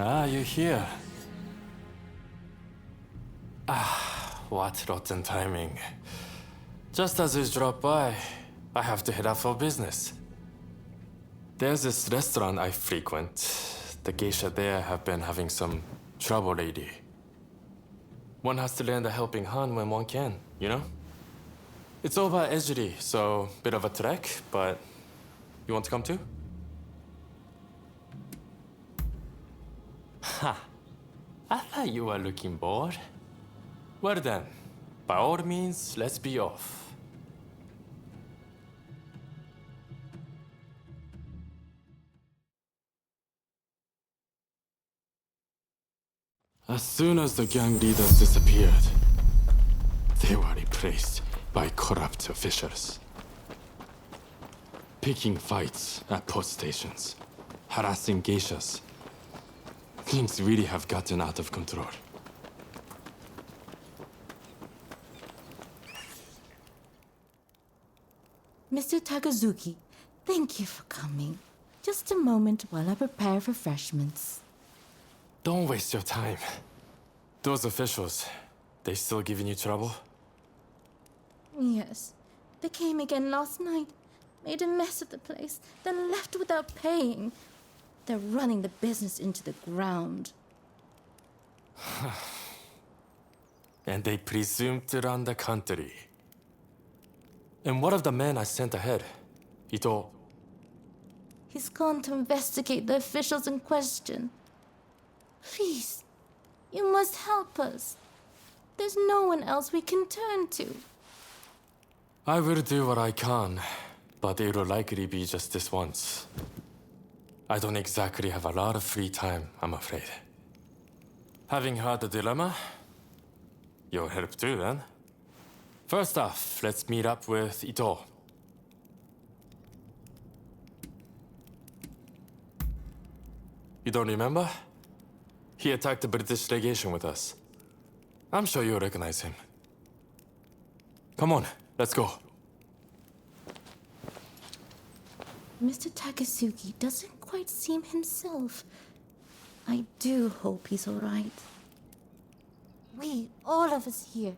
Ah, you're here. Ah, what rotten timing. Just as you drop by, I have to head out for business. There's this restaurant I frequent. The geisha there have been having some trouble lately. One has to lend a helping hand when one can, you know? It's over at Ejiri, so bit of a trek, but you want to come too? Ha! I thought you were looking bored. Well then, by all means, let's be off. As soon as the gang leaders disappeared, they were replaced by corrupt officials. Picking fights at post stations, harassing geishas. Things really have gotten out of control. Mr. Takazuki, thank you for coming. Just a moment while I prepare refreshments. Don't waste your time. Those officials, they still giving you trouble? Yes. They came again last night, made a mess of the place, then left without paying. They're running the business into the ground. And they presume to run the country. And what of the man I sent ahead? Ito. He's gone to investigate the officials in question. Please, you must help us. There's no one else we can turn to. I will do what I can, but it'll likely be just this once. I don't exactly have a lot of free time, I'm afraid. Having heard the dilemma, you'll help too, then. First off, let's meet up with Ito. You don't remember? He attacked the British legation with us. I'm sure you'll recognize him. Come on, let's go. Mr. Takasugi doesn't quite seem himself. I do hope he's all right. We, all of us here,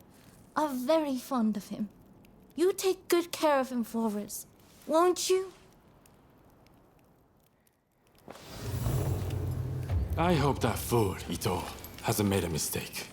are very fond of him. You take good care of him for us, won't you? I hope that fool, Ito, hasn't made a mistake.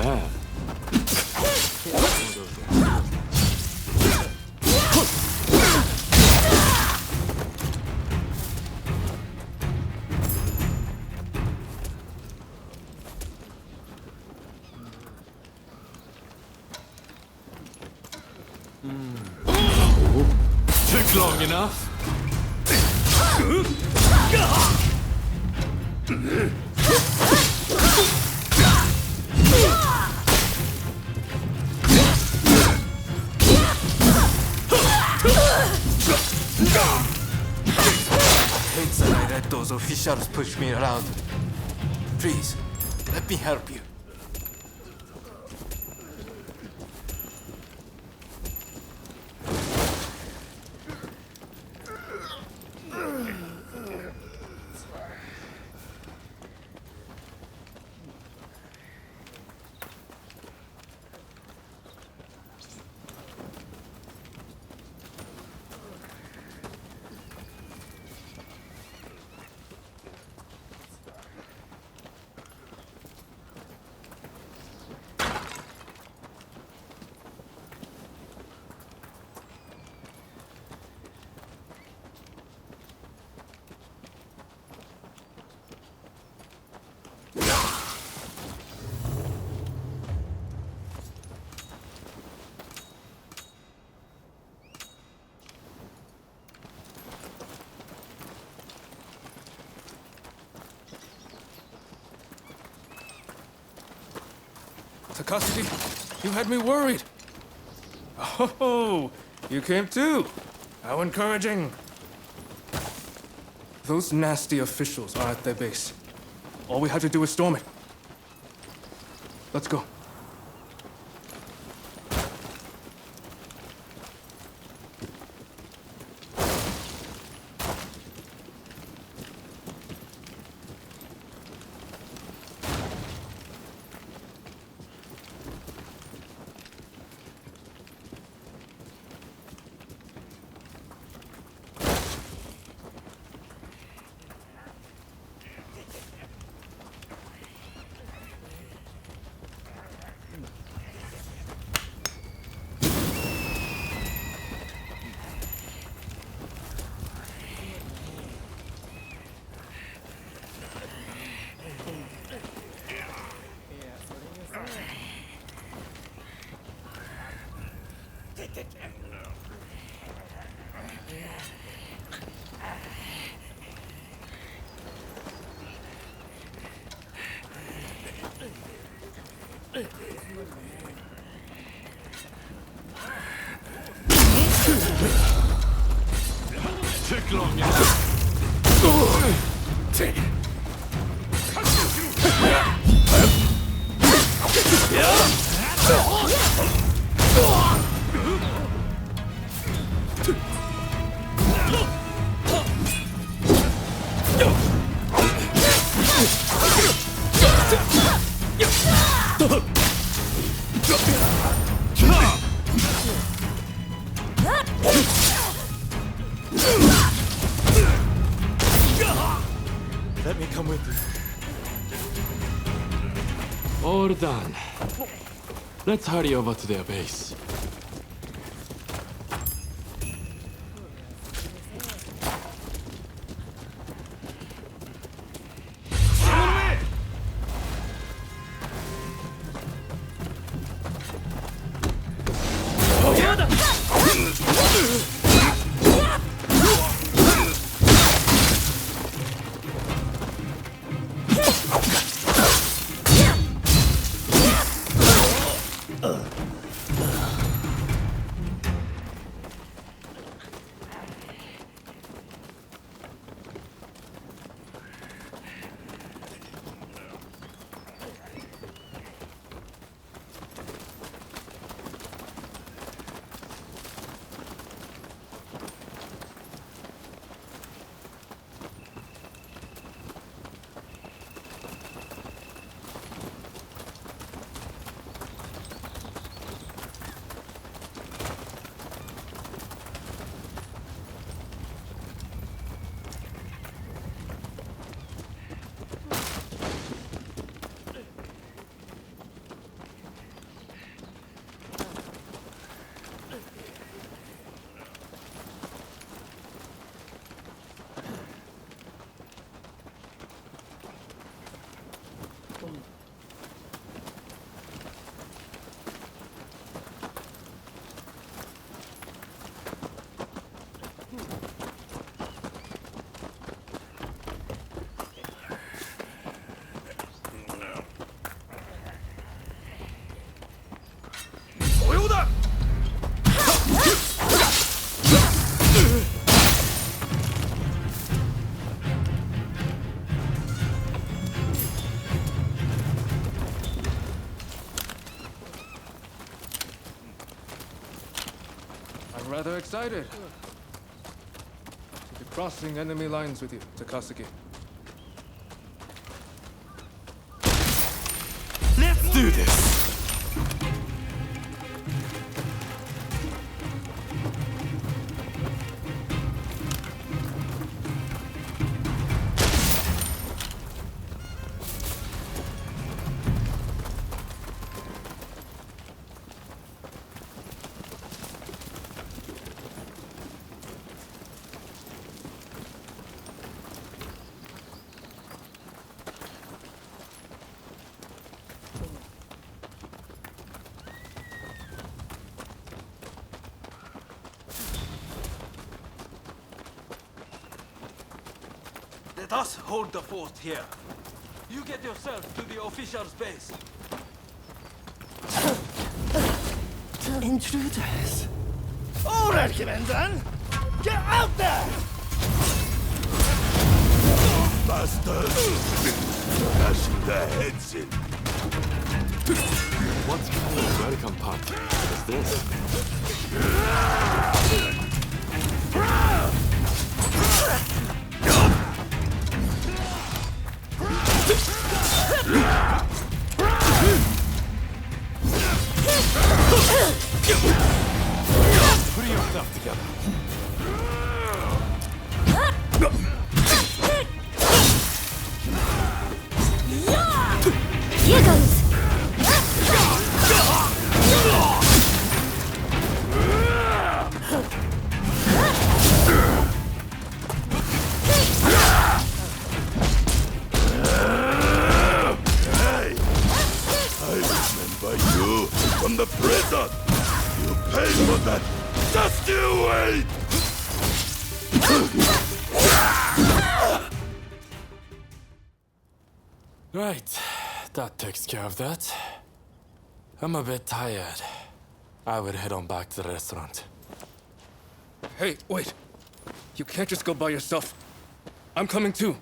Yeah. Took long enough. Hate that I let those officials push me around. Please, let me help you. Takashi, you had me worried. Oh, you came too. How encouraging. Those nasty officials are at their base. All we have to do is storm it. Let's go. Took long enough. Let me come with you. All done. Let's hurry over to their base. rather excited to be crossing enemy lines with you, Takasugi. Let's do this! Let us hold the fort here. You get yourself to the official's base. Intruders! Alright, Commander! Get out there! Bastards! Smashing their heads in. What kind of welcome party is this? Put yourself together. Here goes! From the prison! You pay for that! Just you wait! Right, that takes care of that. I'm a bit tired. I would head on back to the restaurant. Hey, wait. You can't just go by yourself. I'm coming too.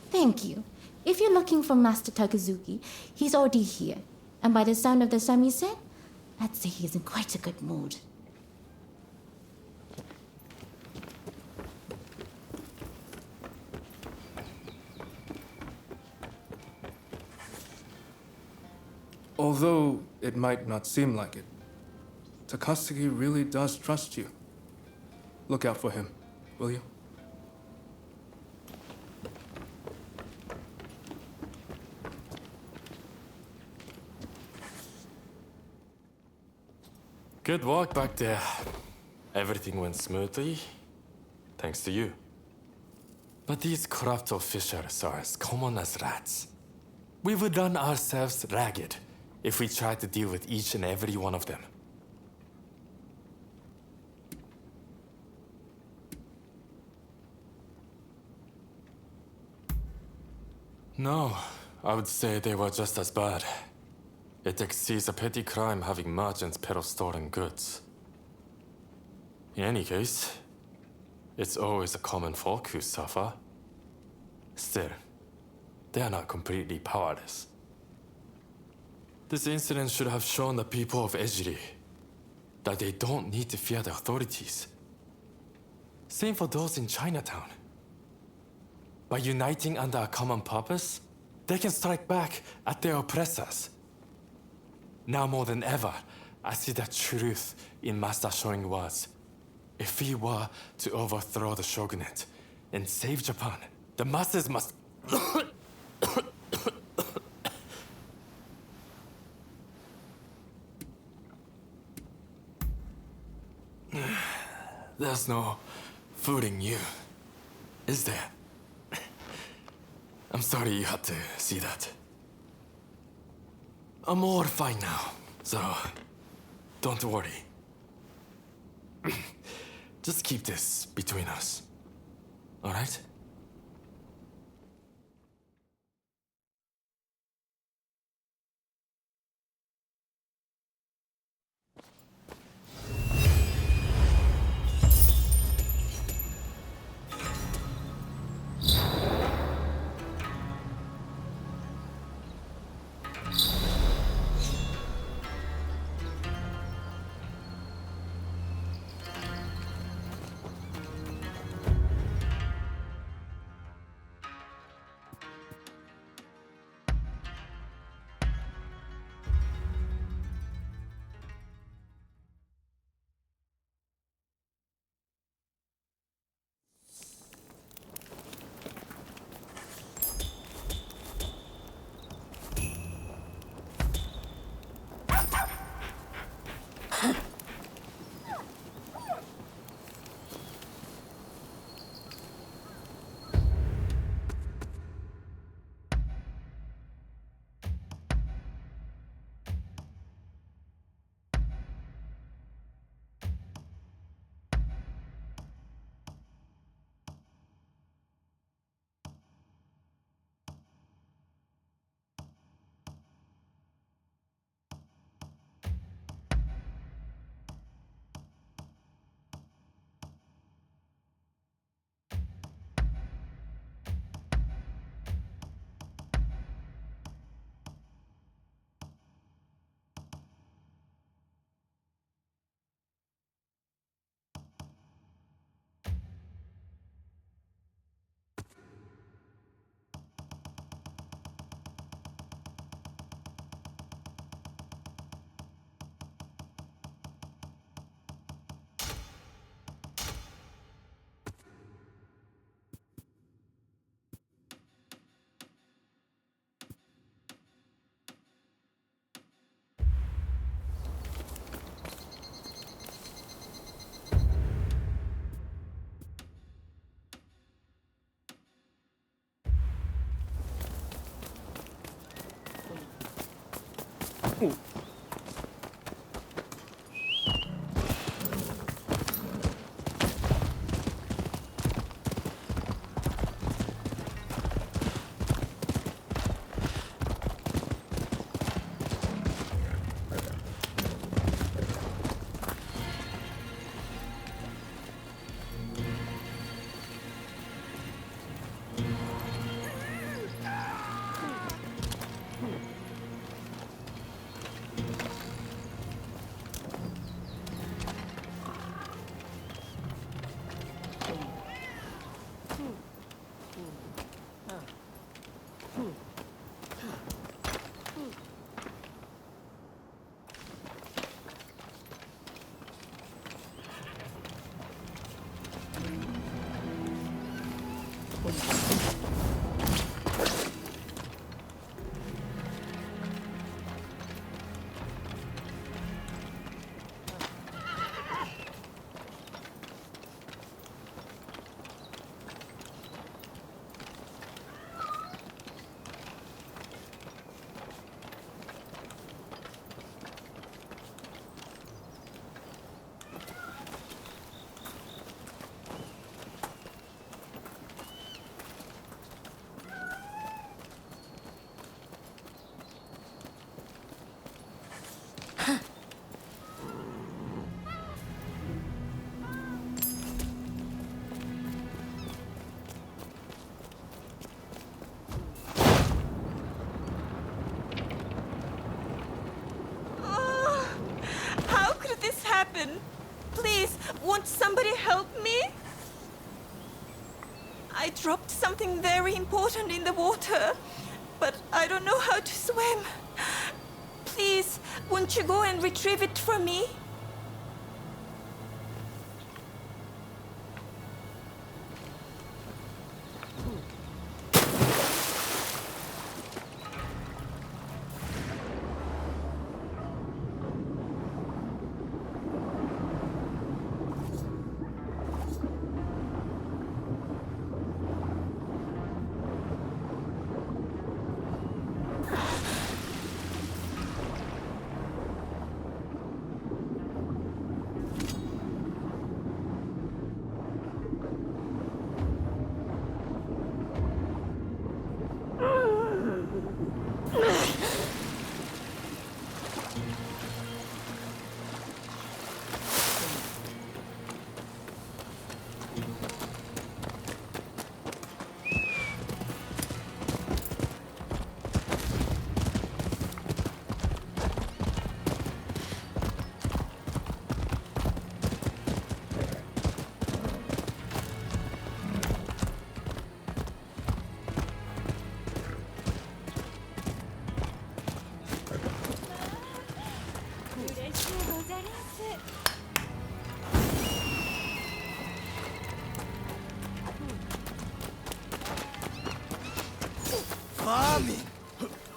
Thank you. If you're looking for Master Takazuki, he's already here. And by the sound of the samisen, I'd say he's in quite a good mood. Although it might not seem like it, Takasugi really does trust you. Look out for him, will you? Good work back there. Everything went smoothly, thanks to you. But these corrupt officials are as common as rats. We would run ourselves ragged if we tried to deal with each and every one of them. No, I would say they were just as bad. It exceeds a petty crime having merchants peddle stolen goods. In any case, it's always the common folk who suffer. Still, they are not completely powerless. This incident should have shown the people of Ejiri that they don't need to fear the authorities. Same for those in Chinatown. By uniting under a common purpose, they can strike back at their oppressors. Now more than ever, I see the truth in Master showing words. If we were to overthrow the shogunate and save Japan, the masses must... There's no fooling you, is there? I'm sorry you had to see that. I'm all fine now. So, don't worry. Just keep this between us. All right? Won't somebody help me? I dropped something very important in the water, but I don't know how to swim. Please, won't you go and retrieve it for me?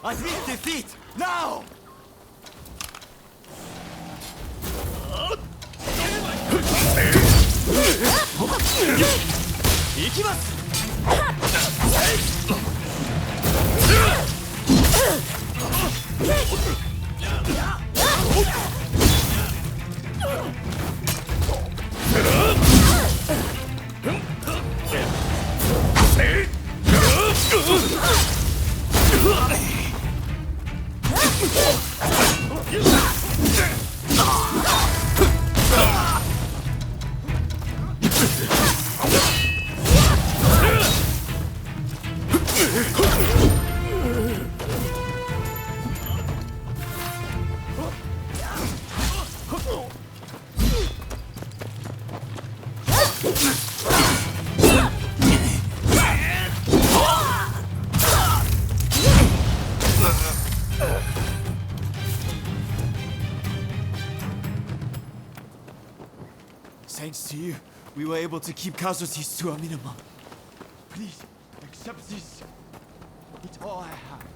Admit defeat! Now! Thanks to you, we were able to keep casualties to a minimum. Please, accept this. It's all I have.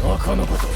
中のこと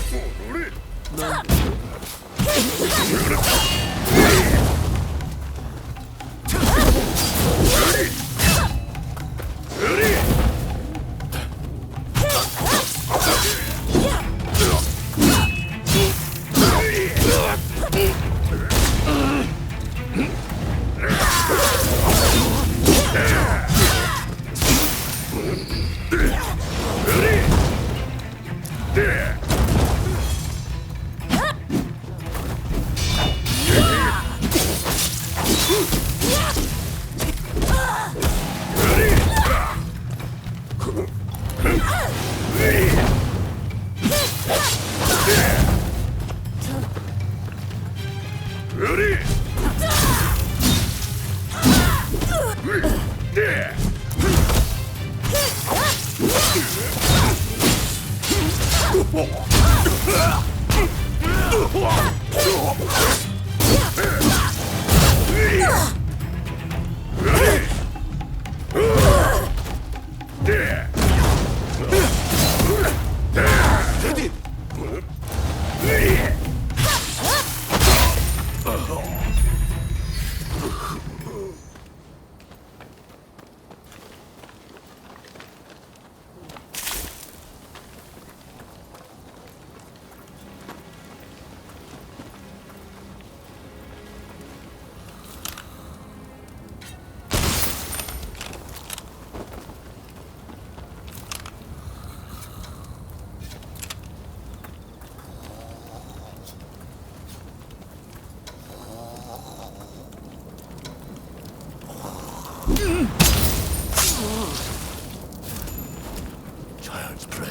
Child's play.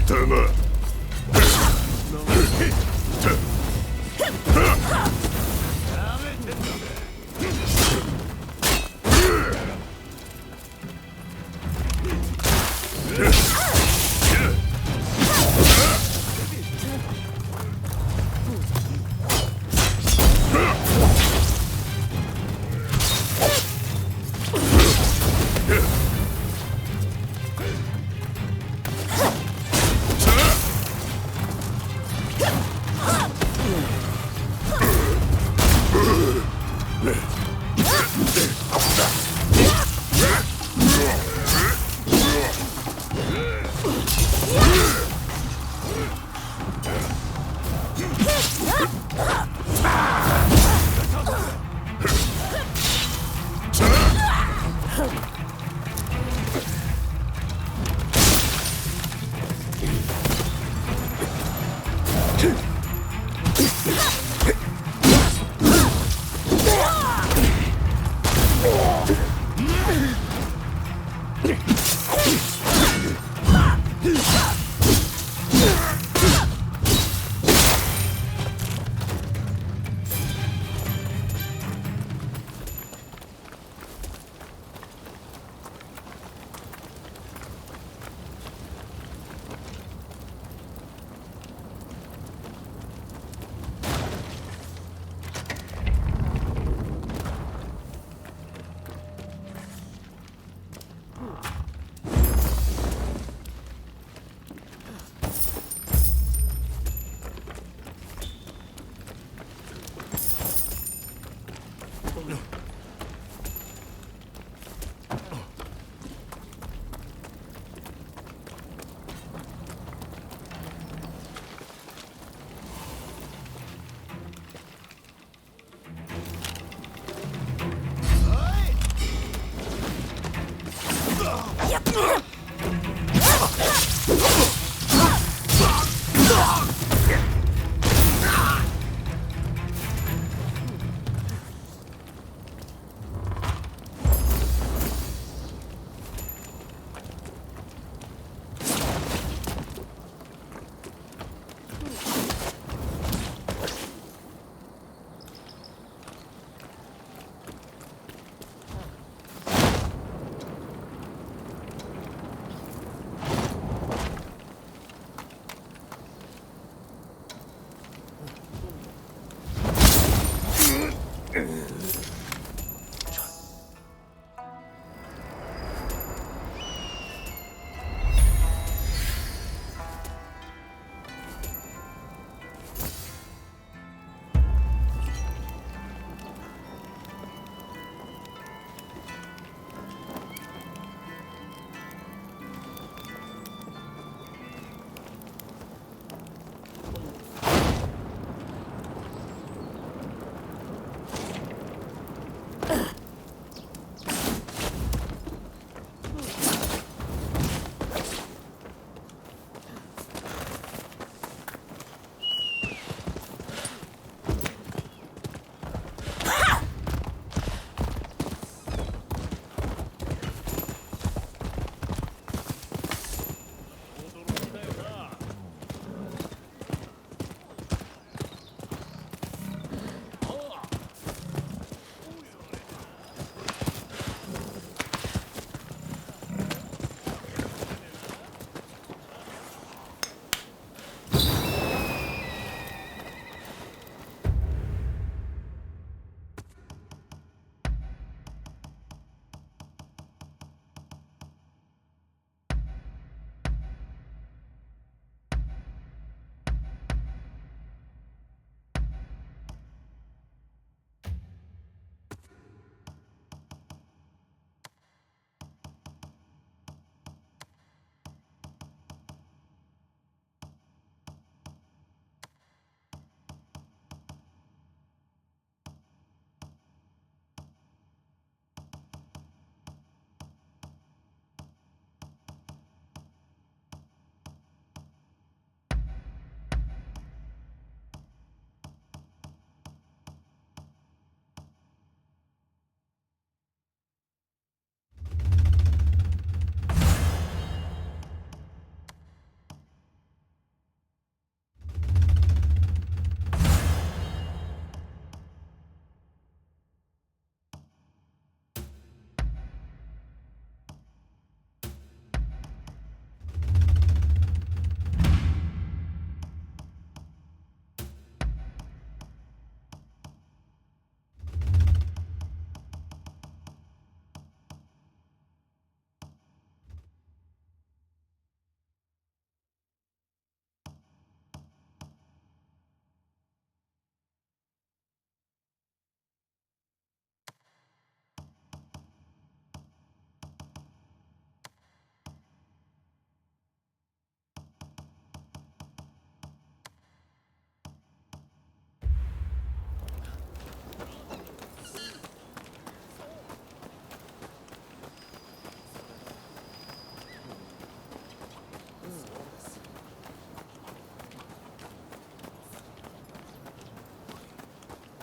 Eternal.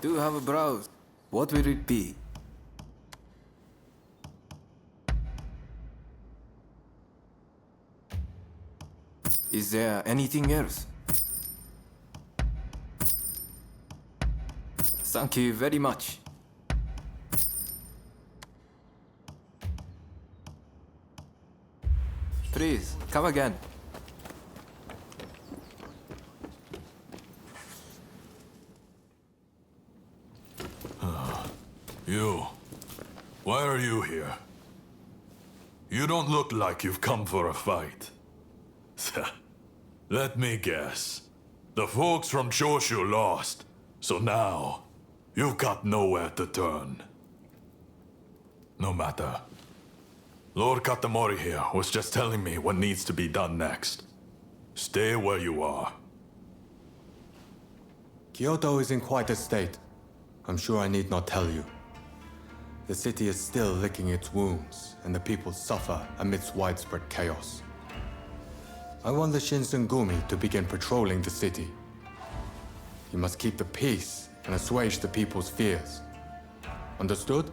Do have a browse. What will it be? Is there anything else? Thank you very much. Please, come again. You. Why are you here? You don't look like you've come for a fight. Let me guess. The folks from Choshu lost, so now you've got nowhere to turn. No matter. Lord Katamori here was just telling me what needs to be done next. Stay where you are. Kyoto is in quite a state. I'm sure I need not tell you. The city is still licking its wounds, and the people suffer amidst widespread chaos. I want the Shinsengumi to begin patrolling the city. You must keep the peace and assuage the people's fears. Understood?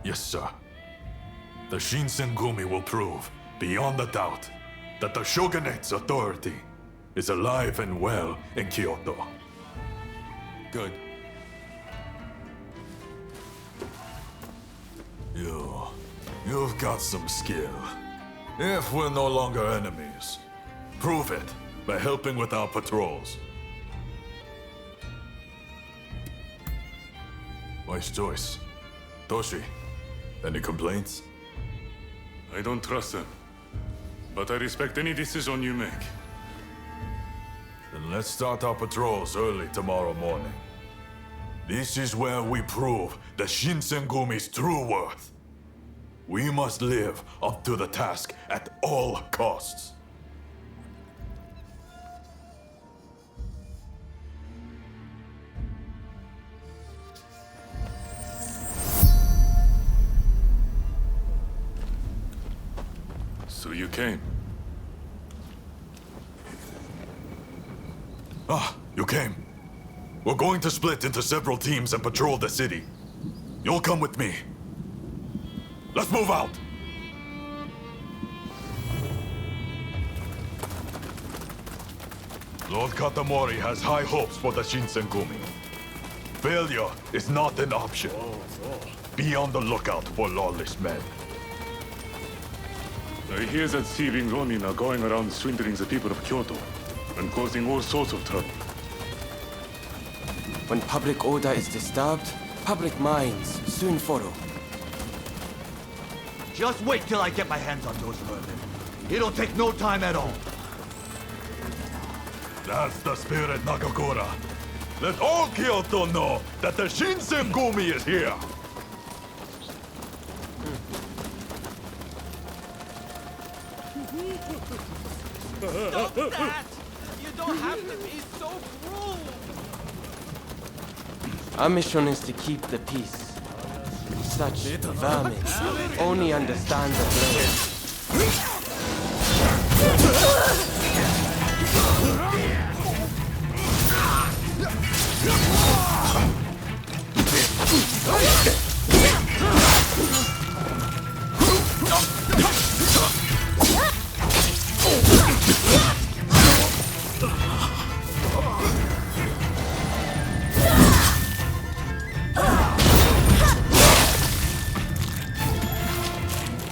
Yes, sir. The Shinsengumi will prove, beyond a doubt, that the Shogunate's authority is alive and well in Kyoto. Good. You've got some skill. If we're no longer enemies, prove it by helping with our patrols. Wise choice. Toshi, any complaints? I don't trust them, but I respect any decision you make. Then let's start our patrols early tomorrow morning. This is where we prove the Shinsengumi's true worth. We must live up to the task at all costs. So you came. Ah, you came. We're going to split into several teams and patrol the city. You'll come with me. Let's move out! Lord Katamori has high hopes for the Shinsengumi. Failure is not an option. Be on the lookout for lawless men. I hear that thieving Ronin are going around swindling the people of Kyoto and causing all sorts of trouble. When public order is disturbed, public minds soon follow. Just wait till I get my hands on those vermin. It'll take no time at all. That's the spirit, Nakakura. Let all Kyoto know that the Shinsengumi is here. Stop that! You don't have to be so cruel! Our mission is to keep the peace. Such vermin only understand the blade.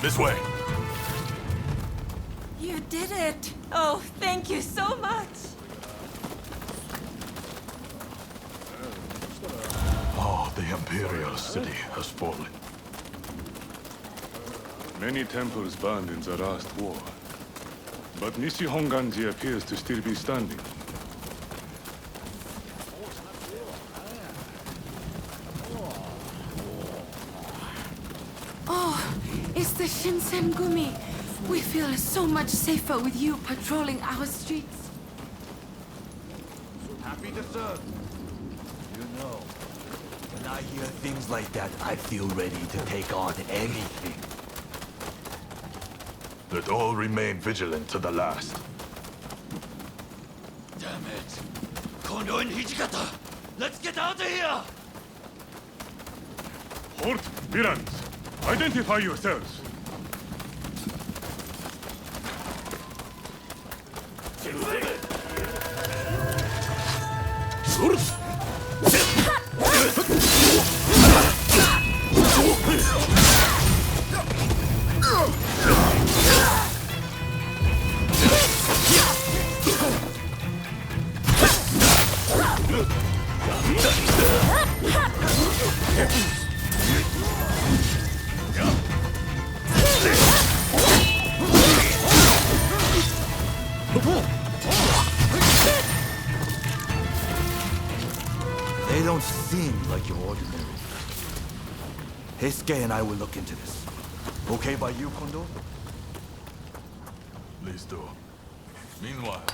This way. You did it! Oh, thank you so much! Oh, the Imperial City has fallen. Many temples burned in the last war, but Nishihonganji appears to still be standing. It's the Shinsengumi. We feel so much safer with you patrolling our streets. Happy to serve. You know, when I hear things like that, I feel ready to take on anything. Let all remain vigilant to the last. Damn it. Kondo and Hijikata! Let's get out of here! Hort, Virans, identify yourselves. They don't seem like your ordinary. Heisuke and I will look into this. Okay by you, Kondo? Please do. Meanwhile,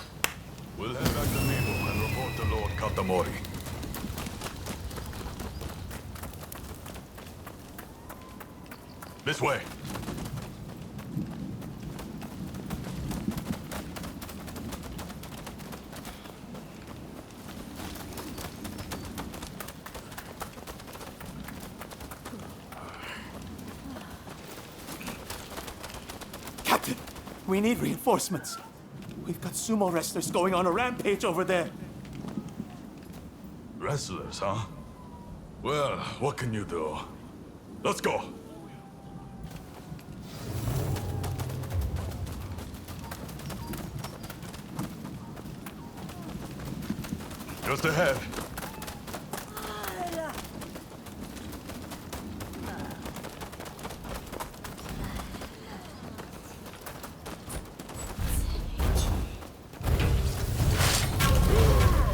we'll head back to Nemo and report to Lord Katamori. This way. Captain, we need reinforcements. We've got sumo wrestlers going on a rampage over there. Wrestlers, huh? Well, what can you do? Let's go. Just ahead.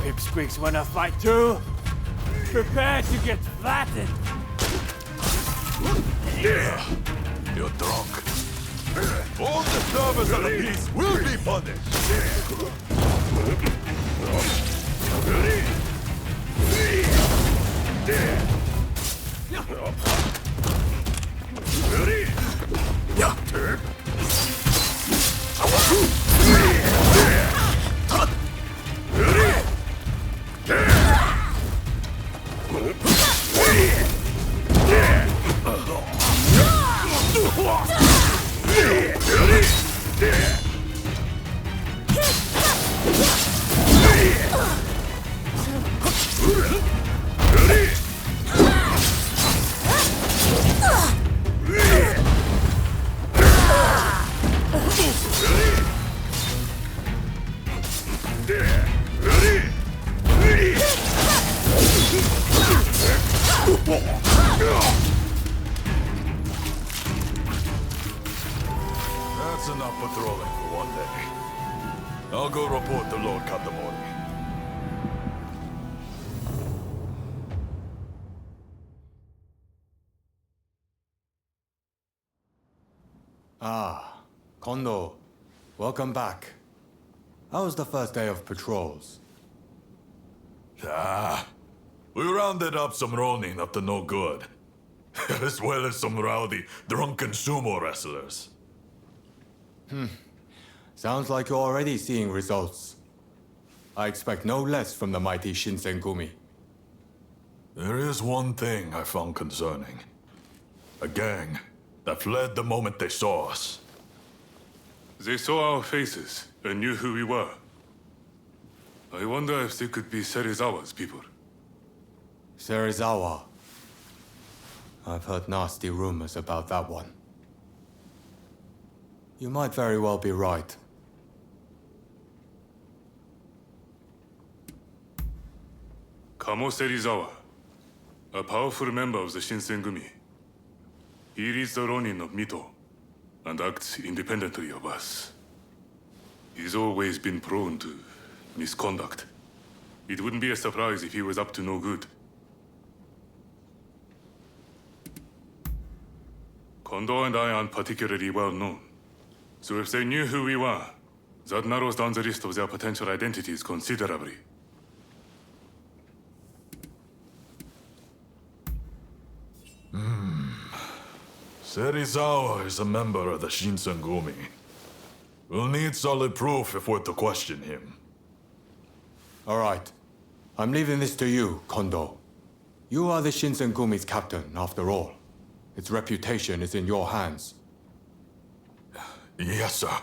Pipsqueaks wanna fight too? Prepare to get flattened! Yeah, you're drunk. All disturbers of the peace will be punished. That's enough patrolling for one day. I'll go report to Lord Katamori. Ah, Kondo. Welcome back. How was the first day of patrols? We rounded up some Ronin up to no good. As well as some rowdy, drunken sumo wrestlers. Sounds like you're already seeing results. I expect no less from the mighty Shinsengumi. There is one thing I found concerning. A gang that fled the moment they saw us. They saw our faces and knew who we were. I wonder if they could be Serizawa's people. Serizawa. I've heard nasty rumors about that one. You might very well be right. Kamo Serizawa, a powerful member of the Shinsengumi. He leads the Ronin of Mito and acts independently of us. He's always been prone to misconduct. It wouldn't be a surprise if he was up to no good. Kondo and I aren't particularly well known. So if they knew who we were, that narrows down the list of their potential identities considerably. Serizawa is a member of the Shinsengumi. We'll need solid proof if we're to question him. All right. I'm leaving this to you, Kondo. You are the Shinsengumi's captain, after all. Its reputation is in your hands. Yes, sir.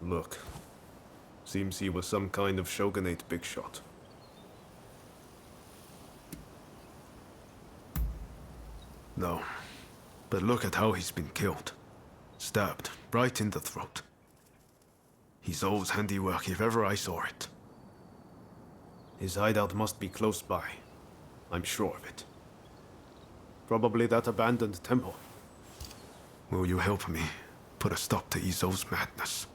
Look. Seems he was some kind of shogunate big shot. No. But look at how he's been killed. Stabbed right in the throat. He's always handiwork if ever I saw it. His hideout must be close by. I'm sure of it. Probably that abandoned temple. Will you help me put a stop to Izo's madness?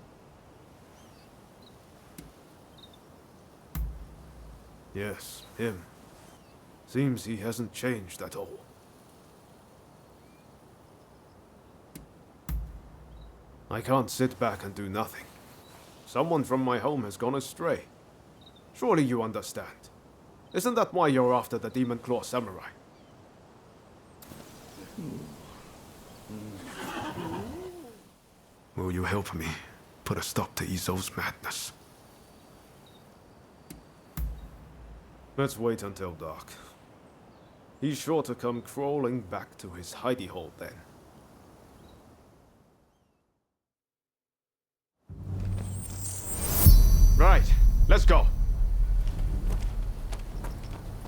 Yes, him. Seems he hasn't changed at all. I can't sit back and do nothing. Someone from my home has gone astray. Surely you understand. Isn't that why you're after the Demon Claw Samurai? Will you help me put a stop to Izo's madness? Let's wait until dark. He's sure to come crawling back to his hidey hole then. Right, let's go.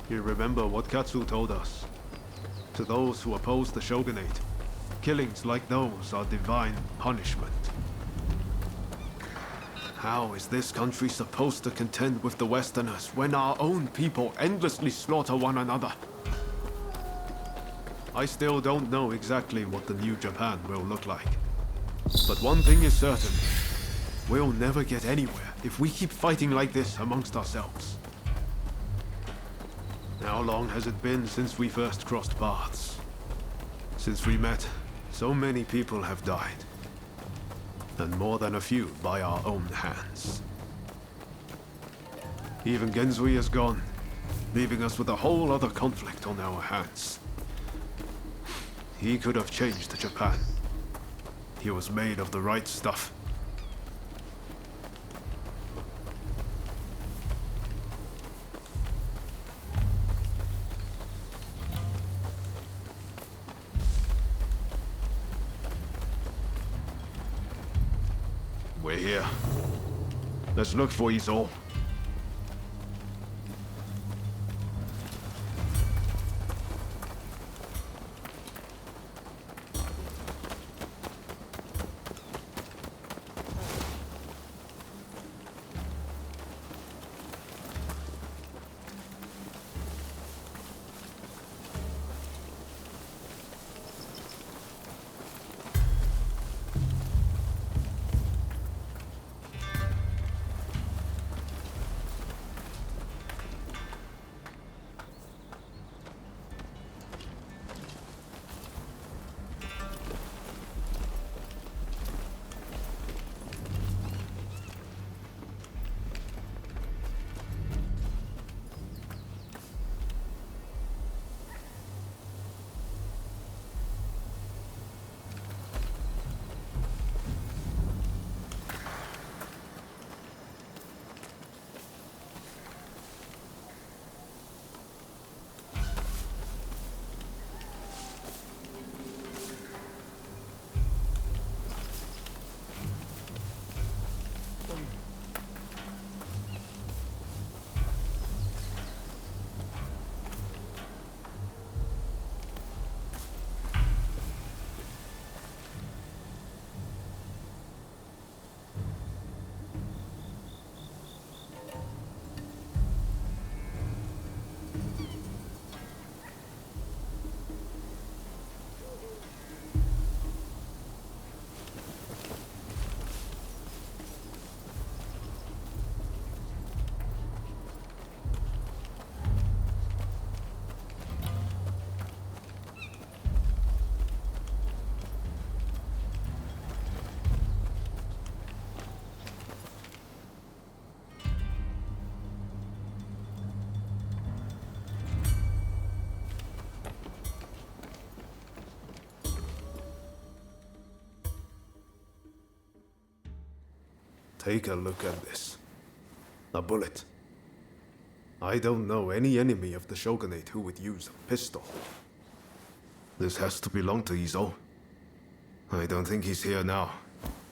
You remember what Katsu told us? To those who oppose the shogunate, killings like those are divine punishment. How is this country supposed to contend with the Westerners when our own people endlessly slaughter one another? I still don't know exactly what the new Japan will look like. But one thing is certain. We'll never get anywhere if we keep fighting like this amongst ourselves. How long has it been since we first crossed paths? Since we met, so many people have died. And more than a few by our own hands. Even Genzui is gone, leaving us with a whole other conflict on our hands. He could have changed Japan. He was made of the right stuff. We're here. Let's look for Izo. Take a look at this. A bullet. I don't know any enemy of the Shogunate who would use a pistol. This has to belong to Izo. I don't think he's here now,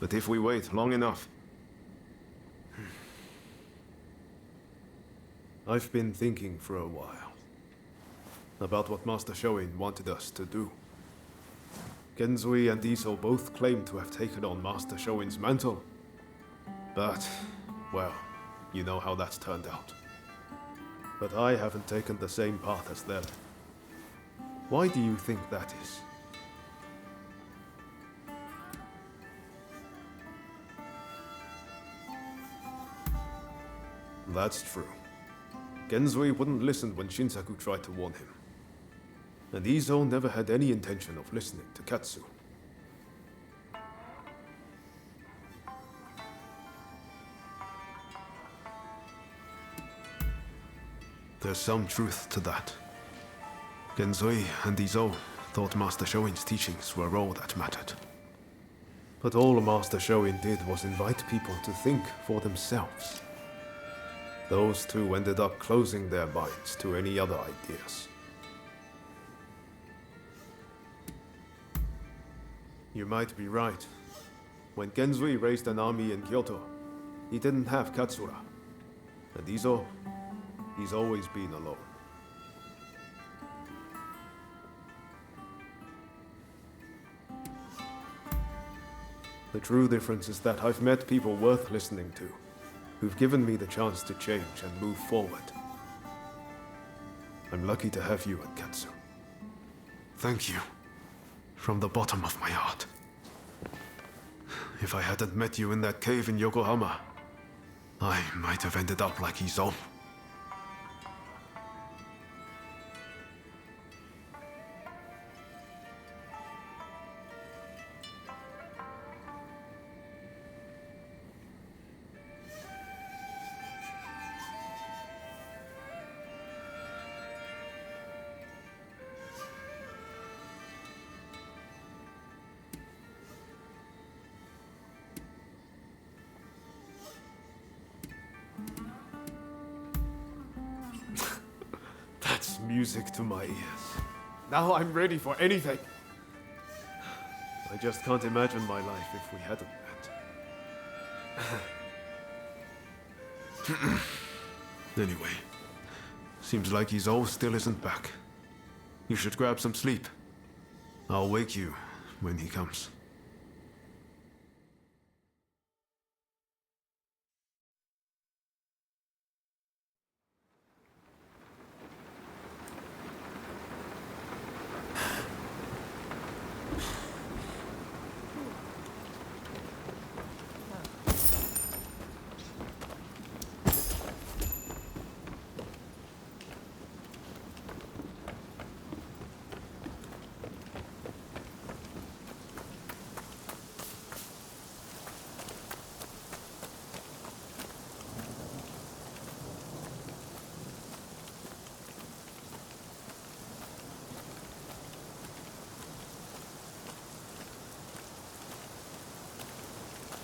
but if we wait long enough... I've been thinking for a while about what Master Shoin wanted us to do. Genzui and Izo both claim to have taken on Master Shoin's mantle. But, well, you know how that's turned out. But I haven't taken the same path as them. Why do you think that is? That's true. Genzui wouldn't listen when Shinsaku tried to warn him. And Izo never had any intention of listening to Katsu. There's some truth to that. Genzui and Izo thought Master Shoin's teachings were all that mattered. But all Master Shoin did was invite people to think for themselves. Those two ended up closing their minds to any other ideas. You might be right. When Genzui raised an army in Kyoto, he didn't have Katsura. And Izo, he's always been alone. The true difference is that I've met people worth listening to, who've given me the chance to change and move forward. I'm lucky to have you at Katsu. Thank you. From the bottom of my heart. If I hadn't met you in that cave in Yokohama, I might have ended up like Izo. That's music to my ears. Now I'm ready for anything. I just can't imagine my life if we hadn't met. Anyway, seems like Izo still isn't back. You should grab some sleep. I'll wake you when he comes.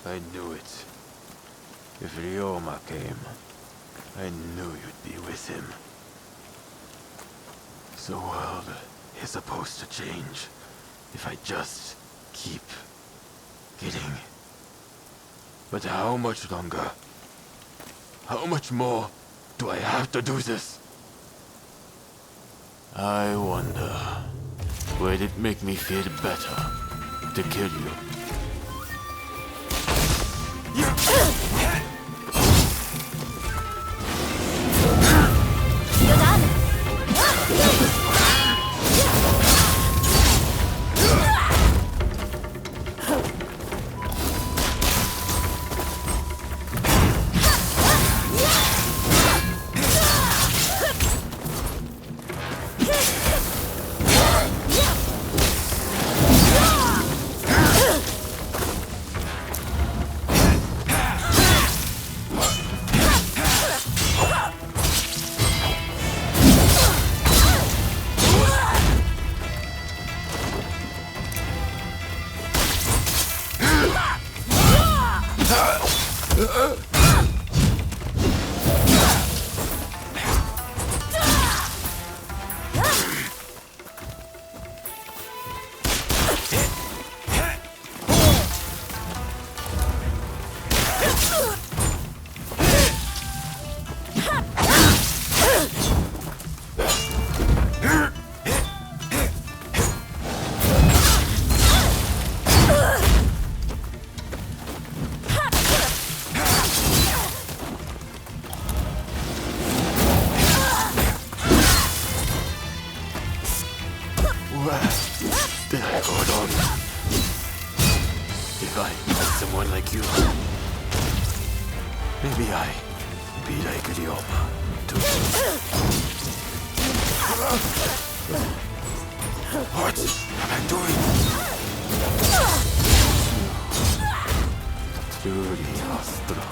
I knew it. If Ryoma came, I knew you'd be with him. The world is supposed to change if I just keep getting. But how much longer? How much more do I have to do this? I wonder, would it make me feel better to kill you? Did I go wrong? If I met someone like you, maybe I be like Ryoma too. What am I doing? Truly Astra.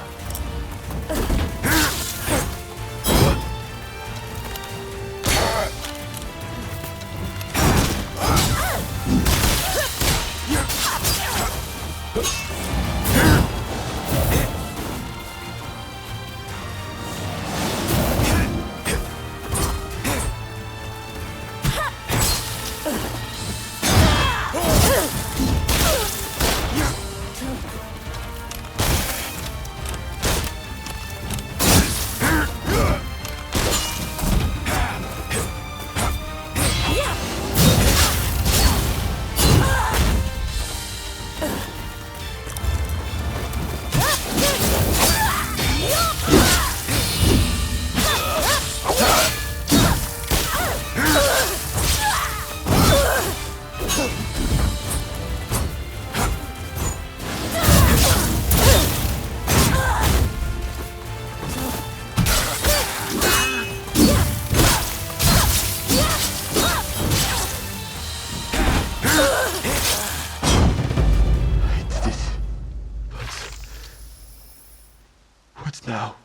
Now?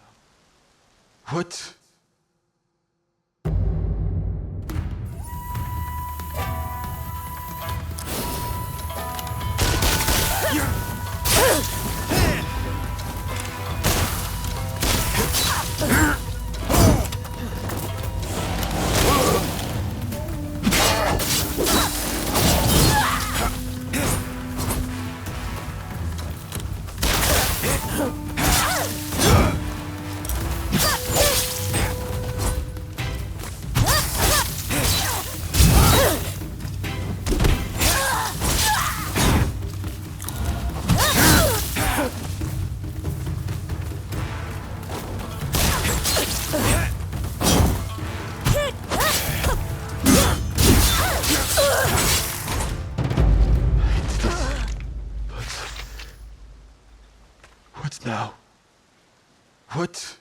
What? What now? What?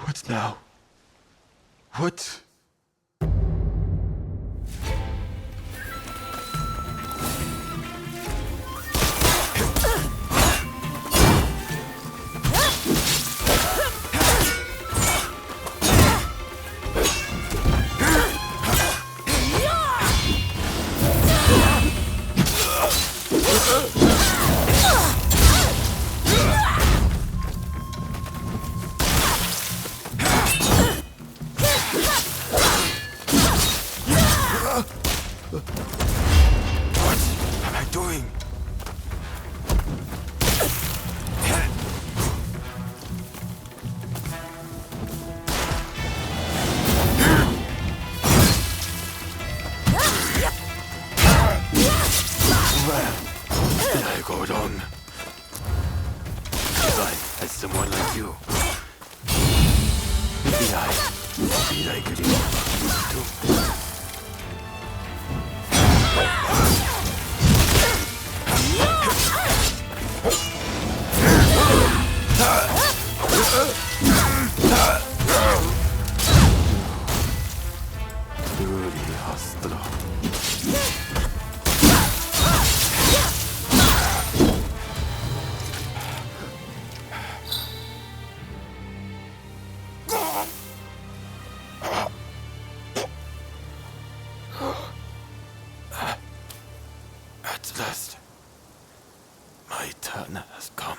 What now? What? someone like you. Maybe I'll be like it too. Truly hostile. At last, my turn has come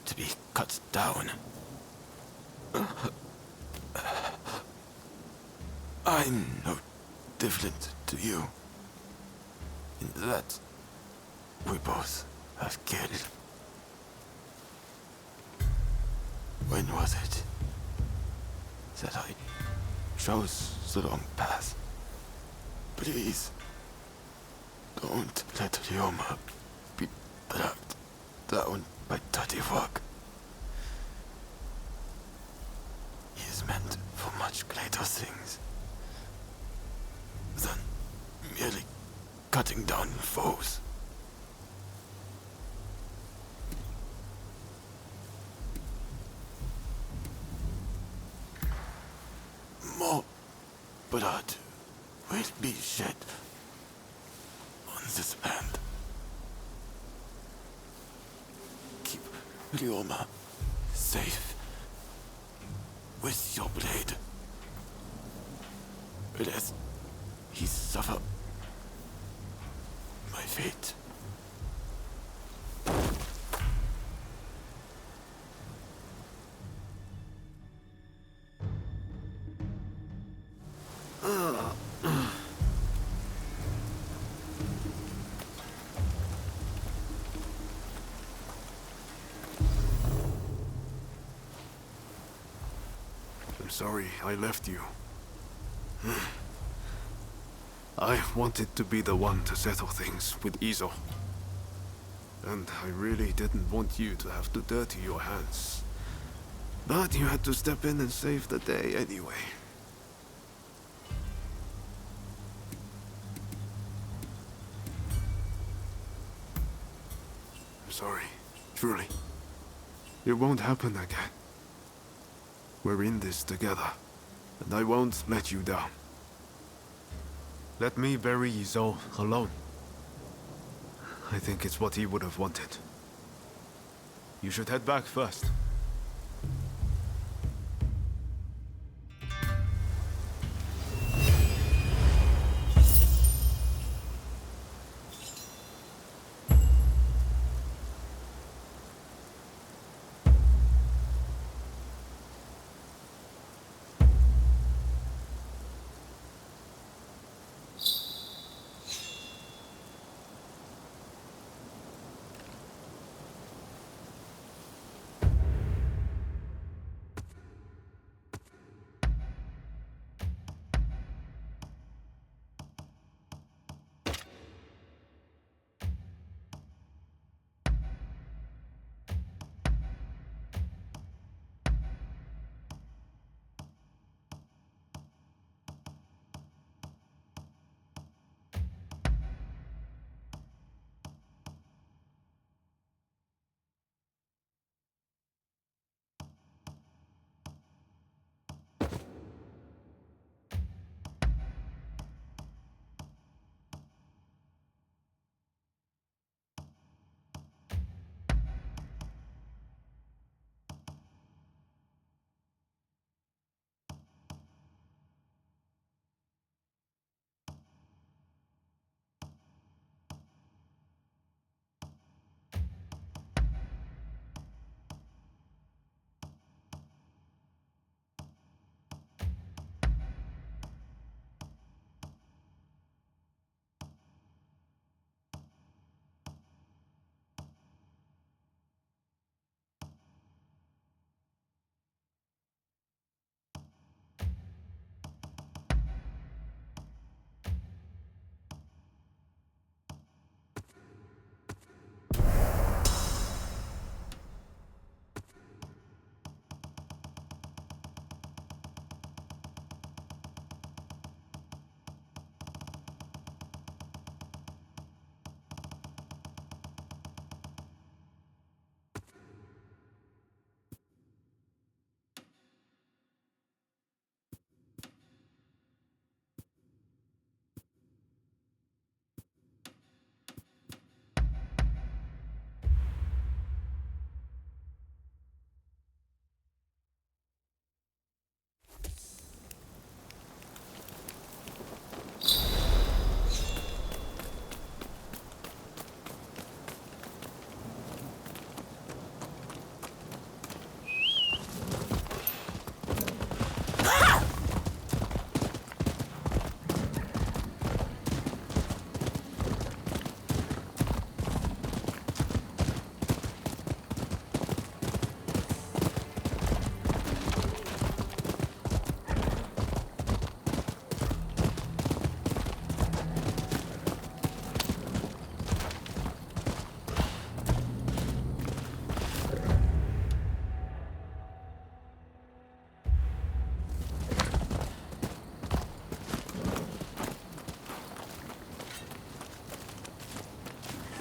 to be cut down. I'm no different to you in that we both have killed. When was it that I chose the wrong path? Please, don't let Ryoma be dragged down by dirty work. He is meant for much greater things than merely cutting down foes. More blood will be shed on this land. Keep Ryoma safe with your blade, lest he suffer my fate. I'm sorry I left you. I wanted to be the one to settle things with Izo. And I really didn't want you to have to dirty your hands. But you had to step in and save the day anyway. I'm sorry, truly. It won't happen again. We're in this together, and I won't let you down. Let me bury Izo alone. I think it's what he would have wanted. You should head back first.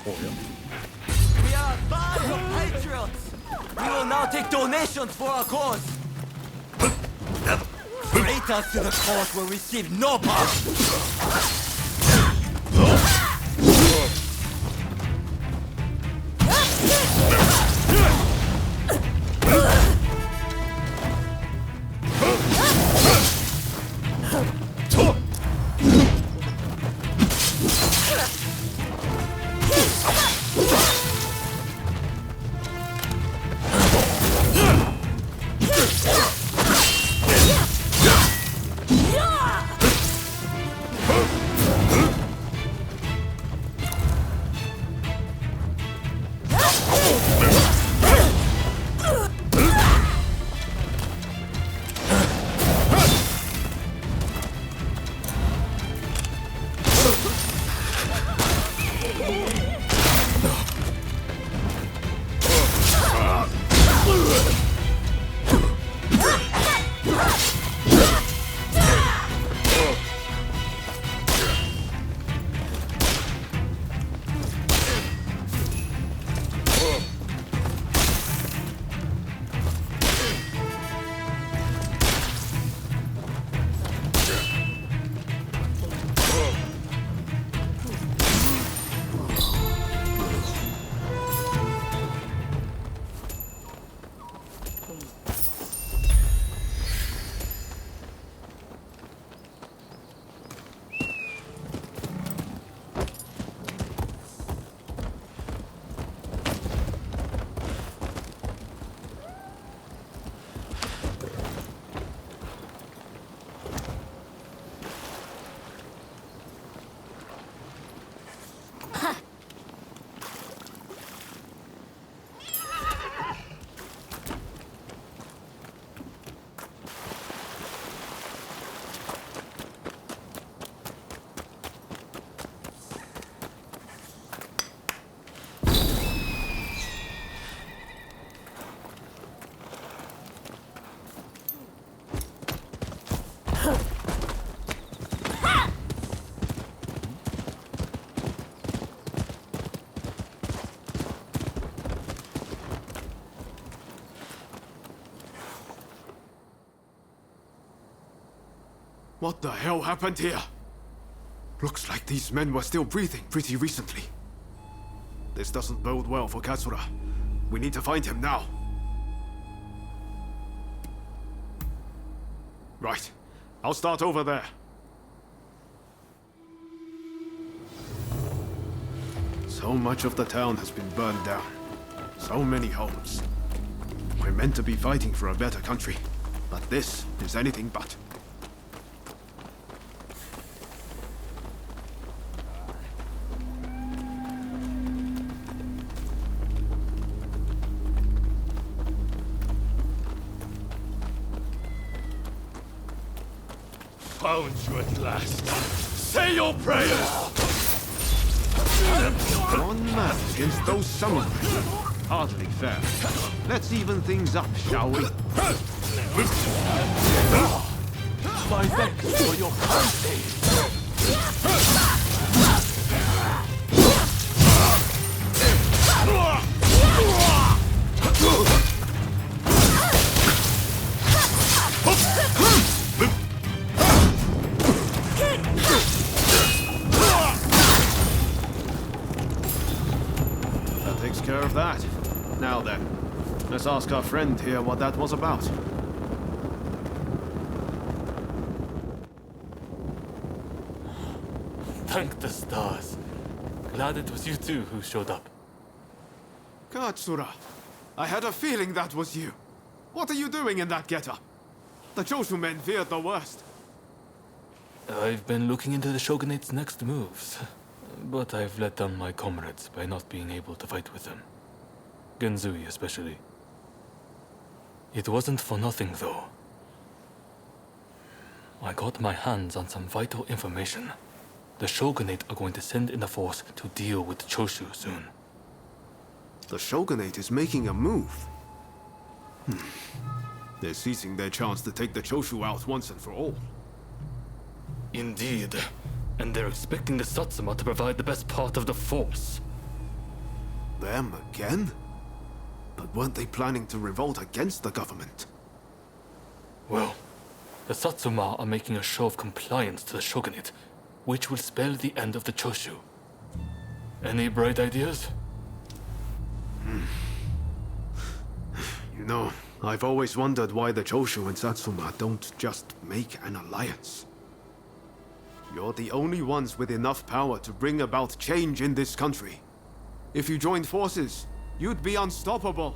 We are a band of patriots! We will now take donations for our cause! Traitors to the cause will receive no pardon! What the hell happened here? Looks like these men were still breathing pretty recently. This doesn't bode well for Katsura. We need to find him now. Right. I'll start over there. So much of the town has been burned down. So many homes. We're meant to be fighting for a better country, but this is anything but. Found you at last. Say your prayers! One man against those samurai. Hardly fair. Let's even things up, shall we? My thanks for your kind aid. That takes care of that. Now then, let's ask our friend here what that was about. Thank the stars. Glad it was you two who showed up. Katsura, I had a feeling that was you. What are you doing in that getup? The Choshu men feared the worst. I've been looking into the Shogunate's next moves, but I've let down my comrades by not being able to fight with them. Genzui especially. It wasn't for nothing, though. I got my hands on some vital information. The Shogunate are going to send in a force to deal with the Choshu soon. The Shogunate is making a move. They're seizing their chance to take the Choshu out once and for all. Indeed. And they're expecting the Satsuma to provide the best part of the force. Them again? But weren't they planning to revolt against the government? Well, the Satsuma are making a show of compliance to the shogunate, which will spell the end of the Choshu. Any bright ideas? You know, I've always wondered why the Choshu and Satsuma don't just make an alliance. You're the only ones with enough power to bring about change in this country. If you joined forces, you'd be unstoppable.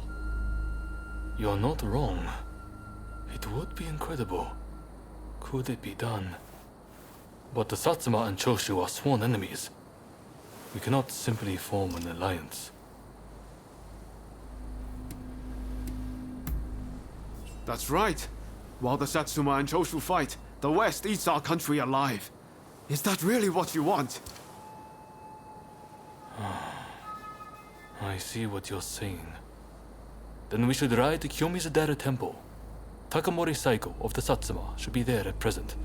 You're not wrong. It would be incredible. Could it be done? But the Satsuma and Choshu are sworn enemies. We cannot simply form an alliance. That's right. While the Satsuma and Choshu fight, the West eats our country alive. Is that really what you want? I see what you're saying. Then we should ride to Kyomizadera Temple. Takamori Saiko of the Satsuma should be there at present,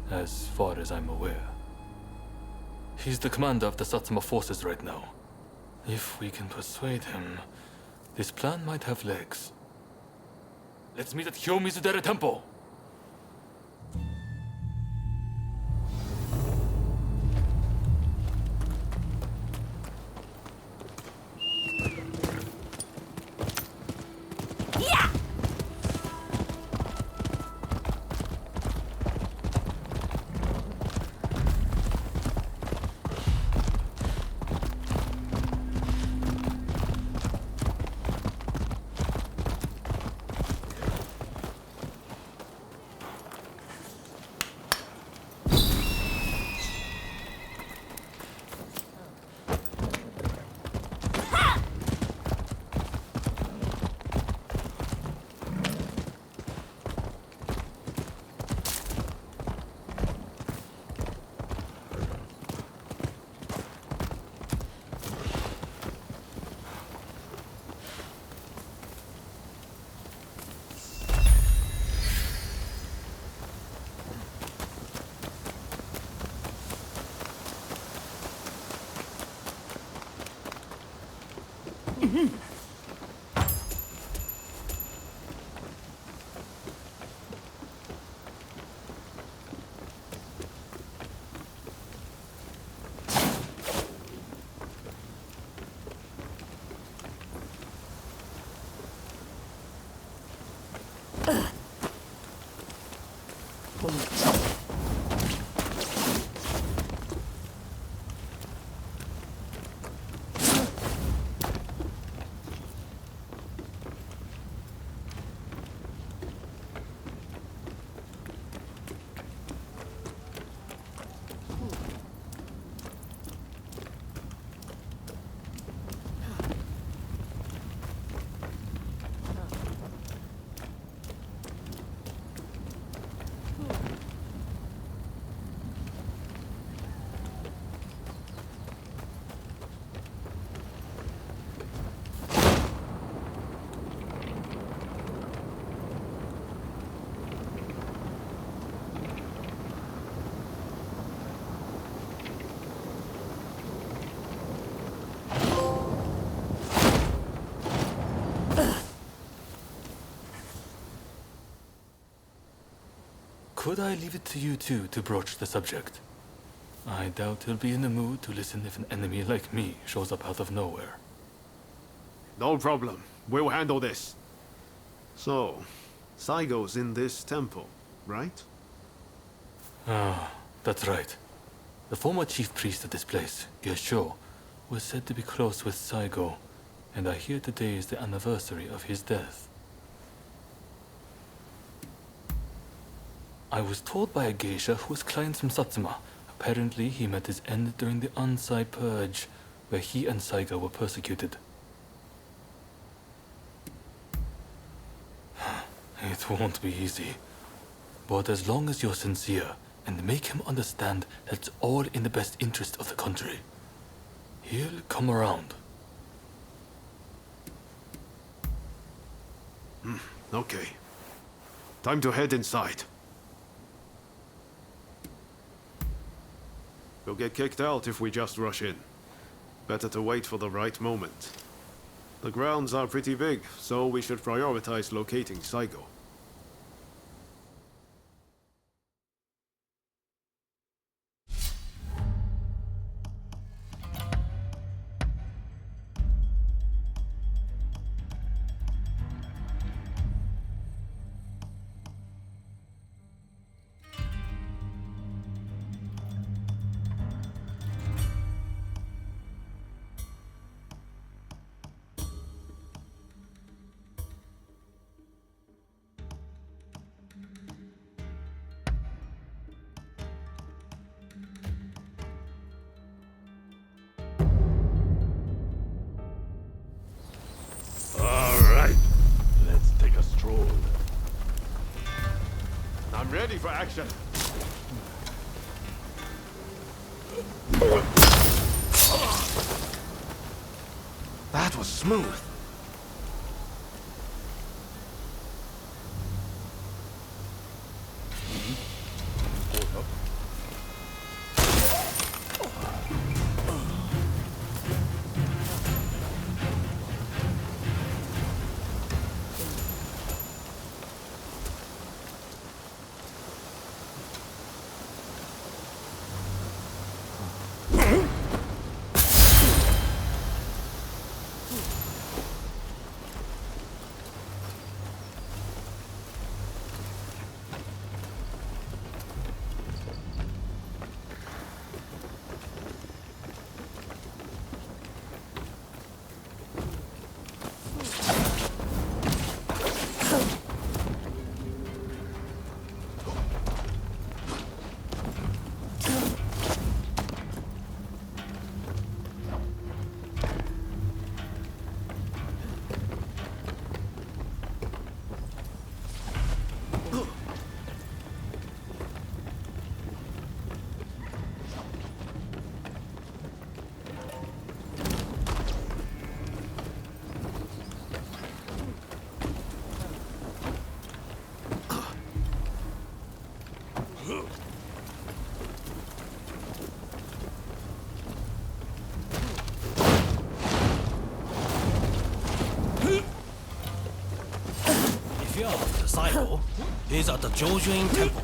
as far as I'm aware. He's the commander of the Satsuma forces right now. If we can persuade him, this plan might have legs. Let's meet at Kyomizadera Temple! Could I leave it to you two to broach the subject? I doubt he'll be in the mood to listen if an enemy like me shows up out of nowhere. No problem. We'll handle this. So, Saigo's in this temple, right? Ah, that's right. The former chief priest of this place, Gyosho, was said to be close with Saigo, and I hear today is the anniversary of his death. I was told by a geisha who was clients from Satsuma. Apparently, he met his end during the Ansai Purge, where he and Saigo were persecuted. It won't be easy. But as long as you're sincere, and make him understand that it's all in the best interest of the country, he'll come around. Okay. Time to head inside. We'll get kicked out if we just rush in. Better to wait for the right moment. The grounds are pretty big, so we should prioritize locating Saigo. I'm ready for action. That was smooth. If you're after Saigo, he's at the Jojuin Temple.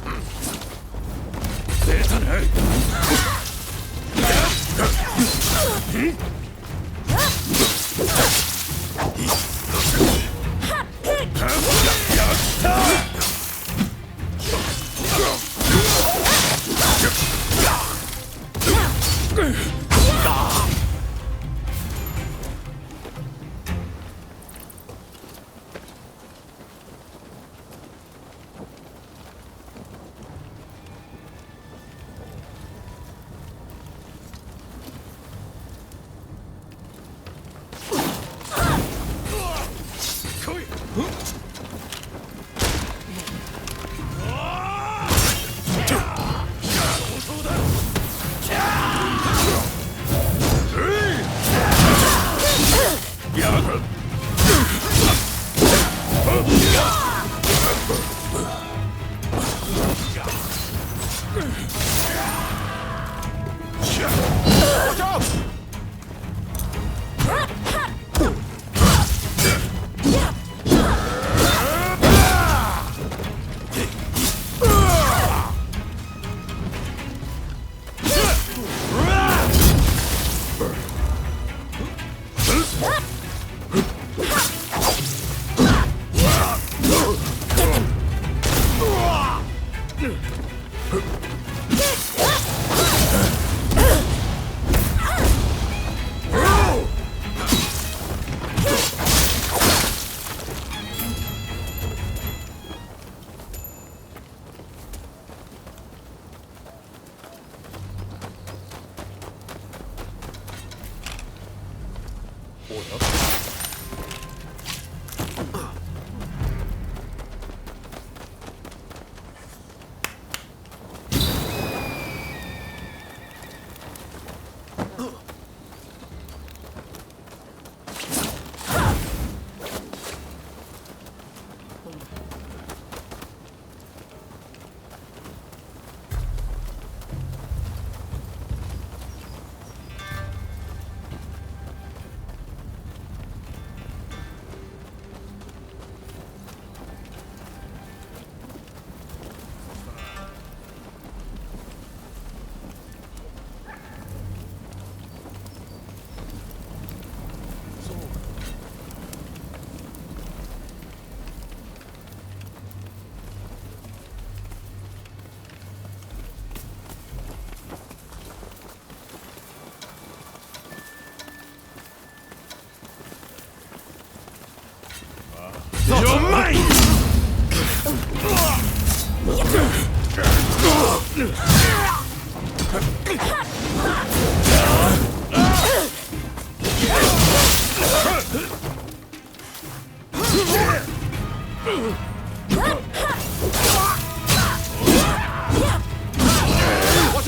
Watch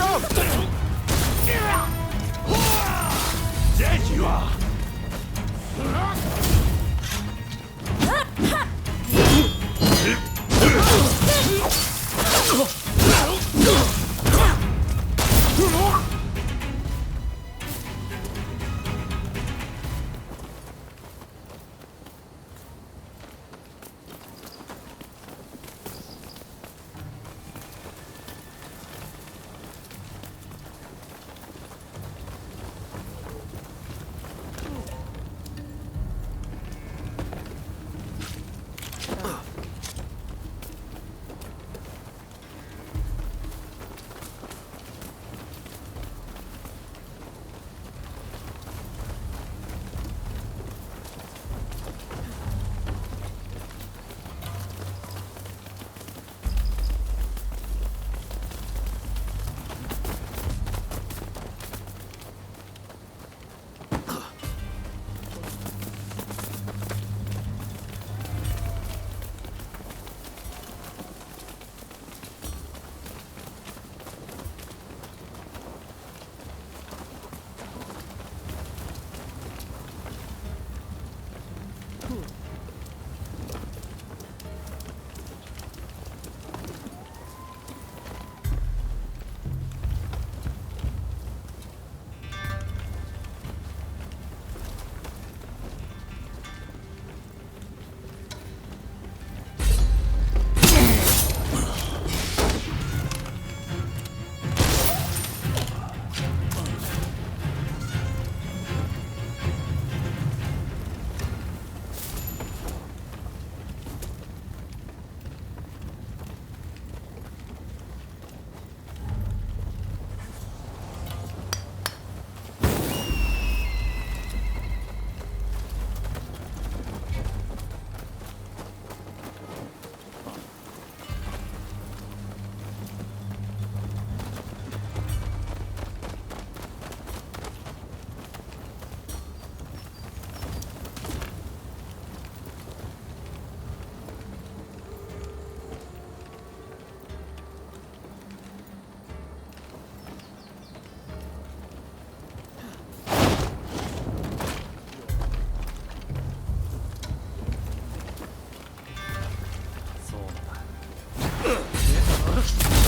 out! There you are!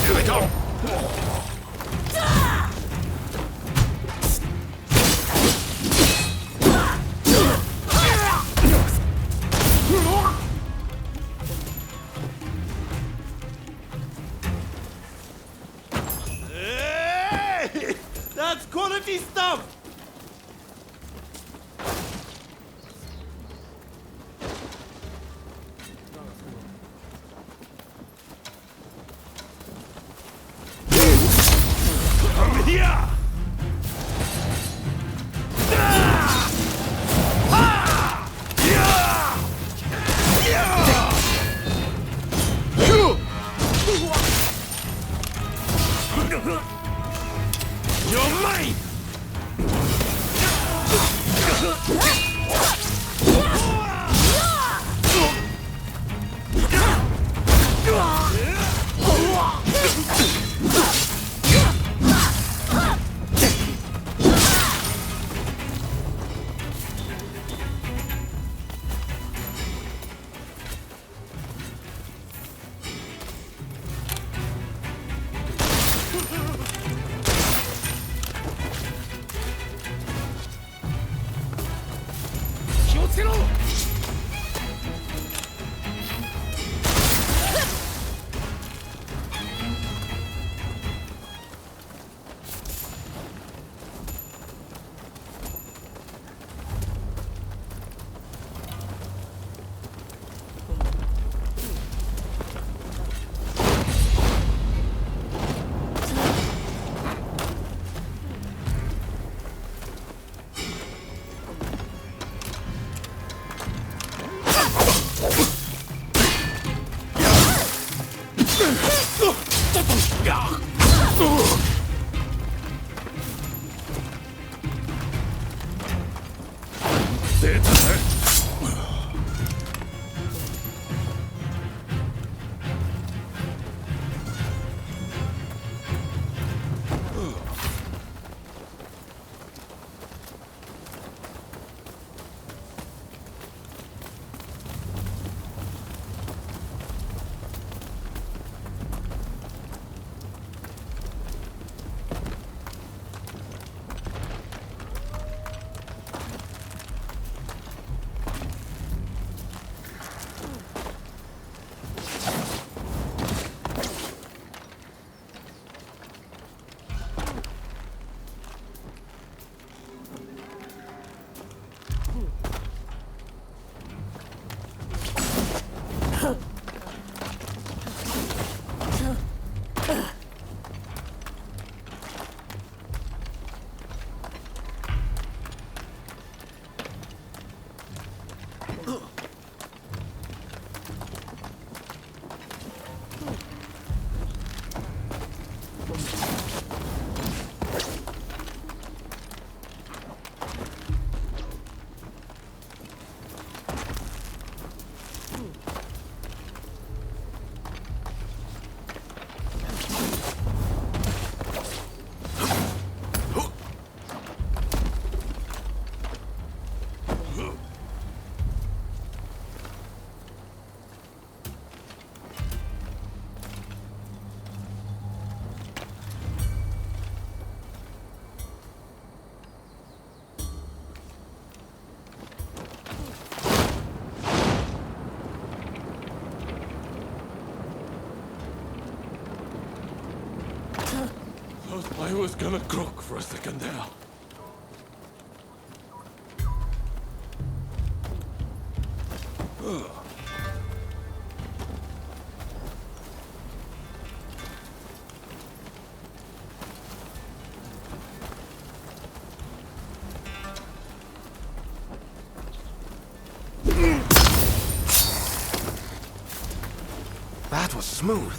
Here they come! Hey! That's quality stuff! Yeah! You're mine! I was gonna croak for a second there. That was smooth.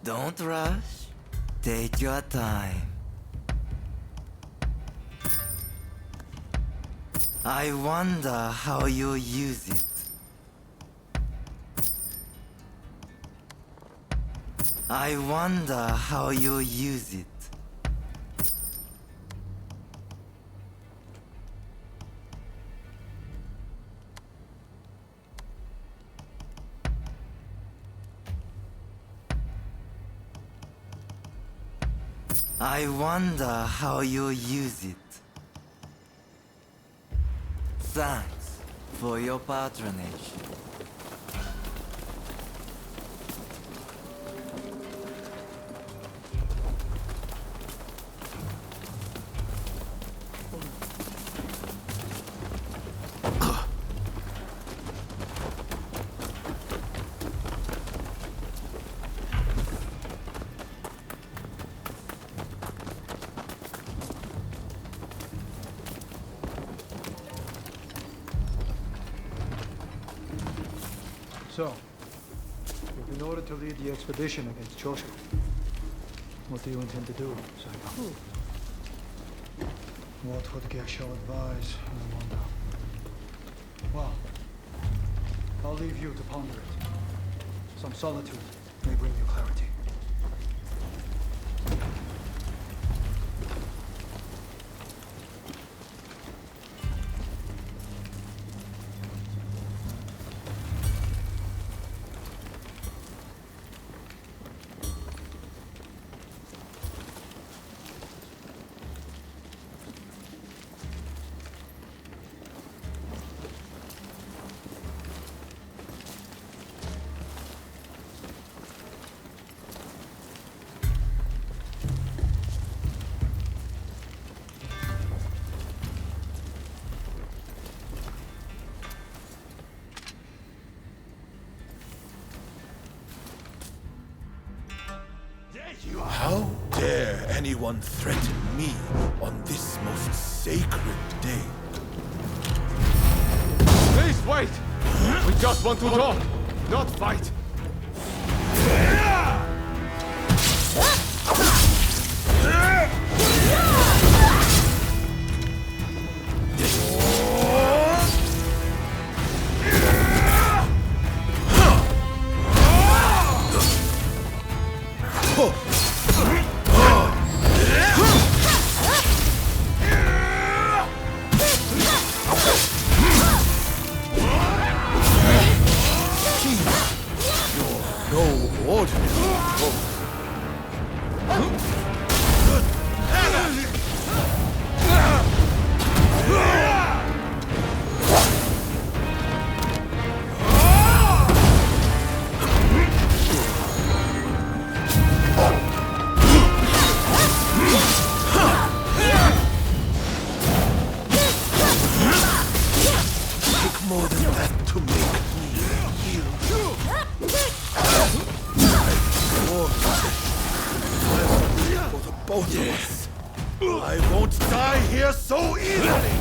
Don't rush. Take your time. I wonder how you use it. I wonder how you use it. I wonder how you use it. Thanks for your patronage. So, you've been ordered to lead the expedition against Choshu. What do you intend to do, Saigon? What would Gesho advise, I wonder? Well, I'll leave you to ponder it. Some solitude may bring you clarity. anyone threaten me on this most sacred day. Please wait! We just want to talk, not fight. More than that to make me yield. For the both of us. I won't die here so easily!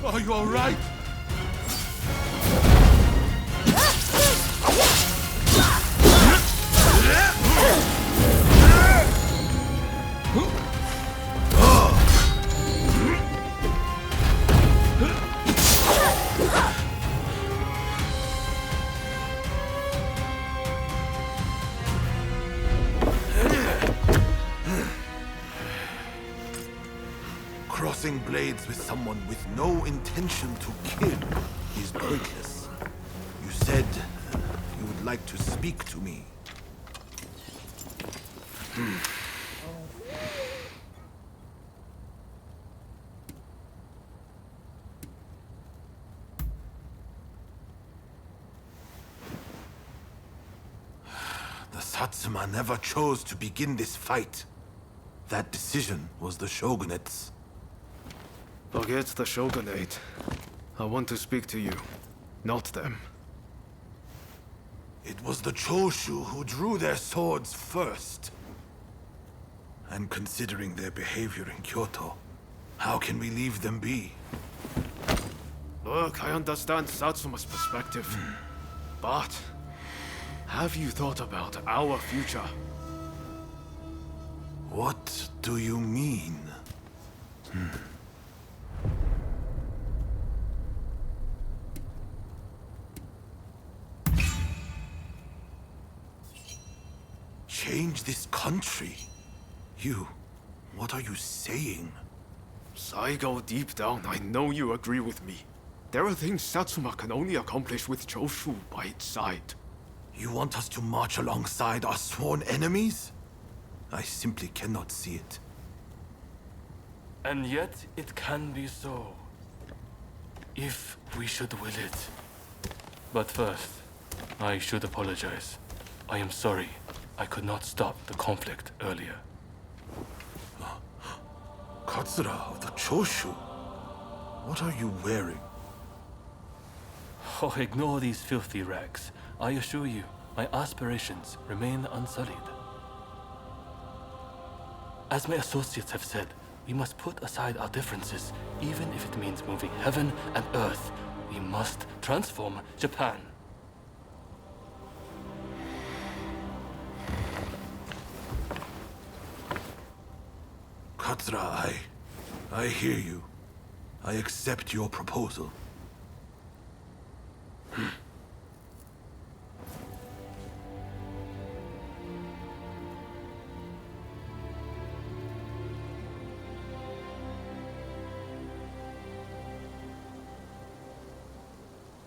Are you all right? Crossing blades with someone with no intention to kill is pointless. You said you would like to speak to me. The Satsuma never chose to begin this fight. That decision was the Shogunate's. Forget the Shogunate. I want to speak to you, not them. It was the Choshu who drew their swords first. And considering their behavior in Kyoto, how can we leave them be? Look, I understand Satsuma's perspective. But have you thought about our future? What do you mean? Change this country? What are you saying? Saigo, deep down, I know you agree with me. There are things Satsuma can only accomplish with Choshu by its side. You want us to march alongside our sworn enemies? I simply cannot see it. And yet, it can be so. If we should will it. But first, I should apologize. I am sorry I could not stop the conflict earlier. Katsura of the Choshu? What are you wearing? Oh, ignore these filthy rags. I assure you, my aspirations remain unsullied. As my associates have said, we must put aside our differences, even if it means moving heaven and earth. We must transform Japan. Katsura, I hear you. I accept your proposal.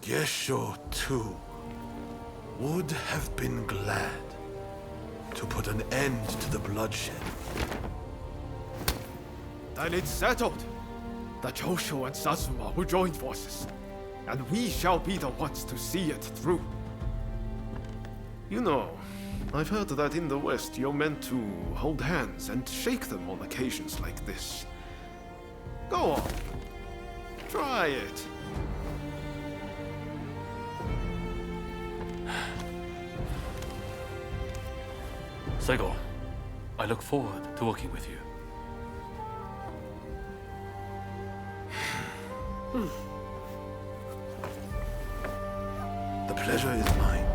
Gesho, too, would have been glad to put an end to the bloodshed. Then it's settled. The Joshu and Satsuma will join forces, and we shall be the ones to see it through. You know, I've heard that in the West you're meant to hold hands and shake them on occasions like this. Go on. Try it. Saigo, I look forward to working with you. The pleasure is mine.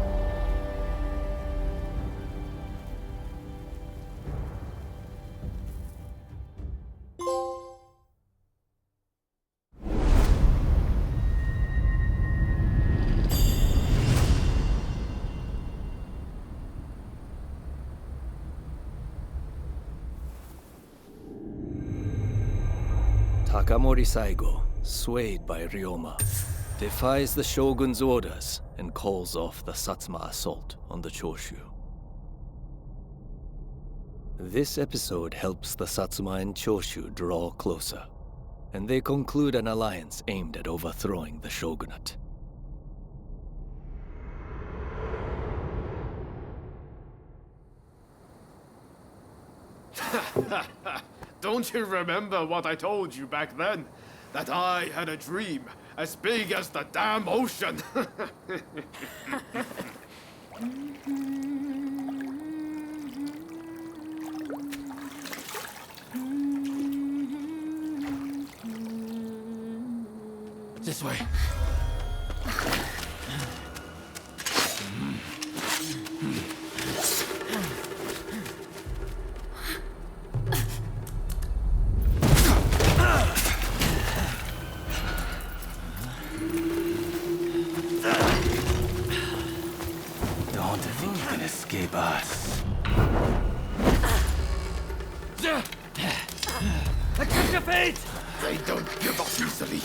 Takamori Saigo, swayed by Ryoma, defies the Shogun's orders and calls off the Satsuma assault on the Choshu. This episode helps the Satsuma and Choshu draw closer, and they conclude an alliance aimed at overthrowing the shogunate. Don't you remember what I told you back then? That I had a dream as big as the damn ocean. This way. Don't think you can escape us. Accept your fate! They don't give up easily.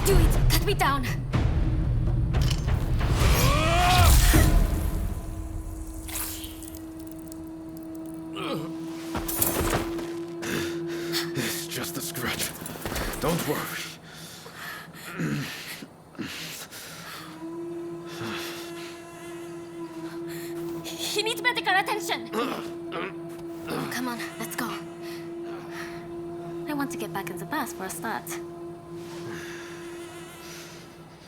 Do it! Cut me down! It's just a scratch. Don't worry. He needs medical attention! Come on, let's go. I want to get back in the bus for a start.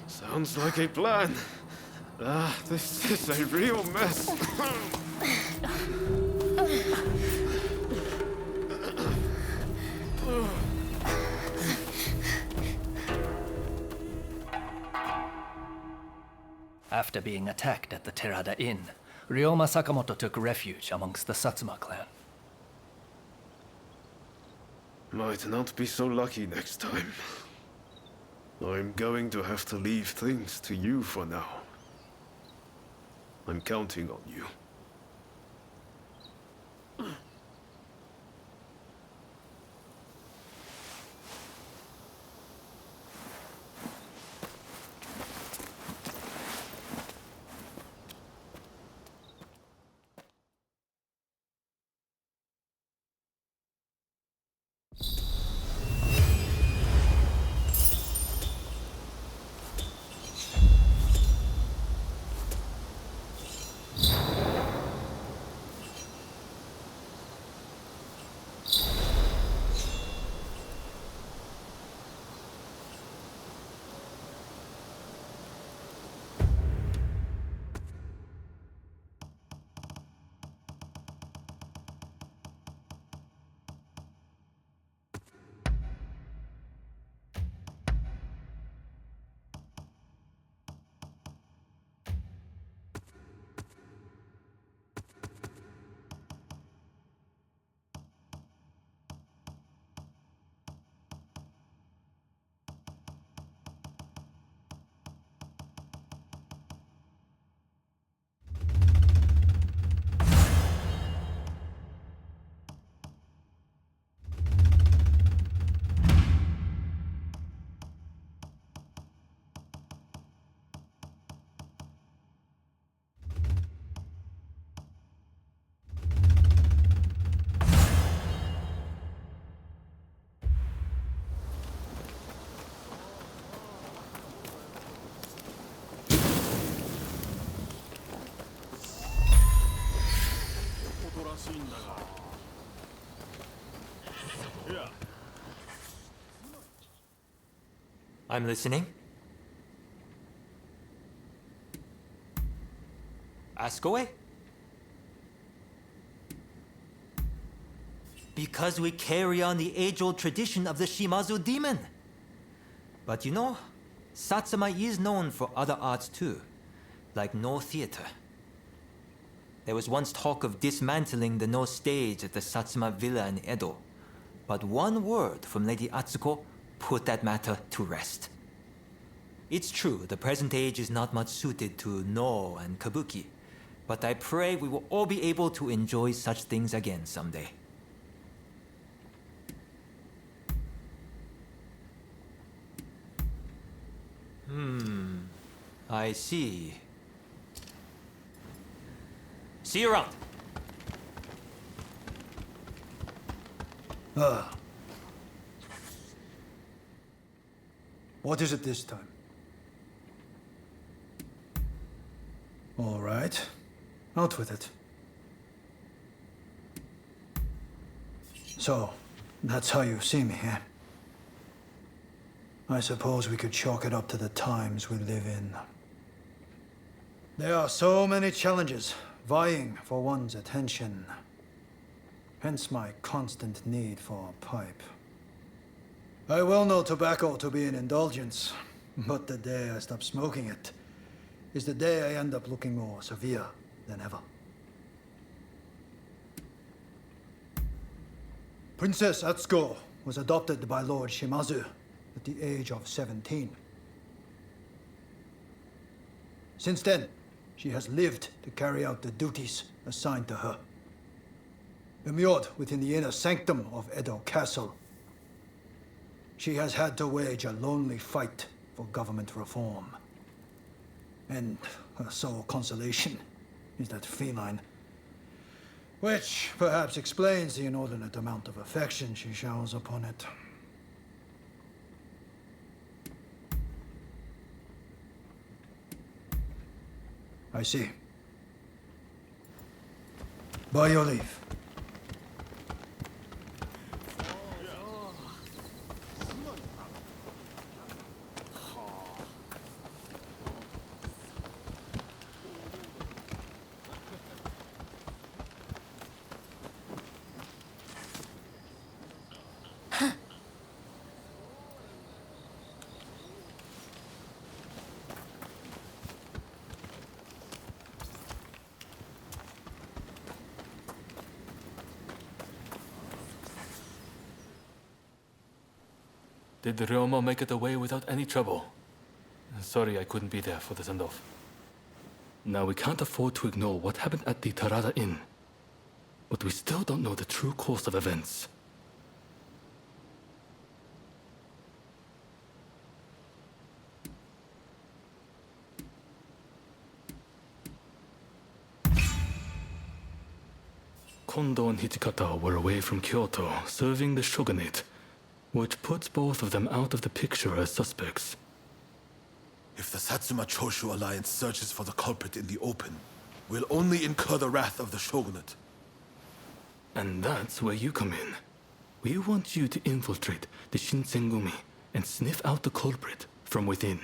Sounds like a plan. This is a real mess. After being attacked at the Terada Inn, Ryoma Sakamoto took refuge amongst the Satsuma clan. Might not be so lucky next time. I'm going to have to leave things to you for now. I'm counting on you. I'm listening. Ask away. Because we carry on the age-old tradition of the Shimazu demon. But you know, Satsuma is known for other arts too, like No theater. There was once talk of dismantling the No stage at the Satsuma villa in Edo, but one word from Lady Atsuko put that matter to rest. It's true, the present age is not much suited to No and Kabuki, but I pray we will all be able to enjoy such things again someday. I see. See you around. What is it this time? All right. Out with it. So, that's how you see me, eh? I suppose we could chalk it up to the times we live in. There are so many challenges vying for one's attention. Hence my constant need for a pipe. I well know tobacco to be an indulgence, but the day I stop smoking it is the day I end up looking more severe than ever. Princess Atsuko was adopted by Lord Shimazu at the age of 17. Since then, she has lived to carry out the duties assigned to her. Immured within the inner sanctum of Edo Castle, she has had to wage a lonely fight for government reform. And her sole consolation is that feline, which perhaps explains the inordinate amount of affection she showers upon it. I see. By your leave. Did Ryoma make it away without any trouble? Sorry I couldn't be there for the send-off. Now we can't afford to ignore what happened at the Tarada Inn. But we still don't know the true course of events. Kondo and Hijikata were away from Kyoto, serving the shogunate, which puts both of them out of the picture as suspects. If the Satsuma Choshu alliance searches for the culprit in the open, we'll only incur the wrath of the shogunate. And that's where you come in. We want you to infiltrate the Shinsengumi and sniff out the culprit from within.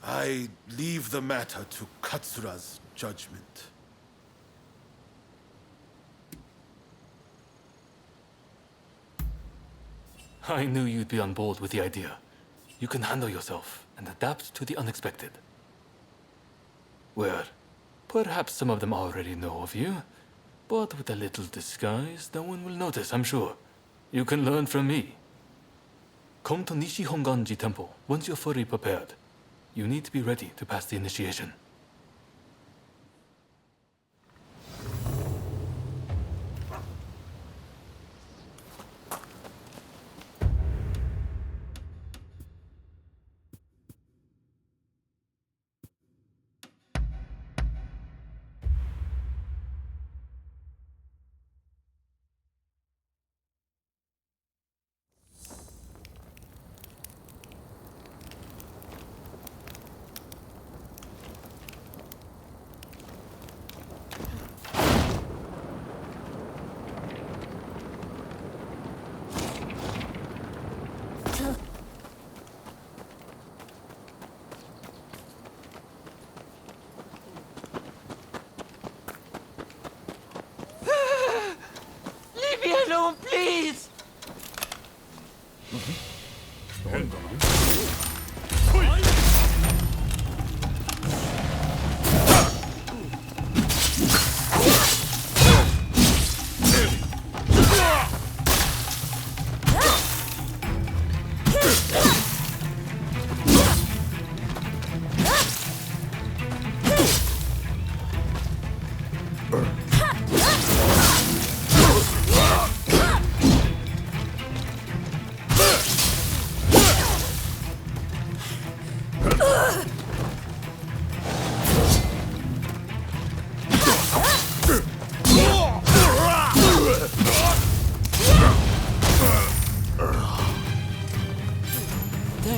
I leave the matter to Katsura's judgment. I knew you'd be on board with the idea. You can handle yourself and adapt to the unexpected. Well, perhaps some of them already know of you, but with a little disguise, no one will notice, I'm sure. You can learn from me. Come to Nishi Honganji Temple once you're fully prepared. You need to be ready to pass the initiation.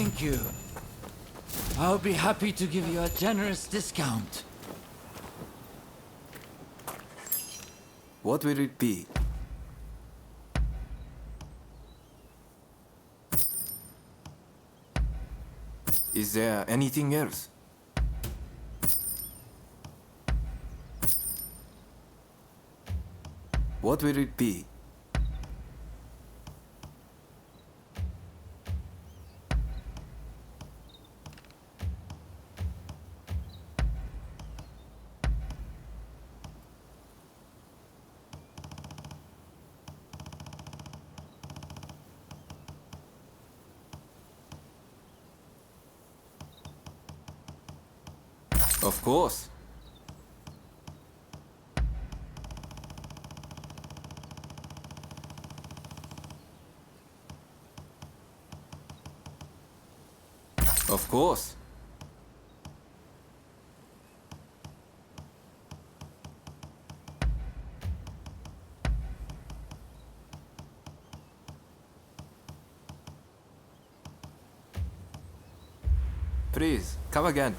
Thank you. I'll be happy to give you a generous discount. What will it be? Is there anything else? What will it be? Of course. Of course. Please, come again.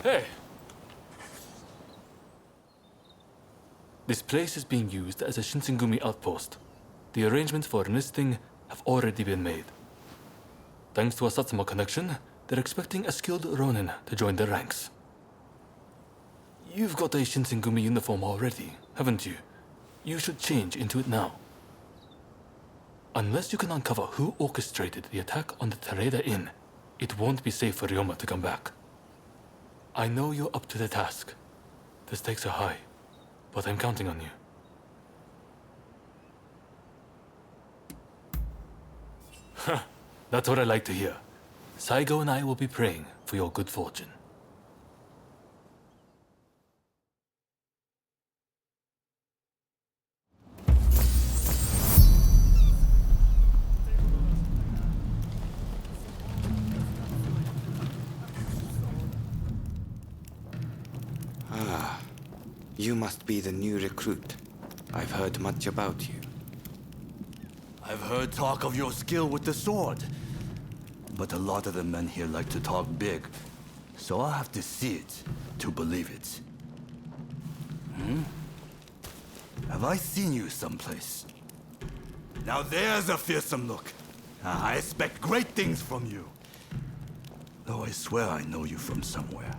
Hey! This place is being used as a Shinsengumi outpost. The arrangements for enlisting have already been made. Thanks to a Satsuma connection, they're expecting a skilled Ronin to join their ranks. You've got a Shinsengumi uniform already, haven't you? You should change into it now. Unless you can uncover who orchestrated the attack on the Tereda Inn, it won't be safe for Ryoma to come back. I know you're up to the task. The stakes are high, but I'm counting on you. That's what I like to hear. Saigo and I will be praying for your good fortune. Ah, you must be the new recruit. I've heard much about you. I've heard talk of your skill with the sword. But a lot of the men here like to talk big. So I'll have to see it to believe it. Have I seen you someplace? Now there's a fearsome look. I expect great things from you. Though I swear I know you from somewhere.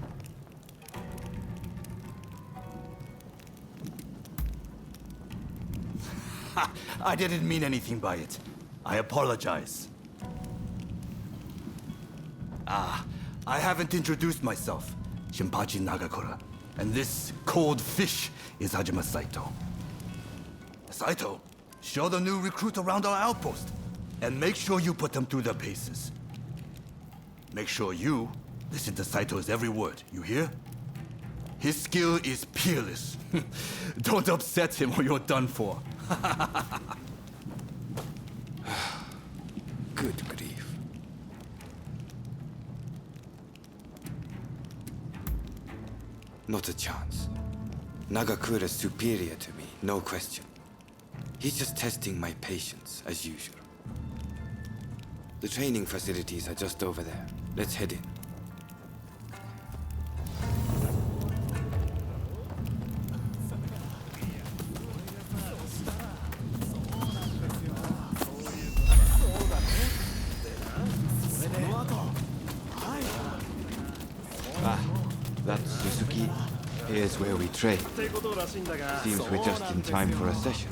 I didn't mean anything by it. I apologize. I haven't introduced myself. Shinpachi Nagakura. And this cold fish is Hajime Saito. Saito, show the new recruit around our outpost. And make sure you put them through their paces. Make sure you listen to Saito's every word, you hear? His skill is peerless. Don't upset him or you're done for. Good grief. Not a chance. Nagakura's superior to me, no question. He's just testing my patience, as usual. The training facilities are just over there. Let's head in. Ah, that's Suzuki. Here's where we train. Seems we're just in time for a session.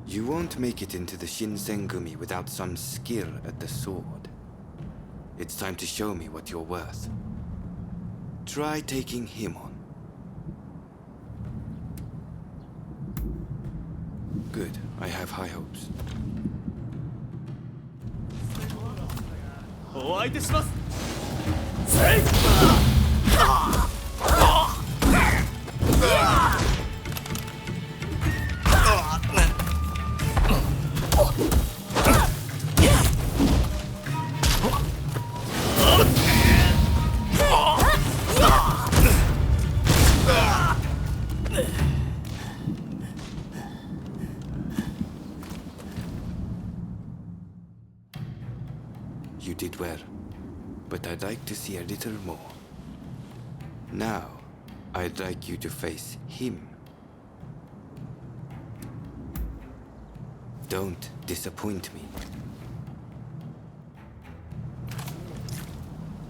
You won't make it into the Shinsengumi without some skill at the sword. It's time to show me what you're worth. Try taking him on. Good. I have high hopes. お相手します。You did well, but I'd like to see a little more. Now, I'd like you to face him. Don't disappoint me.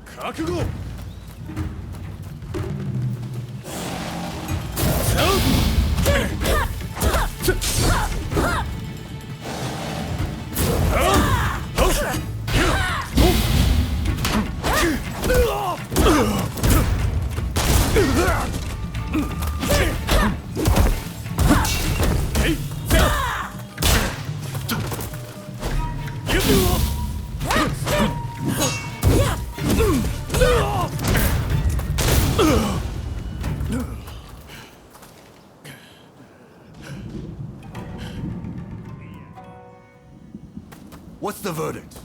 覚悟。 What's the verdict?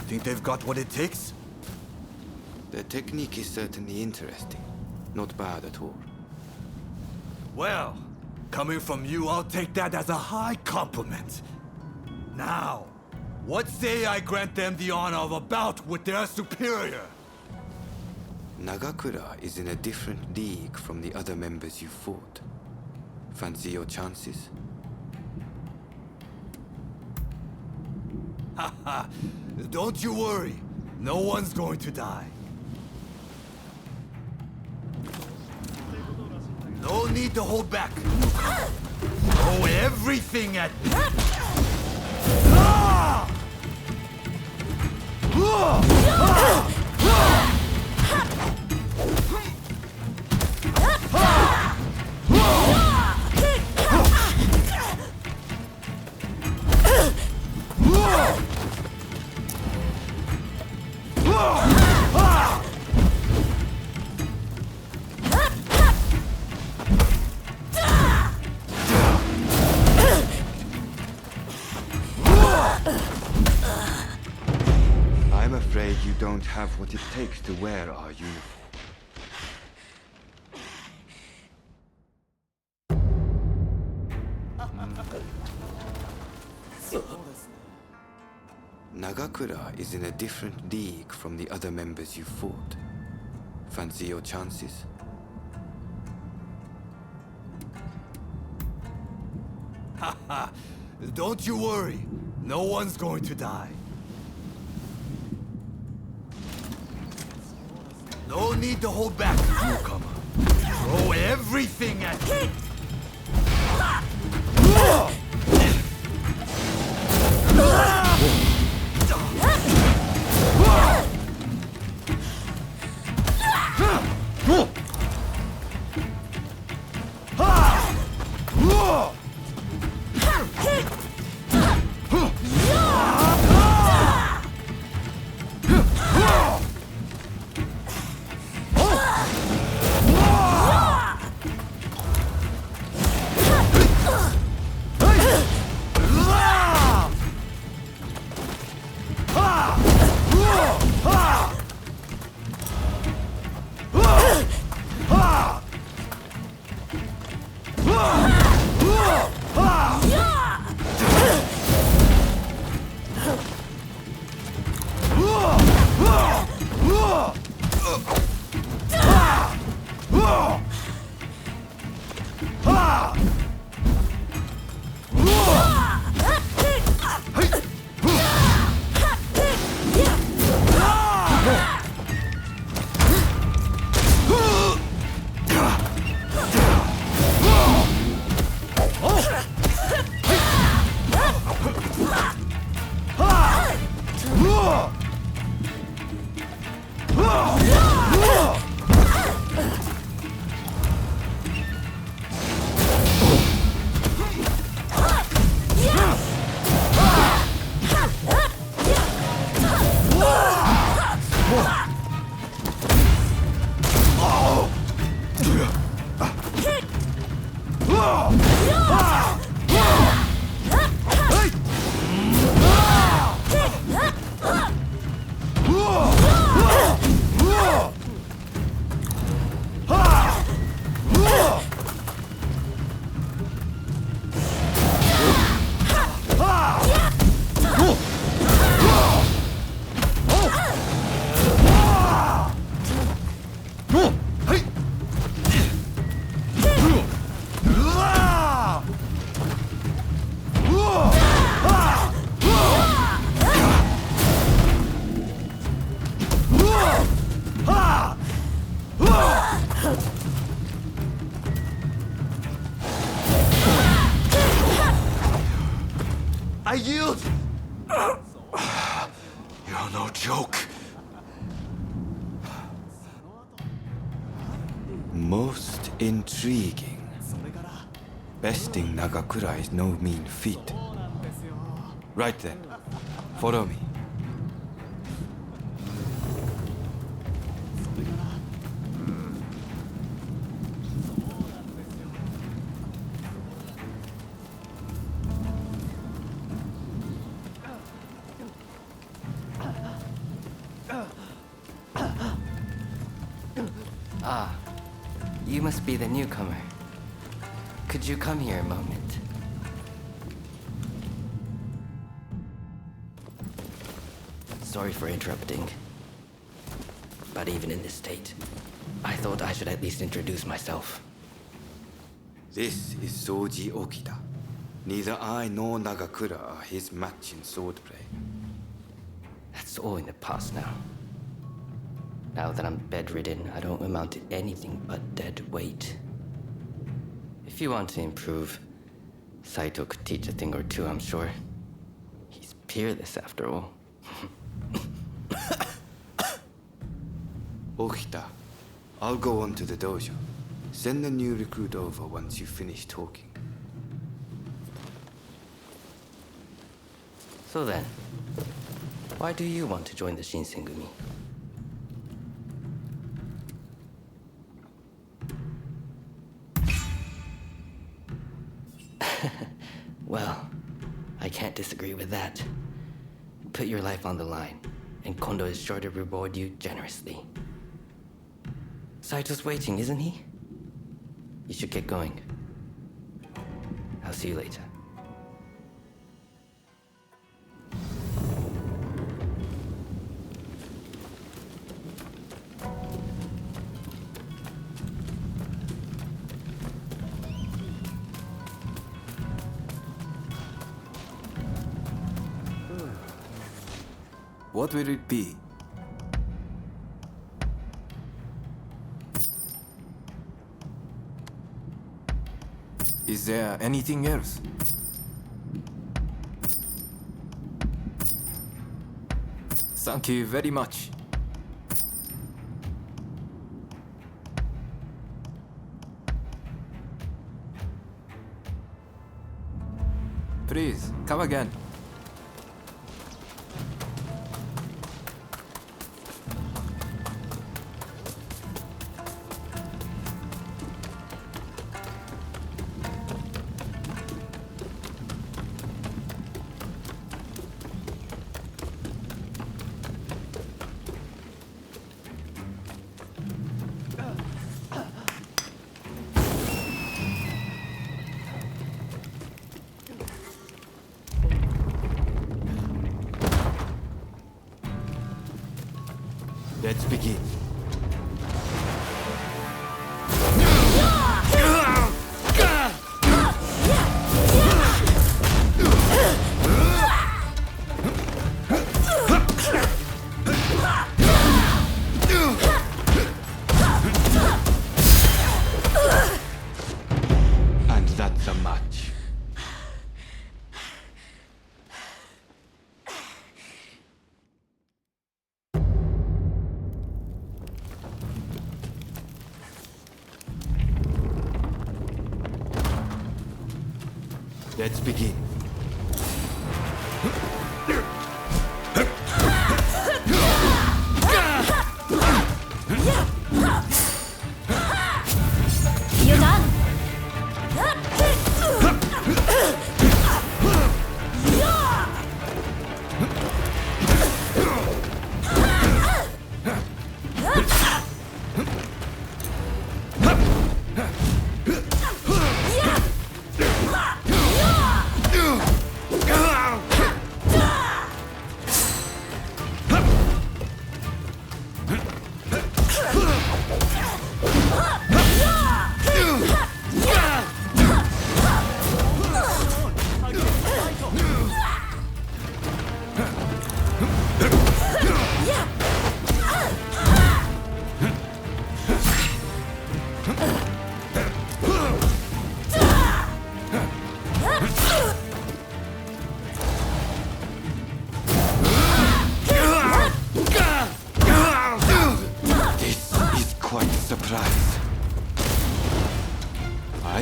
Think they've got what it takes? The technique is certainly interesting. Not bad at all. Well, coming from you, I'll take that as a high compliment. Now, what say I grant them the honor of a bout with their superior? Nagakura is in a different league from the other members you fought. Fancy your chances? Haha, don't you worry. No one's going to die. No need to hold back, newcomer. Throw everything at me. Ah! I'm afraid you don't have what it takes to wear our uniform. Nagakura is in a different league from the other members you fought. Fancy your chances? Haha, don't you worry. No one's going to die. No need to hold back, newcomer. Throw everything at me. I yield! You're no joke. Most intriguing. Besting Nagakura is no mean feat. Right then, follow me. Ah, you must be the newcomer. Could you come here a moment? Sorry for interrupting. But even in this state, I thought I should at least introduce myself. This is Soji Okita. Neither I nor Nagakura are his match in swordplay. That's all in the past now. Now that I'm bedridden, I don't amount to anything but dead weight. If you want to improve, Saito could teach a thing or two, I'm sure. He's peerless after all. Okita, I'll go on to the dojo. Send the new recruit over once you finish talking. So then, why do you want to join the Shinsengumi? Well, I can't disagree with that. Put your life on the line, and Kondo is sure to reward you generously. Saito's waiting, isn't he? You should get going. I'll see you later. What will it be? Is there anything else? Thank you very much. Please, come again. Let's begin. And that's a match. Let's begin. You done?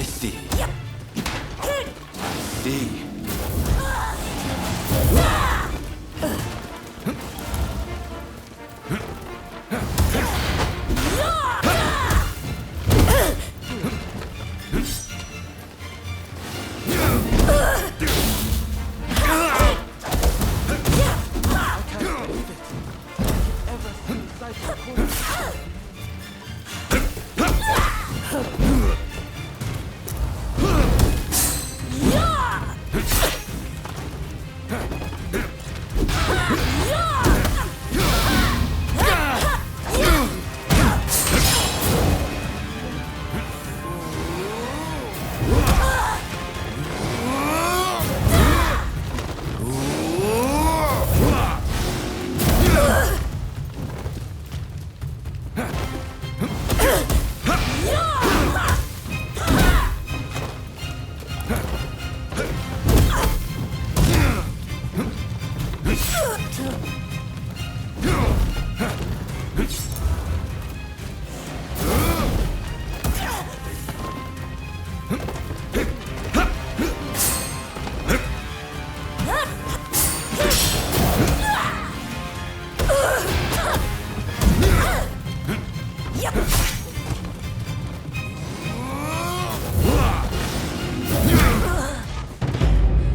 see. I see.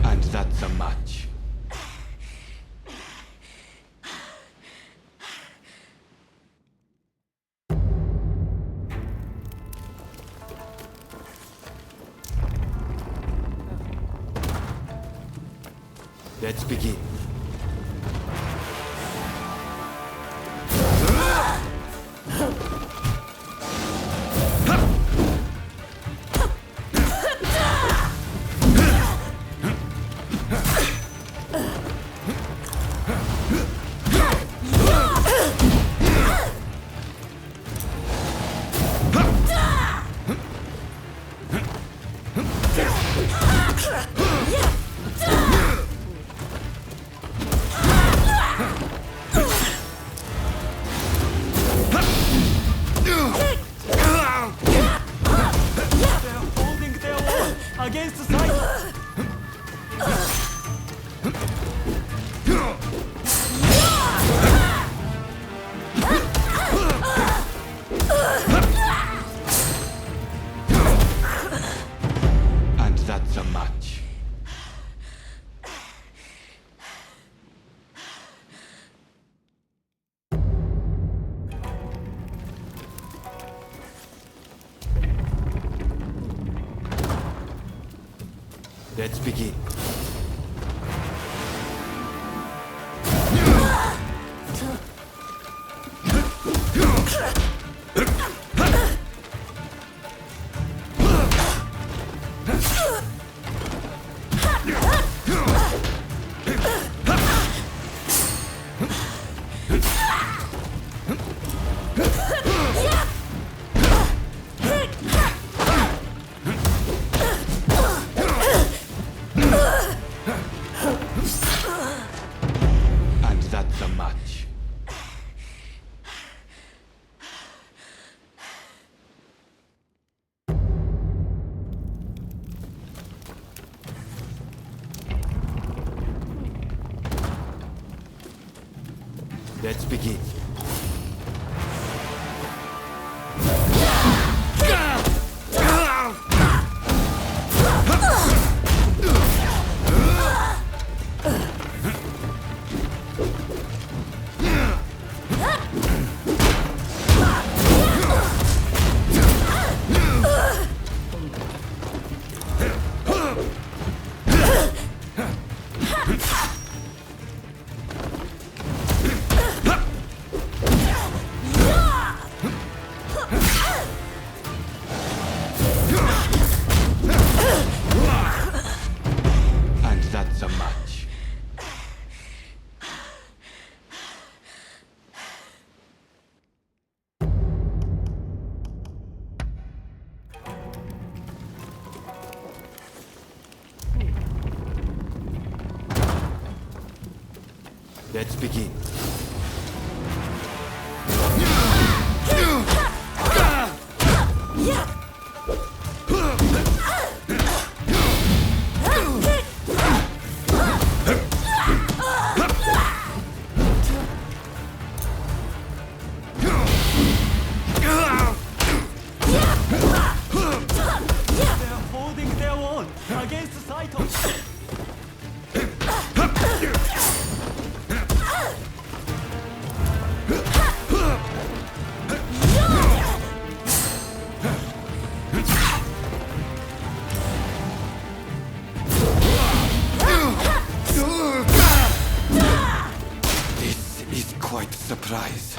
And that's a match. Let's begin. Against the side! And that's a match. Let's begin. And that's a match. Let's begin. And that's a match. Let's begin. on against Saito. This is quite a surprise.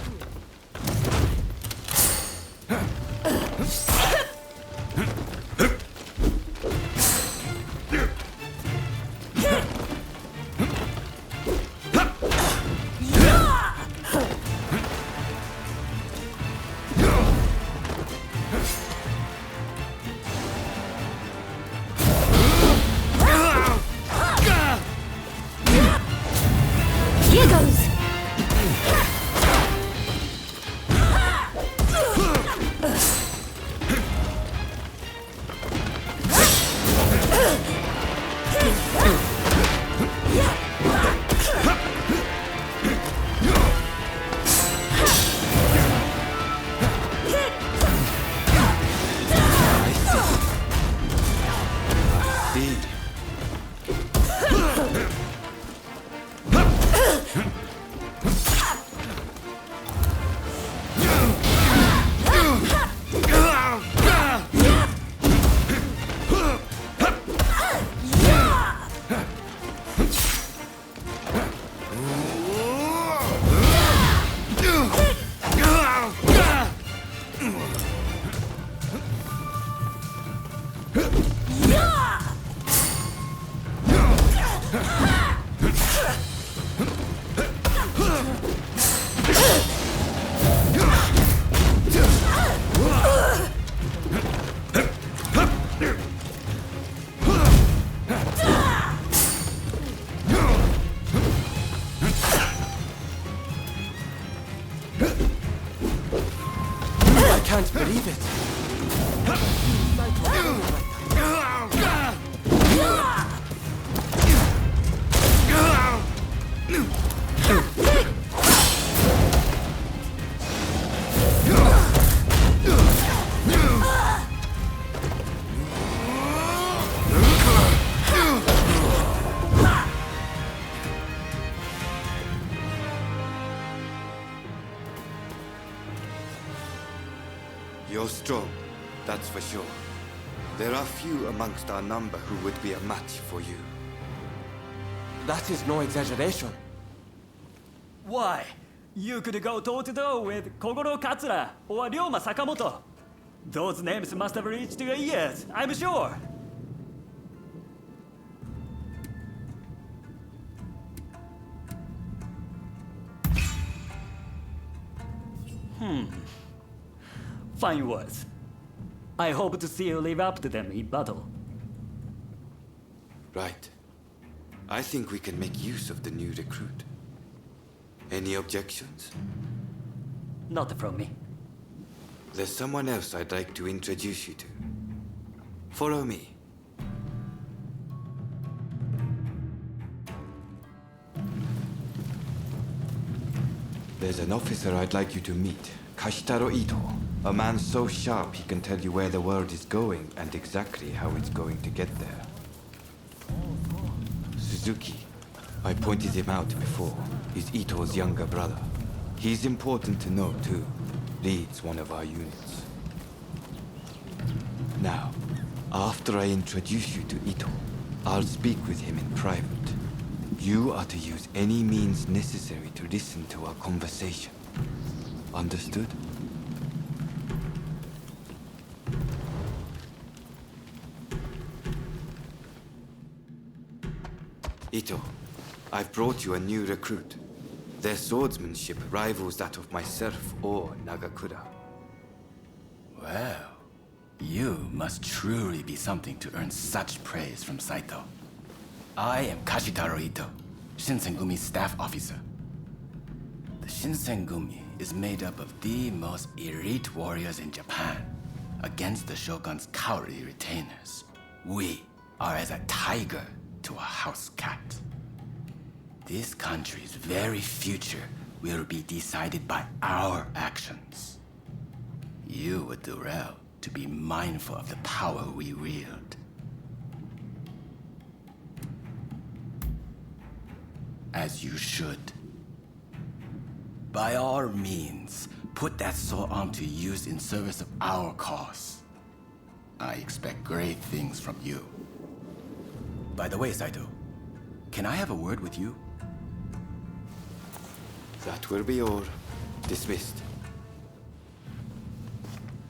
Here goes! I can't believe it. You're strong, that's for sure. There are few amongst our number who would be a match for you. That is no exaggeration. Why? You could go toe-to-toe with Kogoro Katsura or Ryoma Sakamoto. Those names must have reached your ears, I'm sure. Fine words. I hope to see you live up to them in battle. Right. I think we can make use of the new recruit. Any objections? Not from me. There's someone else I'd like to introduce you to. Follow me. There's an officer I'd like you to meet. Kashitaro Ito. A man so sharp he can tell you where the world is going and exactly how it's going to get there. Suzuki. I pointed him out before. He's Ito's younger brother. He's important to know too. Leads one of our units. Now, after I introduce you to Ito, I'll speak with him in private. You are to use any means necessary to listen to our conversation. Understood? Ito, I've brought you a new recruit. Their swordsmanship rivals that of myself or Nagakura. Well, you must truly be something to earn such praise from Saito. I am Kashitaro Ito, Shinsengumi's staff officer. The Shinsengumi is made up of the most elite warriors in Japan against the Shogun's cowardly retainers. We are as a tiger to a house cat. This country's very future will be decided by our actions. You would do well to be mindful of the power we wield. as you should. By all means, put that sword on to use in service of our cause. I expect great things from you. By the way, Saito, can I have a word with you? That will be all. Dismissed.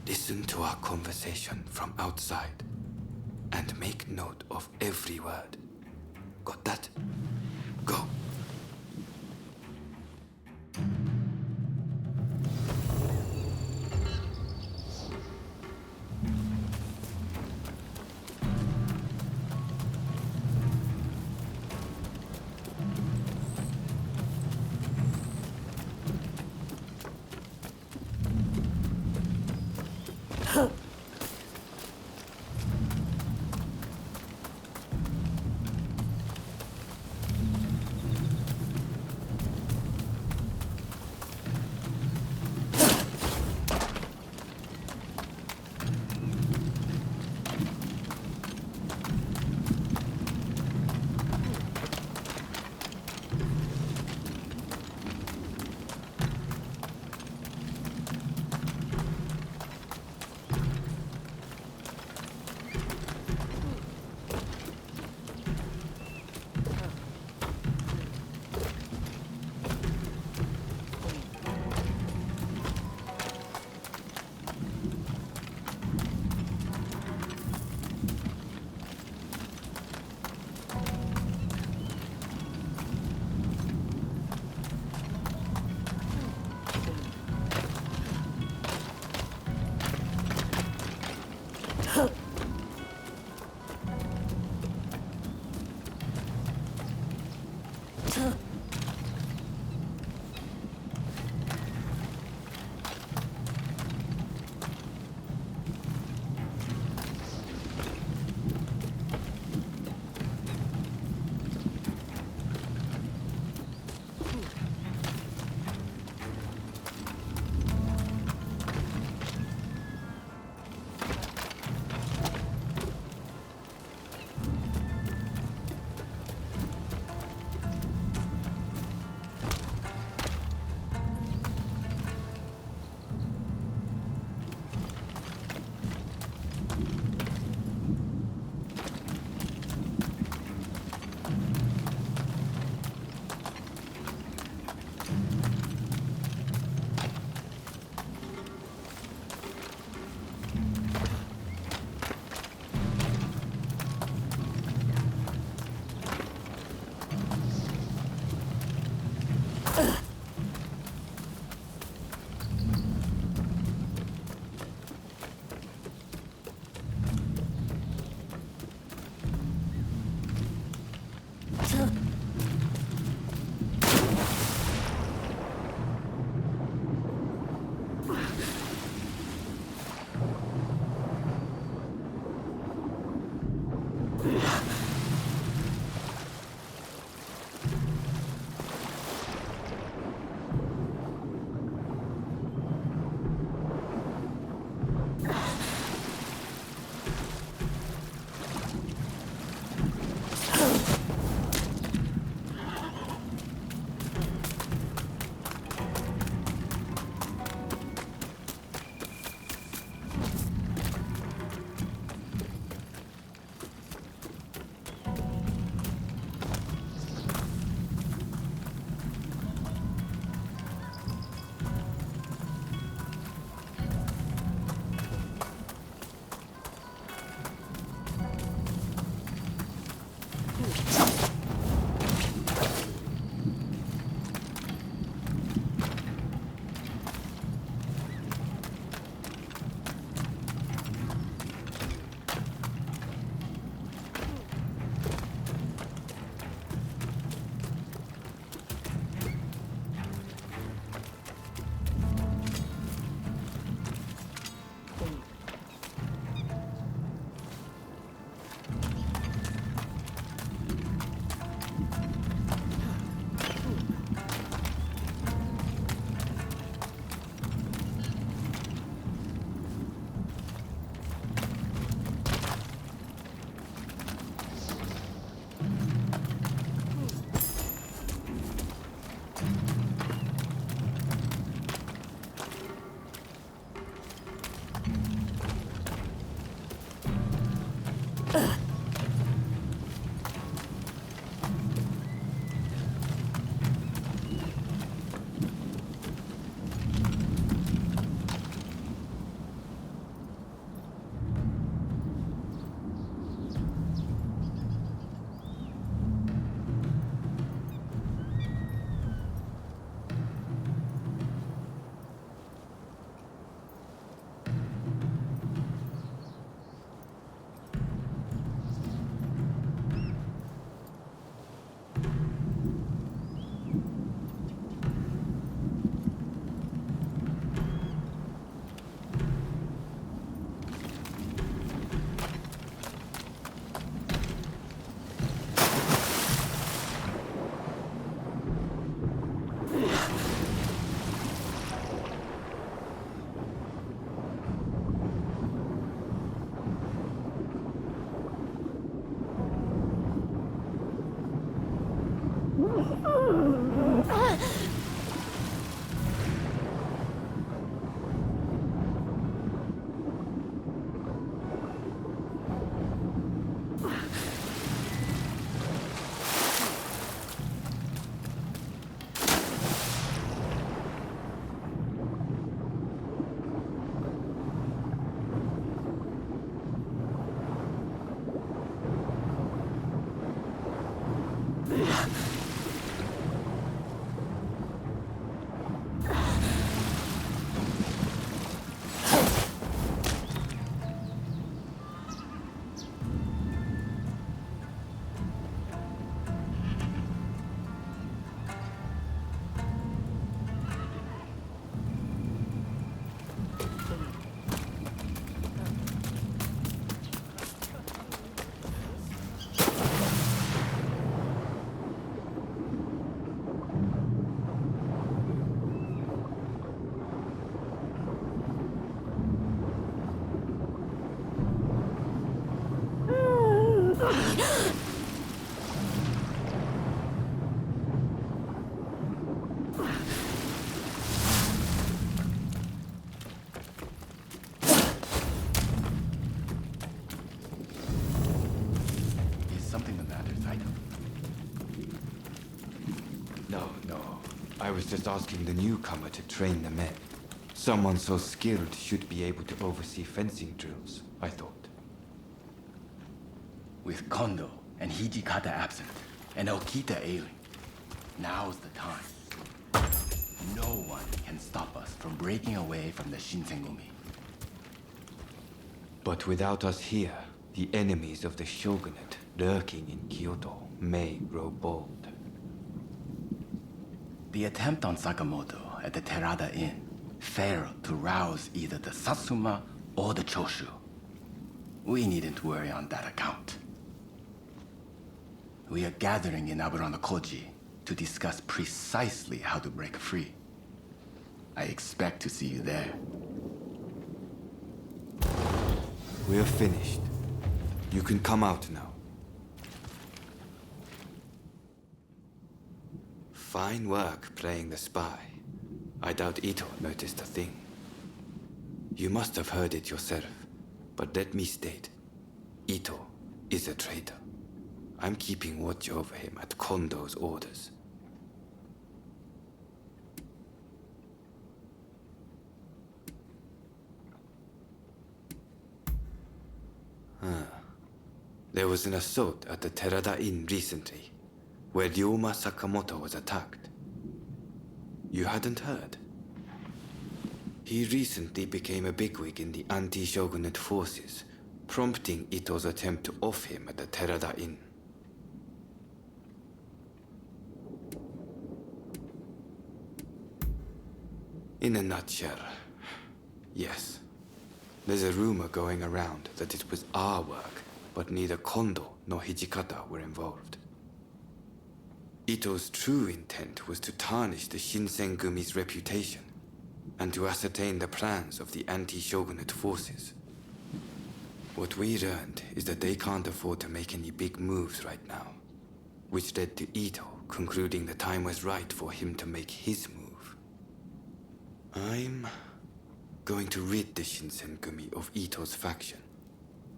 Listen to our conversation from outside and make note of every word. Got that? Go. I was just asking the newcomer to train the men. Someone so skilled should be able to oversee fencing drills, I thought. With Kondo and Hijikata absent, and Okita ailing, now's the time. No one can stop us from breaking away from the Shinsengumi. But without us here, the enemies of the shogunate lurking in Kyoto may grow bold. The attempt on Sakamoto at the Terada Inn failed to rouse either the Satsuma or the Choshu. We needn't worry on that account. We are gathering in Aburano-Koji to discuss precisely how to break free. I expect to see you there. We're finished. You can come out now. Fine work playing the spy. I doubt Ito noticed a thing. You must have heard it yourself, but let me state, Ito is a traitor. I'm keeping watch over him at Kondo's orders. There was an assault at the Terada Inn recently, where Ryoma Sakamoto was attacked. You hadn't heard? He recently became a bigwig in the anti-shogunate forces, prompting Ito's attempt to off him at the Terada Inn. In a nutshell, yes. There's a rumor going around that it was our work, but neither Kondo nor Hijikata were involved. Ito's true intent was to tarnish the Shinsengumi's reputation and to ascertain the plans of the anti-shogunate forces. What we learned is that they can't afford to make any big moves right now, which led to Ito concluding the time was right for him to make his move. I'm going to rid the Shinsengumi of Ito's faction.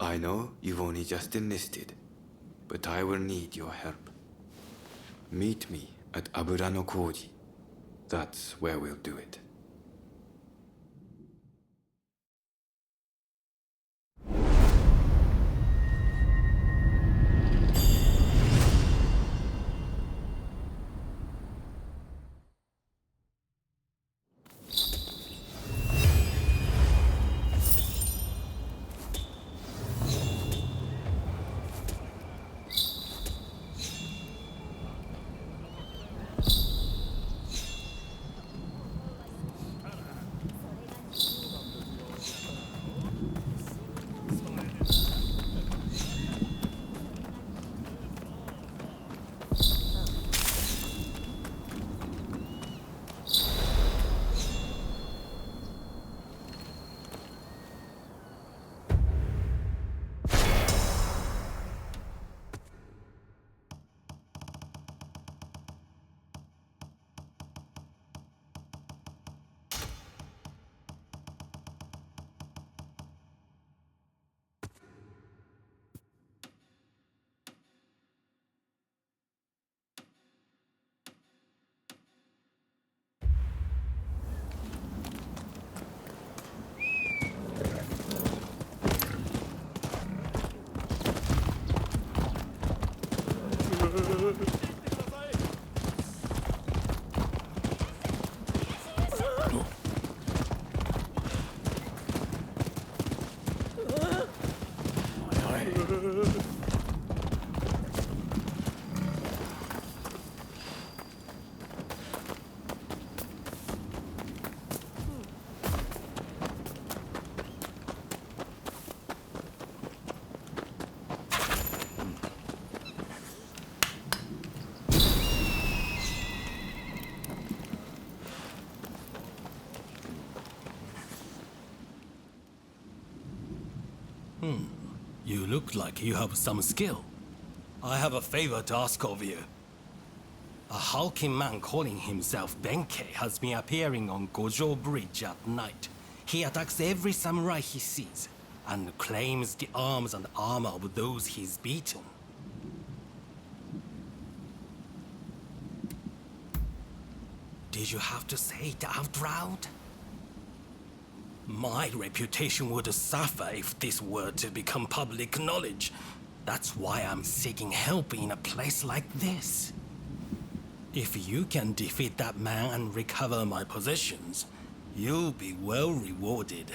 I know you've only just enlisted, but I will need your help. Meet me at Aburano-Koji. That's where we'll do it. You look like you have some skill. I have a favor to ask of you. A hulking man calling himself Benkei has been appearing on Gojo Bridge at night. He attacks every samurai he sees, and claims the arms and armor of those he's beaten. Did you have to say it out loud? My reputation would suffer if this were to become public knowledge. That's why I'm seeking help in a place like this. If you can defeat that man and recover my possessions, you'll be well rewarded.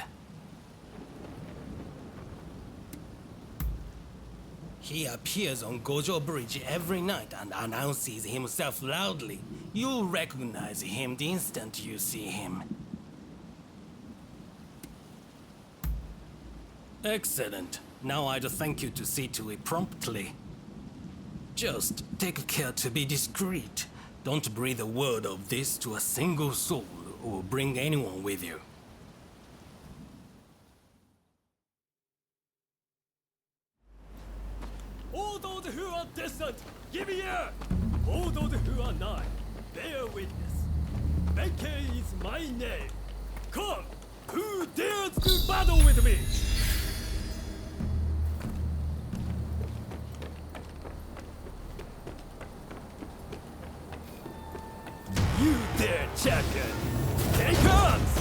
He appears on Gojo Bridge every night and announces himself loudly. You'll recognize him the instant you see him. Excellent. Now I'd thank you to see to it promptly. Just take care to be discreet. Don't breathe a word of this to a single soul or bring anyone with you. All those who are distant, give ear! All those who are nigh, bear witness. Benkei is my name. Come, who dares to battle with me? You dare, champion! Take us!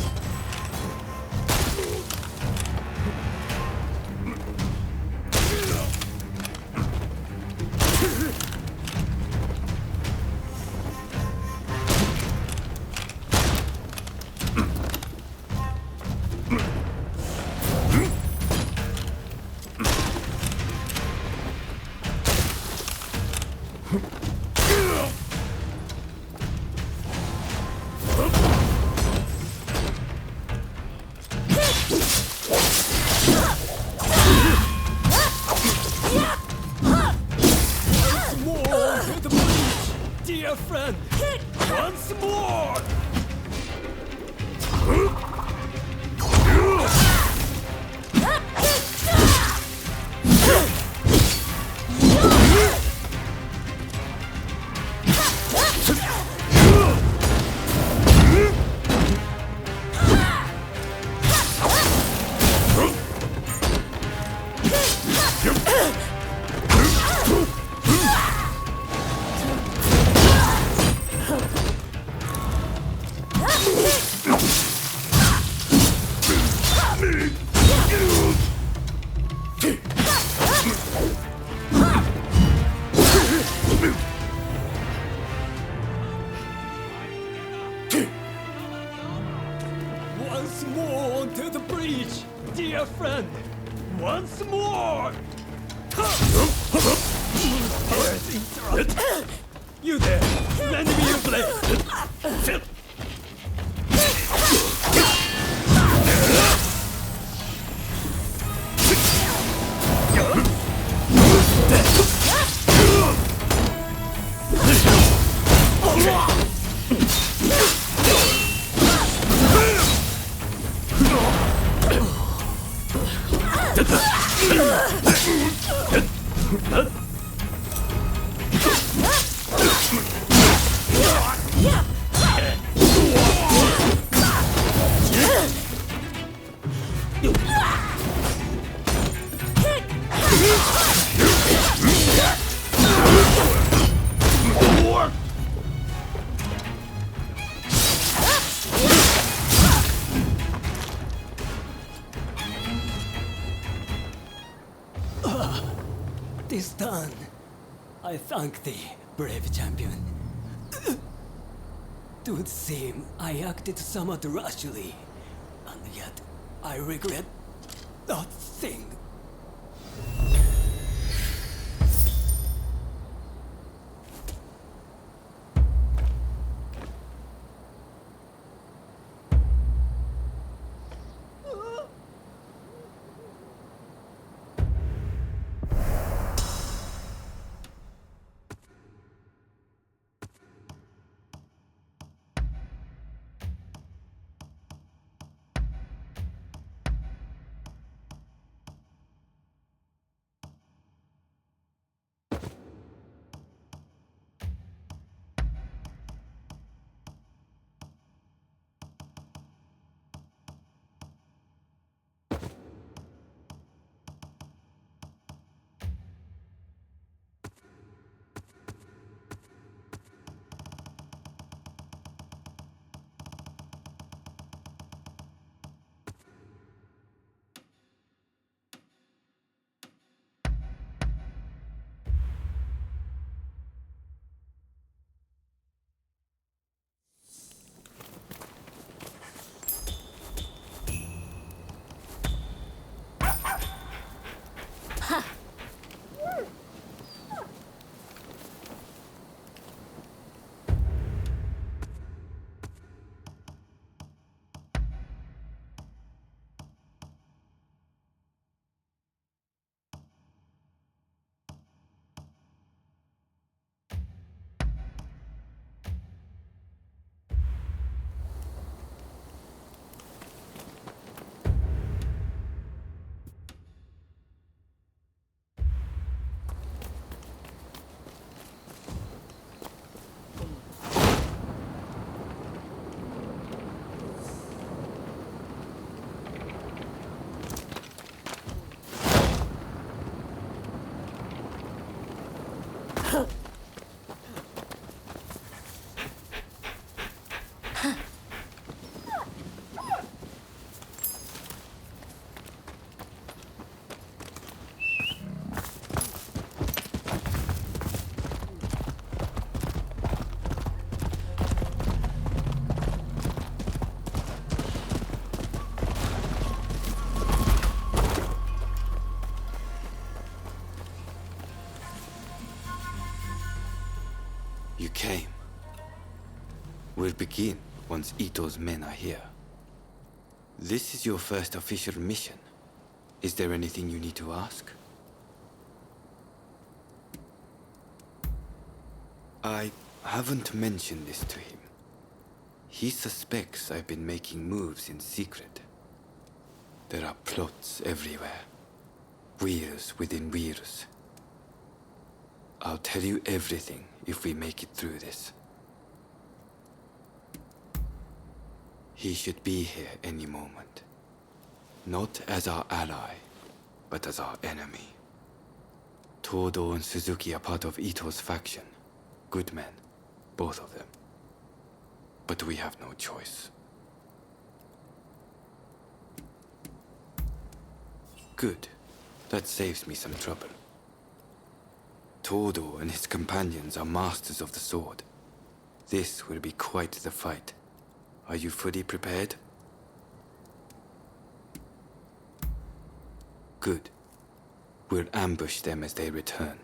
Dear friend, once more! Once more onto the breach, dear friend! Once more! You there! Lend me your blade! This done. I thank thee, brave champion. Would seem I acted somewhat rashly, and yet I regret nothing. You came. We'll begin once Ito's men are here. This is your first official mission. Is there anything you need to ask? I haven't mentioned this to him. He suspects I've been making moves in secret. There are plots everywhere. Wheels within wheels. I'll tell you everything if we make it through this. He should be here any moment. Not as our ally, but as our enemy. Todo and Suzuki are part of Ito's faction. Good men, both of them. But we have no choice. Good. That saves me some trouble. Todo and his companions are masters of the sword. This will be quite the fight. Are you fully prepared? Good. We'll ambush them as they return.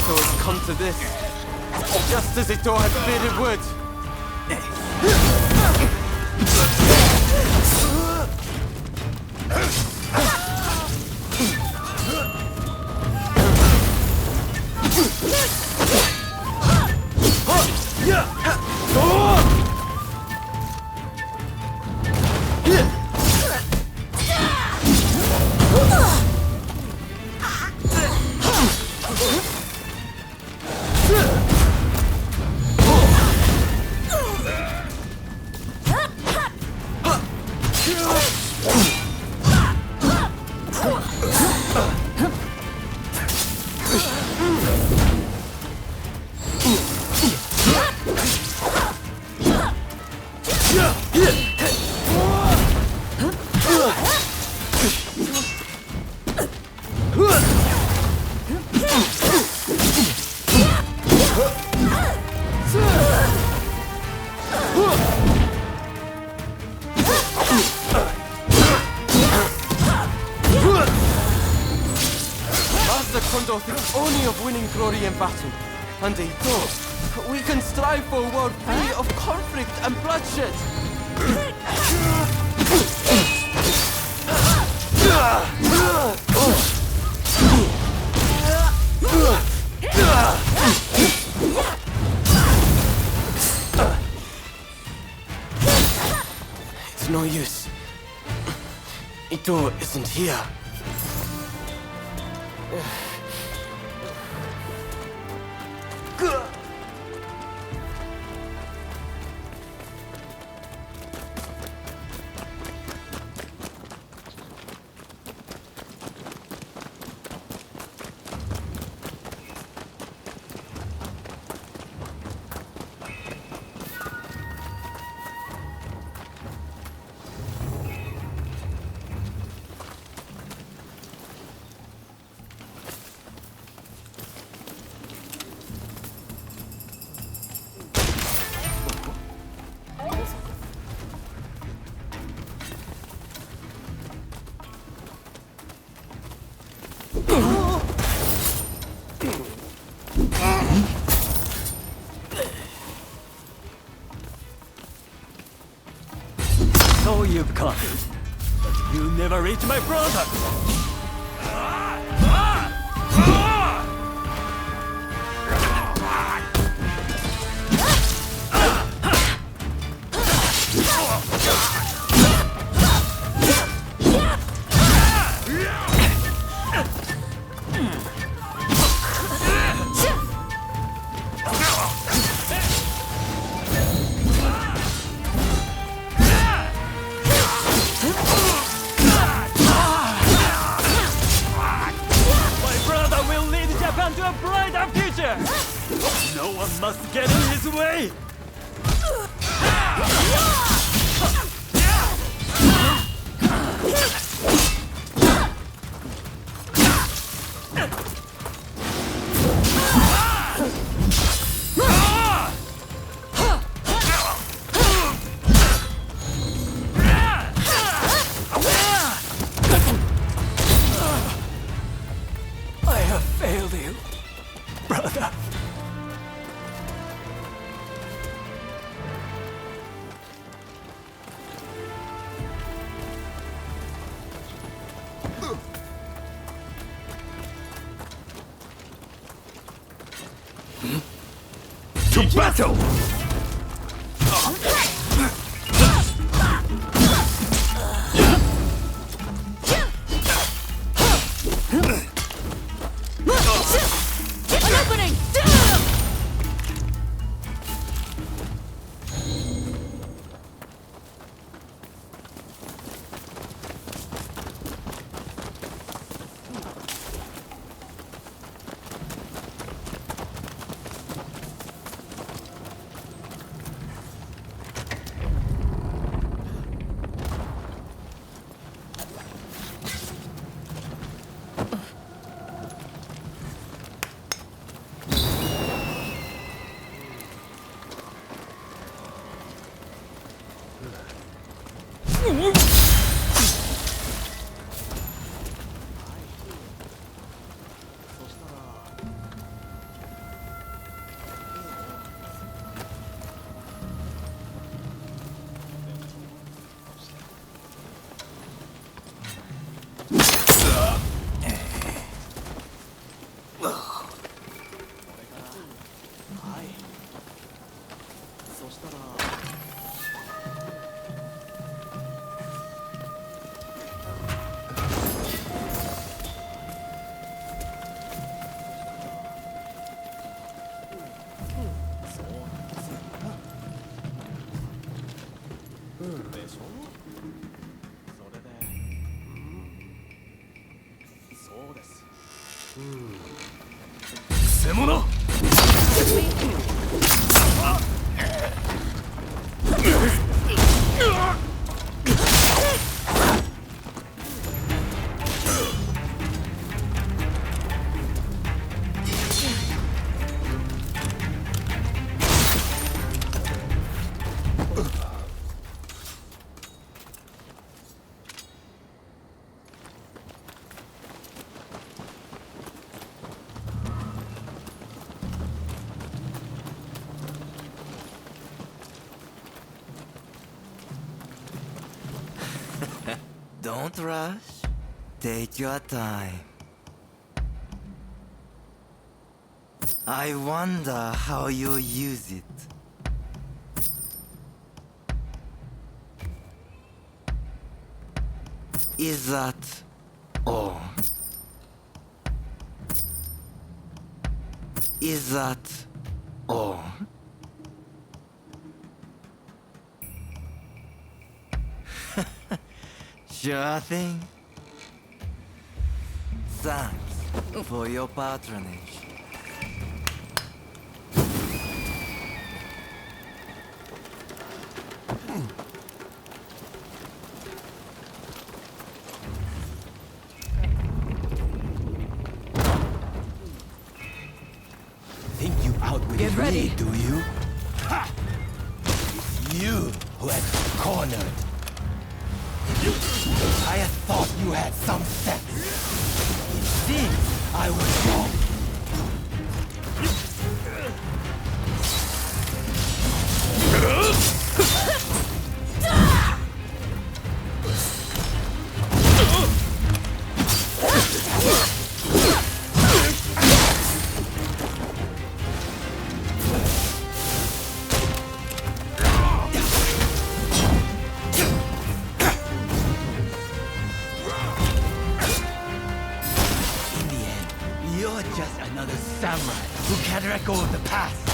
So it's come to this, just as Ito had feared it would. Master Kondo thinks only of winning glory in battle. And Ito, we can strive for a world free of conflict and bloodshed. It's no use. Ito isn't here. So you've come, but you never reach my brother. To a brighter future! No one must get in his way! I have failed you, brother. to battle! An opening! Don't rush. Take your time. I wonder how you use it. Is that all? Is that all? Sure thing. Thanks for your patronage. Think you outwitted Get ready. me, do you? Ha! It's you who had me cornered. I had thought you had some sense. It seems I was wrong. You're just another samurai who can't let go of the past.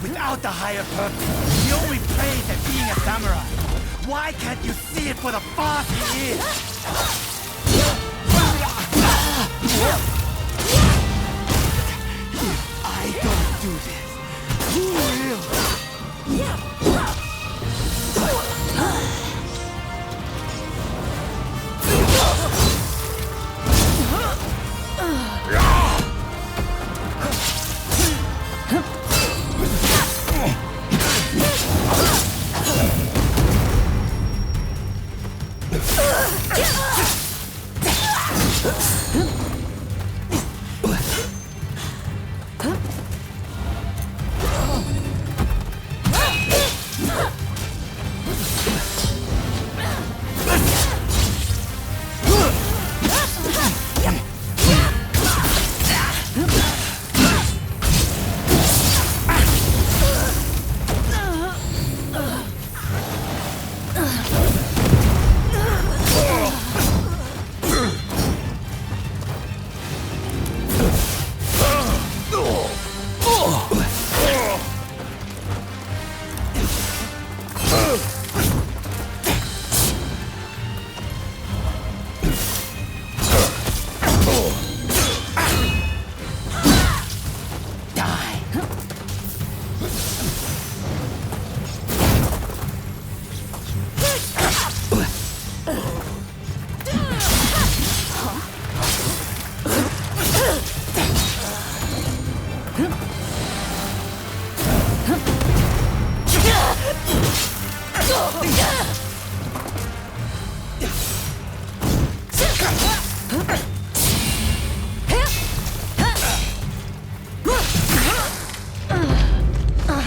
Without the higher purpose, you only praise at being a samurai. Why can't you see it for the farce it is? If I don't do this, who will?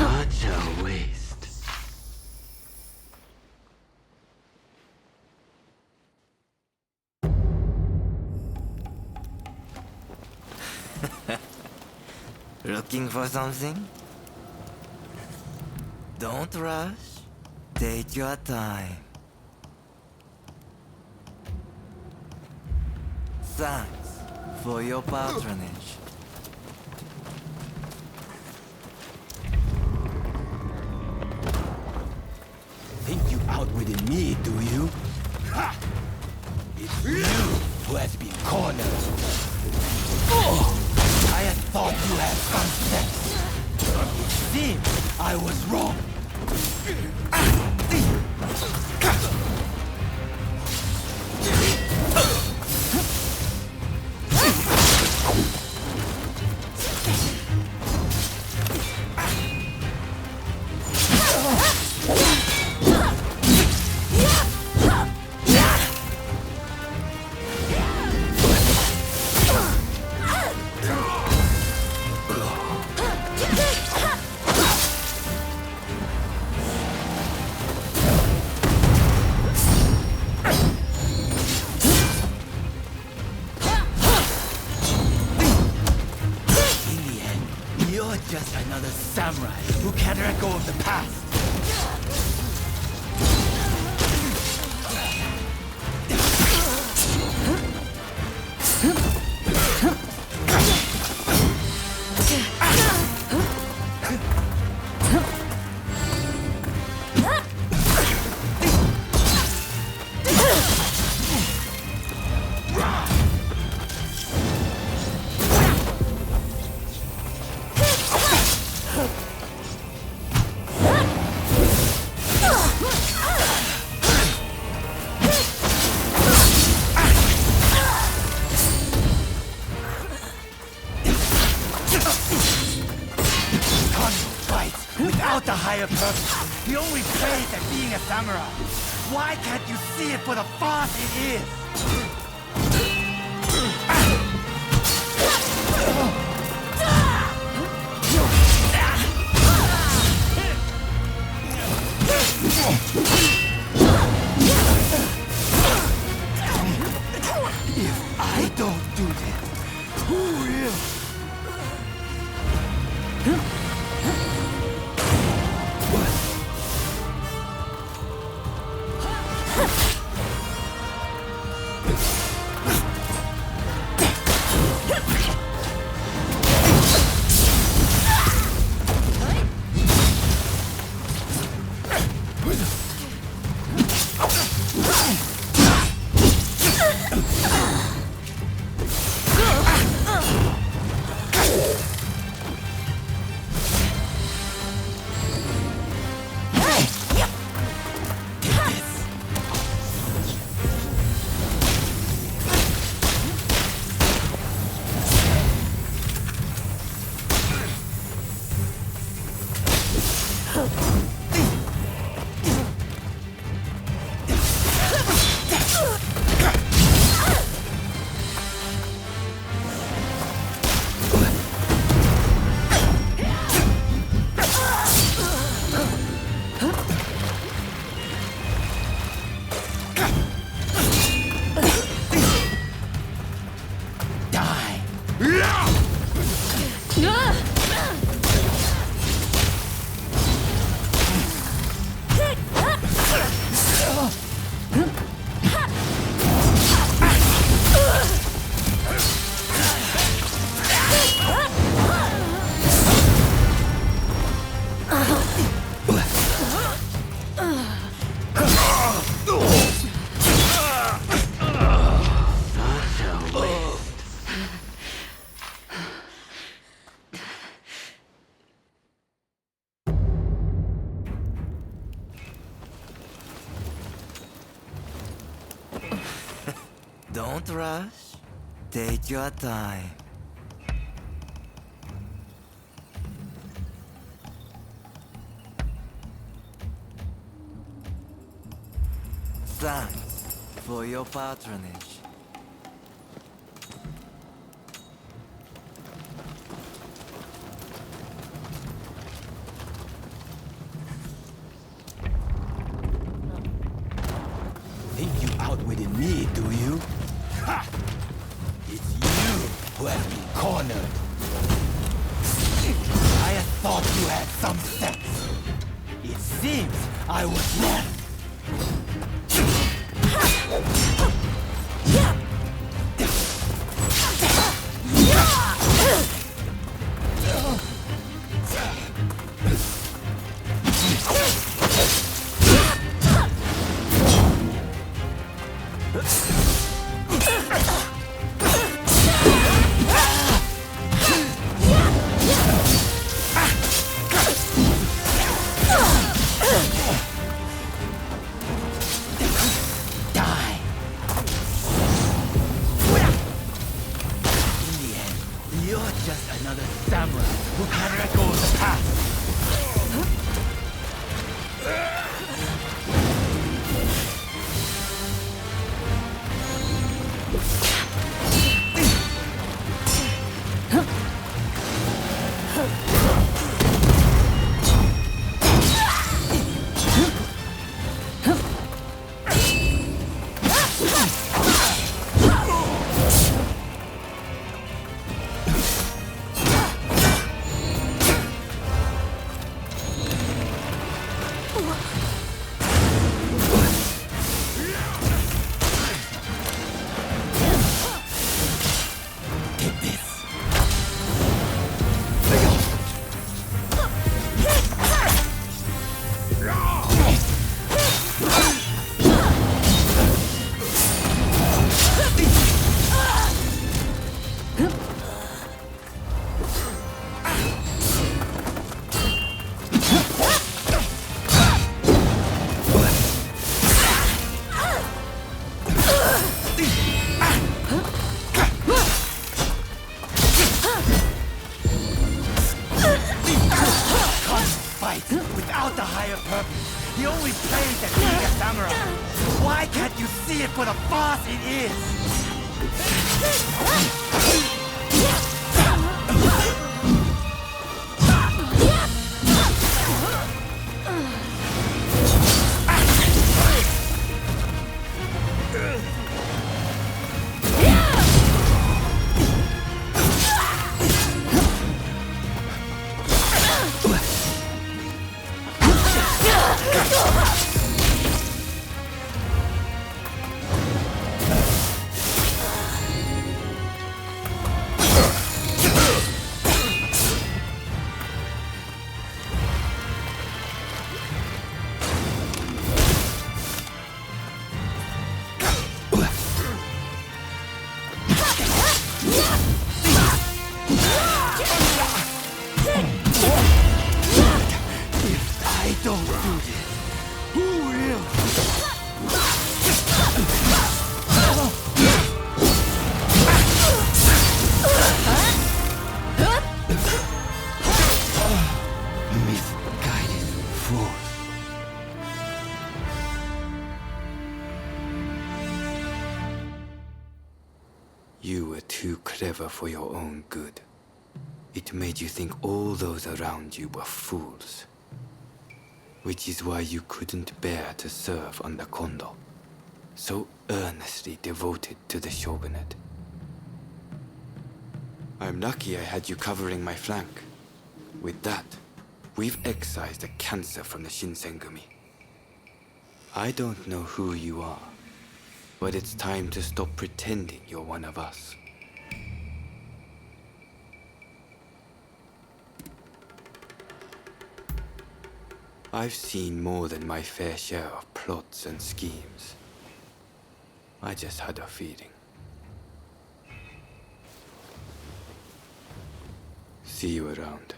Such a waste. Looking for something? Don't rush. Take your time. Thanks for your patronage. Think you outwitted me, do you? Ha! It's you who has been cornered. I had thought you had some sense. It seems I was wrong. You're just another samurai who can't let go of the past. Without the higher purpose, he only plays at being a samurai. Why can't you see it for the farce it is? If I don't do this, who will? Don't rush. Take your time. Thanks for your patronage. Think you outwitted me, do you? Ha! It's you who has been cornered. I had thought you had some sense. It seems I was wrong. You were too clever for your own good. It made you think all those around you were fools. Which is why you couldn't bear to serve under Kondo, so earnestly devoted to the shogunate. I'm lucky I had you covering my flank. With that, we've excised a cancer from the Shinsengumi. I don't know who you are, but it's time to stop pretending you're one of us. I've seen more than my fair share of plots and schemes. I just had a feeling. See you around.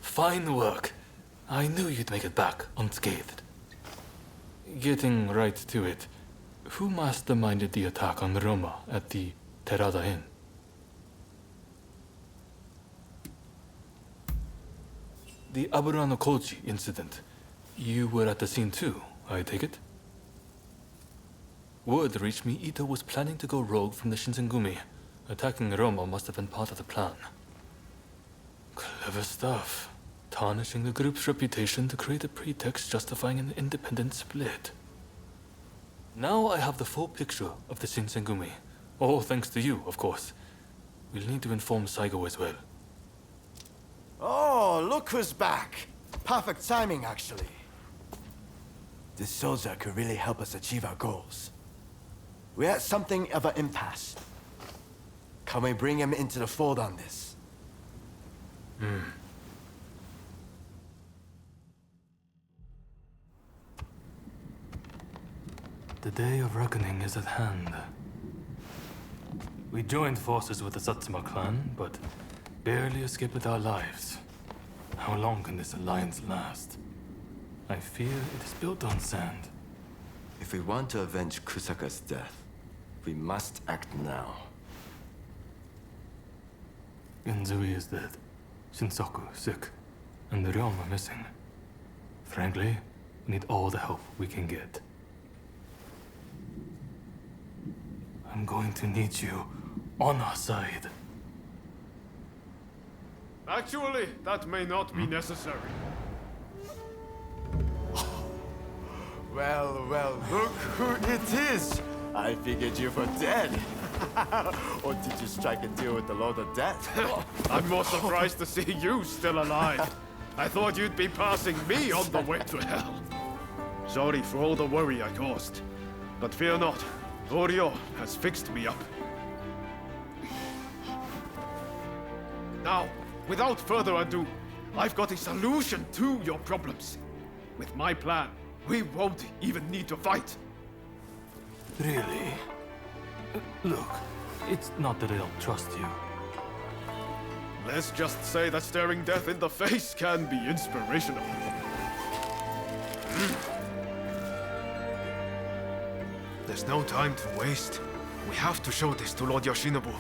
Fine work. I knew you'd make it back unscathed. Getting right to it, who masterminded the attack on Roma at the Terada Inn? The Aburano Kochi incident. You were at the scene too, I take it? Word reached me Ito was planning to go rogue from the Shinsengumi. Attacking Roma must have been part of the plan. Clever stuff. Tarnishing the group's reputation to create a pretext justifying an independent split. Now I have the full picture of the Shinsengumi. All thanks to you, of course. We'll need to inform Saigo as well. Oh, look who's back. Perfect timing, actually. This soldier could really help us achieve our goals. We're at something of an impasse. Can we bring him into the fold on this? The day of reckoning is at hand. We joined forces with the Satsuma clan, but barely escaped with our lives. How long can this alliance last? I fear it is built on sand. If we want to avenge Kusaka's death, we must act now. Genzui is dead, Shinsaku sick, and the Ryoma missing. Frankly, we need all the help we can get. I'm going to need you on our side. Actually, that may not be necessary. Well, look who it is! I figured you were dead. Or did you strike a deal with the Lord of Death? I'm more surprised to see you still alive. I thought you'd be passing me on the way to hell. Sorry for all the worry I caused. But fear not, Oryo has fixed me up. Now, without further ado, I've got a solution to your problems. With my plan, we won't even need to fight. Really? Look, it's not that I don't trust you. Let's just say that staring death in the face can be inspirational. There's no time to waste. We have to show this to Lord Yoshinobu.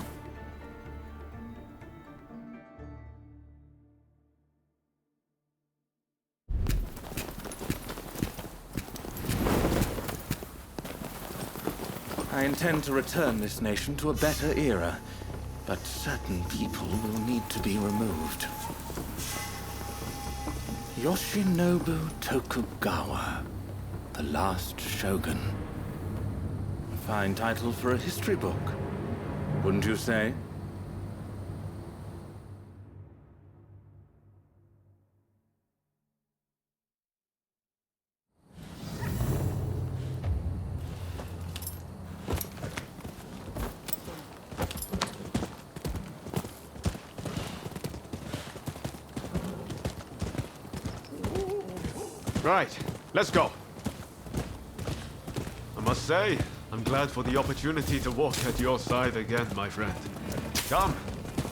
I intend to return this nation to a better era, but certain people will need to be removed. Yoshinobu Tokugawa, the last shogun. A fine title for a history book, wouldn't you say? Right, let's go. I must say, I'm glad for the opportunity to walk at your side again, my friend. Come,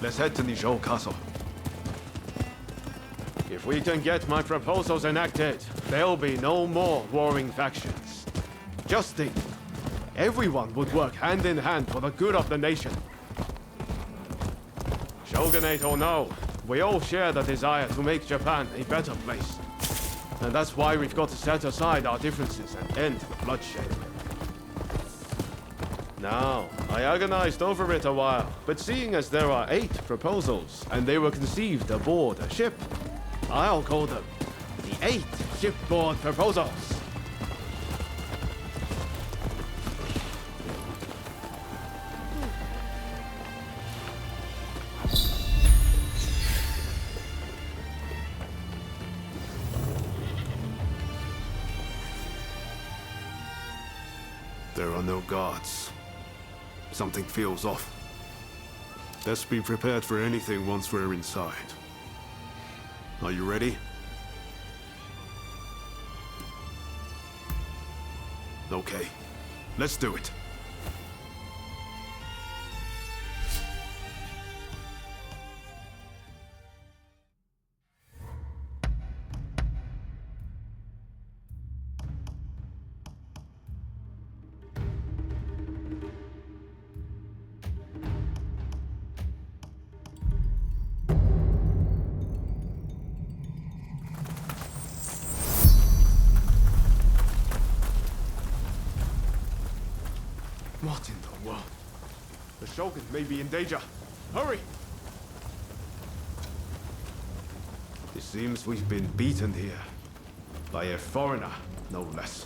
let's head to Nijou Castle. If we can get my proposals enacted, there'll be no more warring factions. Just think, everyone would work hand in hand for the good of the nation. Shogunate or no, we all share the desire to make Japan a better place. And that's why we've got to set aside our differences and end the bloodshed. Now, I agonized over it a while, but seeing as there are 8 proposals, and they were conceived aboard a ship, I'll call them the 8 shipboard proposals. There are no guards. Something feels off. Let's be prepared for anything once we're inside. Are you ready? Okay, let's do it. What in the world? The Shogun may be in danger. Hurry! It seems we've been beaten here. By a foreigner, no less.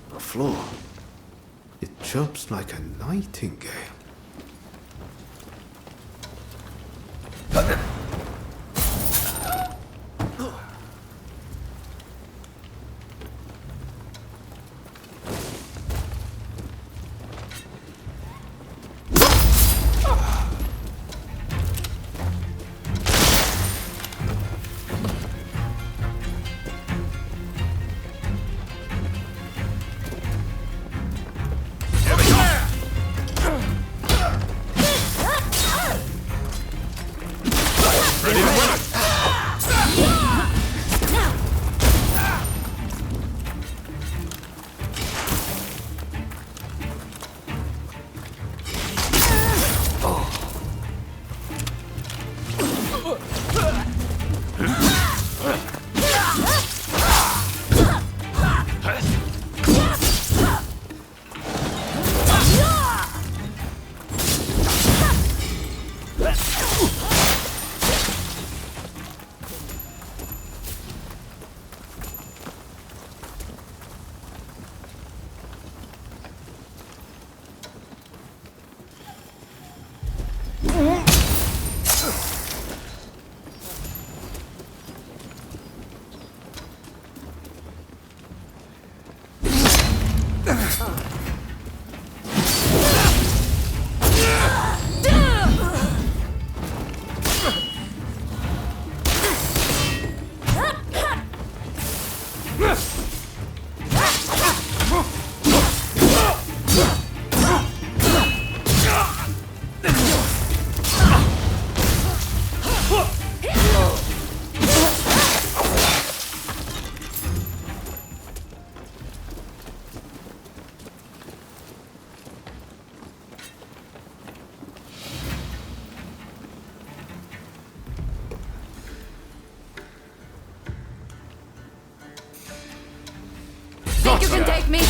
The floor. It chirps like a nightingale. Think you can take me?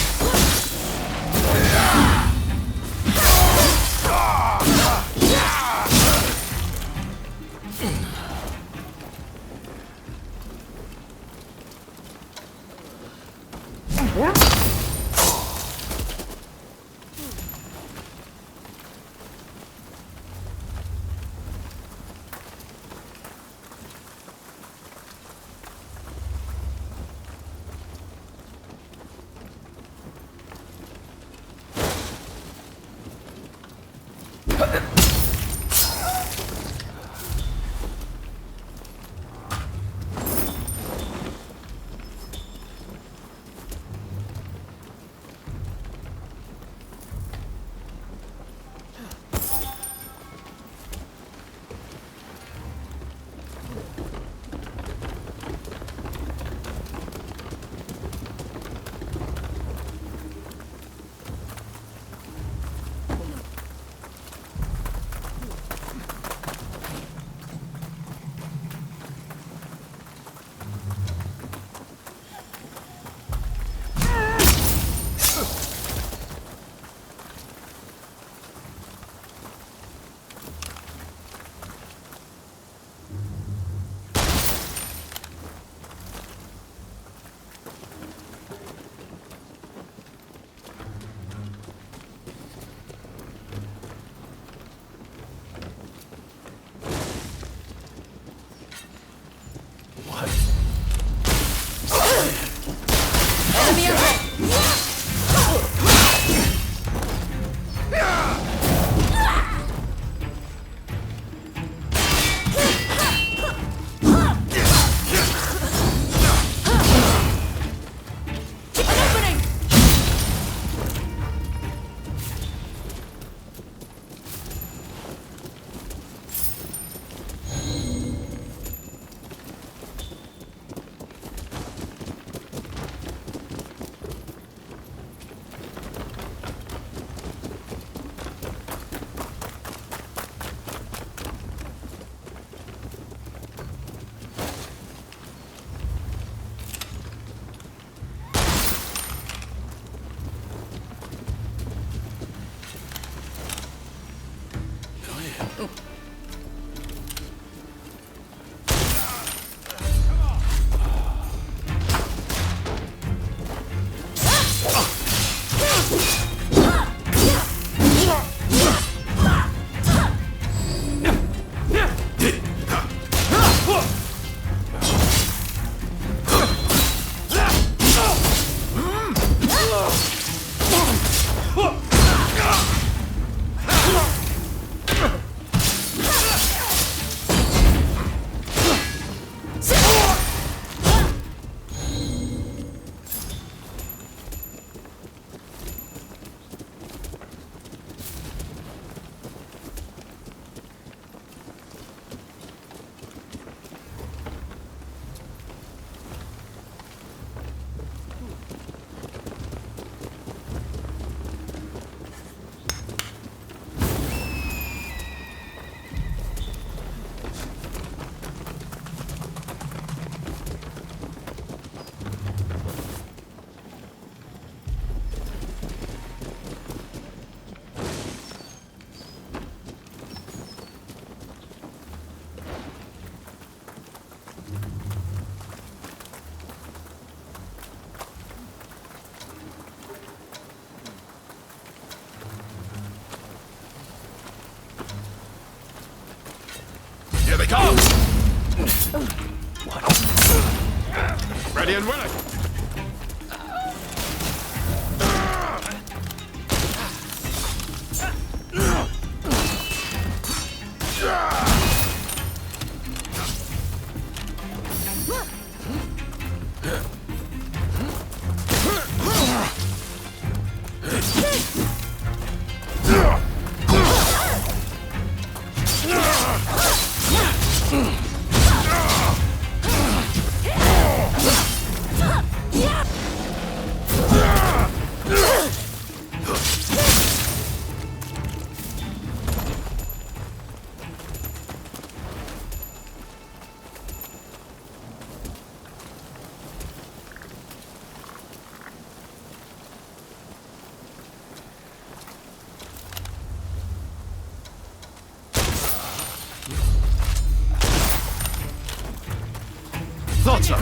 Ready and willing. Thought so.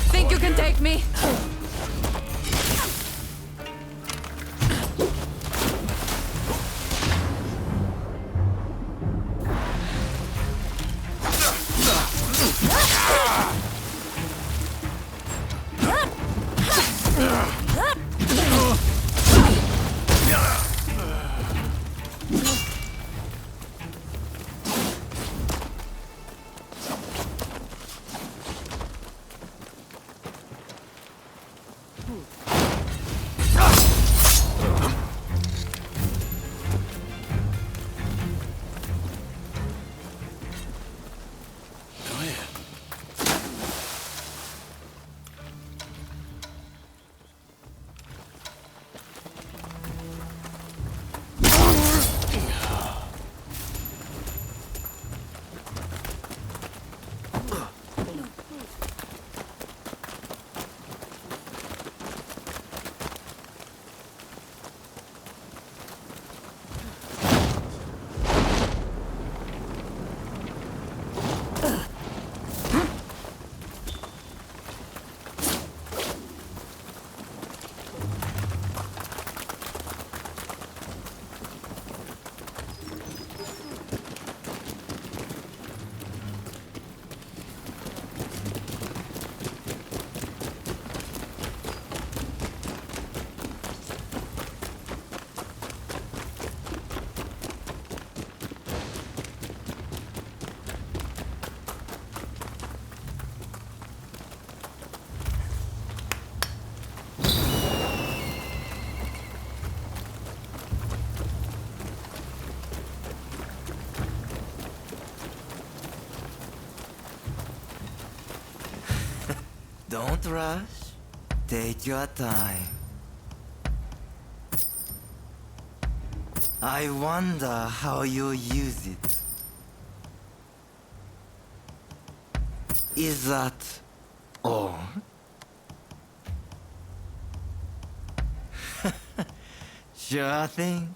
Think you can take me? Don't rush. Take your time. I wonder how you use it. Is that all? Sure thing.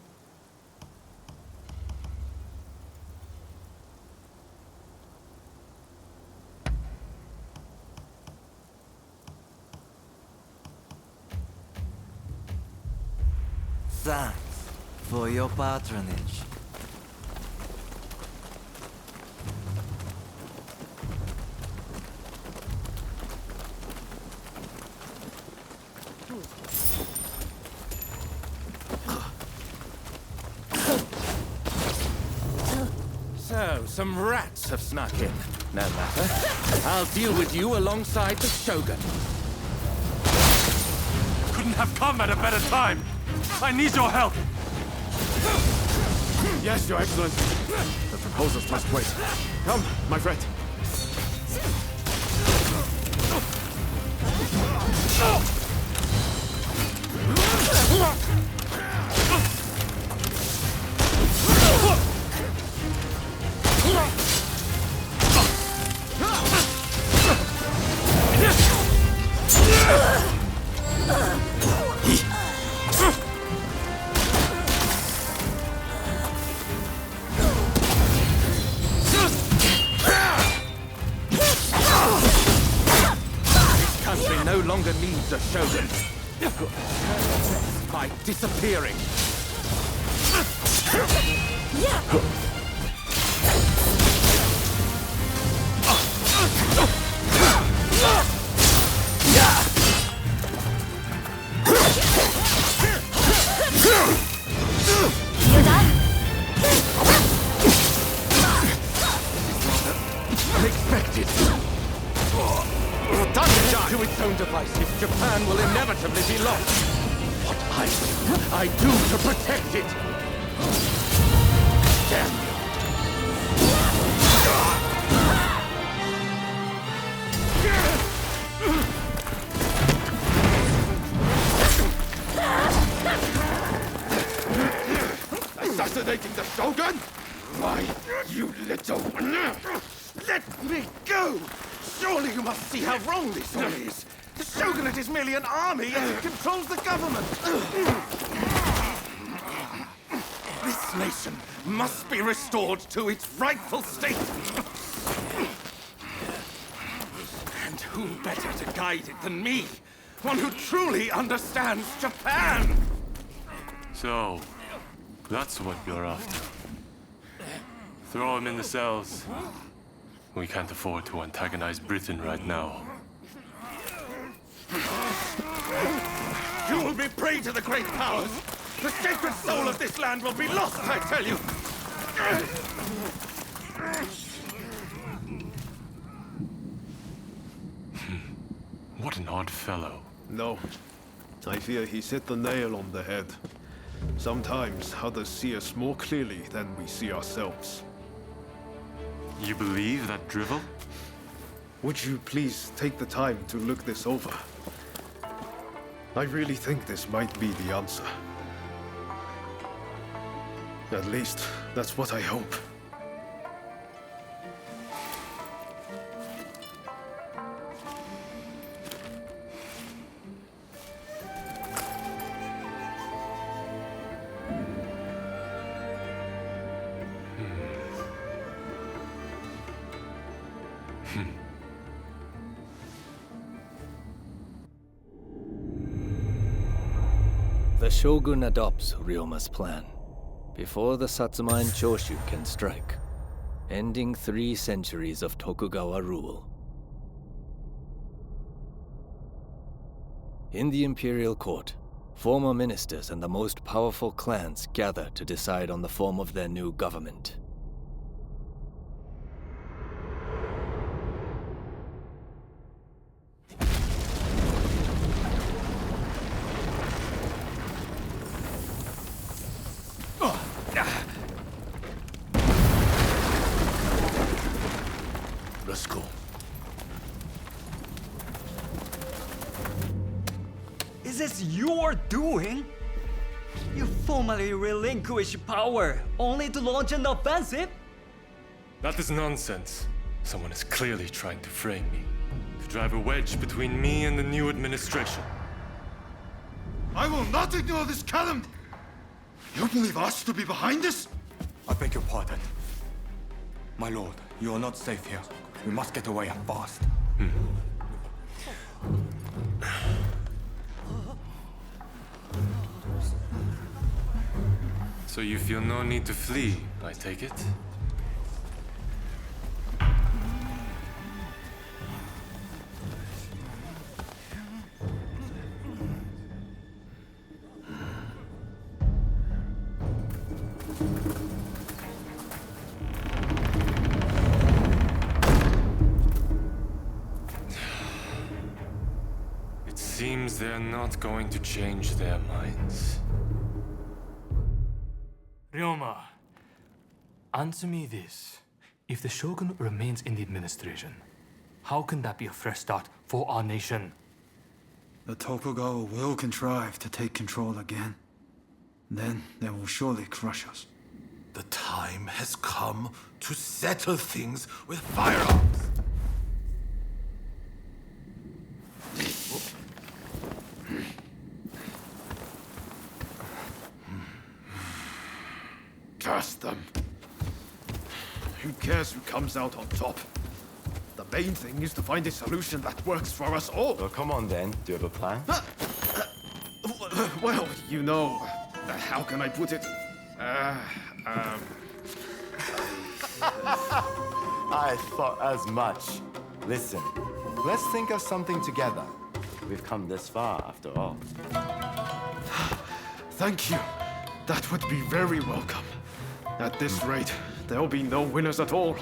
Thanks for your patronage. So, some rats have snuck in. No matter. I'll deal with you alongside the Shogun. Couldn't have come at a better time. I need your help. Yes, Your Excellency. The proposals must wait. Come, my friend. No longer needs a Shogun. by disappearing. Unexpected. Time to its own devices, Japan will inevitably be lost. What I do to protect it. Damn you. Assassinating the Shogun? Why, you little... Let me go! Surely you must see how wrong this all is. The Shogunate is merely an army and it controls the government. This nation must be restored to its rightful state. And who better to guide it than me? One who truly understands Japan! So, that's what you're after. Throw him in the cells. We can't afford to antagonize Britain right now. You will be prey to the great powers! The sacred soul of this land will be lost, I tell you! What an odd fellow. No. I fear he's hit the nail on the head. Sometimes others see us more clearly than we see ourselves. You believe that drivel? Would you please take the time to look this over? I really think this might be the answer. At least, that's what I hope. The Shogun adopts Ryoma's plan before the Satsuma and Choshu can strike, ending 3 centuries of Tokugawa rule. In the imperial court, former ministers and the most powerful clans gather to decide on the form of their new government. Let's go. Is this your doing? You formally relinquish power only to launch an offensive? That is nonsense. Someone is clearly trying to frame me, to drive a wedge between me and the new administration. I will not ignore this calumny! You believe us to be behind this? I beg your pardon. My lord, you are not safe here. We must get away and fast. So you feel no need to flee, I take it? It seems they're not going to change their minds. Ryoma, answer me this. If the Shogun remains in the administration, how can that be a fresh start for our nation? The Tokugawa will contrive to take control again. Then they will surely crush us. The time has come to settle things with firearms. Curse them! Who cares who comes out on top? The main thing is to find a solution that works for us all. Well, come on then. Do you have a plan? Well, you know, how can I put it? I thought as much. Listen, let's think of something together. We've come this far, after all. Thank you. That would be very welcome. At this rate, there'll be no winners at all.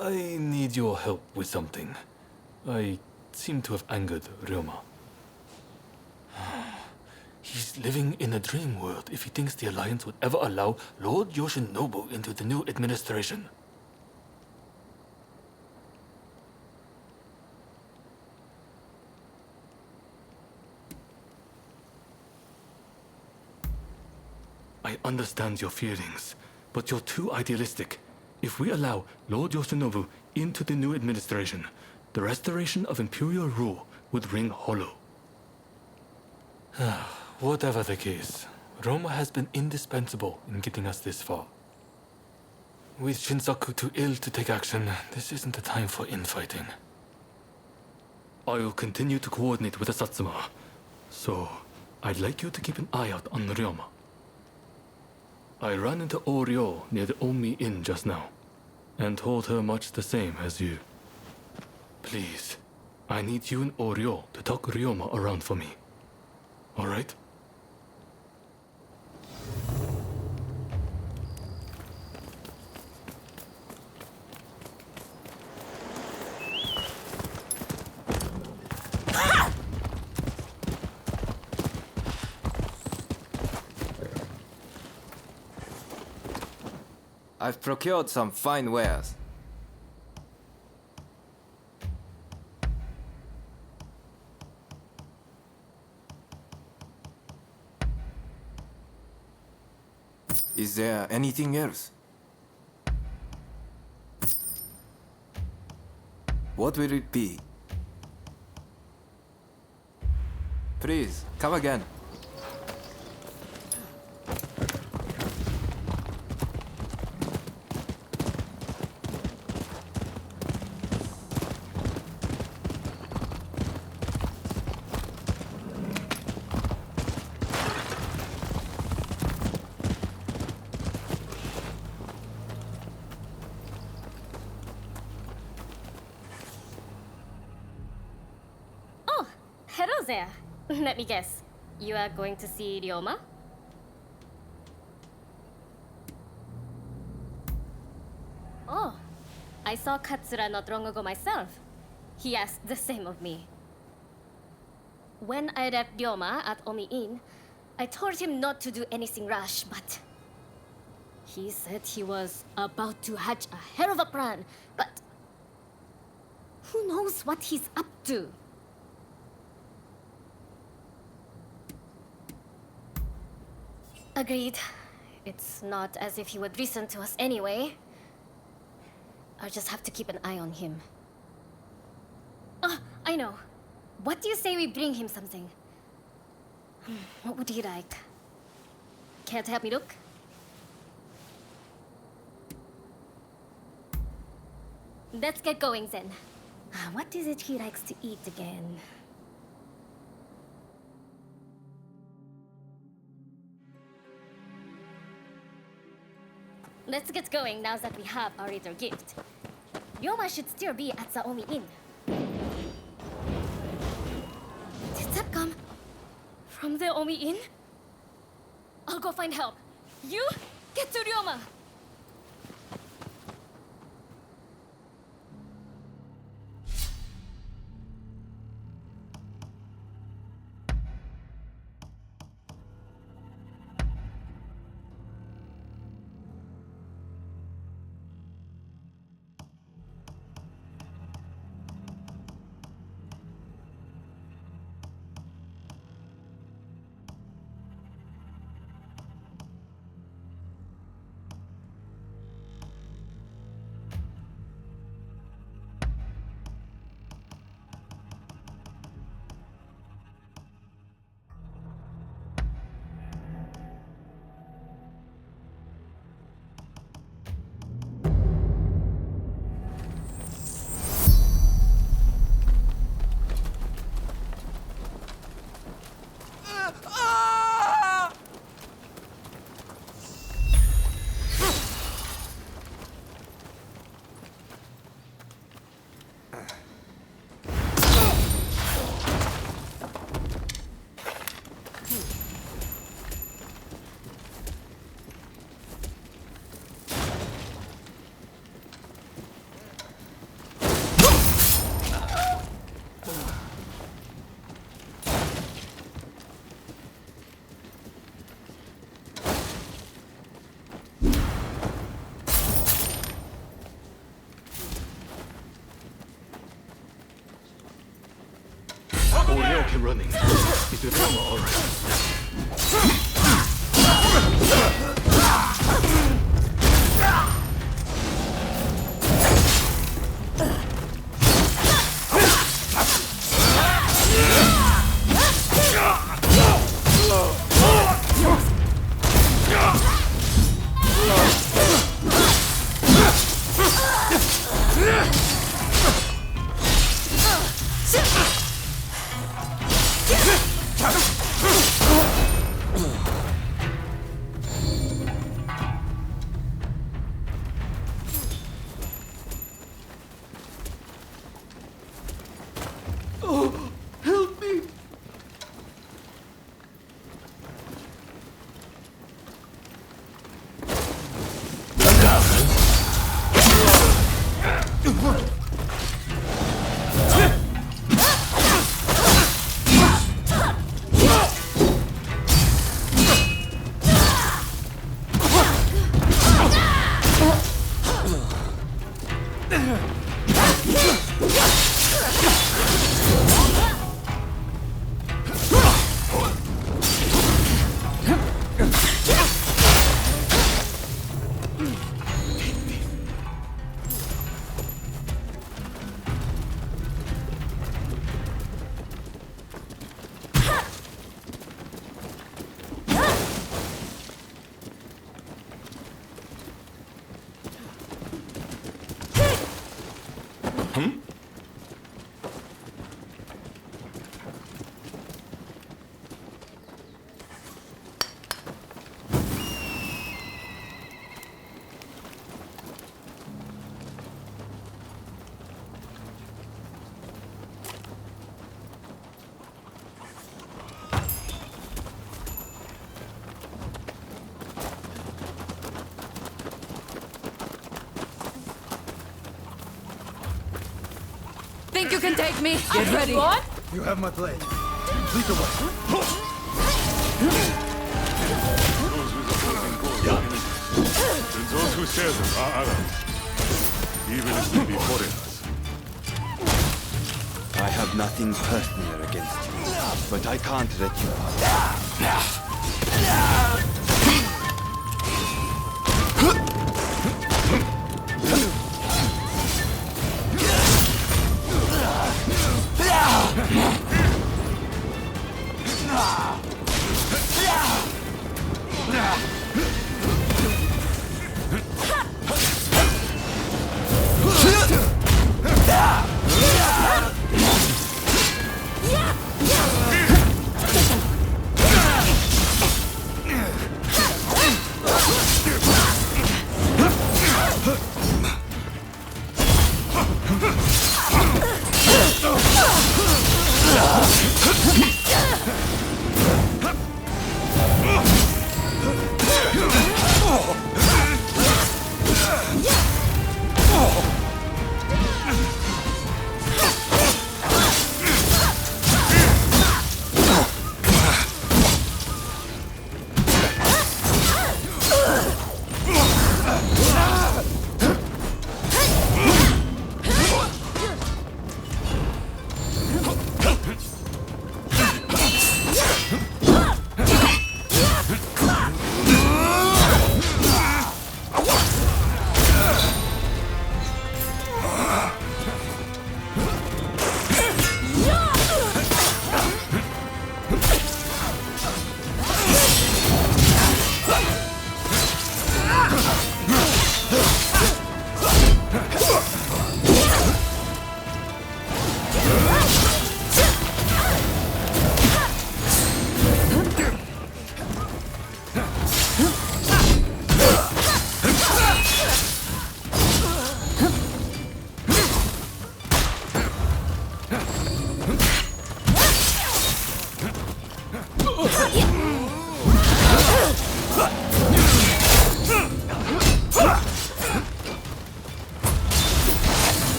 I need your help with something. I seem to have angered Ryoma. He's living in a dream world if he thinks the Alliance would ever allow Lord Yoshinobu into the new administration. I understand your feelings, but you're too idealistic. If we allow Lord Yoshinobu into the new administration, the restoration of imperial rule would ring hollow. Whatever the case, Roma has been indispensable in getting us this far. With Shinsaku too ill to take action, this isn't the time for infighting. I'll continue to coordinate with the Satsuma, so I'd like you to keep an eye out on Ryoma. I ran into Oryo near the Omi Inn just now, and told her much the same as you. Please, I need you and Oryo to talk Ryoma around for me. All right? I've procured some fine wares. Is there anything else? What will it be? Please, come again. Hello there. Let me guess. You are going to see Ryoma? Oh, I saw Katsura not long ago myself. He asked the same of me. When I left Ryoma at Omi Inn, I told him not to do anything rash, but he said he was about to hatch a hell of a plan, but who knows what he's up to? Agreed. It's not as if he would listen to us anyway. I'll just have to keep an eye on him. Ah, I know. What do you say we bring him something? What would he like? Care to help me look? Let's get going then. What is it he likes to eat again? let's get going now that we have our little gift. Ryoma should still be at the Omi Inn. Did that come from the Omi Inn? I'll go find help. You get to Ryoma! Running. Is the armor all right? Think you can take me? Get ready. What? You have my blade. Lead the way. Those who share them are Arabs, even if they be foreigners. I have nothing personal against you, but I can't let you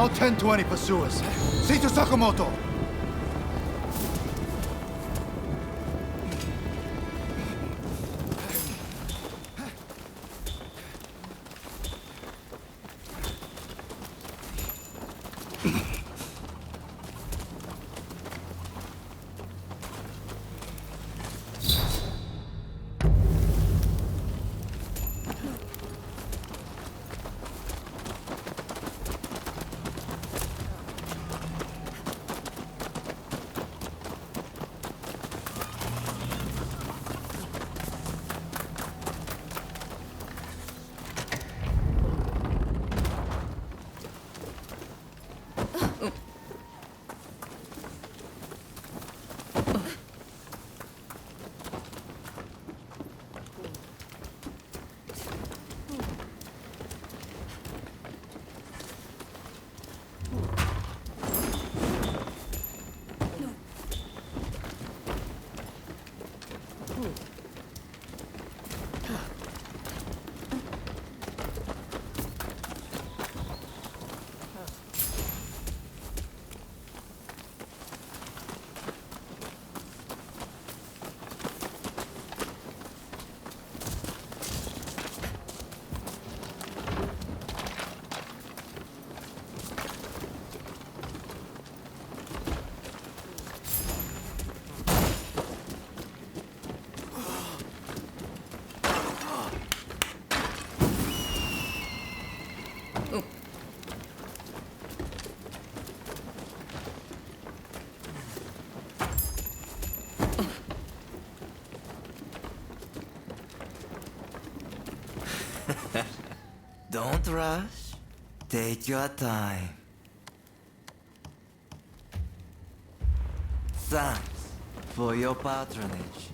I'll tend to any pursuers. See to Sakamoto! Don't rush. Take your time. Thanks for your patronage.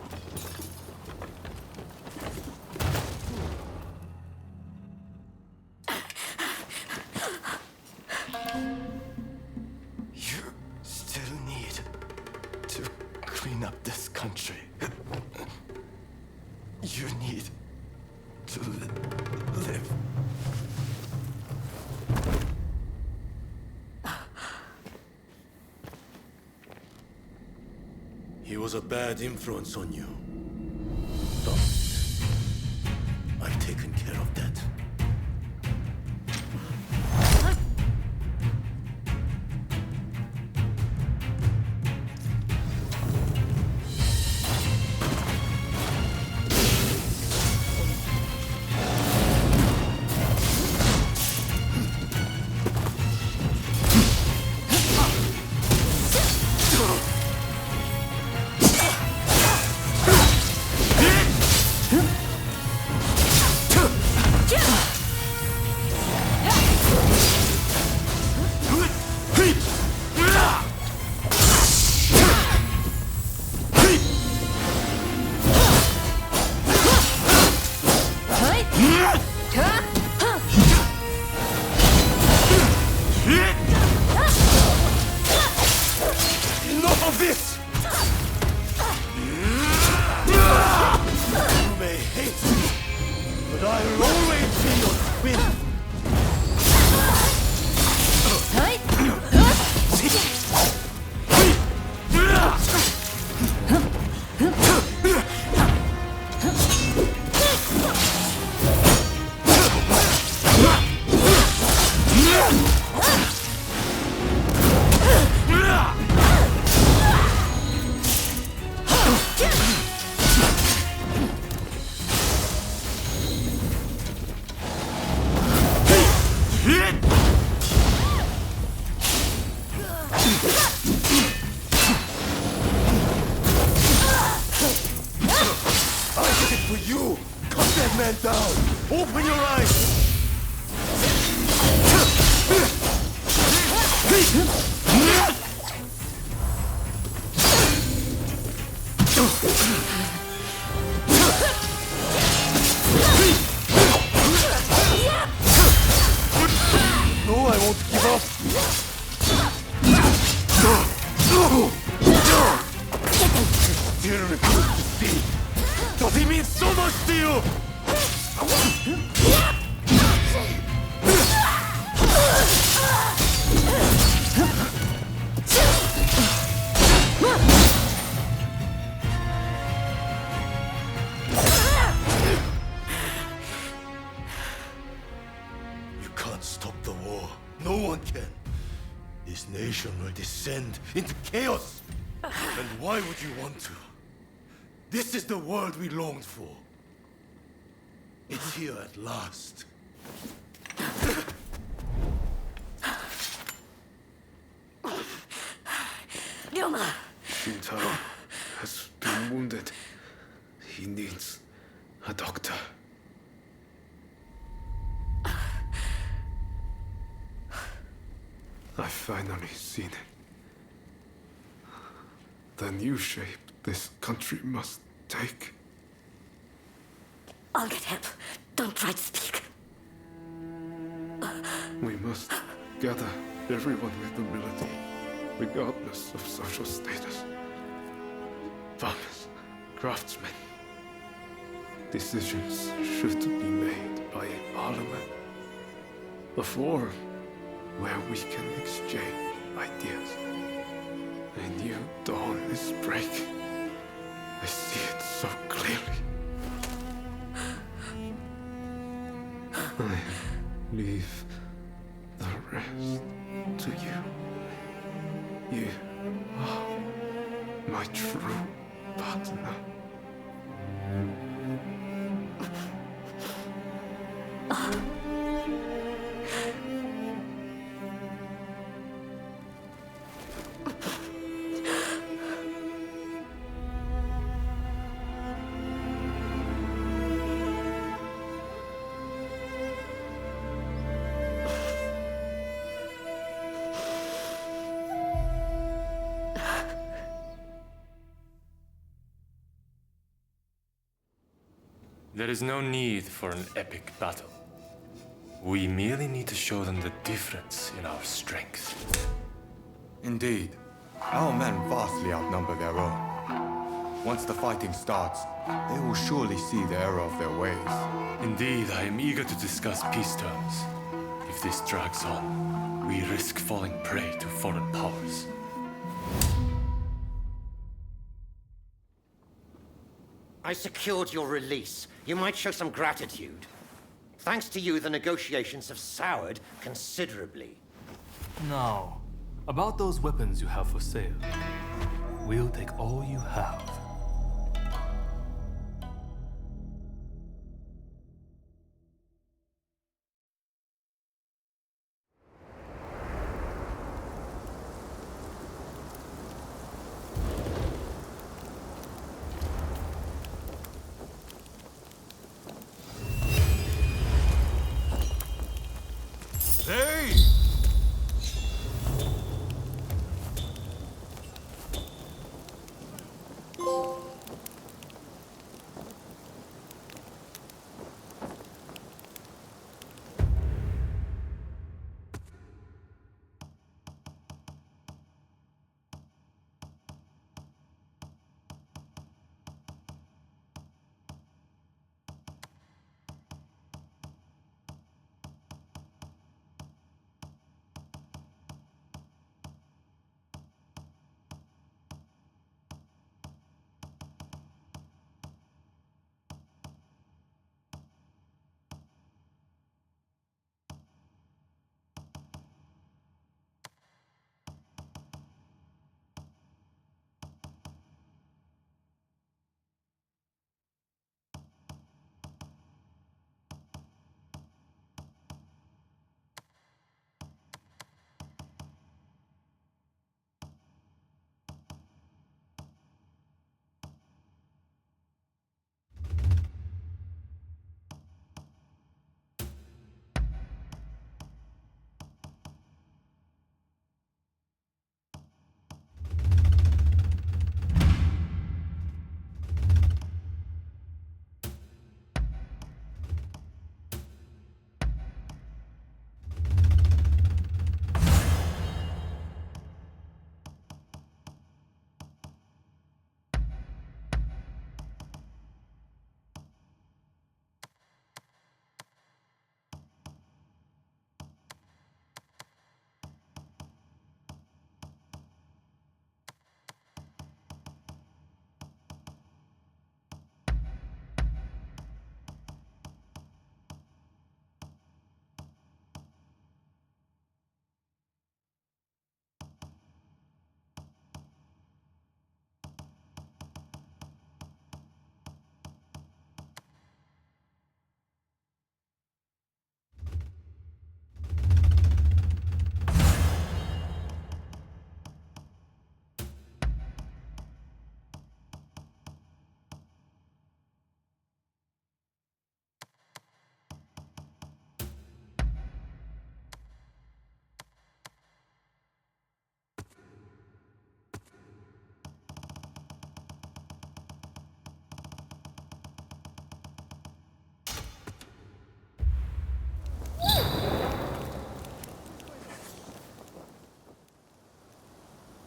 You still need to clean up this country. You need to live. He was a bad influence on you. But I've taken care of that. Enough of this! You may hate me, but I'll always be your twin. For you! Cut that man down! Open your eyes! No, I won't give up! Still refuse to see! Does he mean so much to you? This nation will descend into chaos. And why would you want to? This is the world we longed for. It's here at last. Ryoma! Shintaro has been wounded. He needs a doctor. I've finally seen it. The new shape this country must take. I'll get help. Don't try to speak. We must gather everyone with ability, regardless of social status. Farmers, craftsmen. Decisions should be made by a parliament. A forum where we can exchange ideas. A new dawn is breaking. I see it so clearly. I leave the rest to you. You are my true partner. There is no need for an epic battle. We merely need to show them the difference in our strength. Indeed. Our men vastly outnumber their own. Once the fighting starts, they will surely see the error of their ways. Indeed, I am eager to discuss peace terms. If this drags on, we risk falling prey to foreign powers. I secured your release. You might show some gratitude. Thanks to you, the negotiations have soured considerably. Now, about those weapons you have for sale. We'll take all you have. Hey!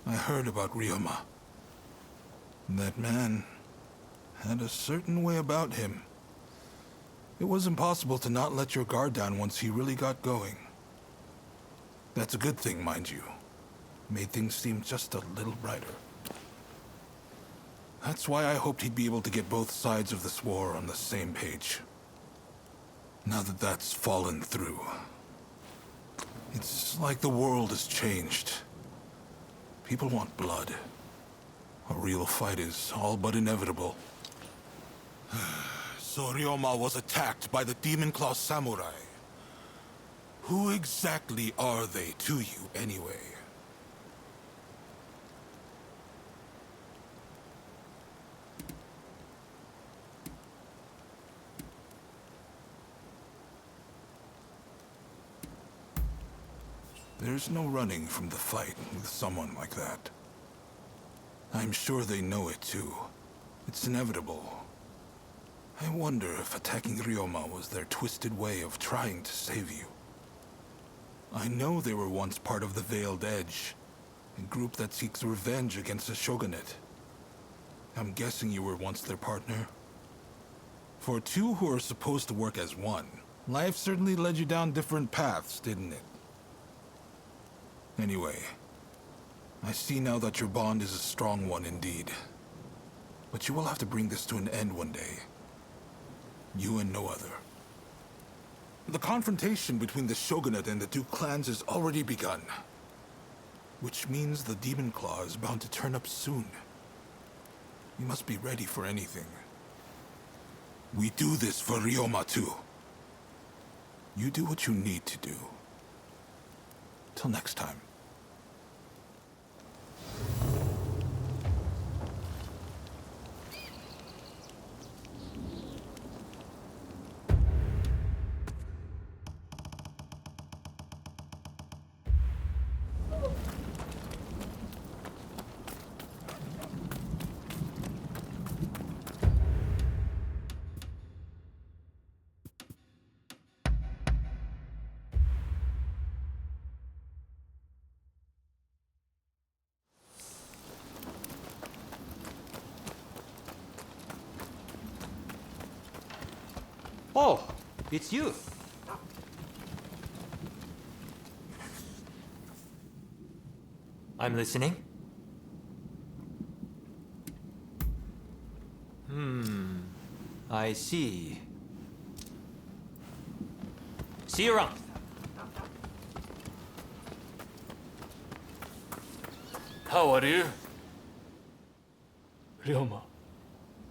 I heard about Ryoma. That man had a certain way about him. It was impossible to not let your guard down once he really got going. That's a good thing, mind you. Made things seem just a little brighter. That's why I hoped he'd be able to get both sides of this war on the same page. Now that that's fallen through, it's like the world has changed. People want blood. A real fight is all but inevitable. So Ryoma was attacked by the Demon Claw Samurai. Who exactly are they to you, anyway? There's no running from the fight with someone like that. I'm sure they know it too. It's inevitable. I wonder if attacking Ryoma was their twisted way of trying to save you. I know they were once part of the Veiled Edge, a group that seeks revenge against the shogunate. I'm guessing you were once their partner? For two who are supposed to work as one, life certainly led you down different paths, didn't it? Anyway, I see now that your bond is a strong one indeed. But you will have to bring this to an end one day. You and no other. The confrontation between the shogunate and the two clans has already begun. Which means the Demon Claw is bound to turn up soon. You must be ready for anything. We do this for Ryoma too. You do what you need to do. Till next time. Oh, it's you. I'm listening. I see. See you around. How are you? Ryoma,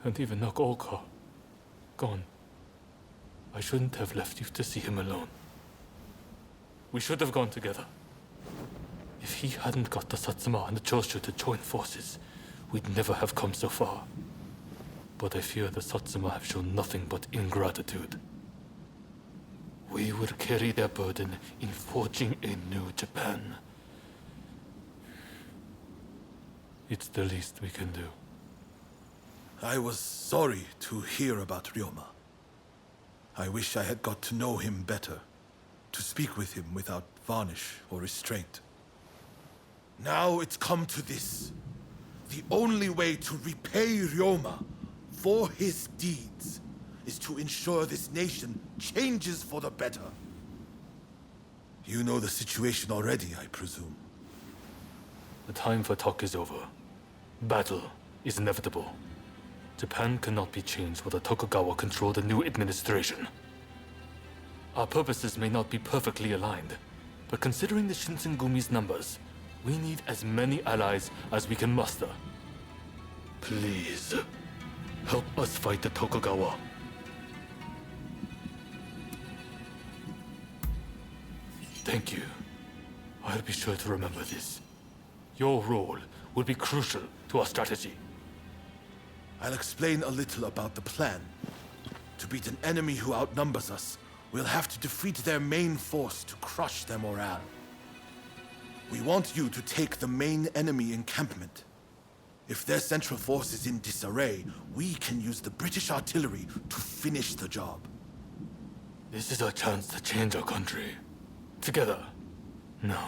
and even Nakaoka, gone. I shouldn't have left you to see him alone. We should have gone together. If he hadn't got the Satsuma and the Choshu to join forces, we'd never have come so far. But I fear the Satsuma have shown nothing but ingratitude. We will carry their burden in forging a new Japan. It's the least we can do. I was sorry to hear about Ryoma. I wish I had got to know him better, to speak with him without varnish or restraint. Now it's come to this. The only way to repay Ryoma for his deeds is to ensure this nation changes for the better. You know the situation already, I presume. The time for talk is over. Battle is inevitable. Japan cannot be changed while the Tokugawa control the new administration. Our purposes may not be perfectly aligned, but considering the Shinsengumi's numbers, we need as many allies as we can muster. Please, help us fight the Tokugawa. Thank you. I'll be sure to remember this. Your role will be crucial to our strategy. I'll explain a little about the plan. To beat an enemy who outnumbers us, we'll have to defeat their main force to crush their morale. We want you to take the main enemy encampment. If their central force is in disarray, we can use the British artillery to finish the job. This is our chance to change our country. Together. No.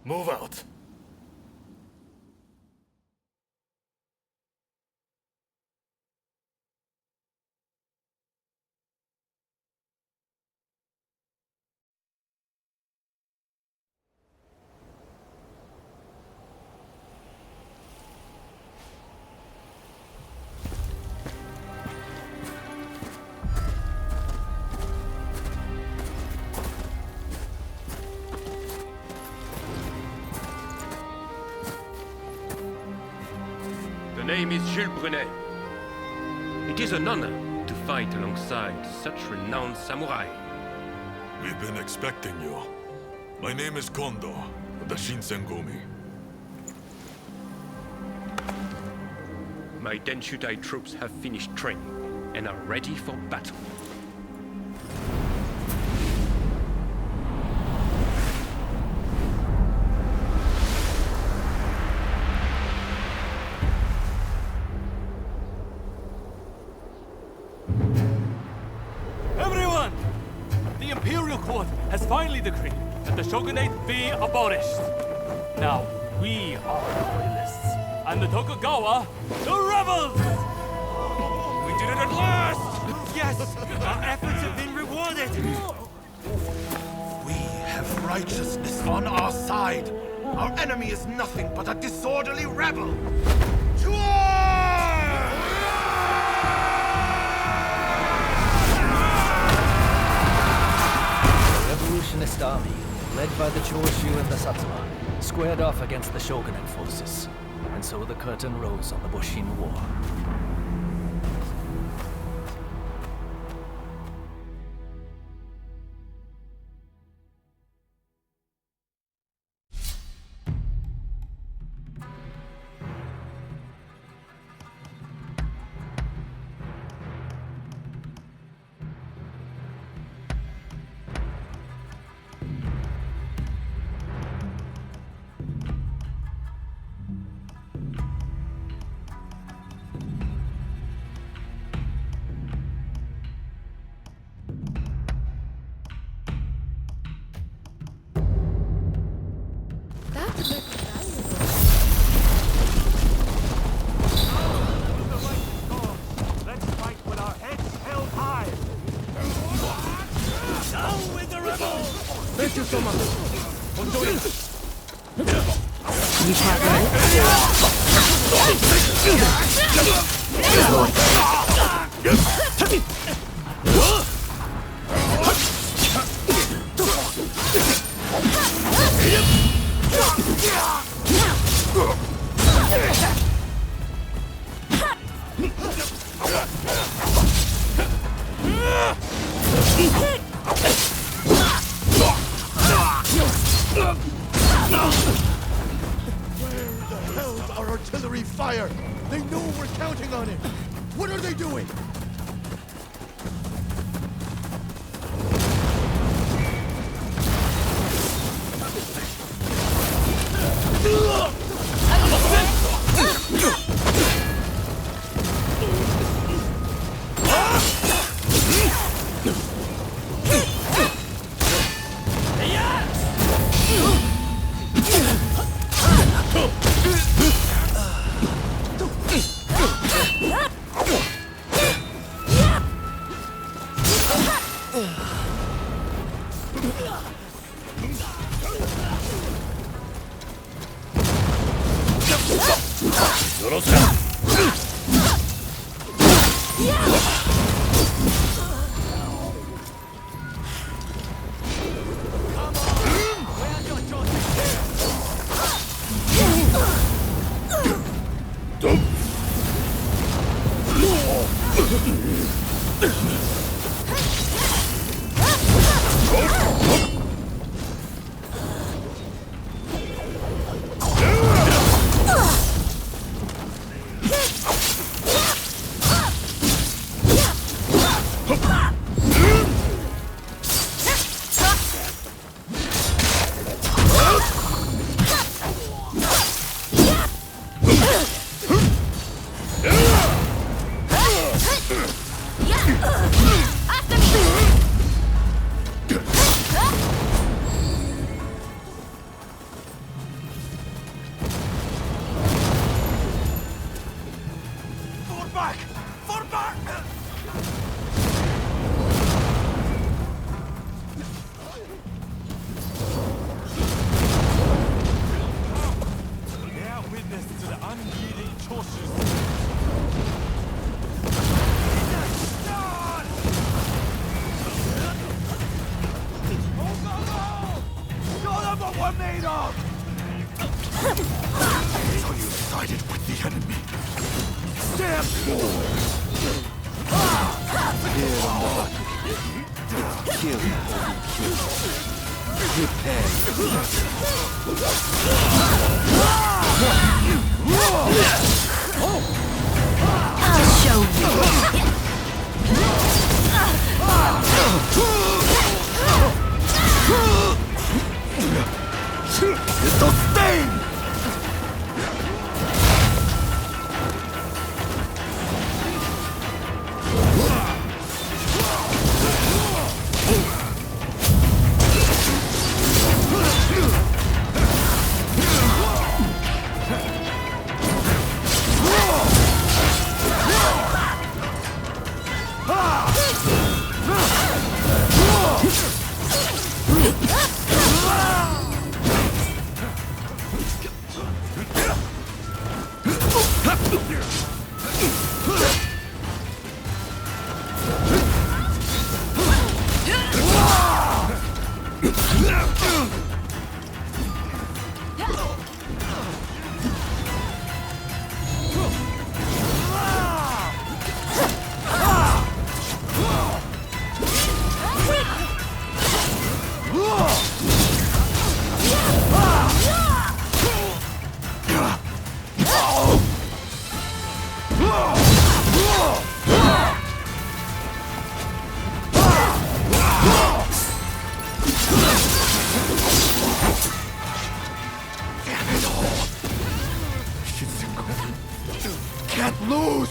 Move out. name is Jules Brunet. It is an honor to fight alongside such renowned samurai. We've been expecting you. My name is Kondo, of the Shinsengumi. My Denshutai troops have finished training and are ready for battle. Everyone! The Imperial Court has finally decreed that the shogunate be abolished. Now, we are the loyalists, and the Tokugawa, the rebels! We did it at last! Yes! Our efforts have been rewarded! We have righteousness on our side. Our enemy is nothing but a disorderly rebel. To The revolutionist army, led by the Choshu and the Satsuma, squared off against the shogunate forces. And so the curtain rose on the Bushin War. Let's fight with our heads held high! Down with the rebels! Thank you so much. Where the hell's our artillery fire? They know we're counting on it! What are they doing? Show them what we're made of! sided with the enemy. Stand forward! Here on the battlefield, kill or be killed. Prepare I'll show you. It'll sting! Can't lose!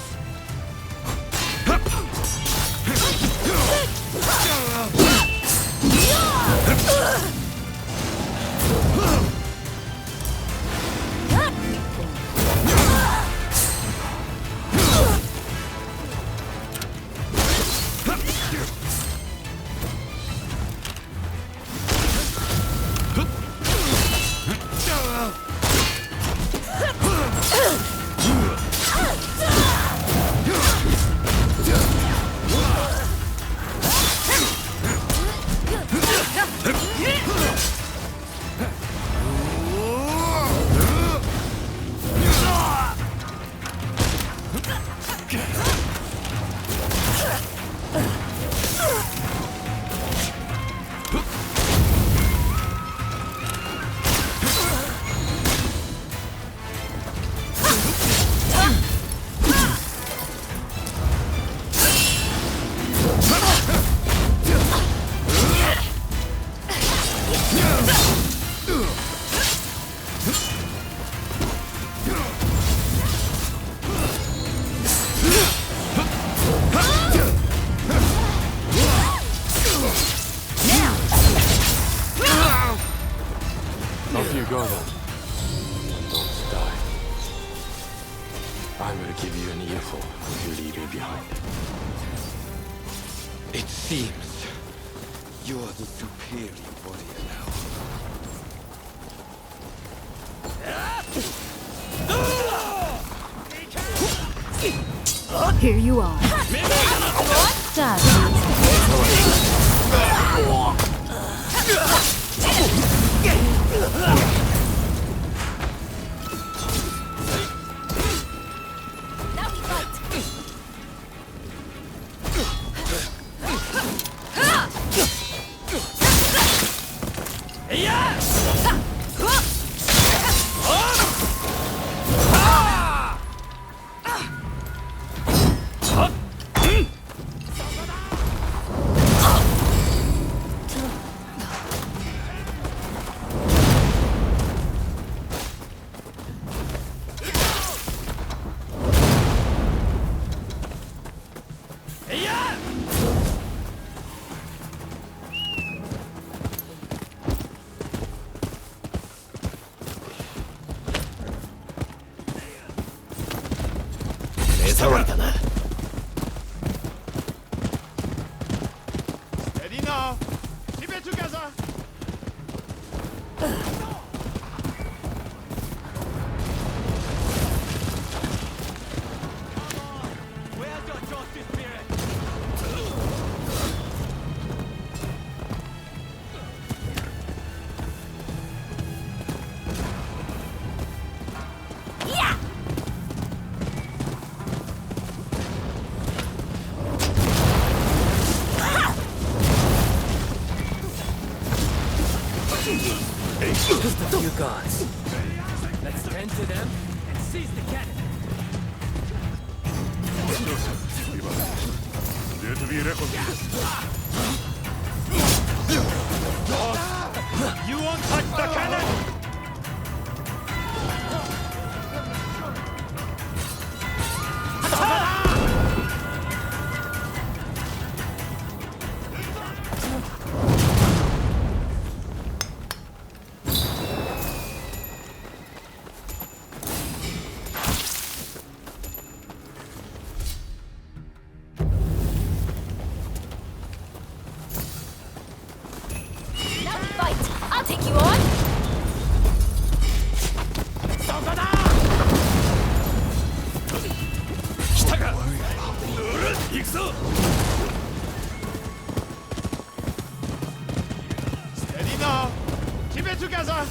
Off you go then. And don't die. I'm gonna give you an earful if you leave me behind. It seems you are the superior warrior now. Here you are. Now we fight. Steady now! Keep it together! Where's your justice spirit? Yeah! gods. Let's tend to them and seize the cannon. Dare to be recognized. You won't touch the cannon! Now we fight! I'll take you on! Steady now! Keep it together!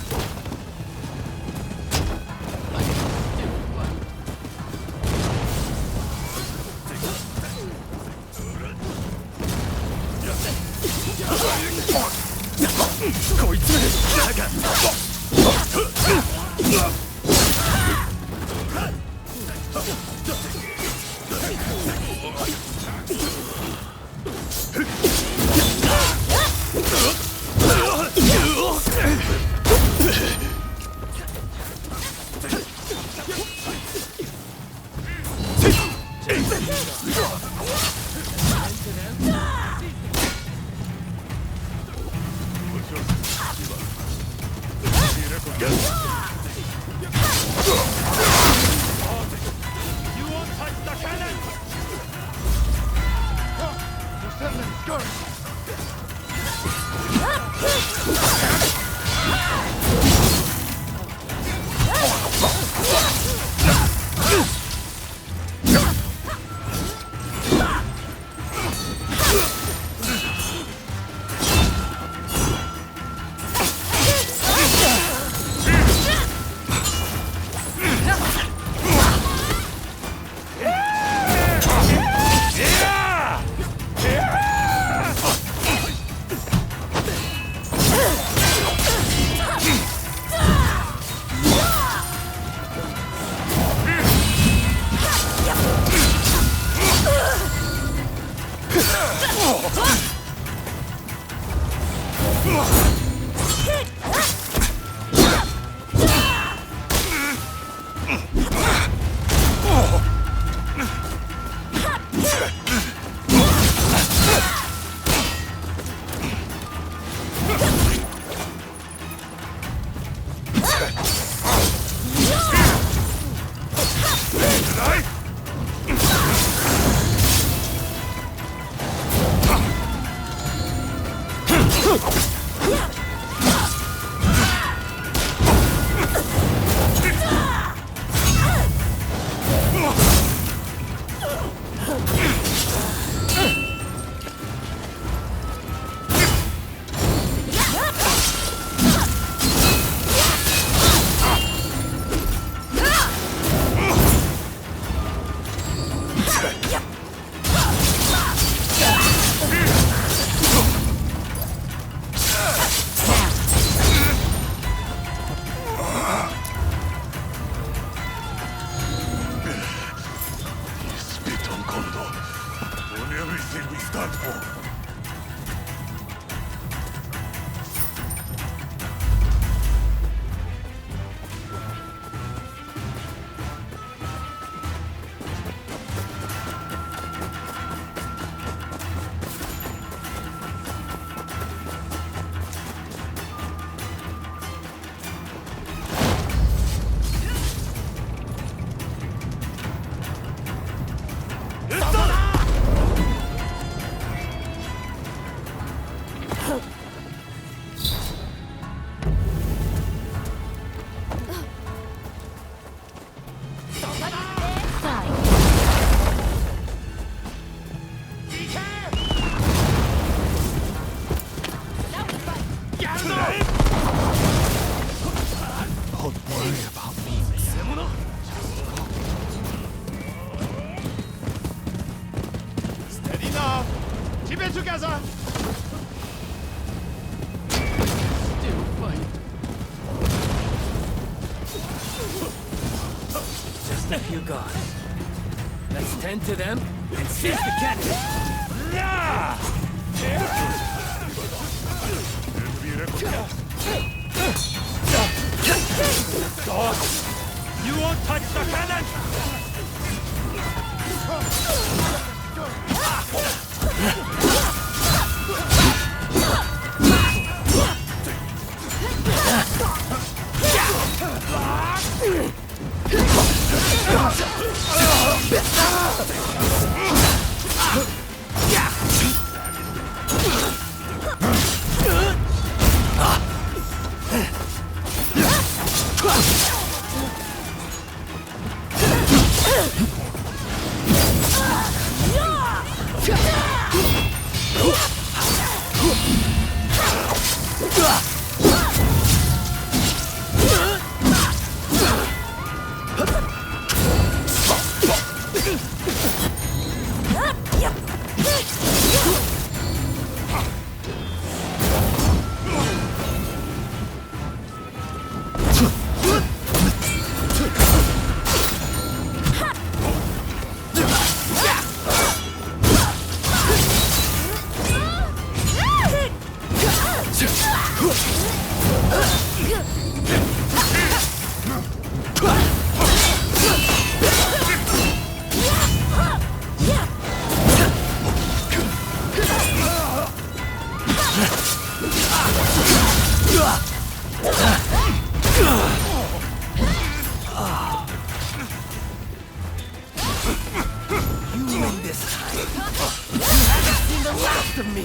together! Still fight. You got. Let's tend to them and seize the cannon. Dog! You won't touch the cannon! You win this time. You haven't seen the last of me.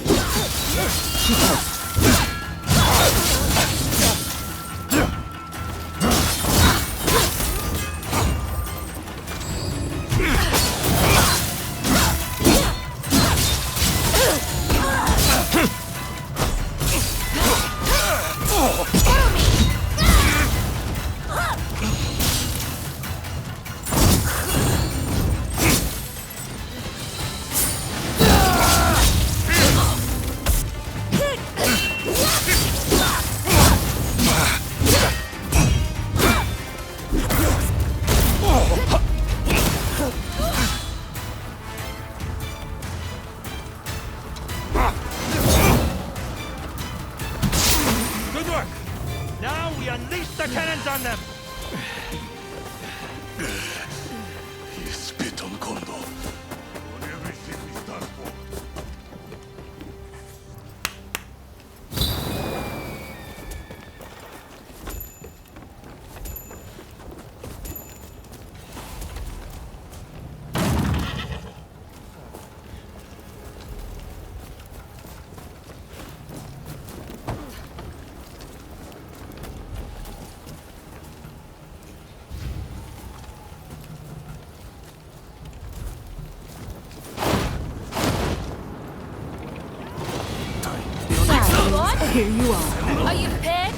Good work! Now we unleash the cannons on them! He spit on Kondo. On everything we stand for. Here you are. Are you prepared?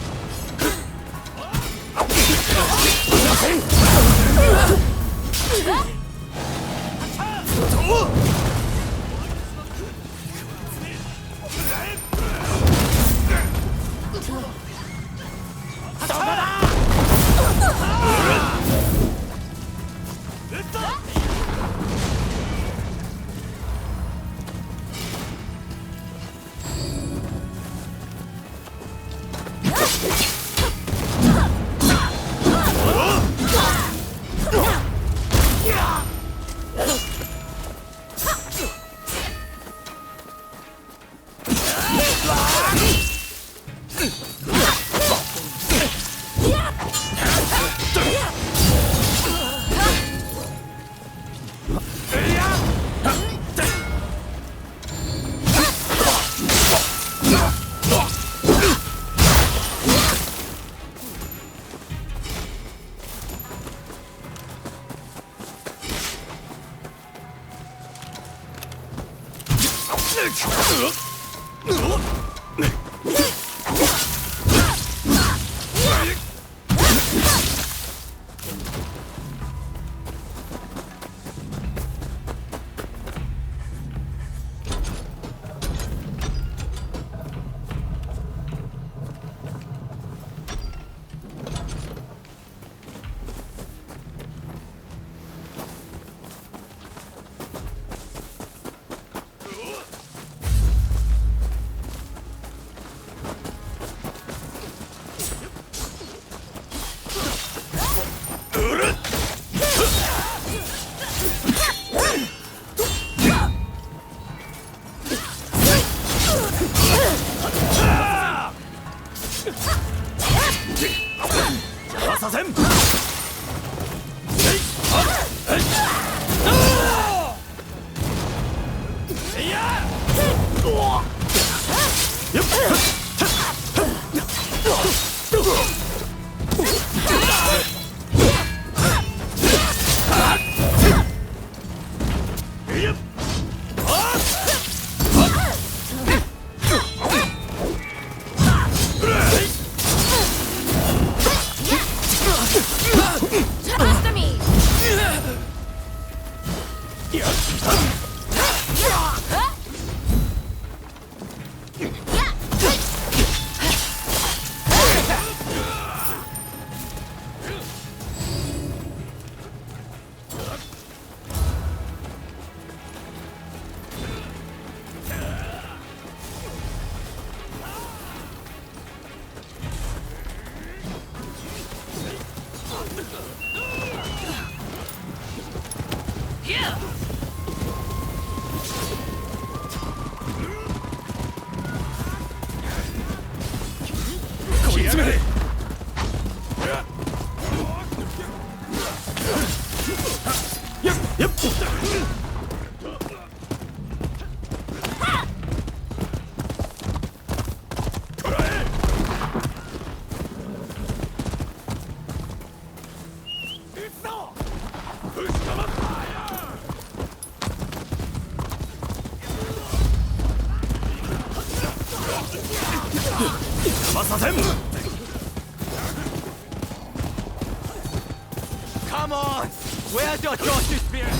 Come on! Where's your trusty spirit?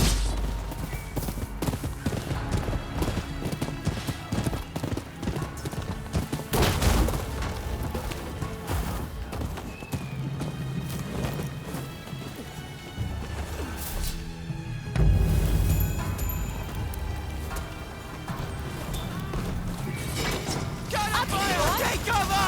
Take cover!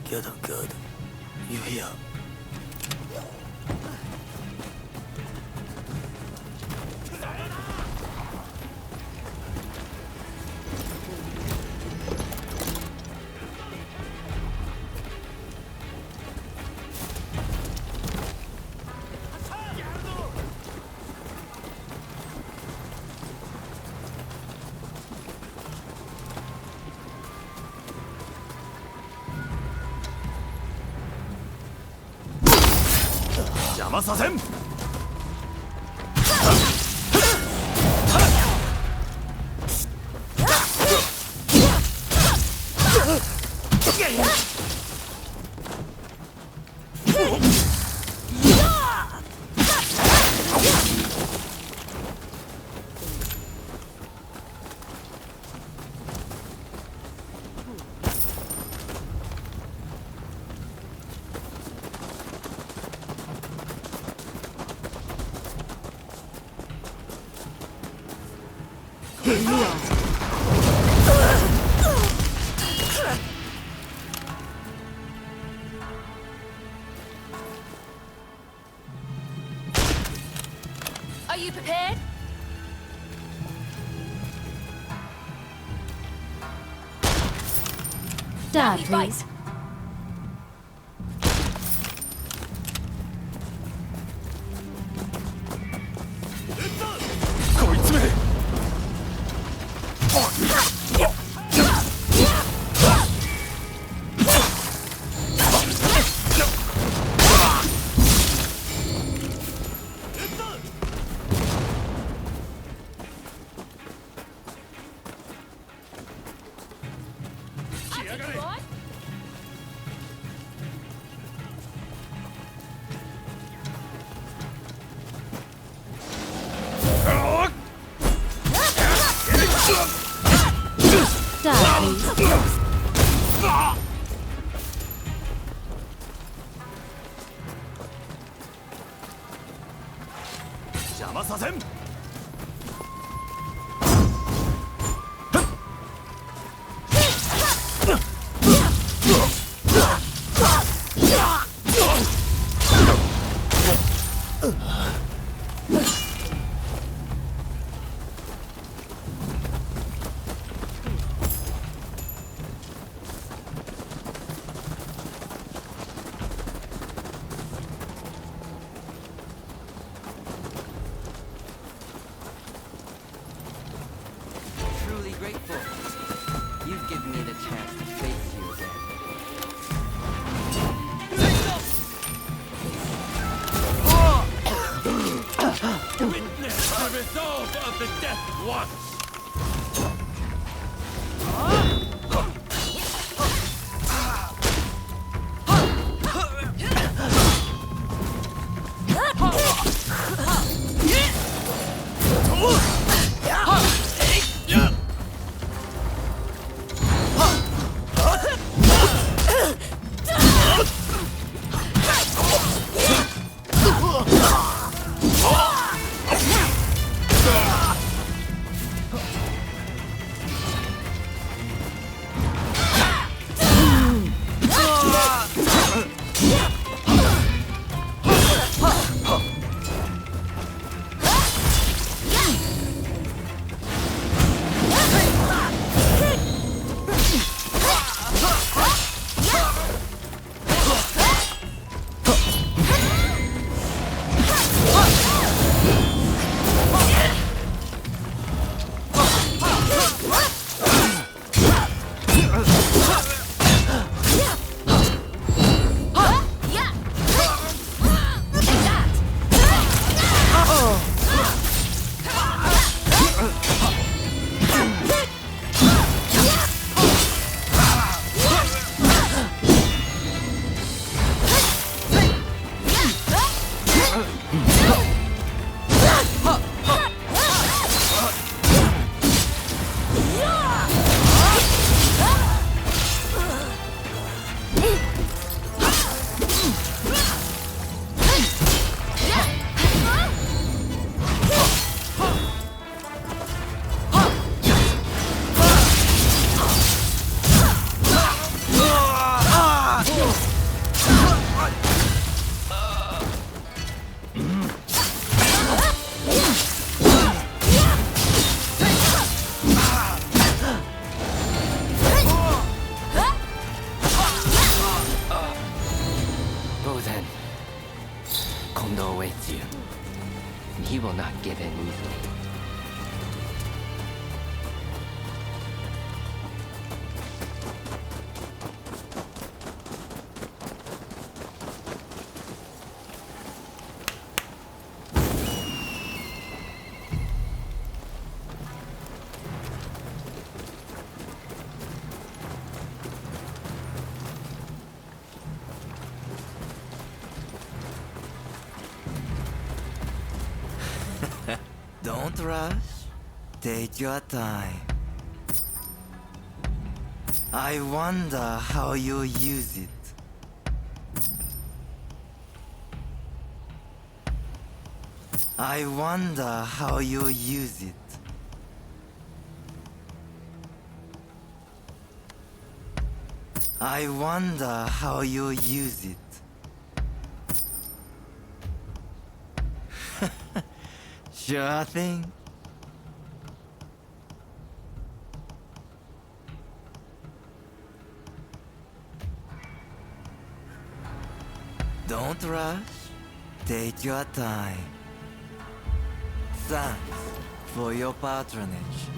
Good, good. You here? Here you are. Are you prepared? Dad, please. Don't rush. Take your time. I wonder how you'll use it. I wonder how you'll use it. I wonder how you'll use it. Sure thing. Don't rush. Take your time. Thanks for your patronage.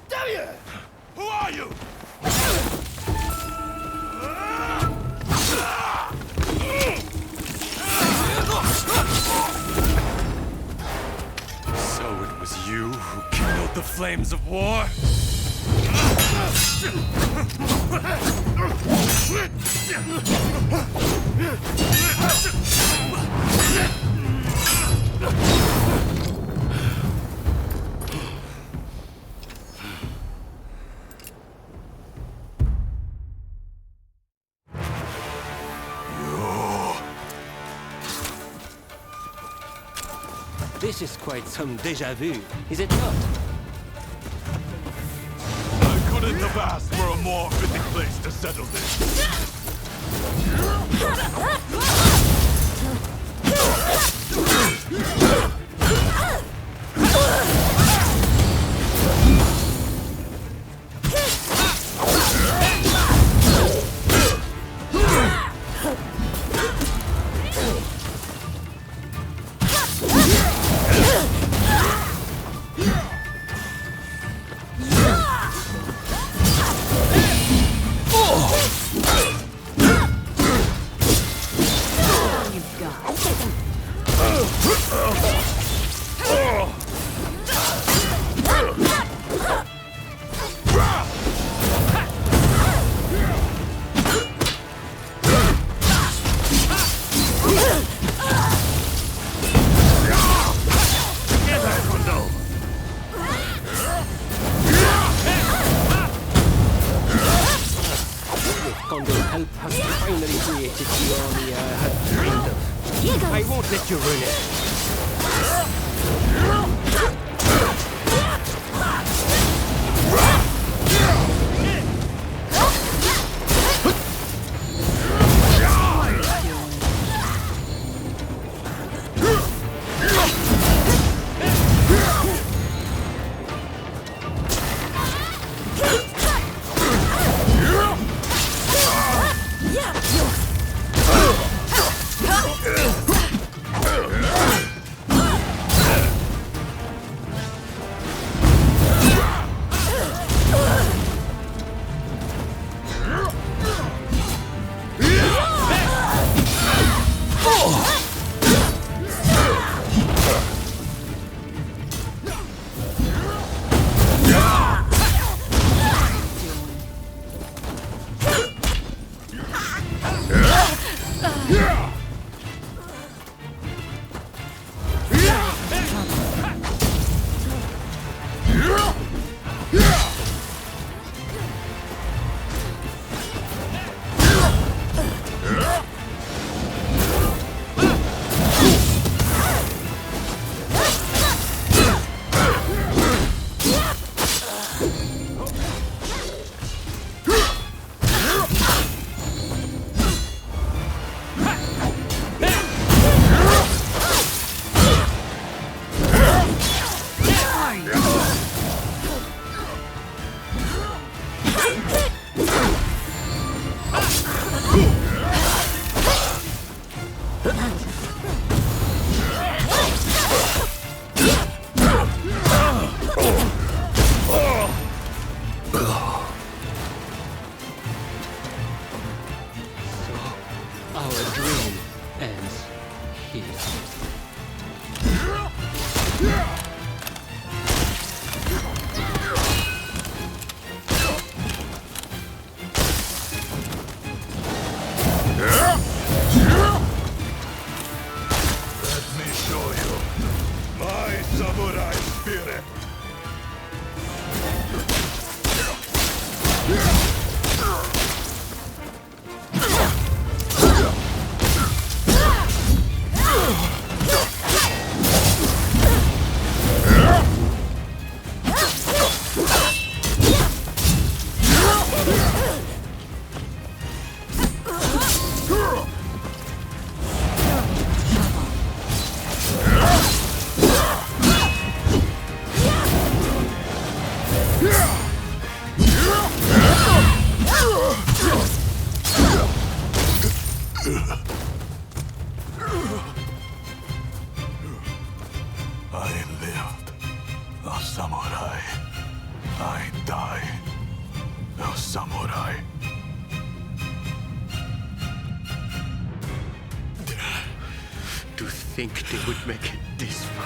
Damn you! Who are you? So it was you who kindled the flames of war? This is quite some déjà vu, is it not? I couldn't have asked for a more fitting place to settle this. Kondo help us finally created the army I had dreamed of. I won't let you ruin it. Yeah! Samurai spirit! I lived, a samurai. I die, a samurai. To think they would make it this far.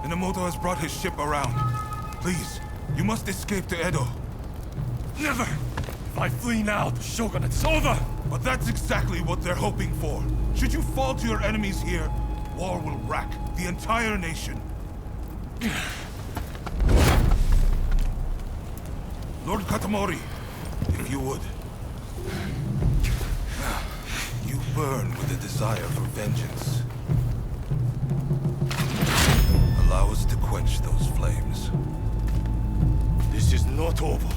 Minamoto has brought his ship around. Please, you must escape to Edo. Never! If I flee now, the shogunate's over! But that's exactly what they're hoping for. Should you fall to your enemies here, war will rack the entire nation. Lord Katamori, if you would. You burn with a desire for vengeance. Allow us to quench those flames. This is not over.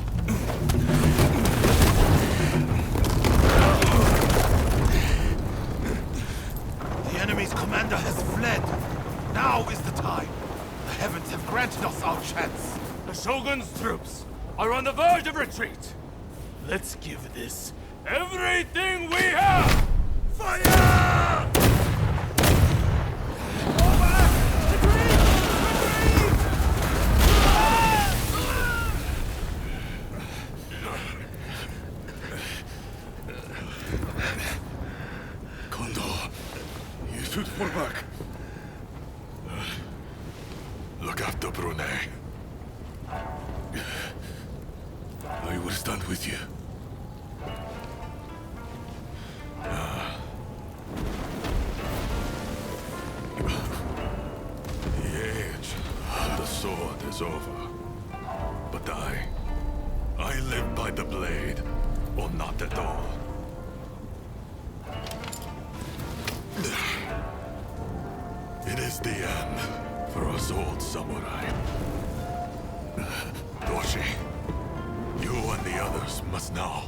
The enemy's commander has fled. Now is the time. The heavens have granted us our chance. The Shogun's troops are on the verge of retreat. Let's give this everything we have! Fire! You should fall back. Look after Brunei. I will stand with you. The age of the sword is over. But I live by the blade, or not at all. It is the end for us old samurai. Doshi, you and the others must now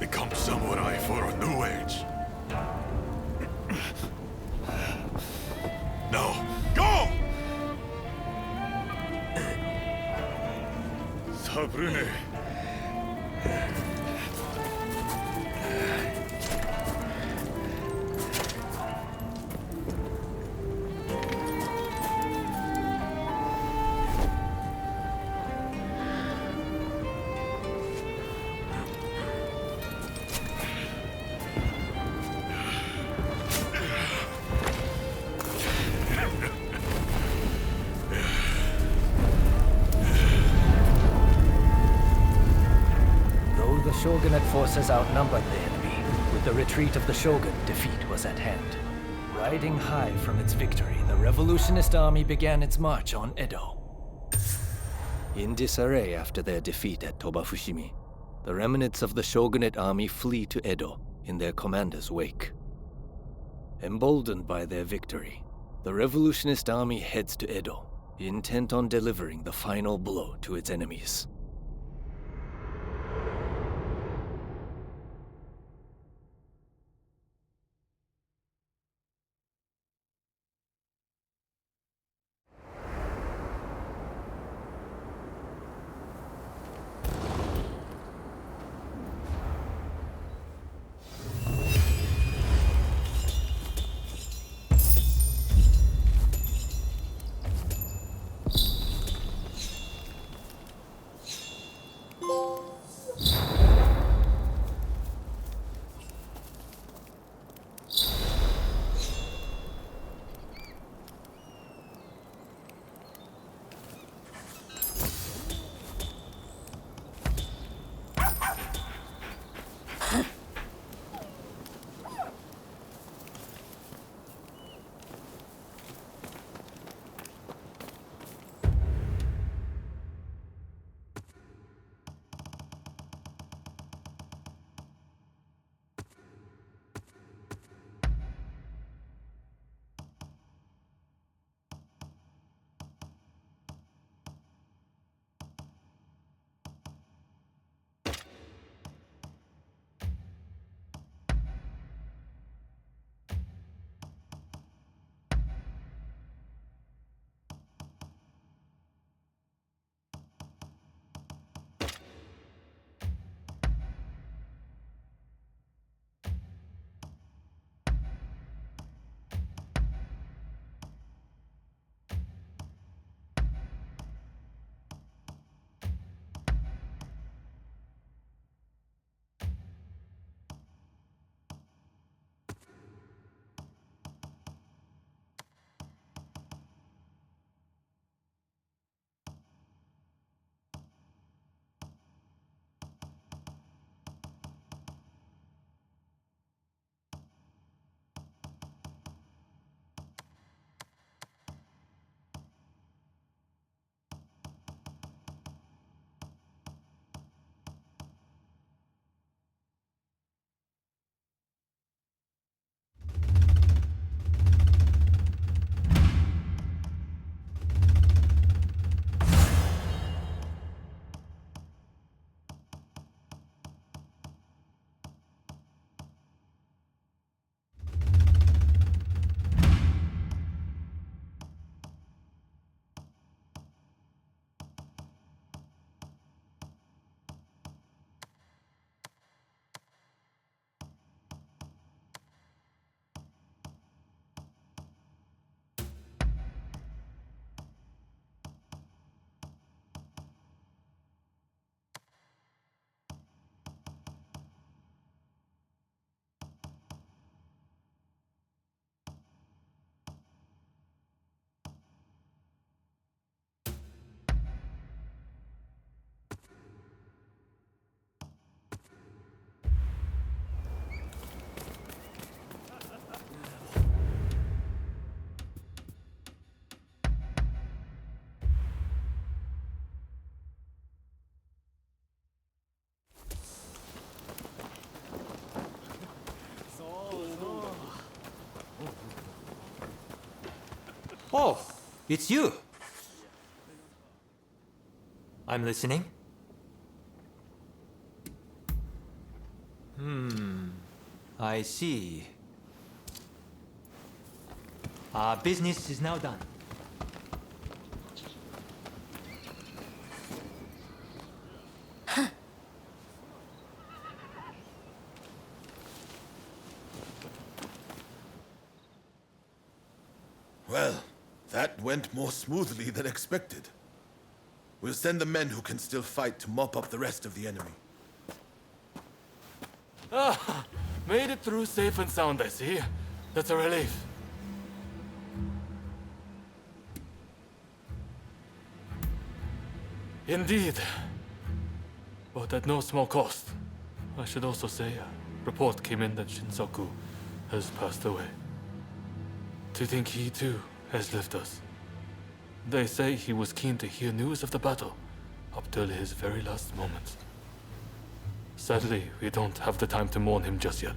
become samurai for a new age. Now, go! Sabrune. Shogunate forces outnumbered the enemy. With the retreat of the Shogun, defeat was at hand. Riding high from its victory, the revolutionist army began its march on Edo. In disarray after their defeat at Tobafushimi, the remnants of the Shogunate army flee to Edo in their commander's wake. Emboldened by their victory, the revolutionist army heads to Edo, intent on delivering the final blow to its enemies. Oh, it's you. I'm listening. I see. Our business is now done. Well, that went more smoothly than expected. We'll send the men who can still fight to mop up the rest of the enemy. Ah, made it through safe and sound, I see. That's a relief. Indeed. But at no small cost. I should also say, a report came in that Shinsaku has passed away. To think he too has left us. They say he was keen to hear news of the battle, up till his very last moments. Sadly, we don't have the time to mourn him just yet.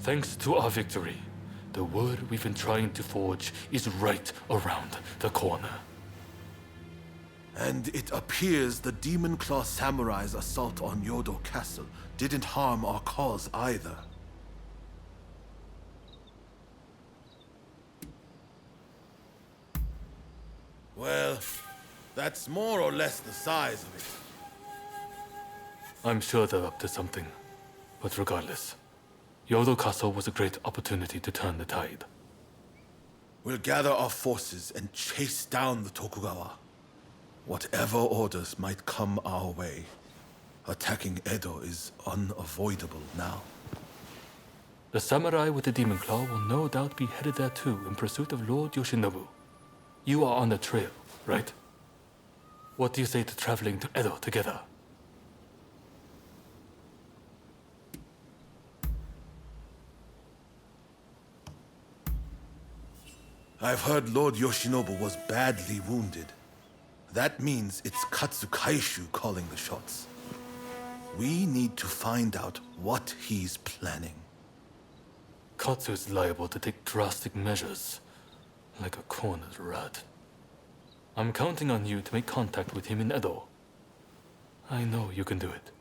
Thanks to our victory, the word we've been trying to forge is right around the corner. And it appears the Demon Claw Samurai's assault on Yodo Castle didn't harm our cause either. Well, that's more or less the size of it. I'm sure they're up to something. But regardless, Yodo Castle was a great opportunity to turn the tide. We'll gather our forces and chase down the Tokugawa. Whatever orders might come our way, attacking Edo is unavoidable now. The samurai with the demon claw will no doubt be headed there too in pursuit of Lord Yoshinobu. You are on the trail, right? What do you say to traveling to Edo together? I've heard Lord Yoshinobu was badly wounded. That means it's Katsukaishu calling the shots. We need to find out what he's planning. Katsu is liable to take drastic measures, like a cornered rat. I'm counting on you to make contact with him in Edo. I know you can do it.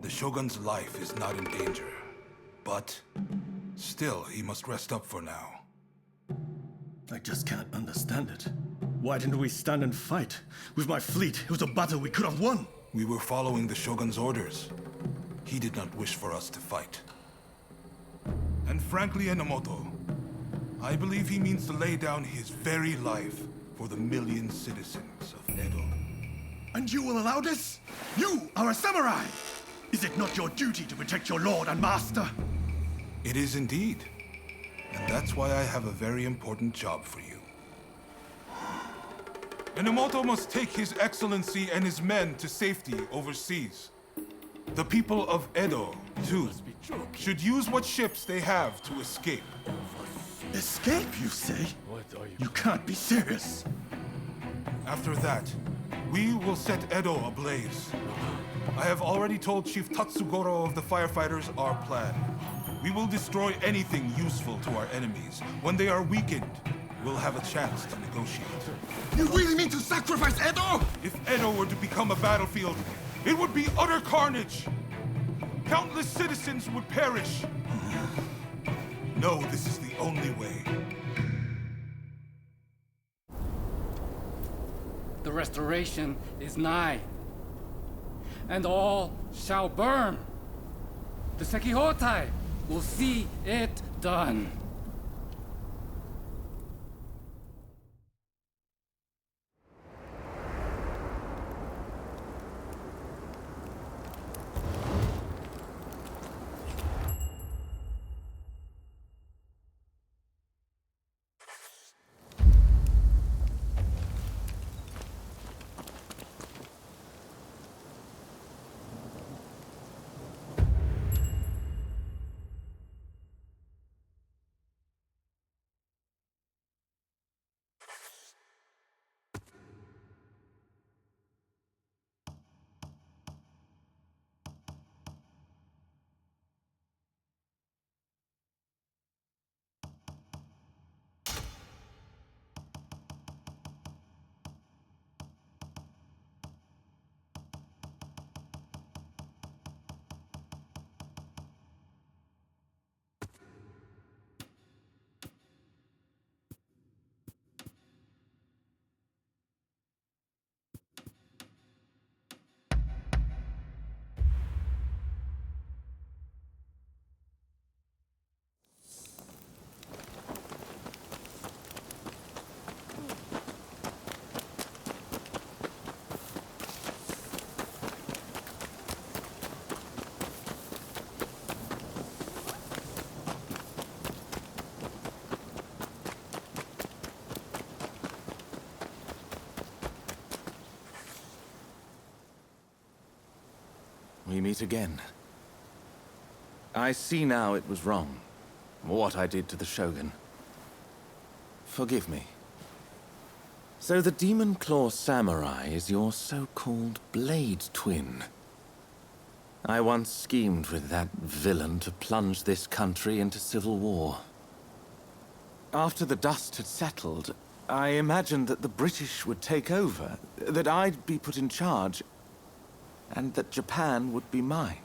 The Shogun's life is not in danger, but still, he must rest up for now. I just can't understand it. Why didn't we stand and fight? With my fleet, it was a battle we could have won. We were following the Shogun's orders. He did not wish for us to fight. And frankly, Enomoto, I believe he means to lay down his very life for the million citizens of Edo. And you will allow this? You are a samurai! Is it not your duty to protect your lord and master? It is indeed. And that's why I have a very important job for you. Enomoto must take His Excellency and his men to safety overseas. The people of Edo, too, should use what ships they have to escape. Escape, you say? You can't be serious. After that, we will set Edo ablaze. I have already told Chief Tatsugoro of the firefighters our plan. We will destroy anything useful to our enemies. When they are weakened, we'll have a chance to negotiate. You really mean to sacrifice Edo? If Edo were to become a battlefield, it would be utter carnage. Countless citizens would perish. No, this is the only way. The restoration is nigh, and all shall burn. The Sekihotai will see it done. meet again. I see now it was wrong, what I did to the Shogun. Forgive me. So the Demon Claw Samurai is your so-called blade twin. I once schemed with that villain to plunge this country into civil war. After the dust had settled, I imagined that the British would take over, that I'd be put in charge, and that Japan would be mine.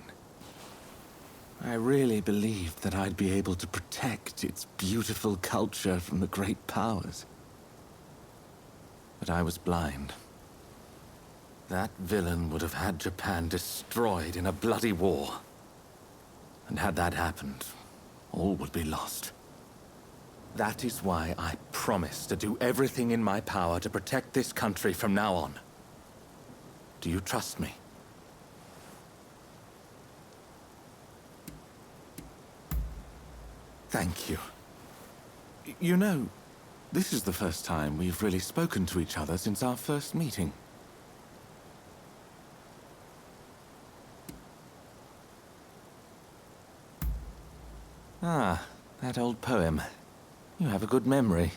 I really believed that I'd be able to protect its beautiful culture from the great powers. But I was blind. That villain would have had Japan destroyed in a bloody war. And had that happened, all would be lost. That is why I promise to do everything in my power to protect this country from now on. Do you trust me? Thank you. You know, this is the first time we've really spoken to each other since our first meeting. Ah, that old poem. You have a good memory.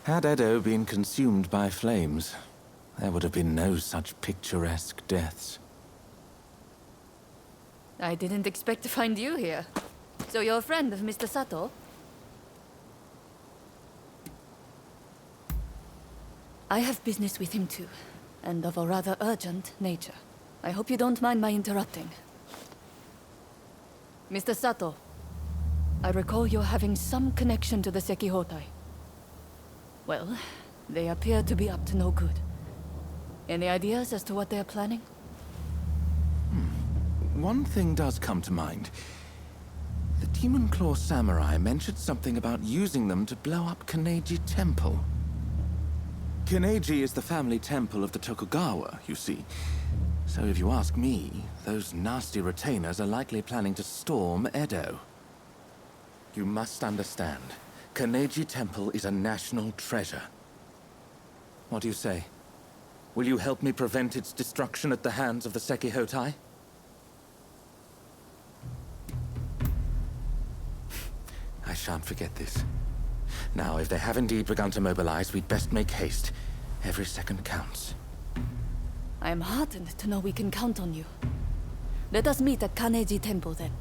Had Edo been consumed by flames, there would have been no such picturesque deaths. I didn't expect to find you here. So you're a friend of Mr. Sato? I have business with him too, and of a rather urgent nature. I hope you don't mind my interrupting. Mr. Sato, I recall you're having some connection to the Sekihotai. Well, they appear to be up to no good. Any ideas as to what they're planning? One thing does come to mind. The Demon Claw Samurai mentioned something about using them to blow up Kaneji Temple. Kaneji is the family temple of the Tokugawa, you see. So if you ask me, those nasty retainers are likely planning to storm Edo. You must understand, Kaneji Temple is a national treasure. What do you say? Will you help me prevent its destruction at the hands of the Sekihotai? I shan't forget this. Now, if they have indeed begun to mobilize, we'd best make haste. Every second counts. I am heartened to know we can count on you. Let us meet at Kaneji Temple then.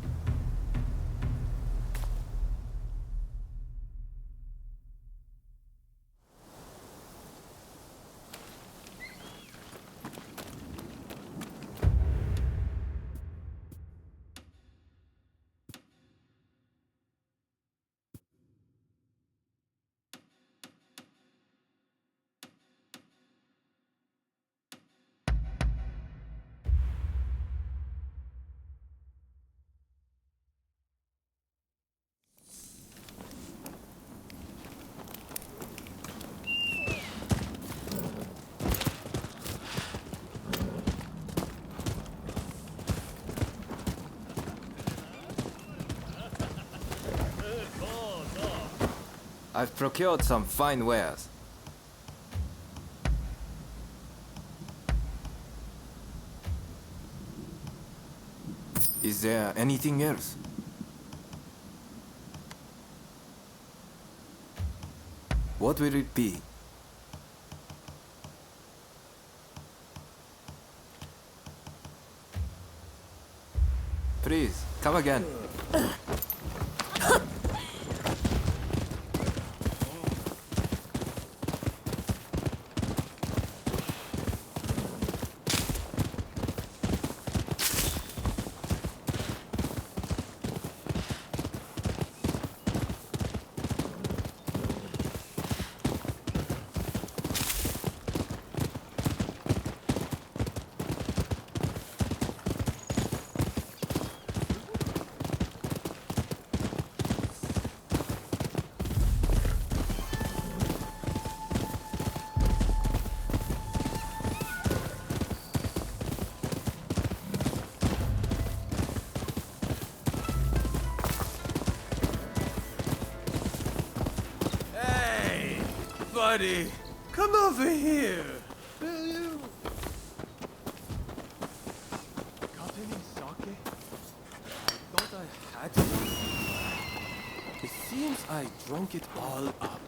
I've procured some fine wares. Is there anything else? What will it be? Please, come again. Buddy, come over here, will you? Got seems I drunk it all up.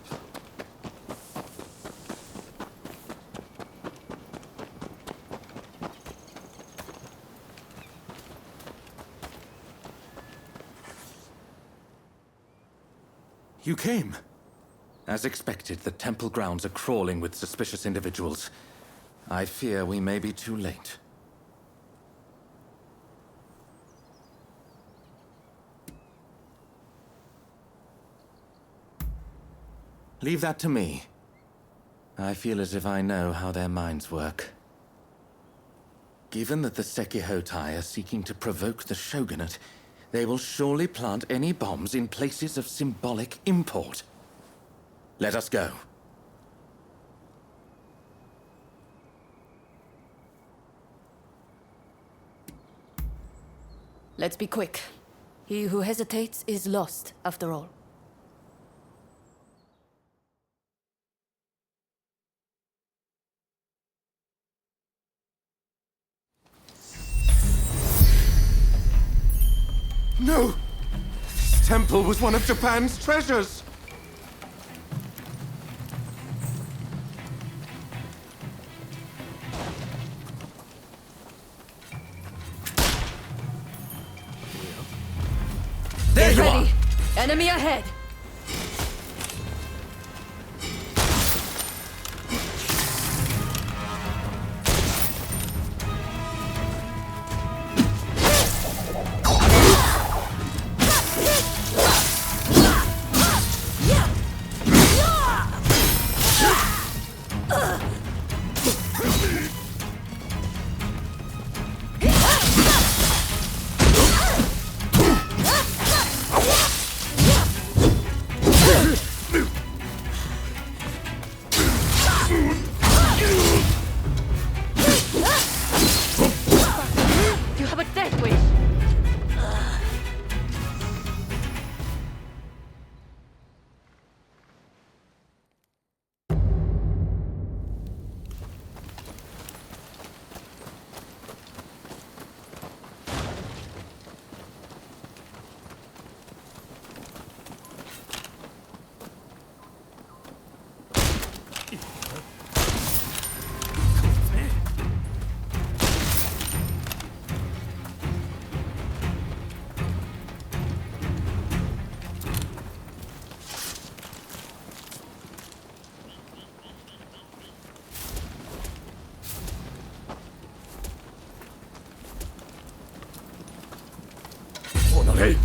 You came. As expected, the temple grounds are crawling with suspicious individuals. I fear we may be too late. Leave that to me. I feel as if I know how their minds work. Given that the Sekihotai are seeking to provoke the shogunate, they will surely plant any bombs in places of symbolic import. Let us go. Let's be quick. He who hesitates is lost, after all. No! This temple was one of Japan's treasures! There you are! Enemy ahead! You have a death wish! Hey!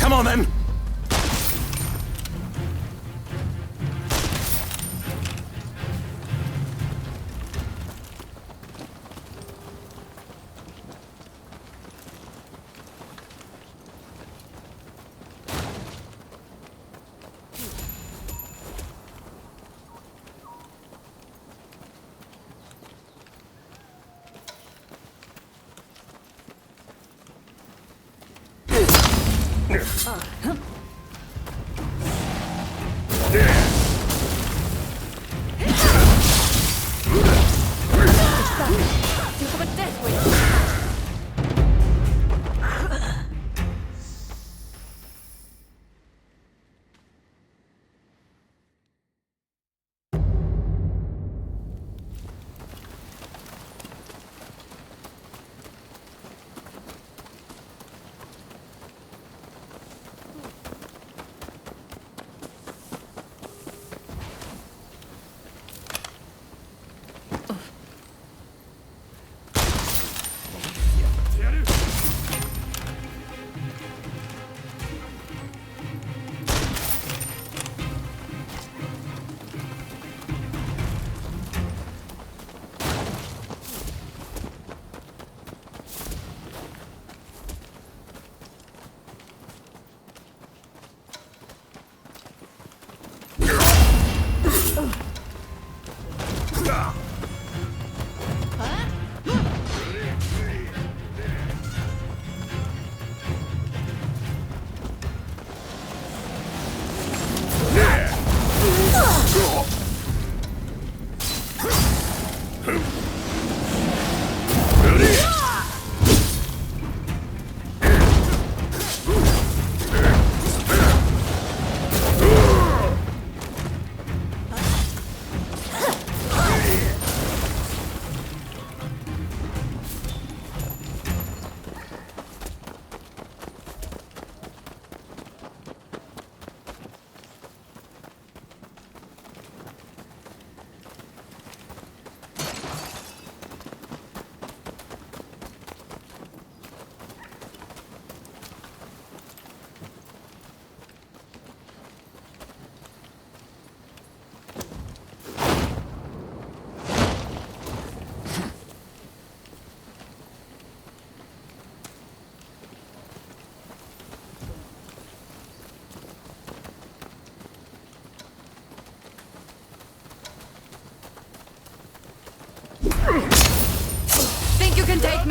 Come on, then! You have a death wish!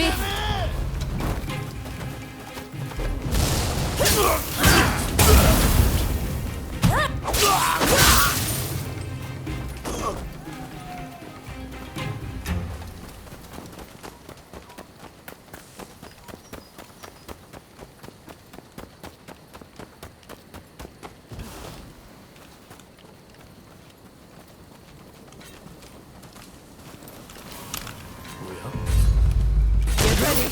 me! Get ready!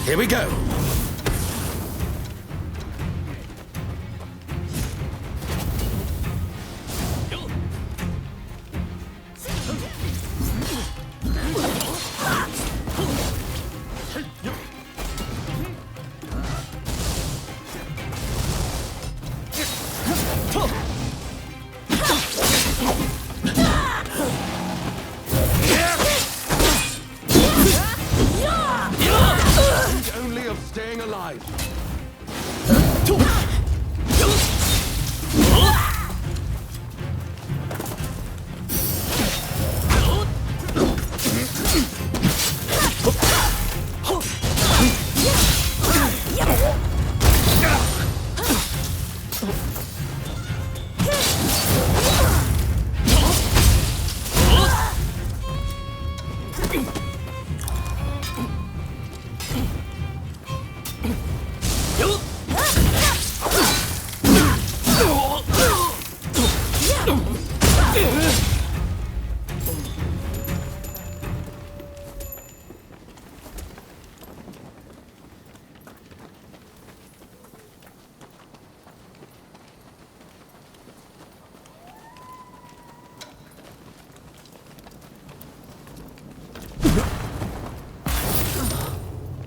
Here we go. Only of staying alive.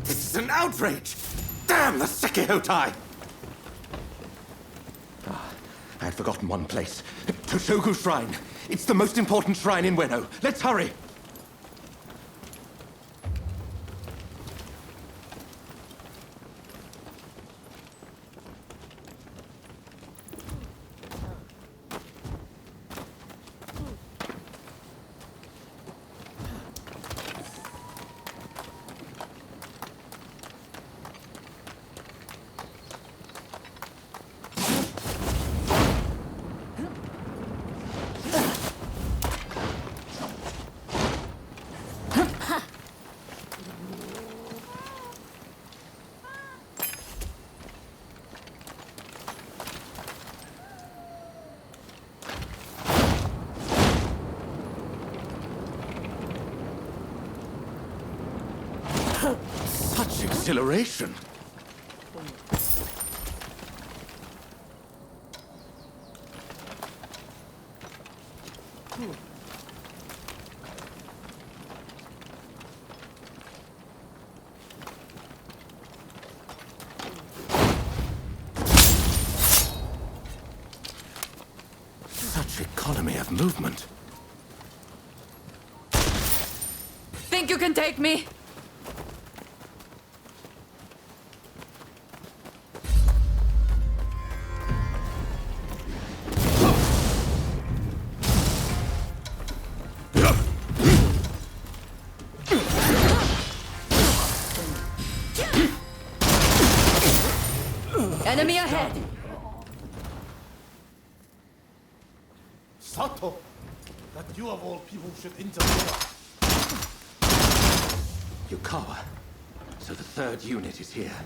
This is an outrage! Damn the Sekihotai! I had forgotten one place. Toshogu Shrine. It's the most important shrine in Ueno. Let's hurry! Such exhilaration! Such economy of movement. Think you can take me? Enemy ahead! Sato! That you of all people should interfere. Yukawa. So the third unit is here.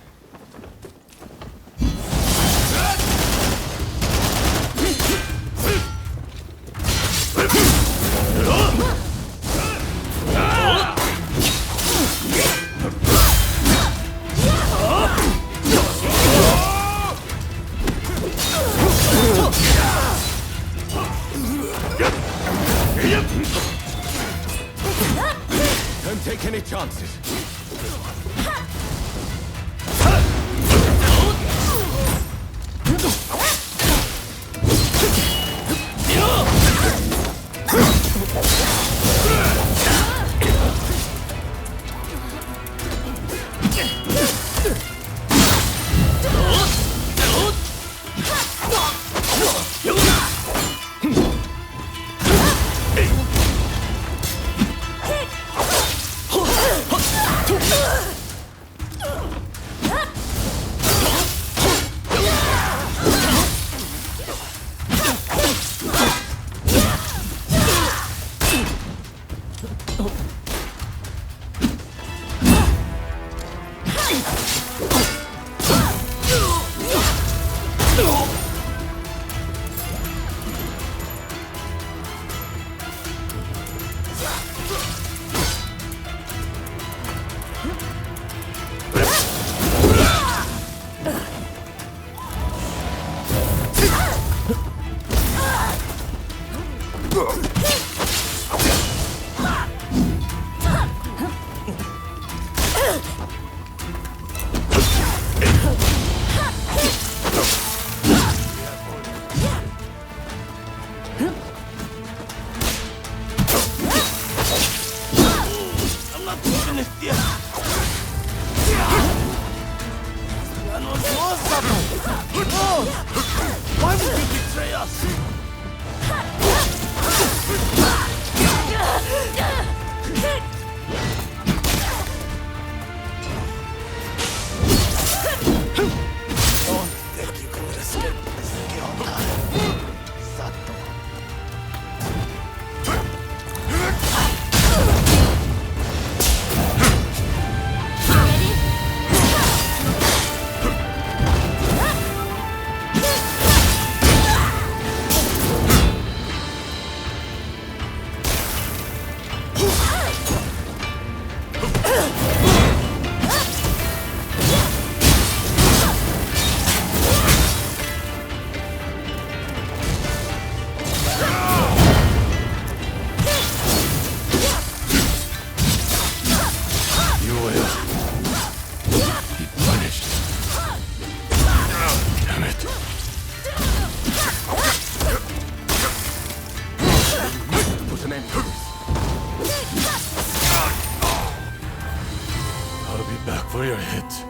For your hit.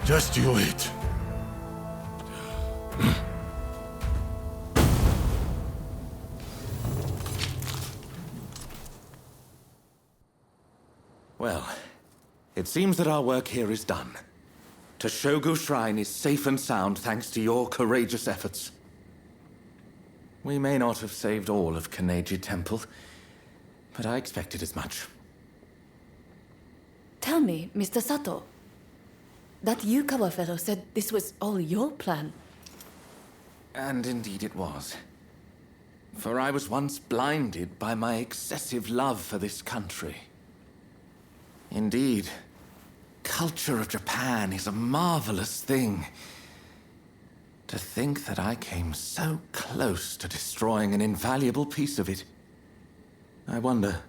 Just you wait. Well, it seems that our work here is done. Toshogu Shrine is safe and sound thanks to your courageous efforts. We may not have saved all of Kaneji Temple, but I expected as much. Tell me, Mr. Sato. That Yukawa fellow said this was all your plan. And indeed it was. For I was once blinded by my excessive love for this country. Indeed, culture of Japan is a marvelous thing. To think that I came so close to destroying an invaluable piece of it. I wonder,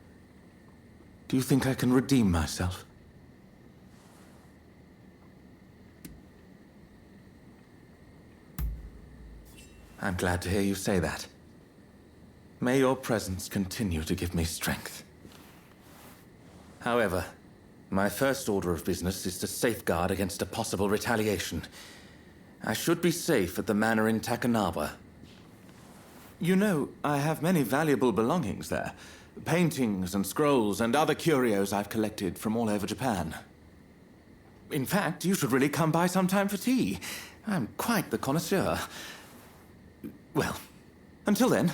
do you think I can redeem myself? I'm glad to hear you say that. May your presence continue to give me strength. However, my first order of business is to safeguard against a possible retaliation. I should be safe at the manor in Takanawa. You know, I have many valuable belongings there. Paintings and scrolls and other curios I've collected from all over Japan. In fact, you should really come by sometime for tea. I'm quite the connoisseur. Well, until then.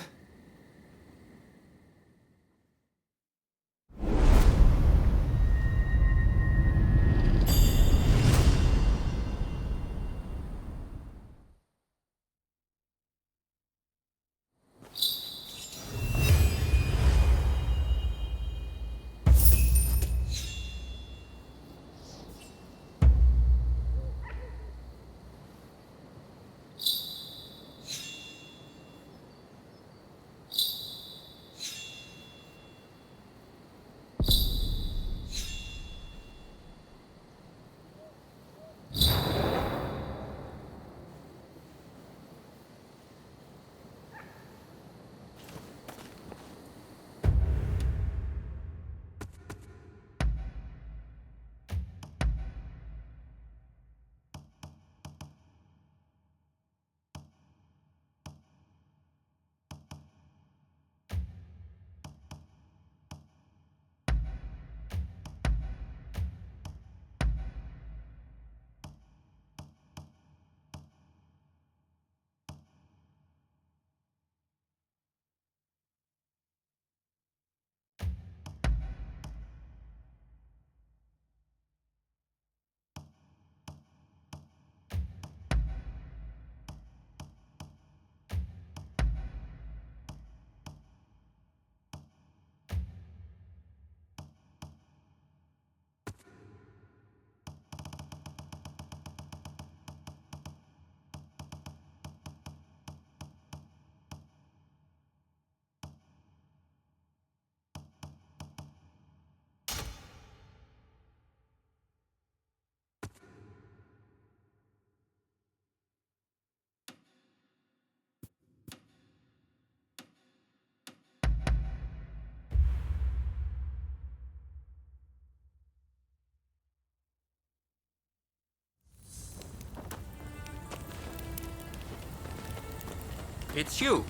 It's you!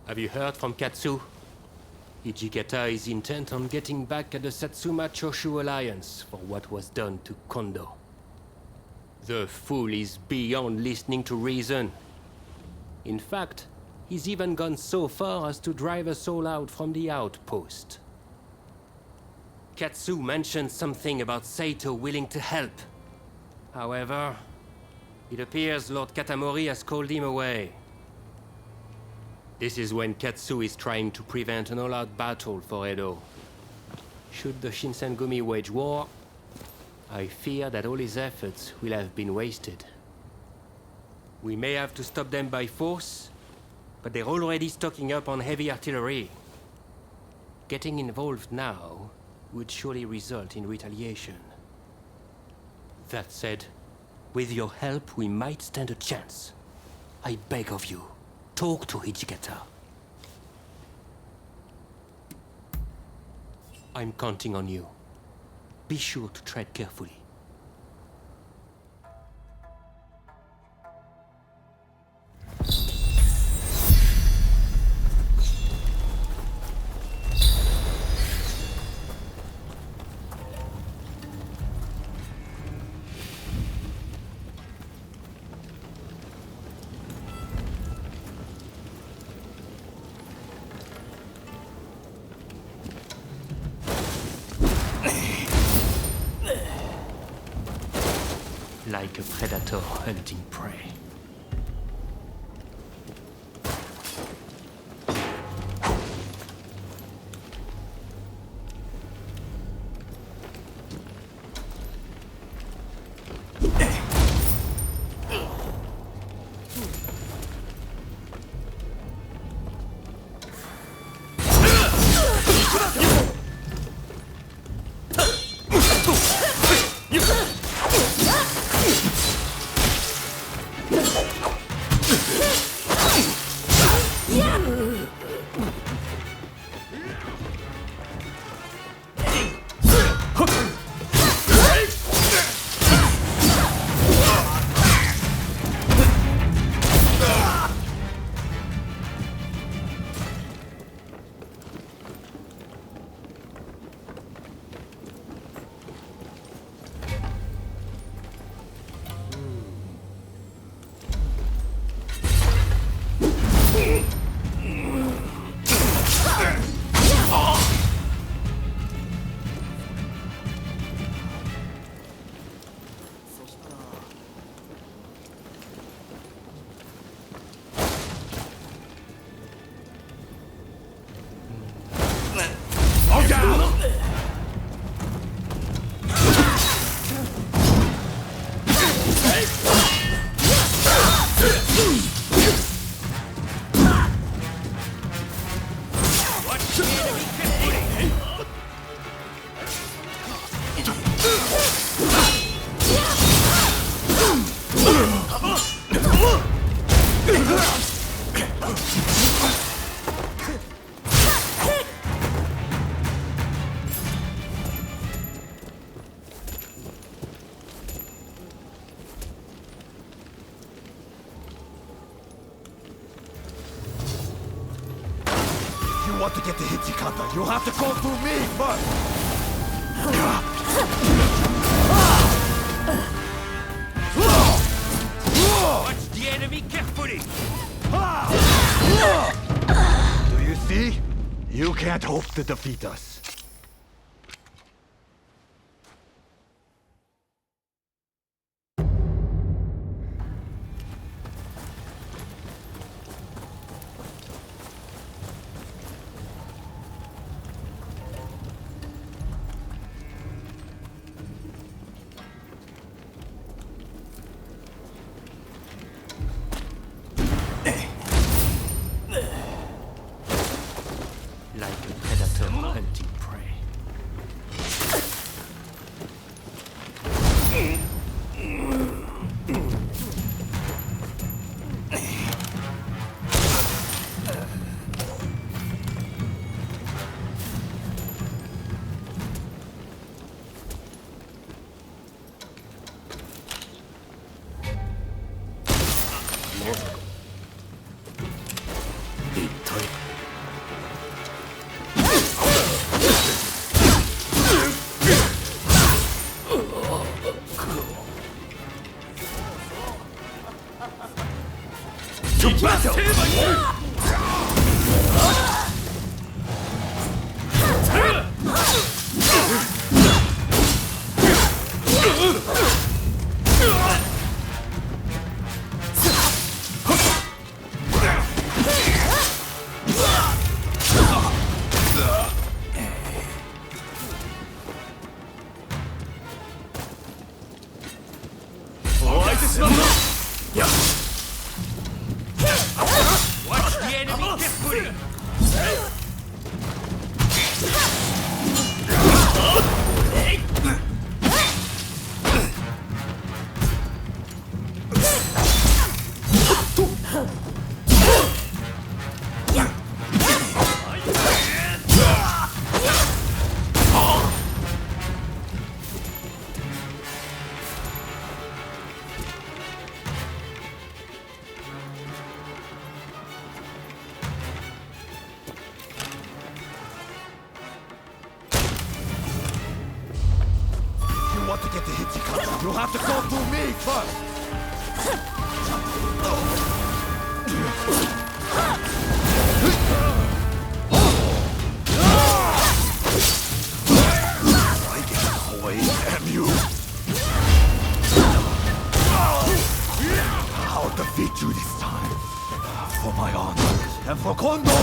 Have you heard from Katsu? Hijikata is intent on getting back at the Satsuma Choshu Alliance for what was done to Kondo. The fool is beyond listening to reason. In fact, he's even gone so far as to drive us all out from the outpost. Katsu mentioned something about Saito willing to help. However, it appears Lord Katamori has called him away. This is when Katsu is trying to prevent an all-out battle for Edo. Should the Shinsengumi wage war, I fear that all his efforts will have been wasted. We may have to stop them by force, but they're already stocking up on heavy artillery. Getting involved now would surely result in retaliation. That said, with your help, we might stand a chance. I beg of you, talk to Hijikata. I'm counting on you. Be sure to tread carefully. Like a predator hunting prey. Want to get to Hijikata, you'll have to go through me first! Watch the enemy carefully! Do you see? You can't hope to defeat us. Like a predator hunting Want to get to Hichikata, you'll have to go through me first! I get away, damn you! I'll defeat you this time! For my honor, and for Kondo!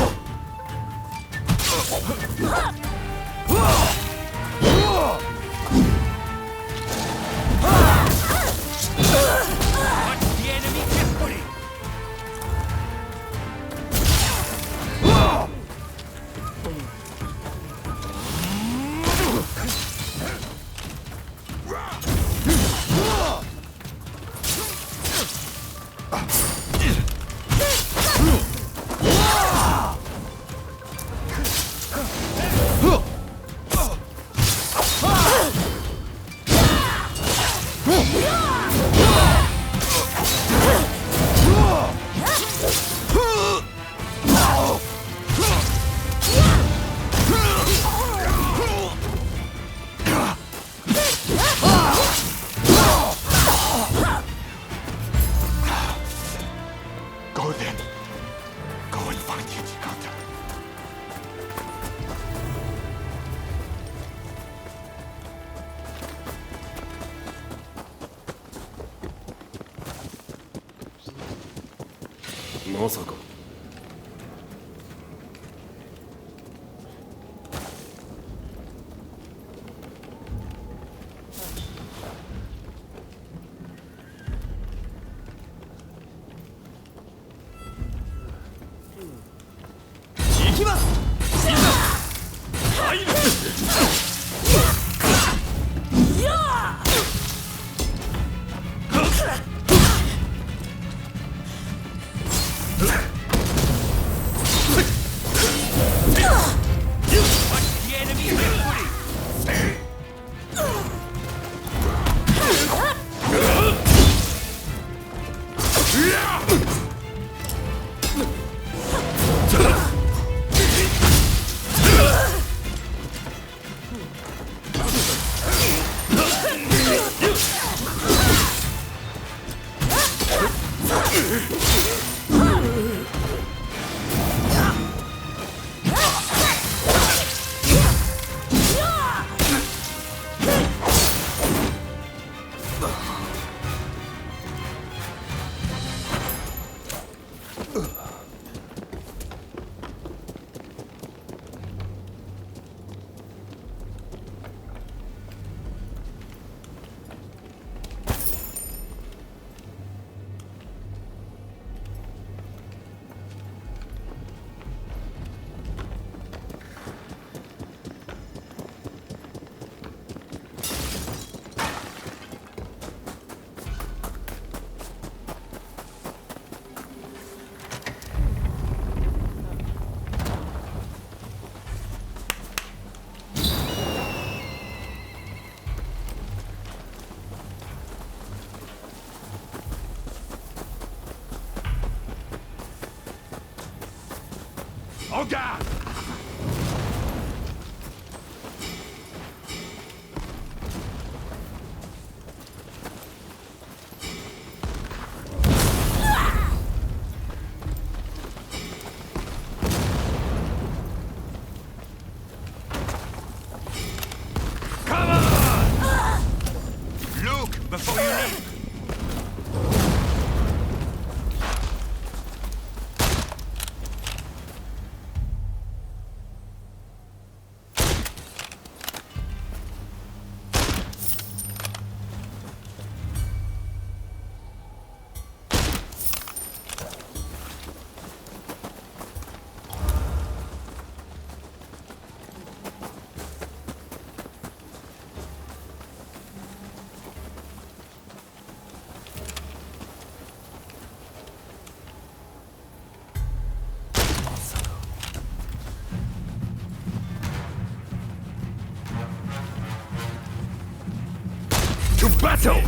Go then. Go and find Hichikata.まさか。行きます。入る。Oh God! before you leave. To battle!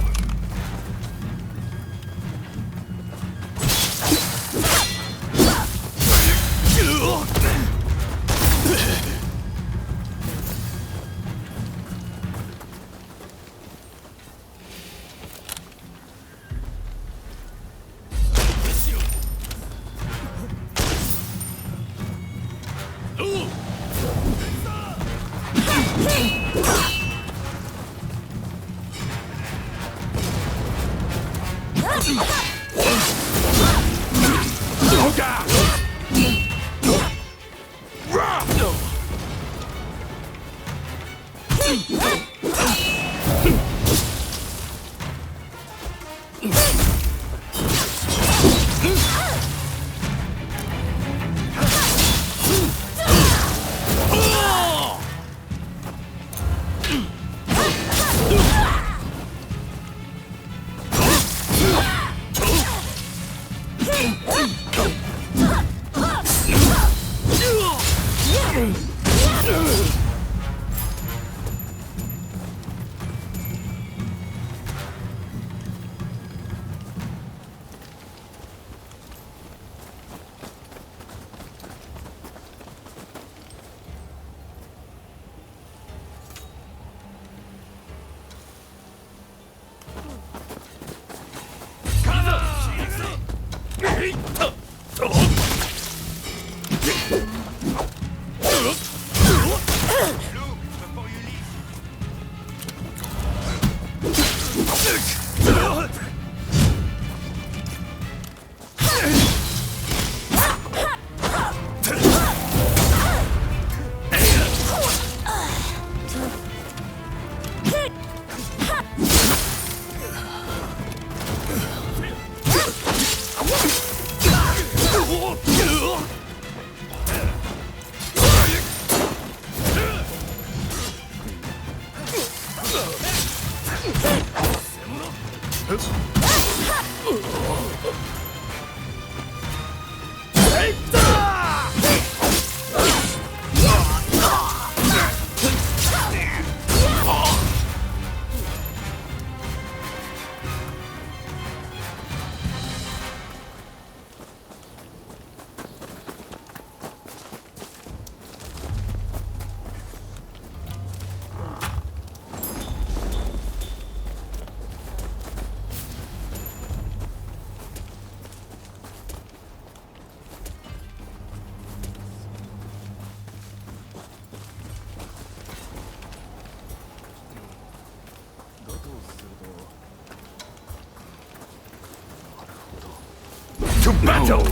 To battle!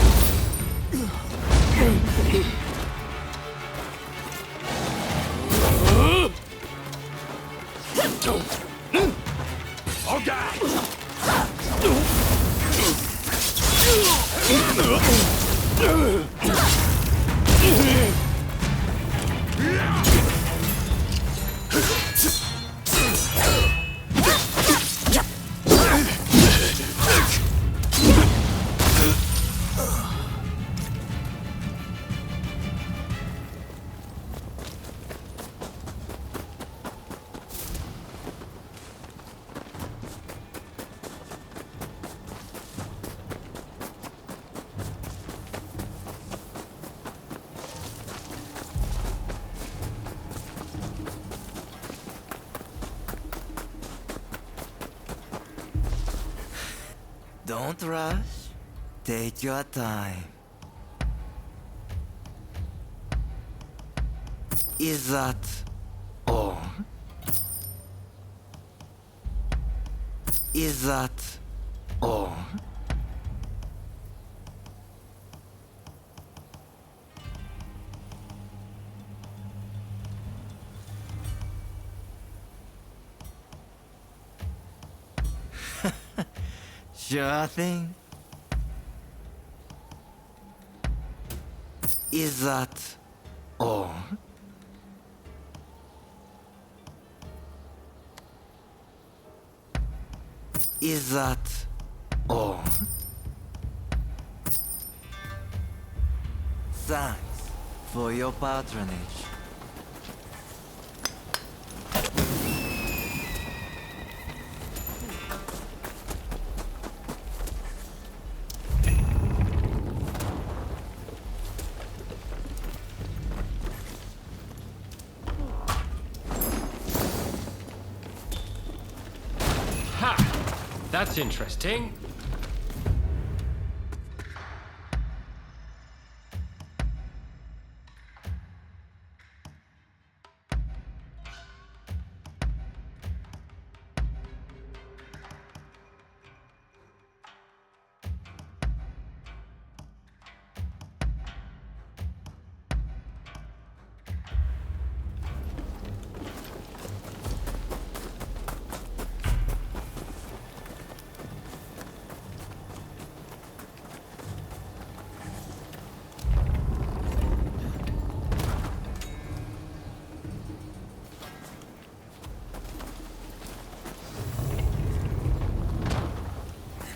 Don't rush. Take your time. Is that all? Is that all? Sure thing. Is that all? Is that all? Thanks for your patronage. That's interesting.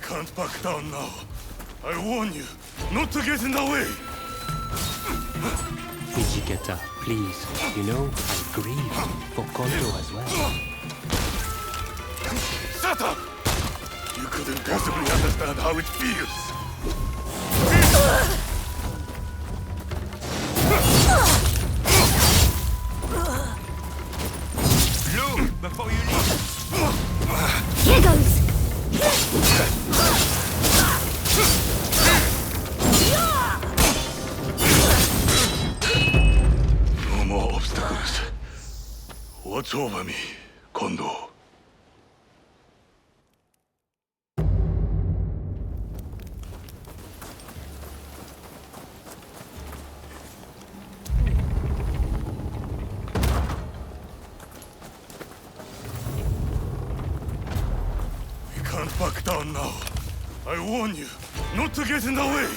Can't back down now. I warn you, not to get in the way. Hijikata, please. You know, I grieve for Kondo as well. Shut up! You couldn't possibly understand how it feels. Look before you leave. Here goes! No more obstacles. Watch over me, Kondo. We can't back down now. I warn you, not to get in the way.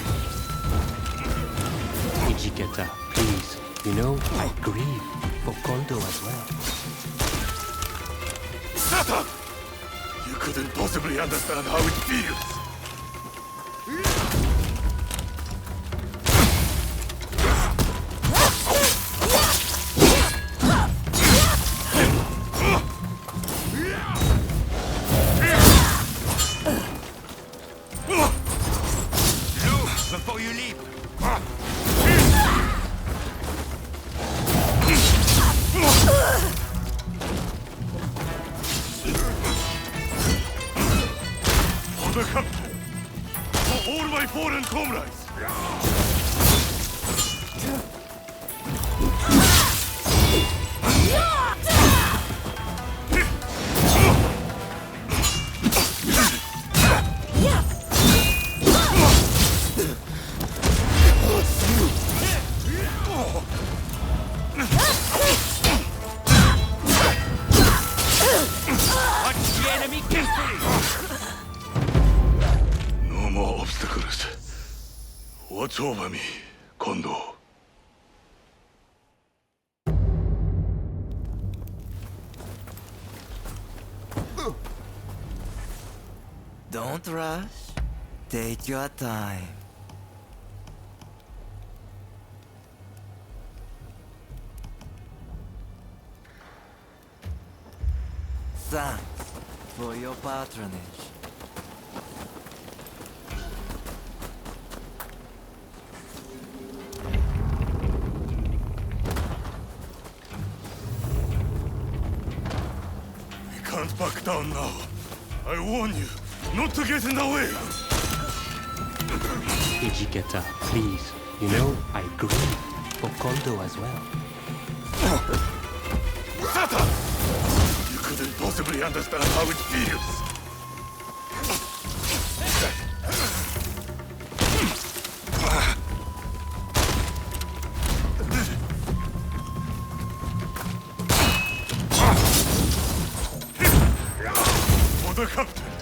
Hijikata, please. You know, I grieve for Kondo as well. Shut up! You couldn't possibly understand how it feels. Before you leave. For the captain, for all my foreign comrades. No more obstacles. Watch over me, Kondo. Don't rush. Take your time. Thanks for your patronage. We can't back down now. I warn you, not to get in the way. Hijikata, please. You know, I grieve for Kondo as well. Shut up! You couldn't possibly understand how it feels. Captain!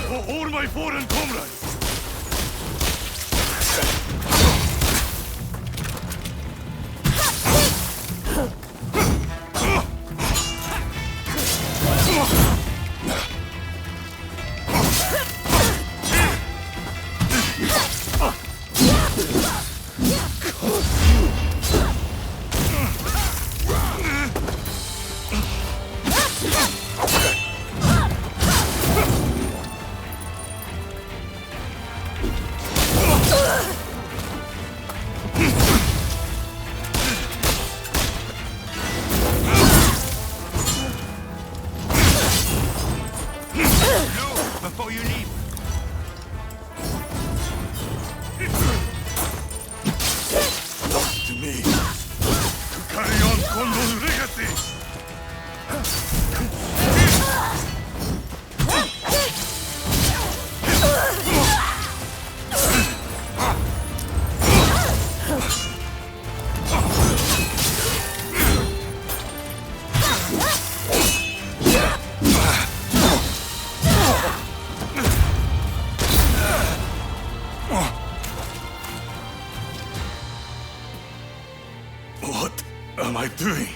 For all my foreign comrades! Before you leave. To me, to carry on Kondo's legacy! What am I doing?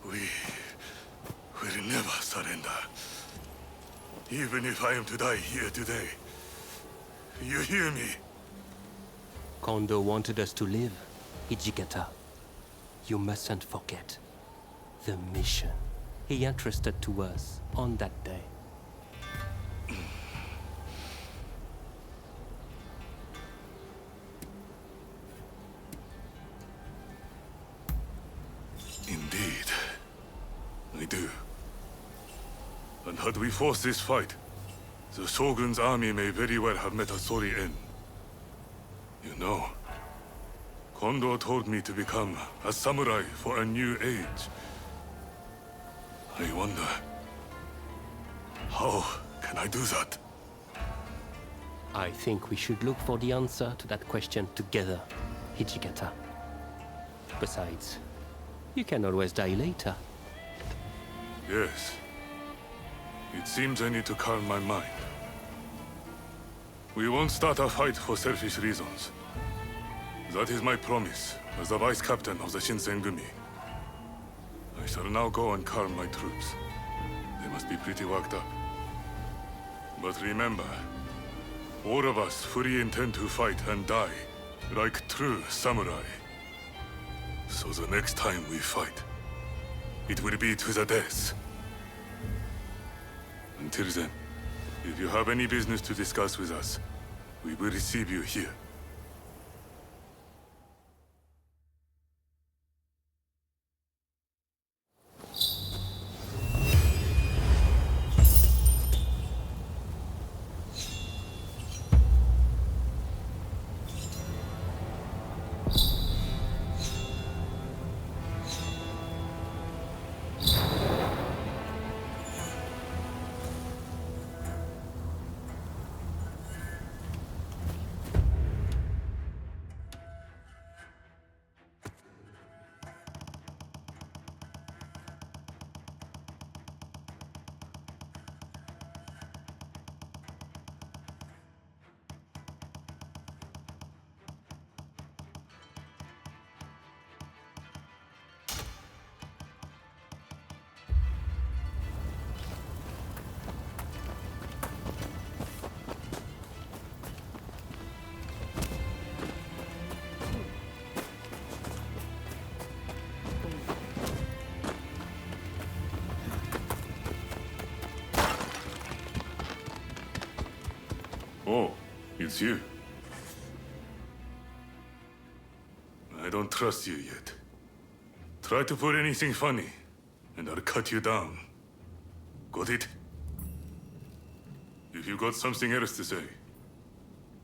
We will never surrender. Even if I am to die here today. You hear me? Kondo wanted us to live, Hijikata. You mustn't forget the mission he entrusted to us on that day. Indeed, I do. And had we forced this fight, the Shogun's army may very well have met a sorry end. You know, Kondo told me to become a samurai for a new age. I wonder, how can I do that? I think we should look for the answer to that question together, Hijikata. Besides, you can always die later. Yes. It seems I need to calm my mind. We won't start a fight for selfish reasons. That is my promise as the vice captain of the Shinsengumi. I shall now go and calm my troops. They must be pretty worked up. But remember, all of us fully intend to fight and die like true samurai. So the next time we fight, it will be to the death. Until then, if you have any business to discuss with us, we will receive you here. Oh, it's you. I don't trust you yet. Try to put anything funny, and I'll cut you down. Got it? If you got something else to say,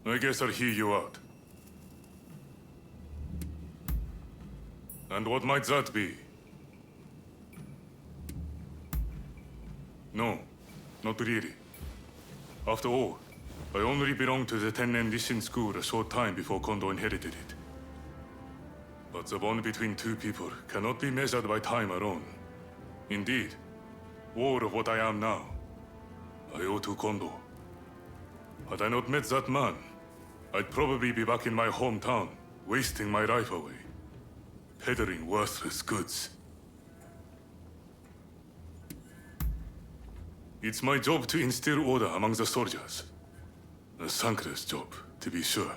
I guess I'll hear you out. And what might that be? No, not really. After all, I only belonged to the Tennen Nishin school a short time before Kondo inherited it. But the bond between two people cannot be measured by time alone. Indeed, all of what I am now, I owe to Kondo. Had I not met that man, I'd probably be back in my hometown, wasting my life away, peddling worthless goods. It's my job to instill order among the soldiers. A thankless job, to be sure.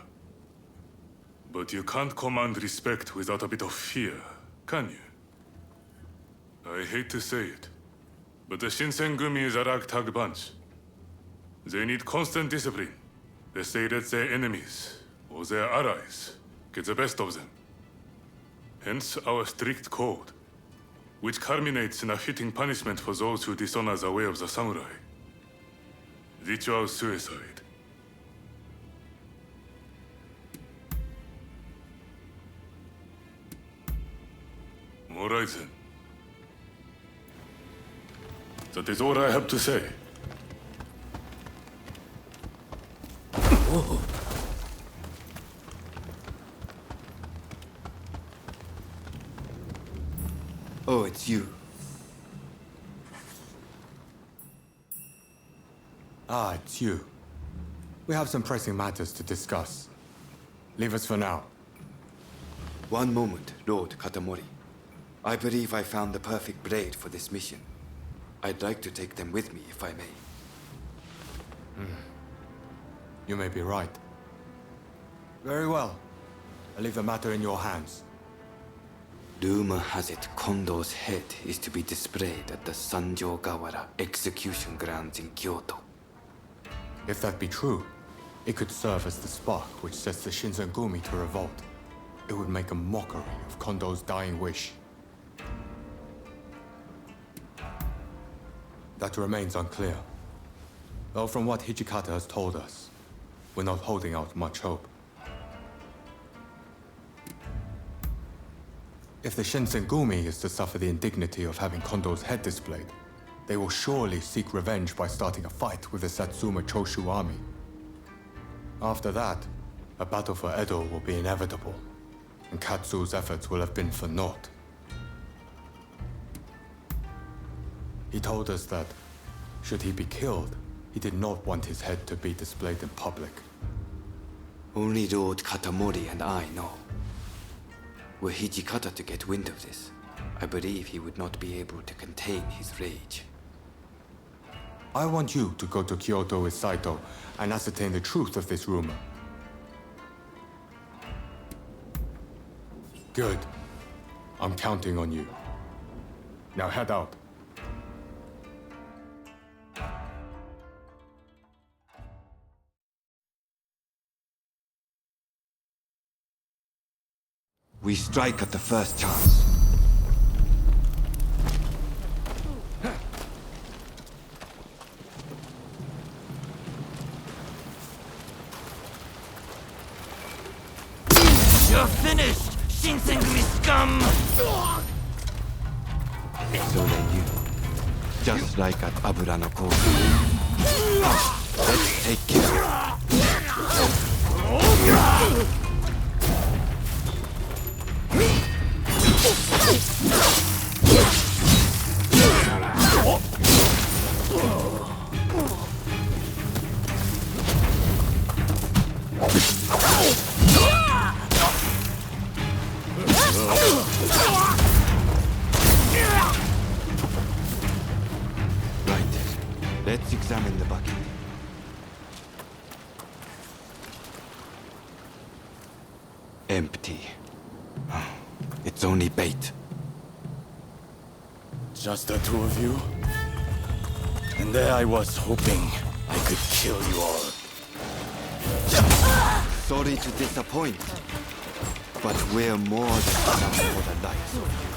But you can't command respect without a bit of fear, can you? I hate to say it, but the Shinsengumi is a ragtag bunch. They need constant discipline, lest they let their enemies, or their allies, get the best of them. Hence our strict code, which culminates in a fitting punishment for those who dishonor the way of the samurai. Ritual suicide. All right then. That is all I have to say. Whoa. Oh, it's you. Ah, it's you. We have some pressing matters to discuss. Leave us for now. One moment, Lord Katamori. I believe I found the perfect blade for this mission. I'd like to take them with me, if I may. You may be right. Very well. I leave the matter in your hands. Rumor has it Kondo's head is to be displayed at the Sanjo-gawara execution grounds in Kyoto. If that be true, it could serve as the spark which sets the Shinsengumi to revolt. It would make a mockery of Kondo's dying wish. That remains unclear. Though from what Hijikata has told us, we're not holding out much hope. If the Shinsengumi is to suffer the indignity of having Kondo's head displayed, they will surely seek revenge by starting a fight with the Satsuma Choshu army. After that, a battle for Edo will be inevitable, and Katsu's efforts will have been for naught. He told us that, should he be killed, he did not want his head to be displayed in public. Only Lord Katamori and I know. Were Hijikata to get wind of this, I believe he would not be able to contain his rage. I want you to go to Kyoto with Saito and ascertain the truth of this rumor. Good. I'm counting on you. Now head out. We strike at the first chance. You're finished, Shinsengumi scum! So they knew. Just like at Abura no Kofu. Let's take care. Right. Let's examine the bucket. Empty. It's only bait. Just the two of you? And there I was hoping I could kill you all. Sorry to disappoint, but we're more than enough for the likes of you.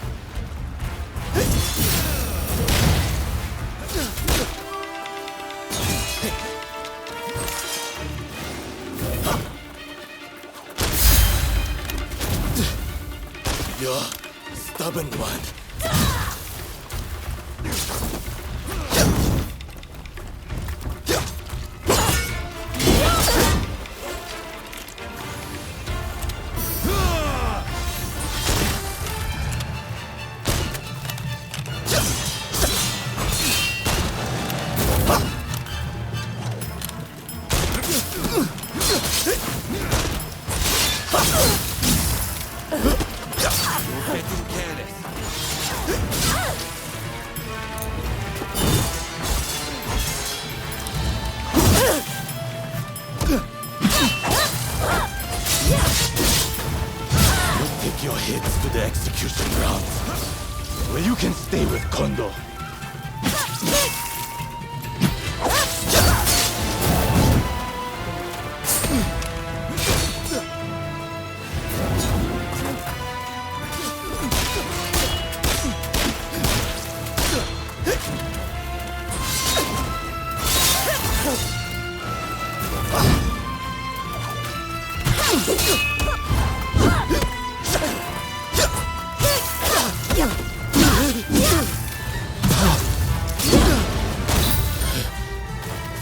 You're stubborn one. We'll take your heads to the execution grounds, where you can stay with Kondo.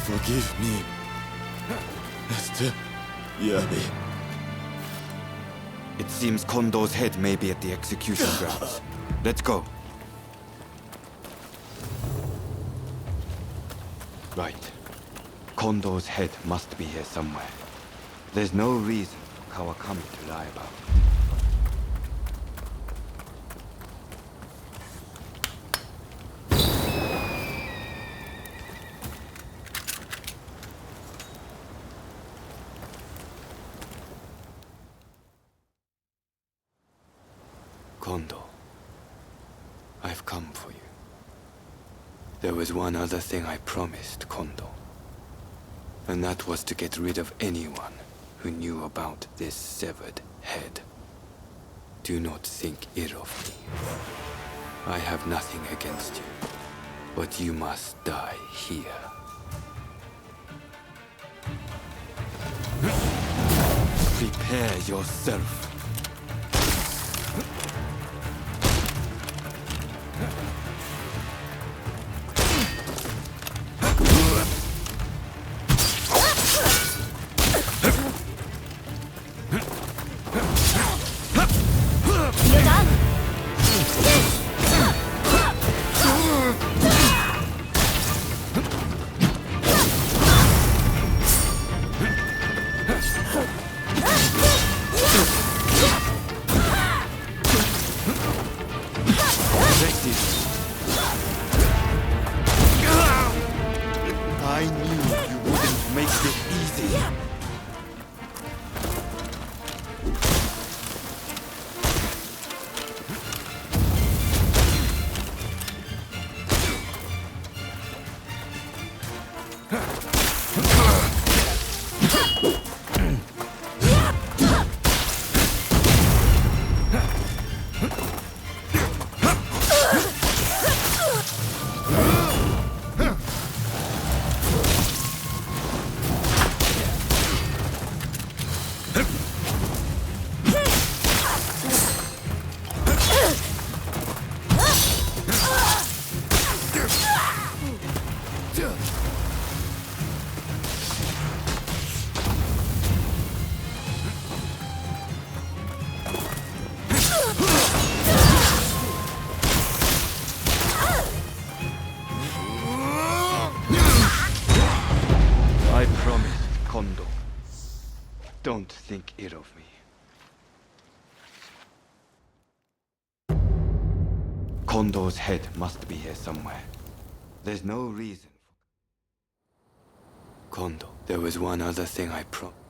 Forgive me, Mr. Yabe. It seems Kondo's head may be at the execution grounds. Let's go. Right. Kondo's head must be here somewhere. There's no reason for Kawakami to lie about it. Kondo, I've come for you. There was one other thing I promised Kondo, and that was to get rid of anyone who knew about this severed head. Do not think ill of me. I have nothing against you, but you must die here. Prepare yourself. I knew you wouldn't make this easy. I promised Kondo. Don't think ill of me. Kondo's head must be here somewhere. There's no reason for... Kondo, there was one other thing I promised.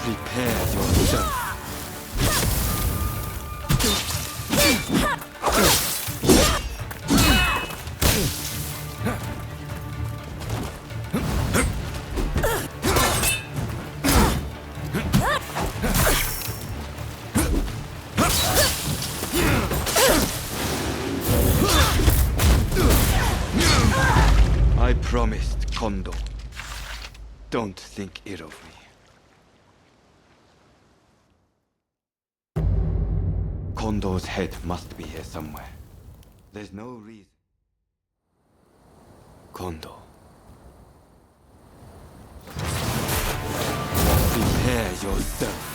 Prepare yourself. I promised Kondo. Don't think ill of me. Kondo's head must be here somewhere. There's no reason. Kondo. Prepare yourself.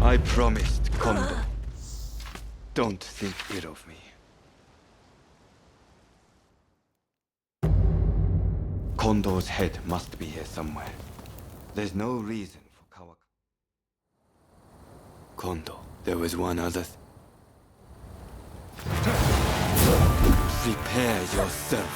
I promised, Kondo. Don't think ill of me. Kondo's head must be here somewhere. There's no reason for Kawak. Kondo, there was one other. Prepare yourself.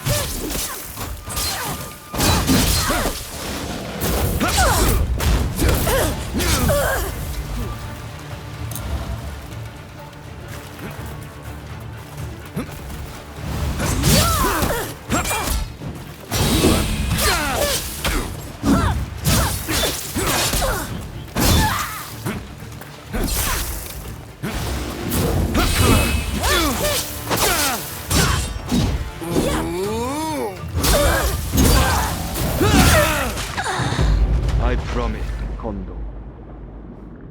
I promise, Kondo.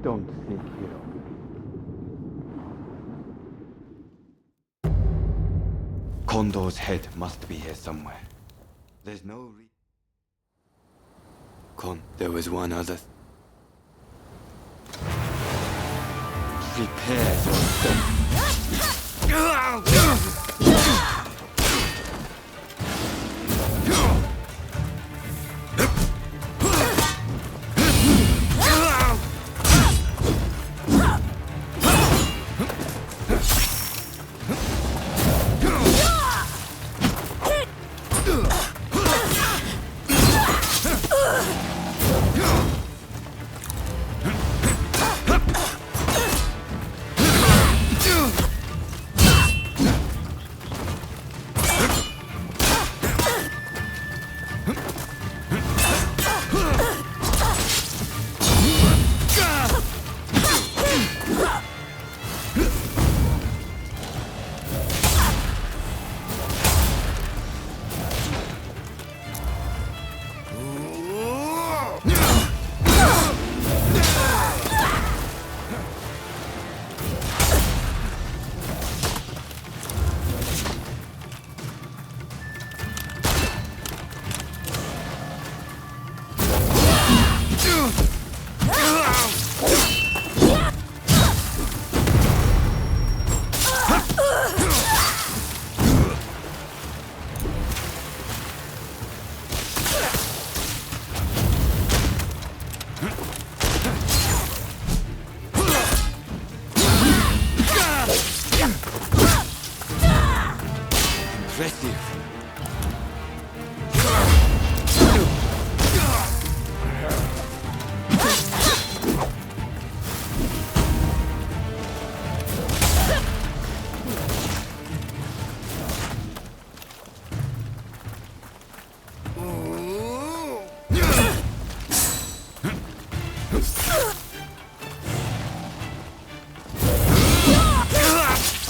Don't think hero. Kondo's head must be here somewhere. There's no there was one other. Prepare yourself.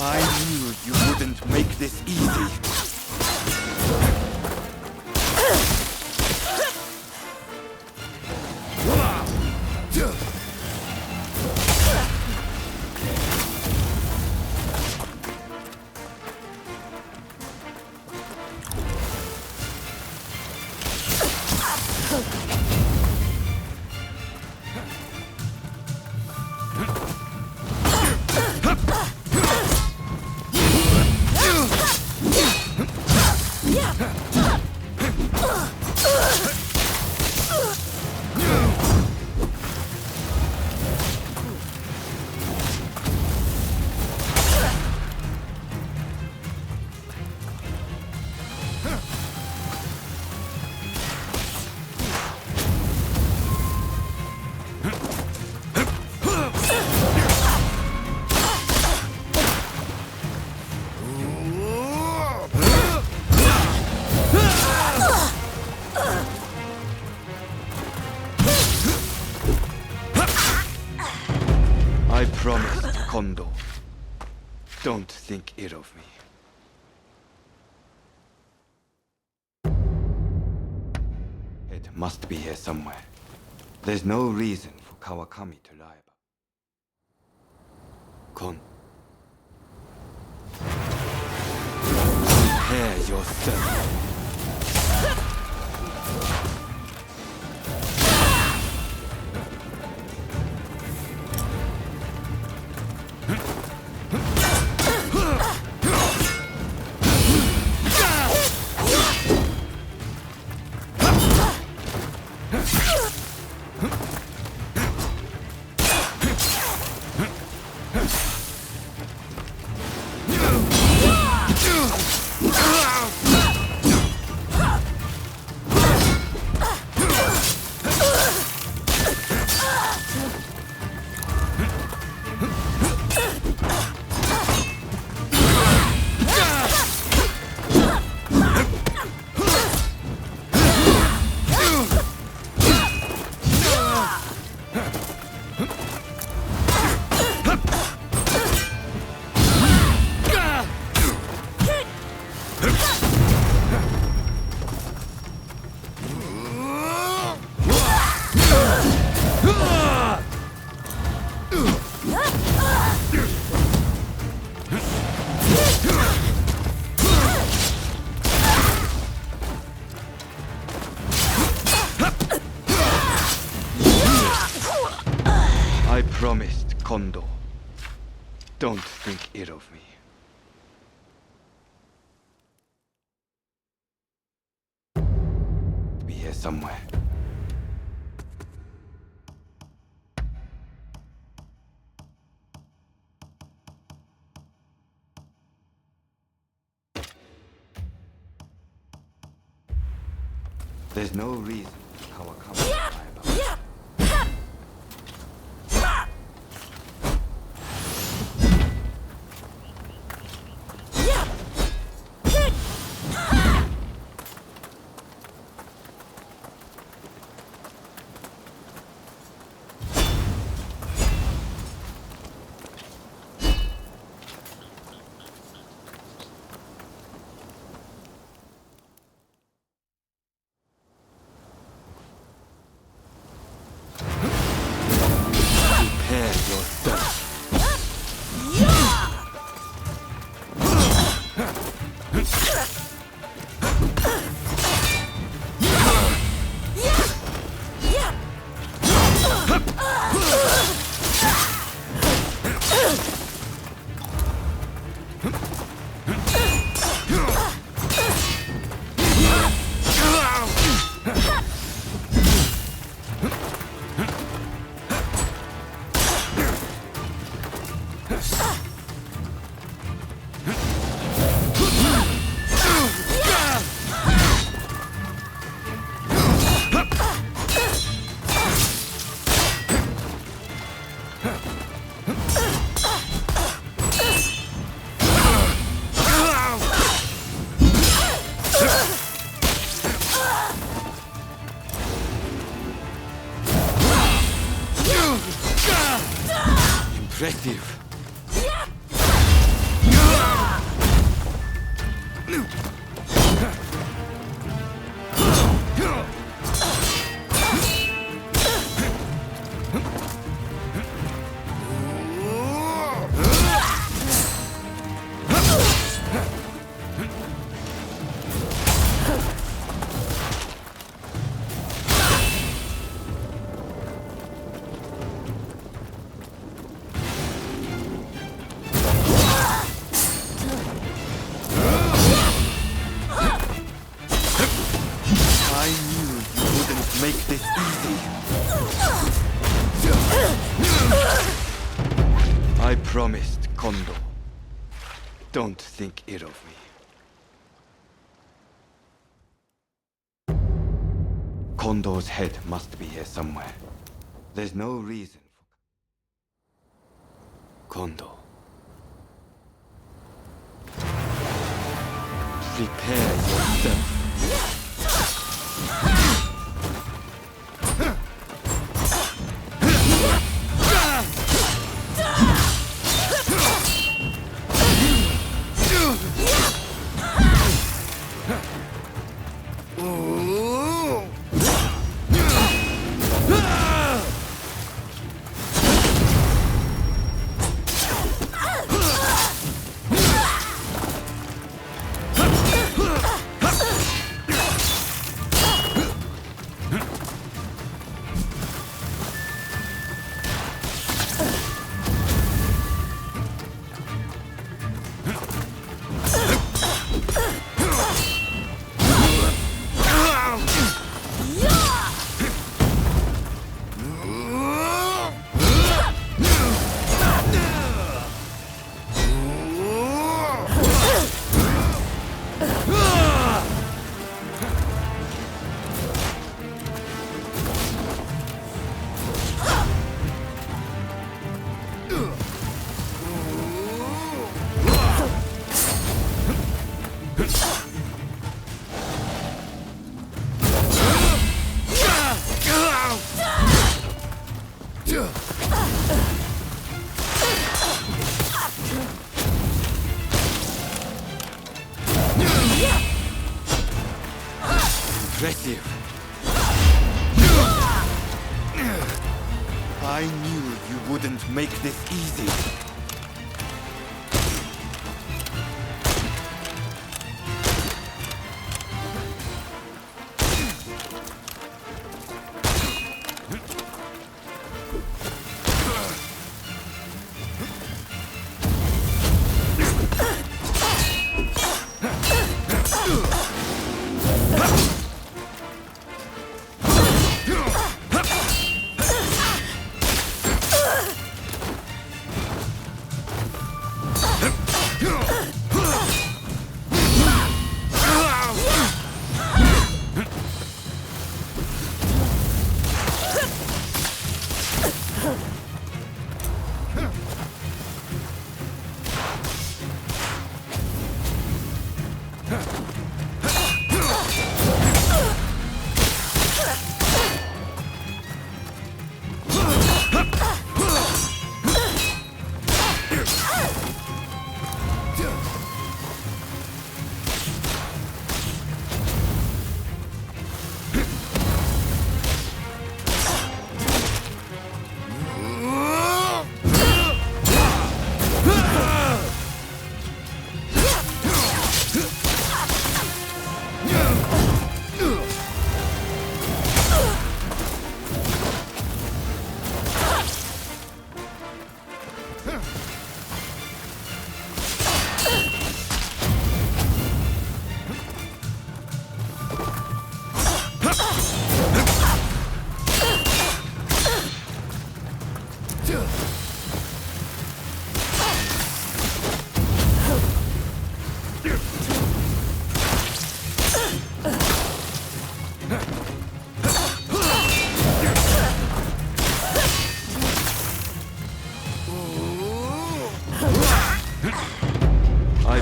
I knew you wouldn't make this easy. I promised, Kondo. Don't think ill of me. It must be here somewhere. There's no reason for Kawakami to lie about. Prepare yourself. promised Kondo. Don't think ill of me. Be here somewhere. There's no reason how I come to lie about it. Impressive. Make this easy. I promised Kondo. Don't think ill of me. Kondo's head must be here somewhere. There's no reason for... Kondo. Prepare yourself. Impressive. I knew you wouldn't make this easy. I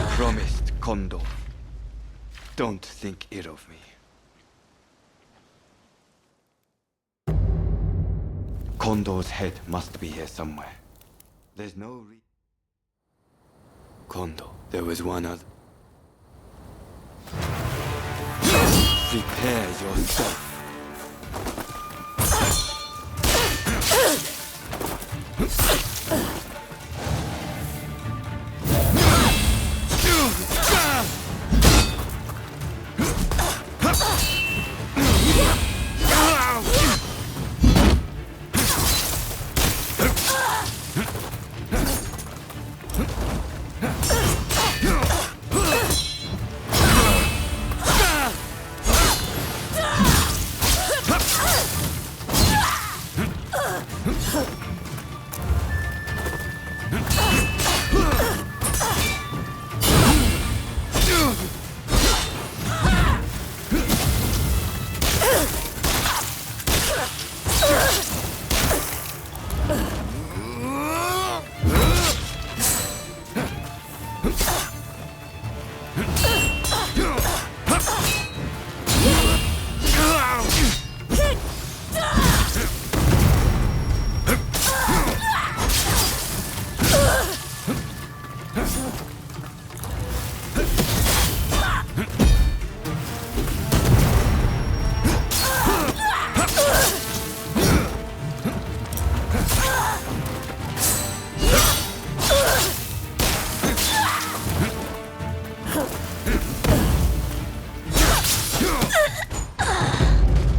promised Kondo. Don't think ill of me. Kondo's head must be here somewhere. There's no Kondo, there was one other. Prepare yourself.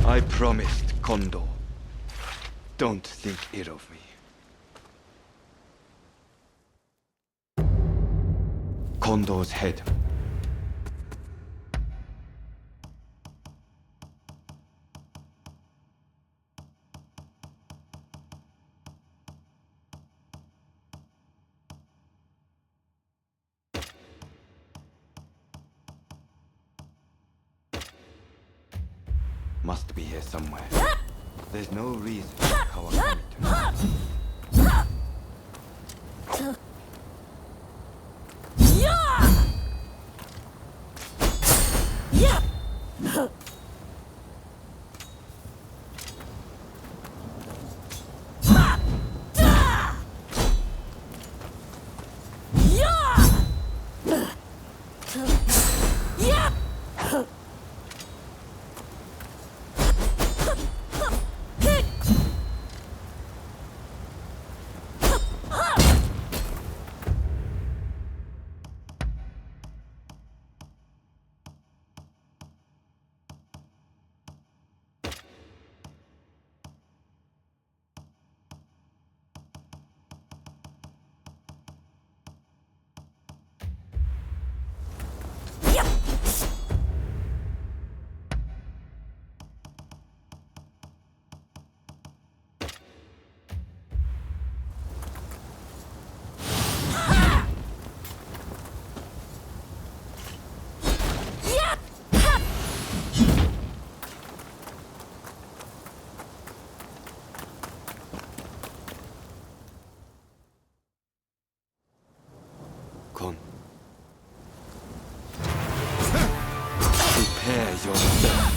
I promised Kondo. Don't think ill of me. Kondo's head. Must be here somewhere. There's no reason Kawakami to. Kon. Prepare yourself.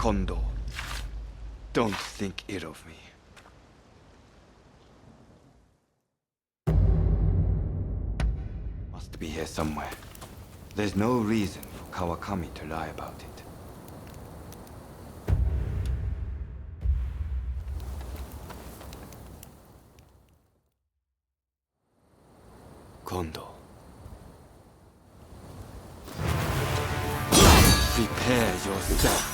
Kondo. Don't think ill of me. Must be here somewhere. There's no reason for Kawakami to lie about it. Kondo. Prepare yourself.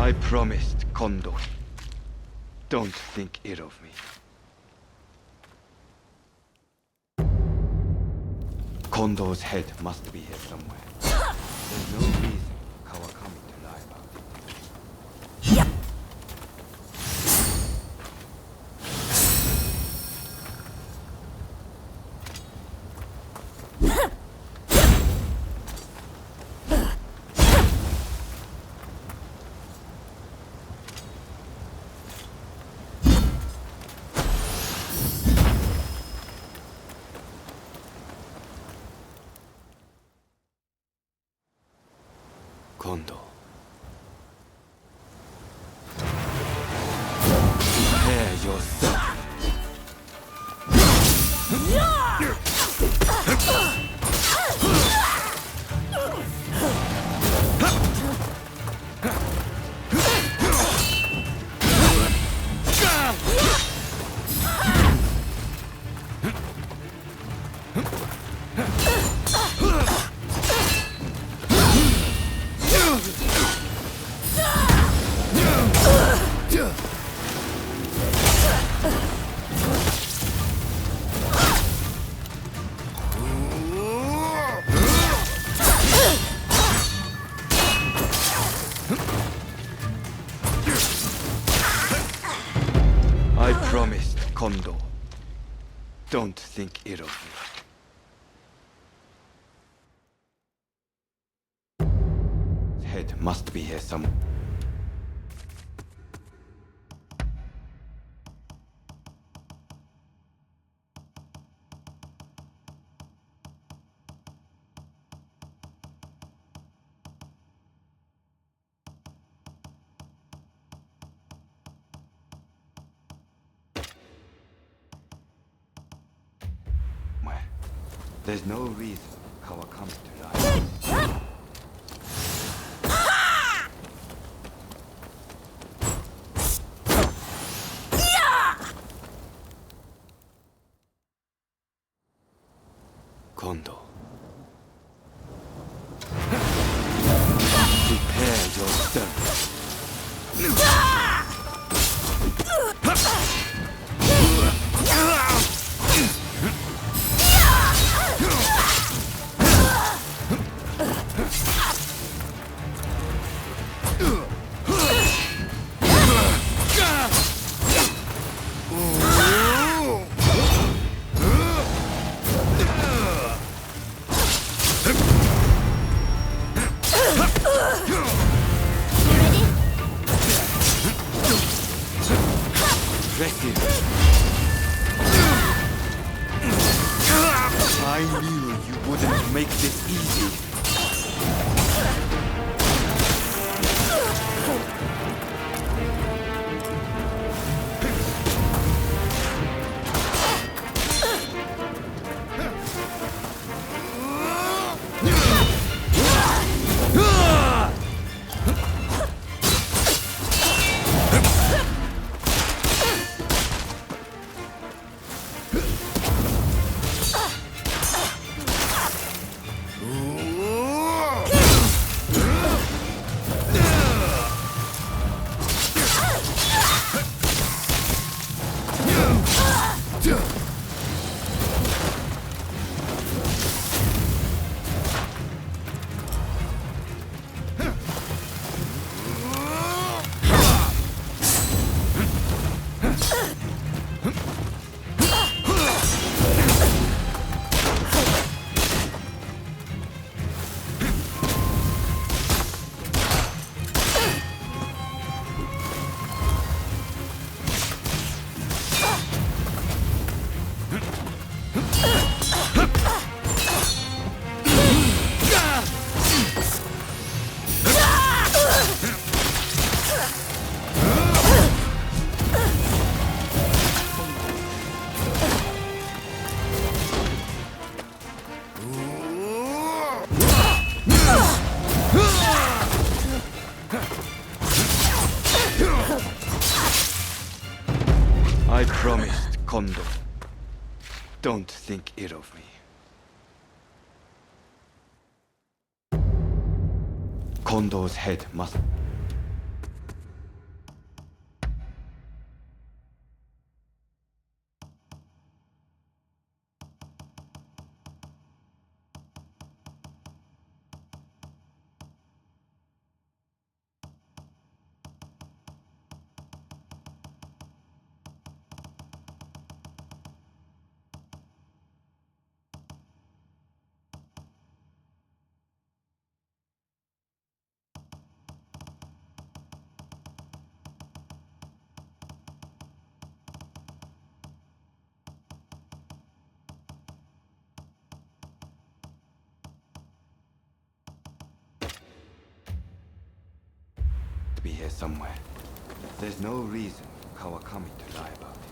I promised, Kondo. Don't think ill of me. Kondo's head must be here somewhere. There's no reason for Kawakami to lie about it. Kondo. Prepare yourself. I promised, Kondo. Don't think ill of me. Head must be here somewhere. There's no reason Kawakami to lie. Kondo. Prepare yourself. I knew you wouldn't make this easy. I promised Kondo. Don't think ill of me. Kondo's head must... to be here somewhere. There's no reason Kawakami to lie about it.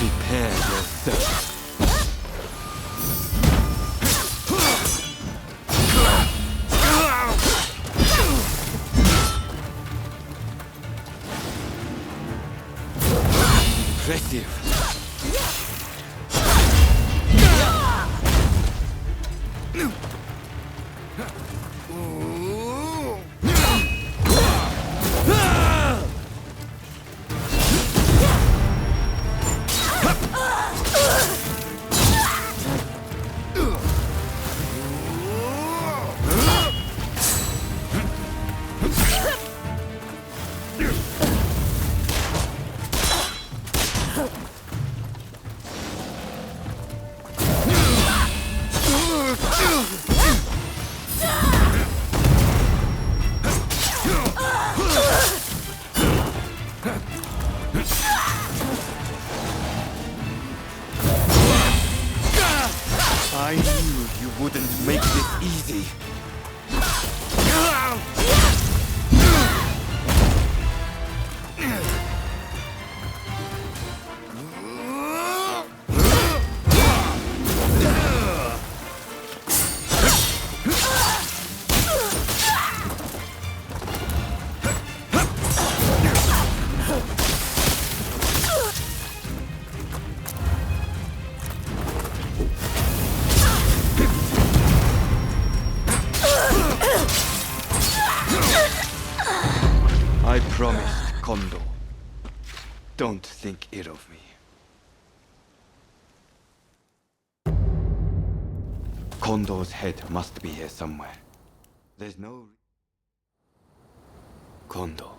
Prepare yourself. Impressive. I knew you wouldn't make this easy. I promised Kondo. Don't think ill of me. Kondo's head must be here somewhere. There's no... Kondo.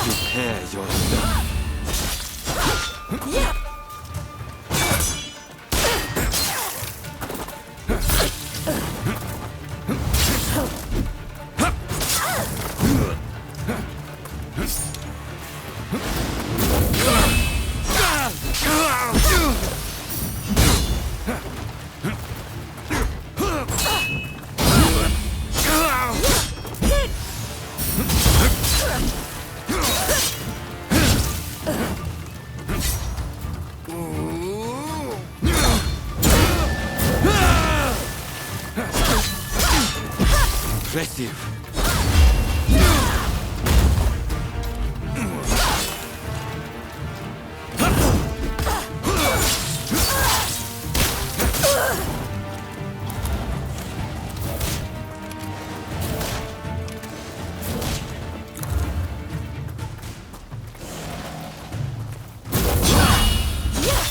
Prepare yourself. Impressive.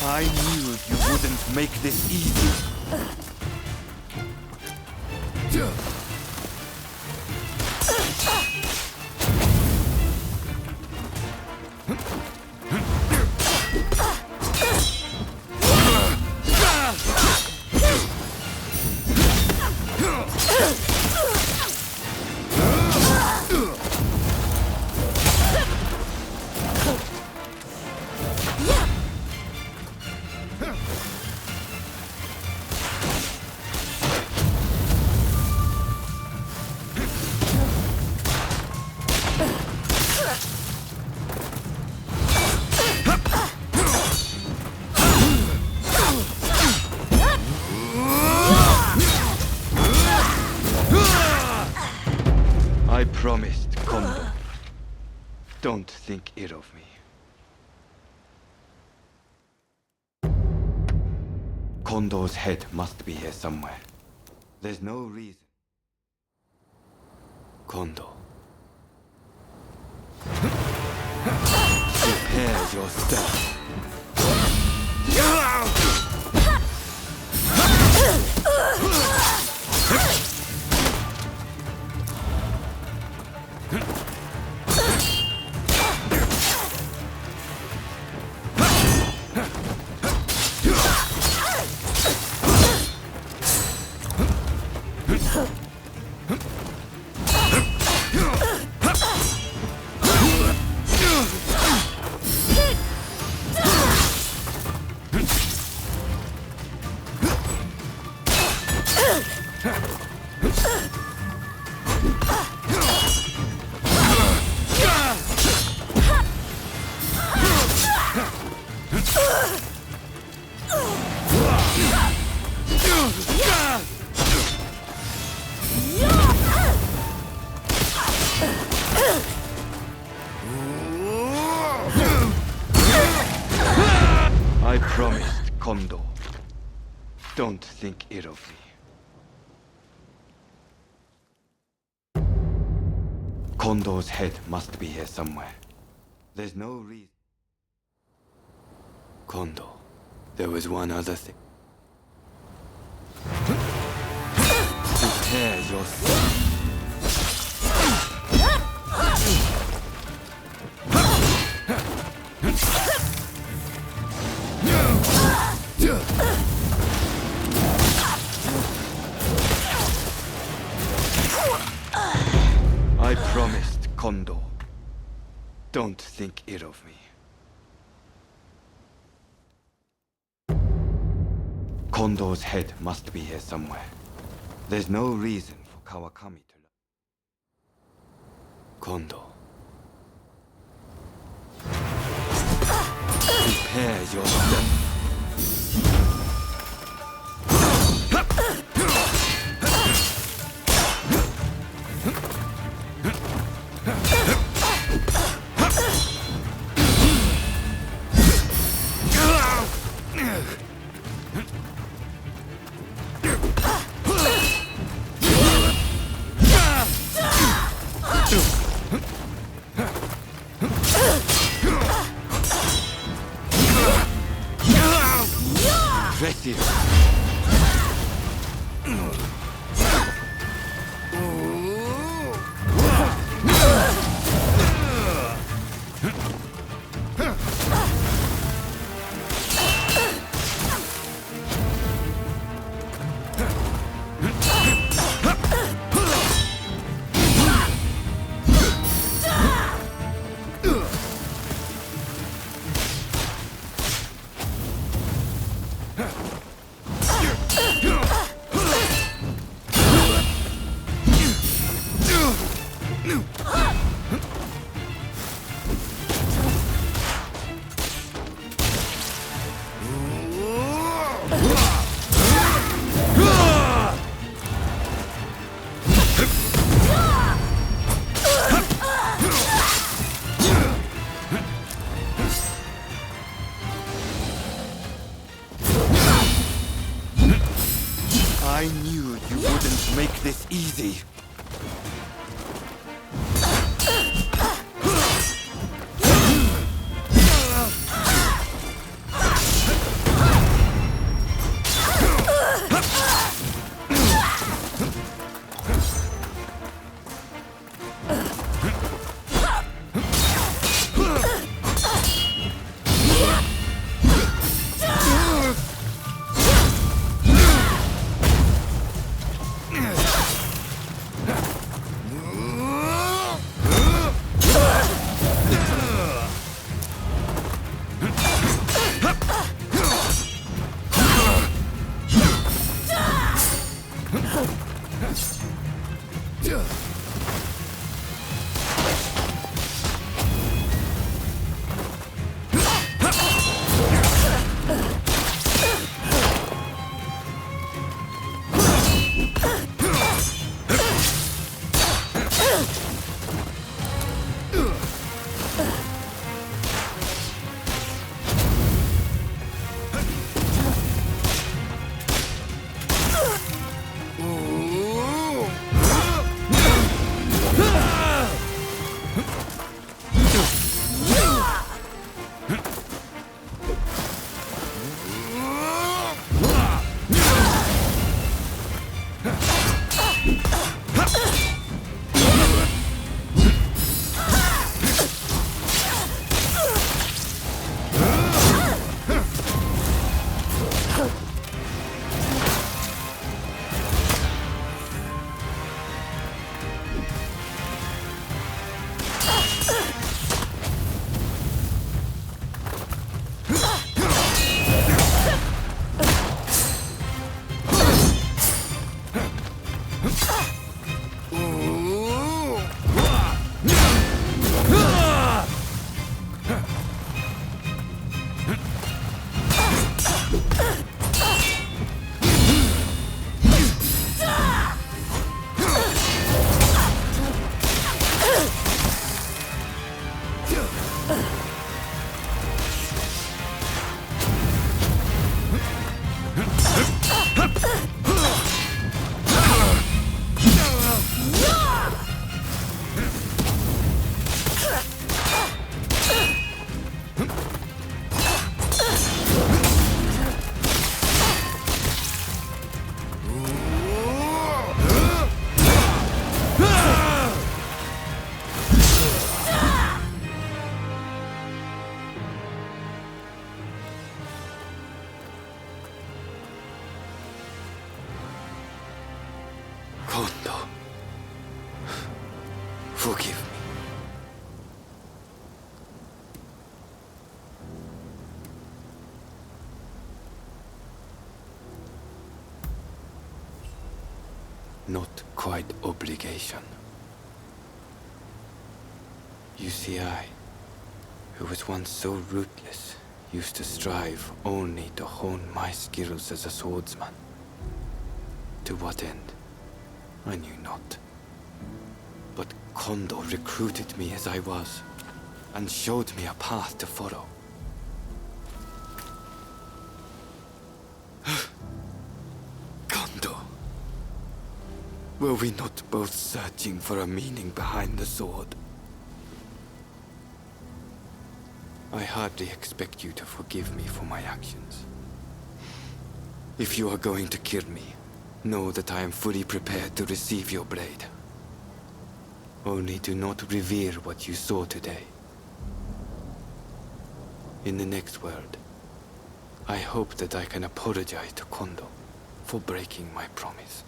I knew you wouldn't make this easy. I promised, Kondo. Don't think ill of me. Kondo's head must be here somewhere. There's no reason. Kondo. Prepare yourself. I promised, Kondo. Don't think ill of me. Kondo's head must be here somewhere. There's no reason. Kondo, there was one other thing. Prepare yourself. I promised, Kondo. Don't think ill of me. Kondo's head must be here somewhere. There's no reason for Kawakami to... Kondo. Prepare yourself. Impressive. knew you wouldn't make this easy. Kondo, forgive me. Not quite obligation. You see, I, who was once so ruthless, used to strive only to hone my skills as a swordsman. To what end? I knew not. But Kondo recruited me as I was, and showed me a path to follow. Kondo, were we not both searching for a meaning behind the sword? I hardly expect you to forgive me for my actions. If you are going to kill me, know that I am fully prepared to receive your blade. Only do not reveal what you saw today. In the next world, I hope that I can apologize to Kondo for breaking my promise.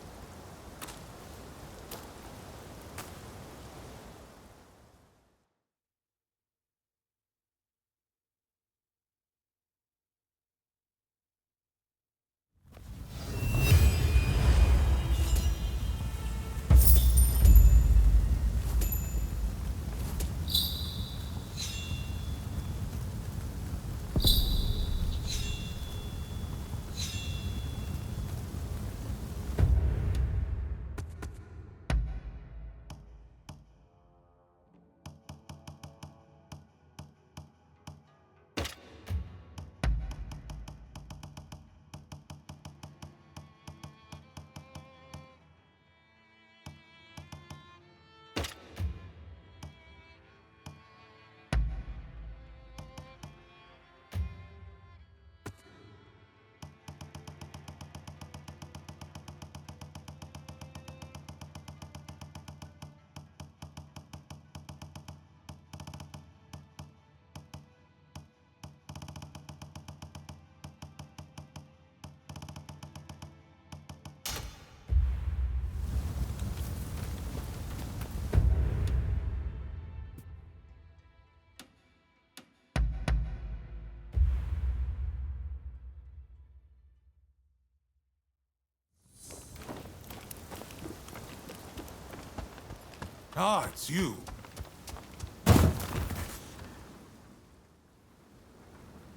Ah, it's you.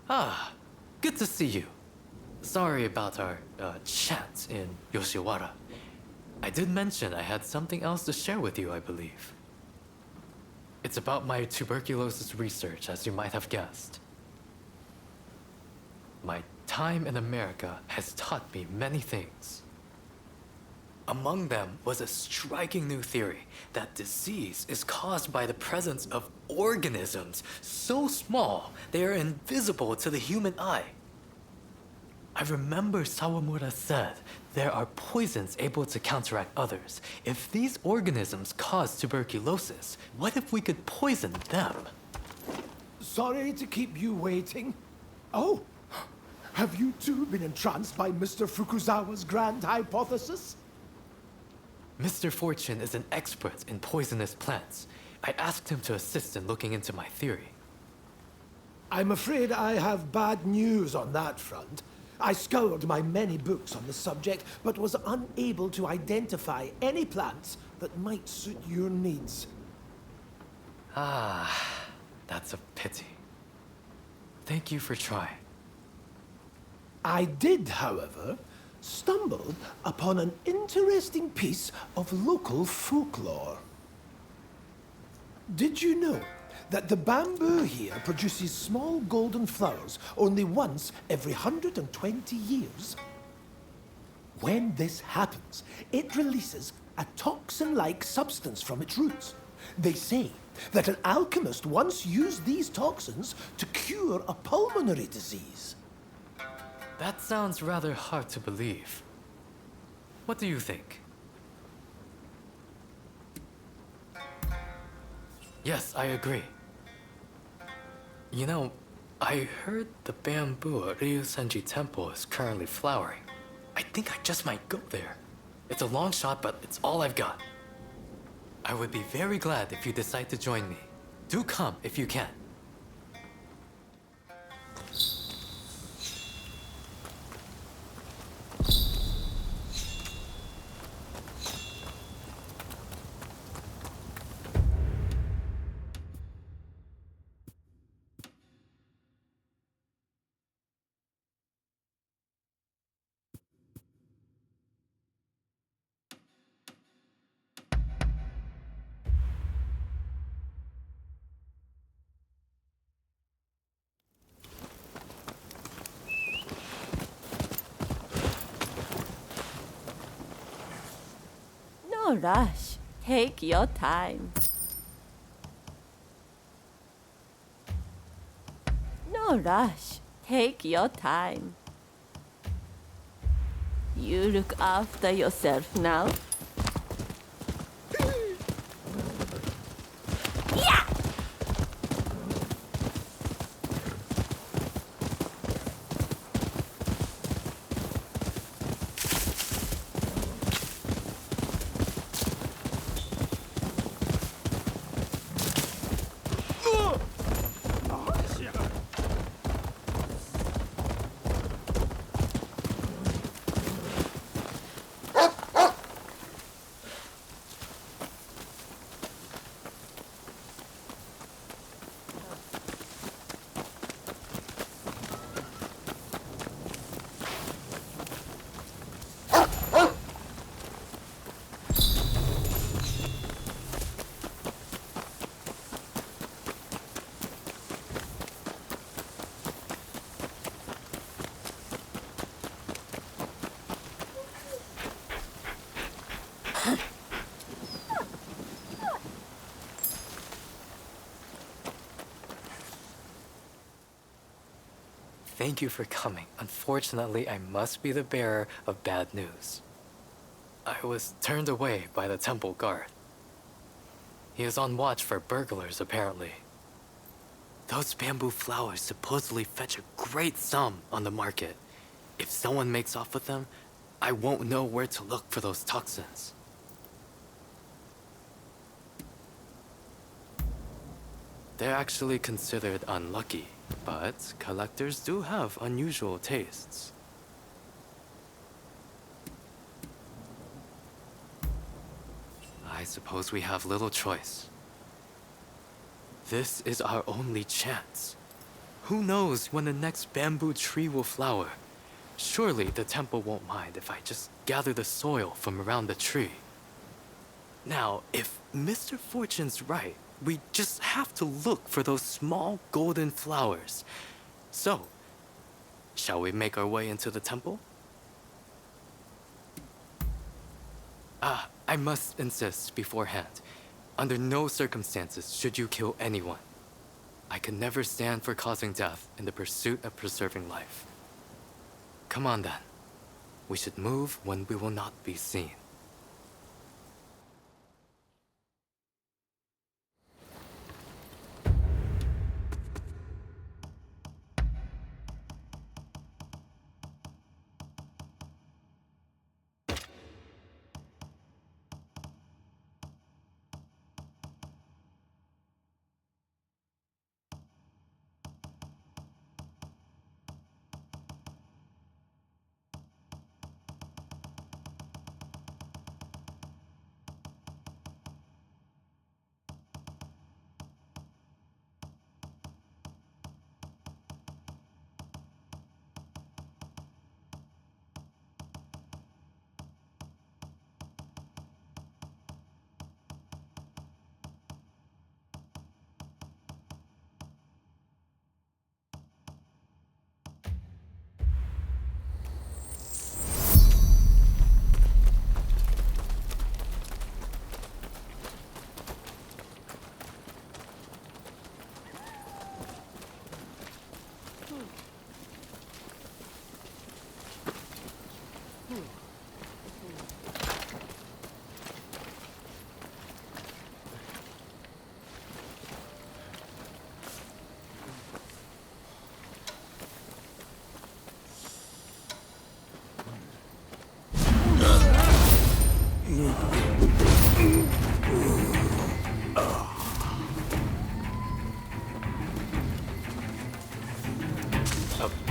Ah, good to see you. Sorry about our chat in Yoshiwara. I did mention I had something else to share with you, I believe. It's about my tuberculosis research, as you might have guessed. My time in America has taught me many things. Among them was a striking new theory that disease is caused by the presence of organisms so small they are invisible to the human eye. I remember Sawamura said there are poisons able to counteract others. If these organisms cause tuberculosis, what if we could poison them? Sorry to keep you waiting. Oh, have you too been entranced by Mr. Fukuzawa's grand hypothesis? Mr. Fortune is an expert in poisonous plants. I asked him to assist in looking into my theory. I'm afraid I have bad news on that front. I scoured my many books on the subject, but was unable to identify any plants that might suit your needs. Ah, that's a pity. Thank you for trying. I did, however, stumble upon an interesting piece of local folklore. Did you know that the bamboo here produces small golden flowers only once every 120 years? When this happens, it releases a toxin-like substance from its roots. They say that an alchemist once used these toxins to cure a pulmonary disease. That sounds rather hard to believe. What do you think? Yes, I agree. You know, I heard the bamboo at Ryusenji Temple is currently flowering. I think I just might go there. It's a long shot, but it's all I've got. I would be very glad if you decide to join me. Do come if you can. No rush. Take your time. No rush. Take your time. You look after yourself now. Thank you for coming. Unfortunately, I must be the bearer of bad news. I was turned away by the temple guard. He is on watch for burglars, apparently. Those bamboo flowers supposedly fetch a great sum on the market. If someone makes off with them, I won't know where to look for those toxins. They're actually considered unlucky, but collectors do have unusual tastes. I suppose we have little choice. This is our only chance. Who knows when the next bamboo tree will flower? Surely the temple won't mind if I just gather the soil from around the tree. Now, if Mr. Fortune's right, we just have to look for those small golden flowers. So, shall we make our way into the temple? I must insist beforehand. Under no circumstances should you kill anyone. I can never stand for causing death in the pursuit of preserving life. Come on then. We should move when we will not be seen.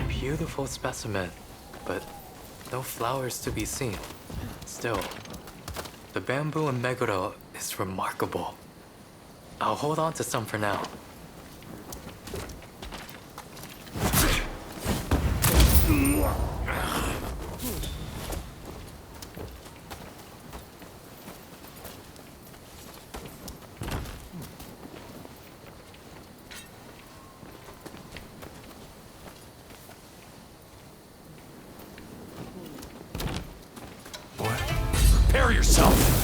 Beautiful specimen, but no flowers to be seen. Still, the bamboo in Meguro is remarkable. I'll hold on to some for now. Prepare yourself!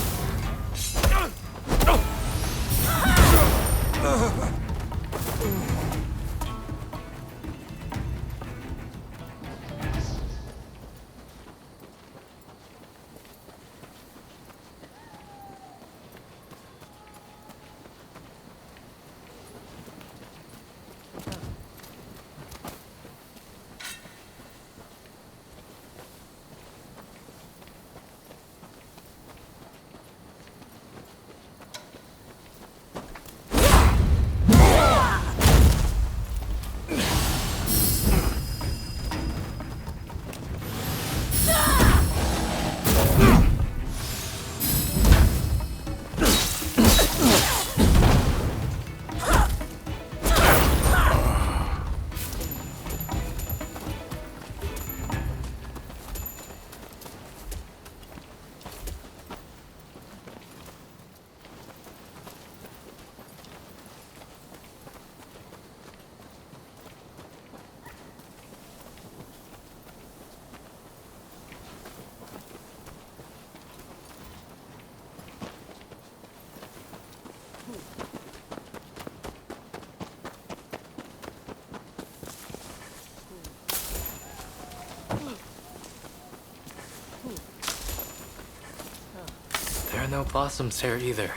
There are no blossoms here either.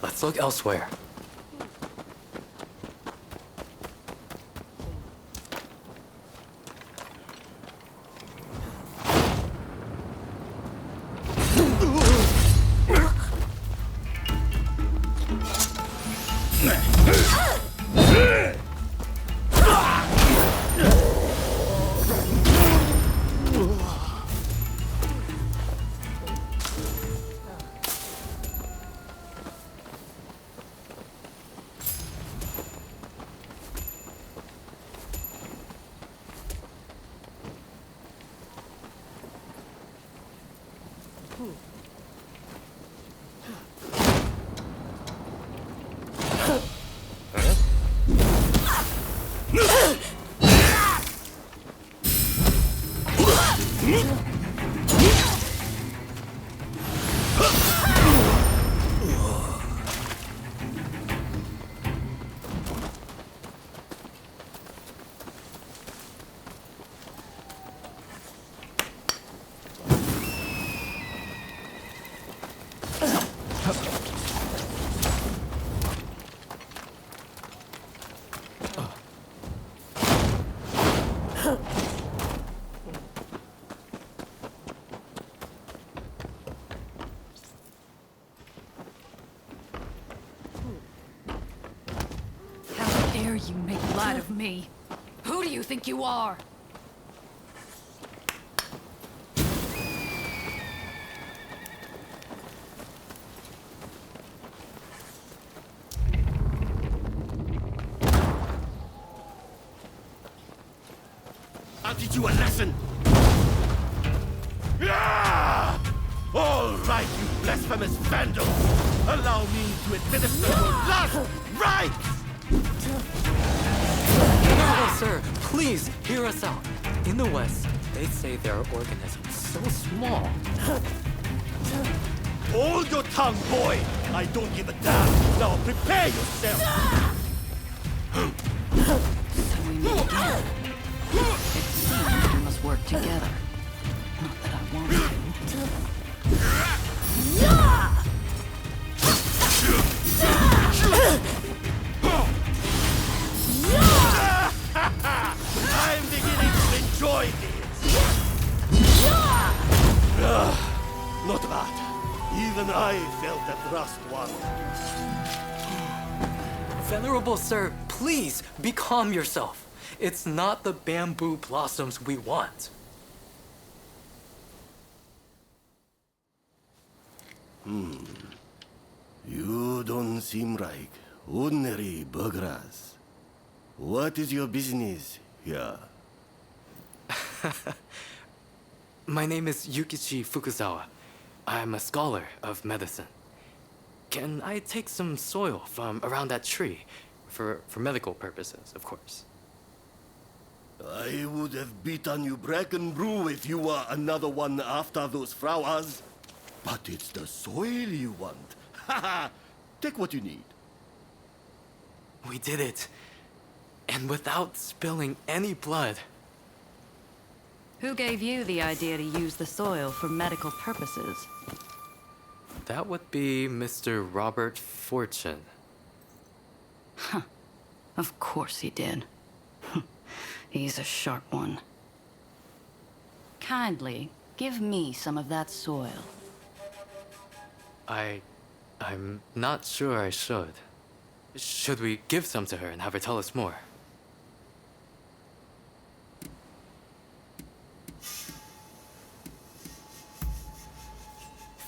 Let's look elsewhere. you make light of me? Who do you think you are? I'll teach you a lesson! Yeah! All right, you blasphemous vandal! Allow me to administer your last rites! Oh, sir, please hear us out. In the West, they say there are organisms so small. Hold your tongue, boy! I don't give a damn! Now prepare yourself! So we meet again. It seems we must work together. Not that I want I'm beginning to enjoy this! Not bad. Even I felt that rust one. Venerable sir, please be calm yourself. It's not the bamboo blossoms we want. You don't seem like ordinary burghers. What is your business here? My name is Yukichi Fukuzawa. I'm a scholar of medicine. Can I take some soil from around that tree? For medical purposes, of course. I would have beaten you bracken brew if you were another one after those flowers. But it's the soil you want. Haha! Take what you need. We did it. And without spilling any blood. Who gave you the idea to use the soil for medical purposes? That would be Mr. Robert Fortune. Huh. Of course he did. He's a sharp one. Kindly, give me some of that soil. I'm not sure I should. Should we give some to her and have her tell us more?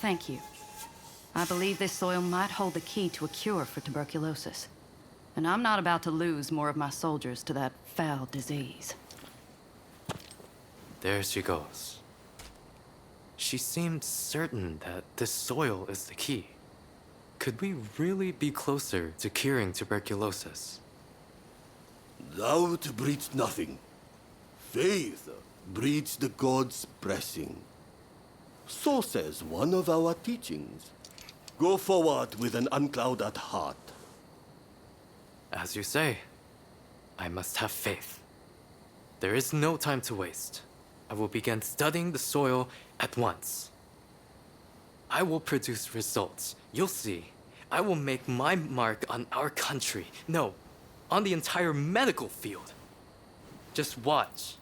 Thank you. I believe this soil might hold the key to a cure for tuberculosis. And I'm not about to lose more of my soldiers to that foul disease. There she goes. She seemed certain that this soil is the key. Could we really be closer to curing tuberculosis? Doubt breeds nothing. Faith breeds the gods' blessing. So says one of our teachings. Go forward with an unclouded heart. As you say, I must have faith. There is no time to waste. I will begin studying the soil at once. I will produce results. You'll see. I will make my mark on our country. No, on the entire medical field. Just watch.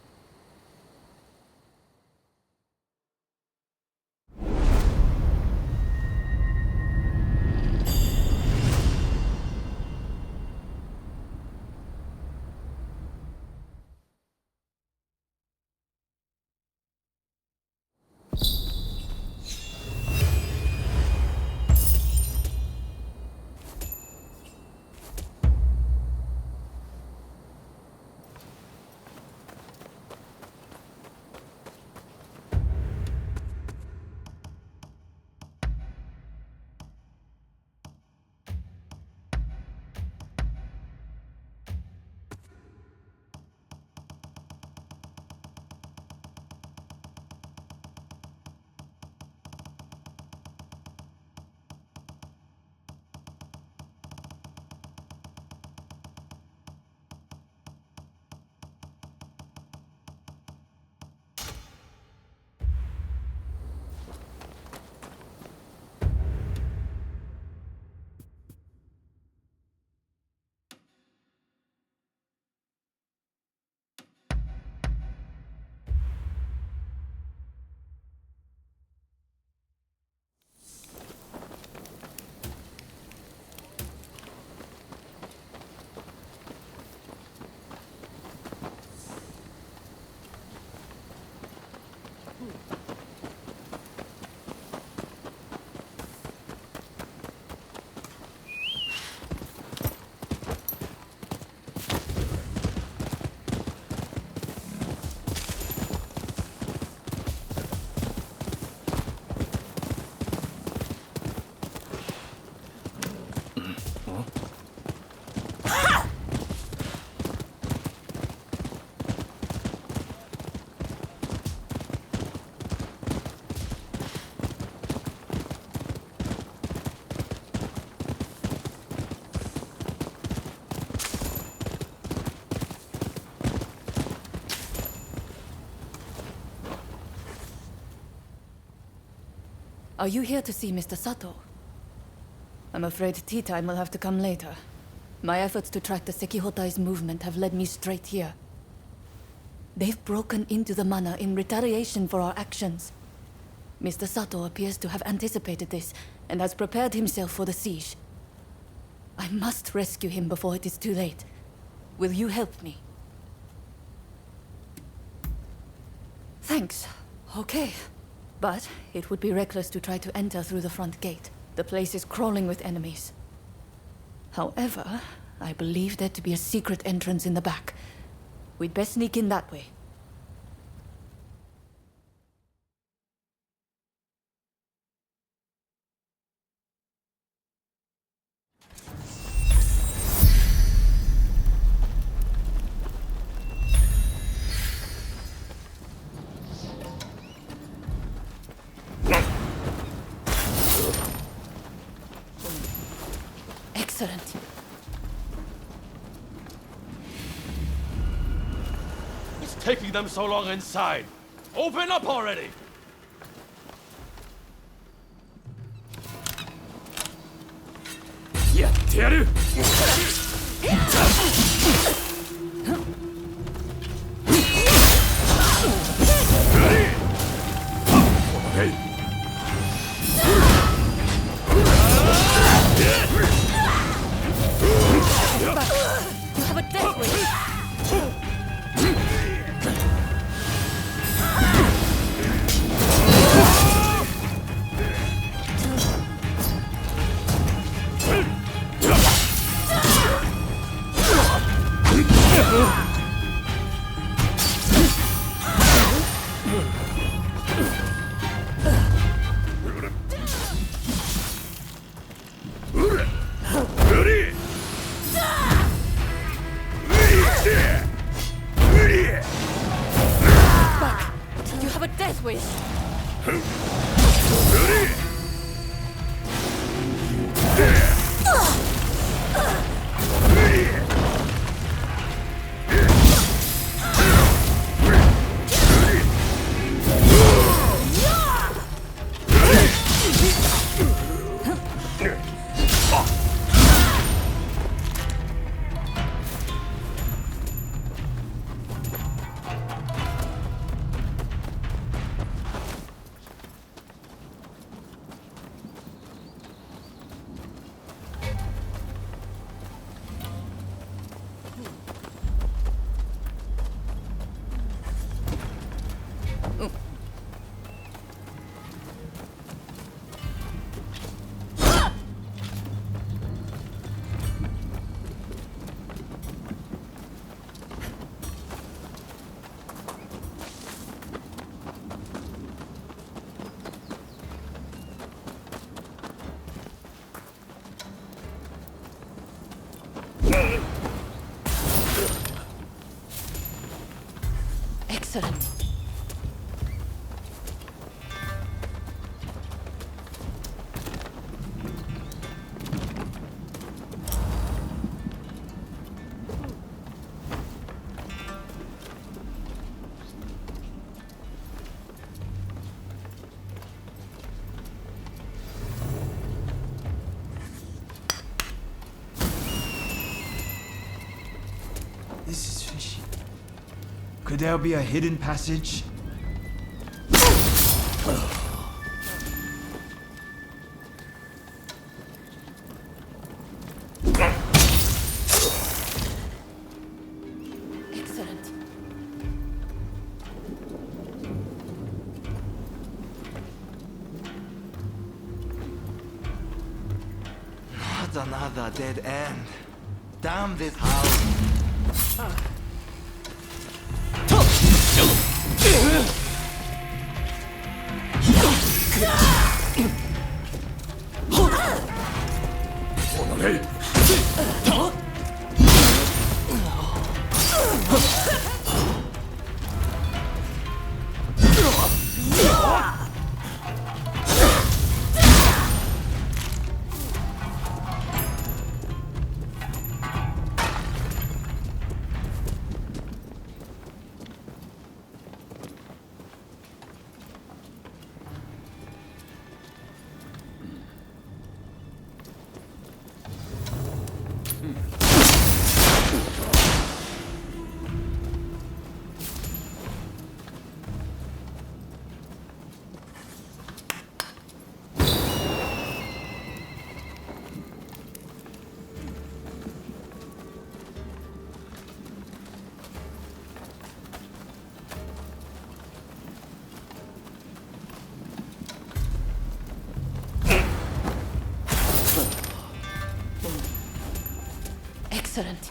Are you here to see Mr. Sato? I'm afraid tea time will have to come later. My efforts to track the Sekihotai's movement have led me straight here. They've broken into the manor in retaliation for our actions. Mr. Sato appears to have anticipated this and has prepared himself for the siege. I must rescue him before it is too late. Will you help me? Thanks. Okay. But it would be reckless to try to enter through the front gate. The place is crawling with enemies. However, I believe there to be a secret entrance in the back. We'd best sneak in that way. Excellent. It's taking them so long inside. Open up already! Yeah, Teru! Hey! You have a death wish. You have a death wish. Excellent. This is fishy. Could there be a hidden passage? Excellent. Not another dead end. Damn this house. Excellent.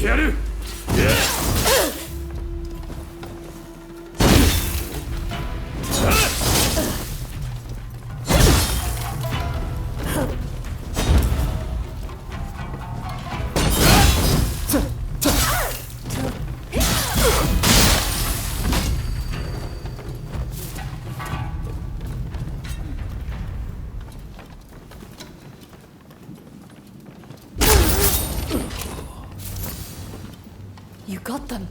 やる。You got them.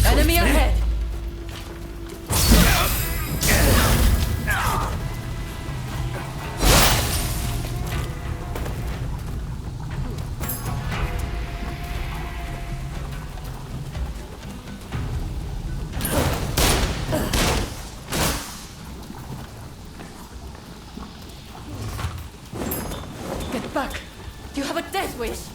Enemy ahead. Get back. You have a death wish.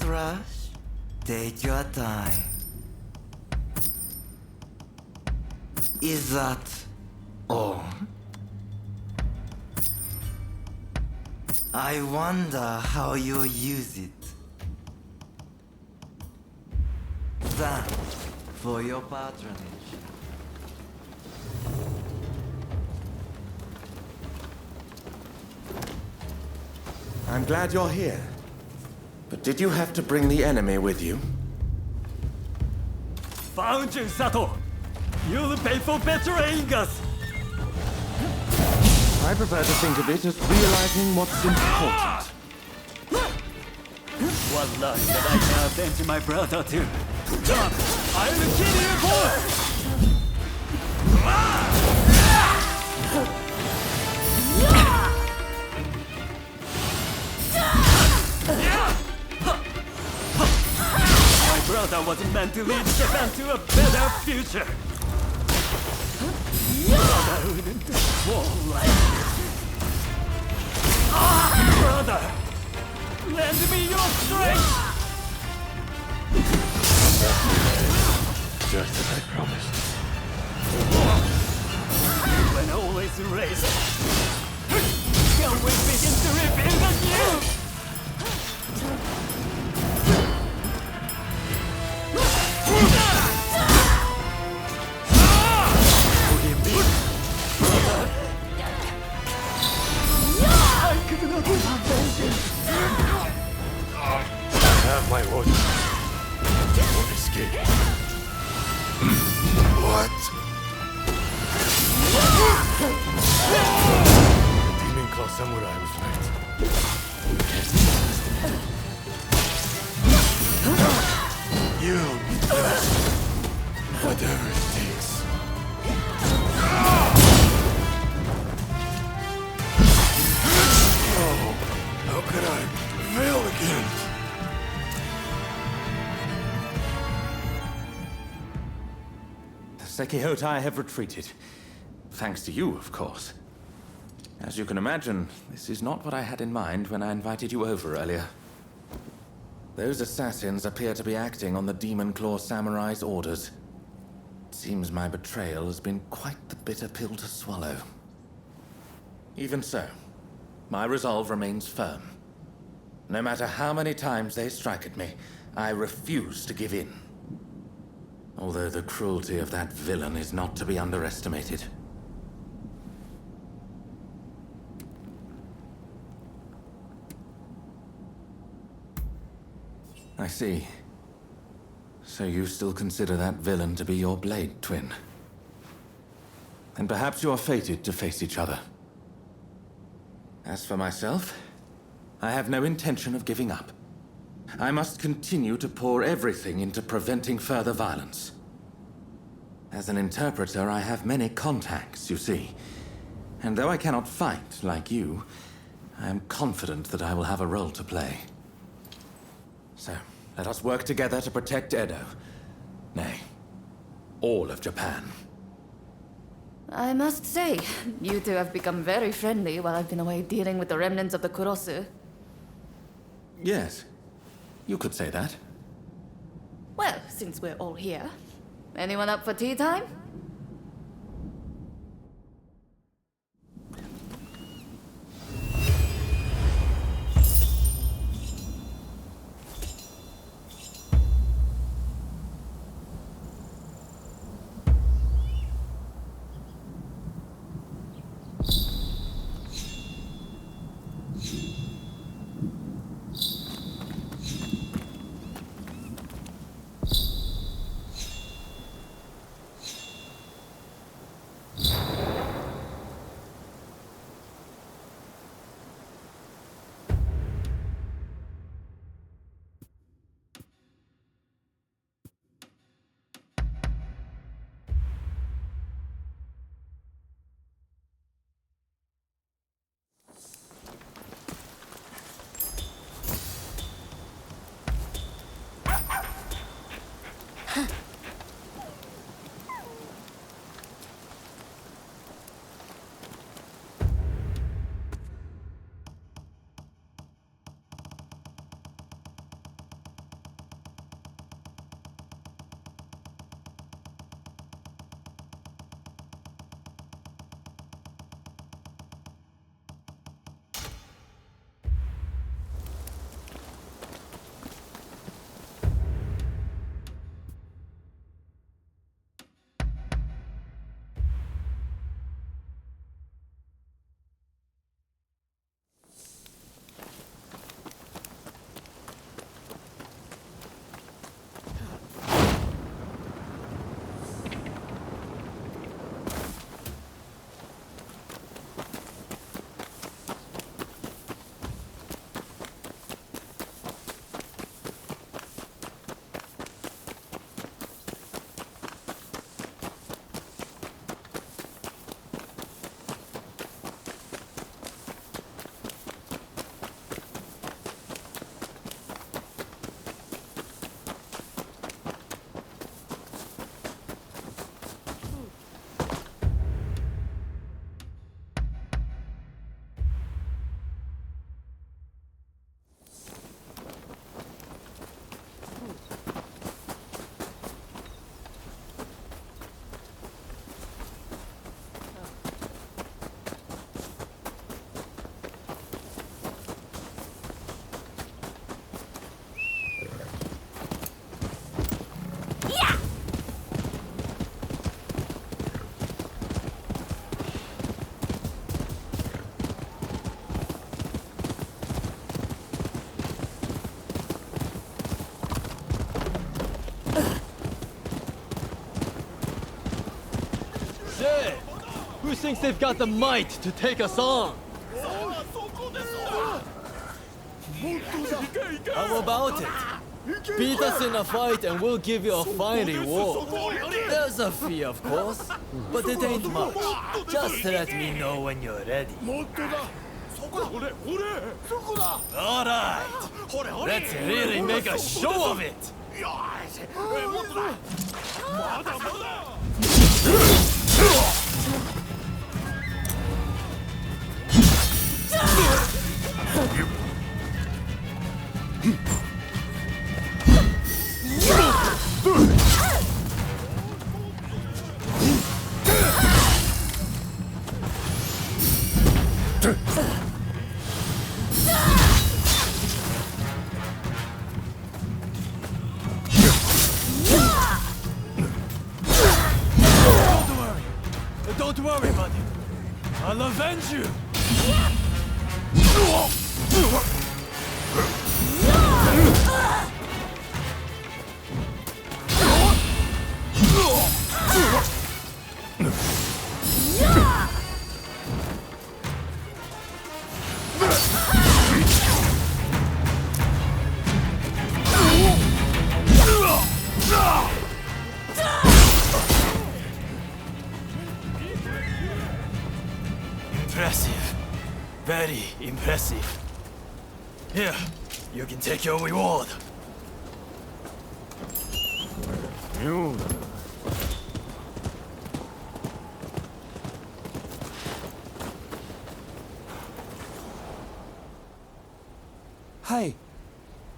Don't rush. Take your time. Is that all? I wonder how you'll use it. Thanks for your patronage. I'm glad you're here. But did you have to bring the enemy with you? Found you, Sato! You'll pay for betraying us! I prefer to think of it as realizing what's important. What luck that I can avenge my brother too. Come, I'll kill you both! My brother was meant to lead Japan to a better future. Brotherhood in this war like brother, lend me your strength! Just as I promised. When all is erased, can we begin to rebuild anew? Forgive me, brother. I could not have vengeance. I have my orders. You won't escape. What? The demon claw samurai was right. You'll be finished. Whatever it takes. Oh, how could I fail again? The Sekihotai have retreated. Thanks to you, of course. As you can imagine, this is not what I had in mind when I invited you over earlier. Those assassins appear to be acting on the Demon Claw Samurai's orders. It seems my betrayal has been quite the bitter pill to swallow. Even so, my resolve remains firm. No matter how many times they strike at me, I refuse to give in. Although the cruelty of that villain is not to be underestimated. I see. So you still consider that villain to be your blade twin? And perhaps you are fated to face each other. As for myself, I have no intention of giving up. I must continue to pour everything into preventing further violence. As an interpreter, I have many contacts, you see. And though I cannot fight like you, I am confident that I will have a role to play. So, let us work together to protect Edo. Nay, all of Japan. I must say, you two have become very friendly while I've been away dealing with the remnants of the Kurosu. Yes, you could say that. Well, since we're all here, anyone up for tea time? Who thinks they've got the might to take us on? How about it? Beat us in a fight and we'll give you a fine reward. There's a fee, of course, but it ain't much. Just let me know when you're ready. Alright, let's really make a show of it! Don't worry, buddy. I'll avenge you! Impressive. Very impressive. Here, you can take your reward. Hey,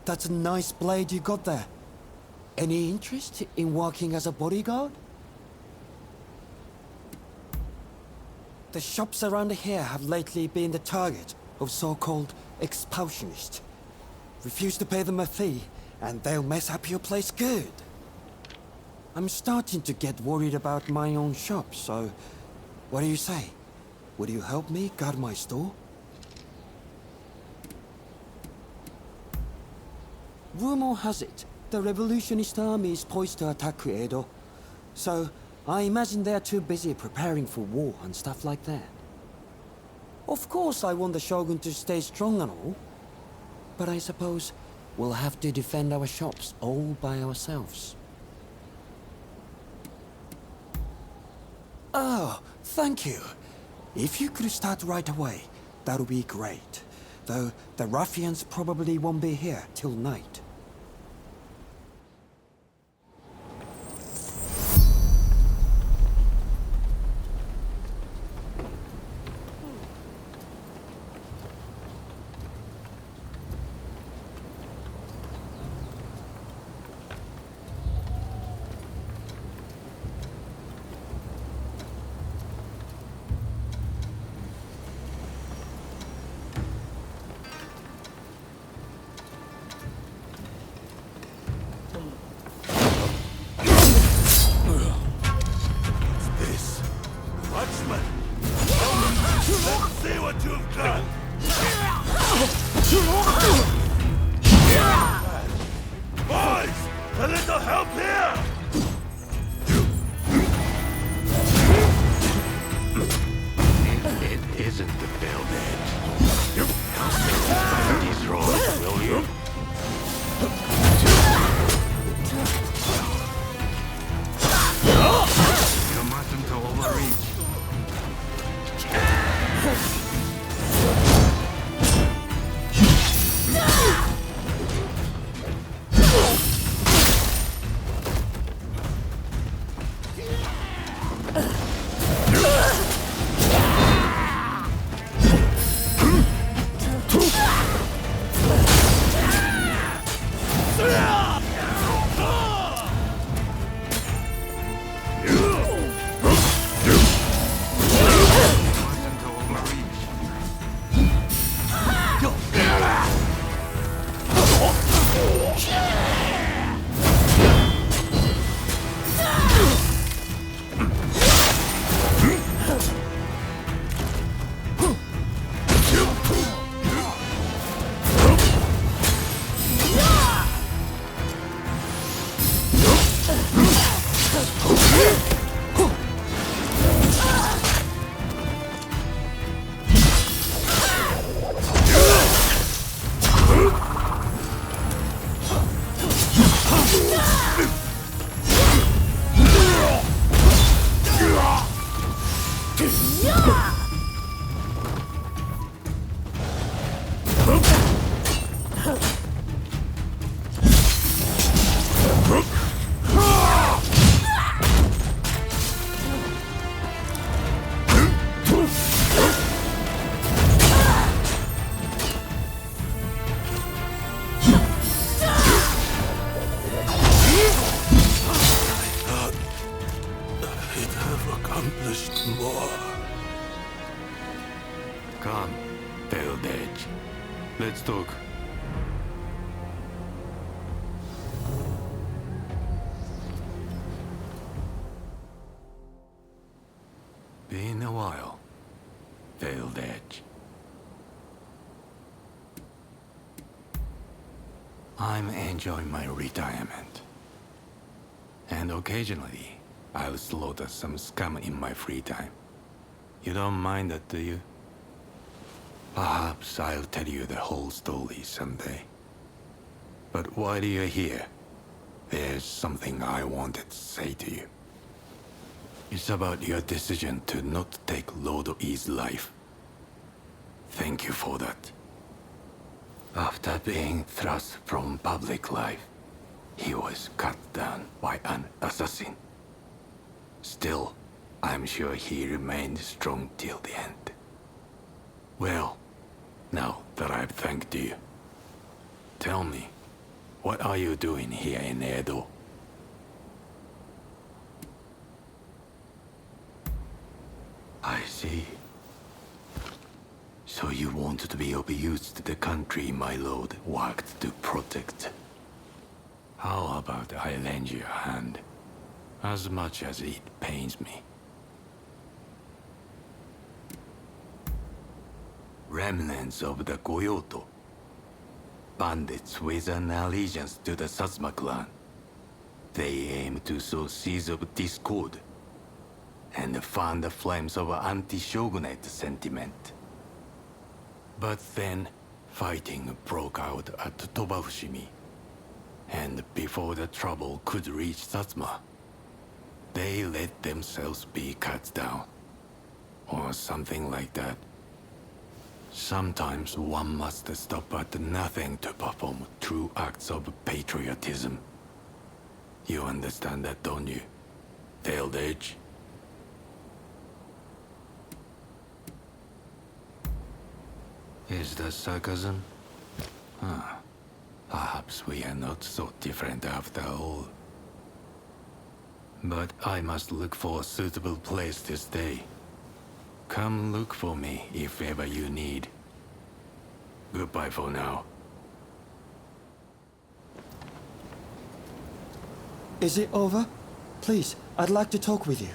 that's a nice blade you got there. Any interest in working as a bodyguard? The shops around here have lately been the target of so-called expulsionists. Refuse to pay them a fee, and they'll mess up your place good. I'm starting to get worried about my own shop, so what do you say? Would you help me guard my store? Rumor has it, the revolutionist army is poised to attack Edo, so I imagine they're too busy preparing for war and stuff like that. Of course I want the Shogun to stay strong and all, but I suppose we'll have to defend our shops all by ourselves. Oh, thank you. If you could start right away, that would be great. Though the ruffians probably won't be here till night. Come, Veiled Edge. Let's talk. Been a while, Veiled Edge. I'm enjoying my retirement. And occasionally, I'll slaughter some scum in my free time. You don't mind that, do you? Perhaps I'll tell you the whole story someday. But while you're here, there's something I wanted to say to you. It's about your decision to not take Lord E's life. Thank you for that. After being thrust from public life, he was cut down by an assassin. Still, I'm sure he remained strong till the end. Well, now that I've thanked you, tell me, what are you doing here in Edo? I see. So you wanted to be of use to the country my lord worked to protect. How about I lend you a hand, as much as it pains me? Remnants of the Goyoto, bandits with an allegiance to the Satsuma clan. They aim to sow seeds of discord and fan the flames of anti-shogunate sentiment. But then, fighting broke out at Tobafushimi, and before the trouble could reach Satsuma, they let themselves be cut down, or something like that. Sometimes one must stop at nothing to perform true acts of patriotism. You understand that, don't you, Veiled Edge? Is that sarcasm? Ah, perhaps we are not so different after all. But I must look for a suitable place to stay. Come look for me if ever you need. Goodbye for now. Is it over? Please, I'd like to talk with you.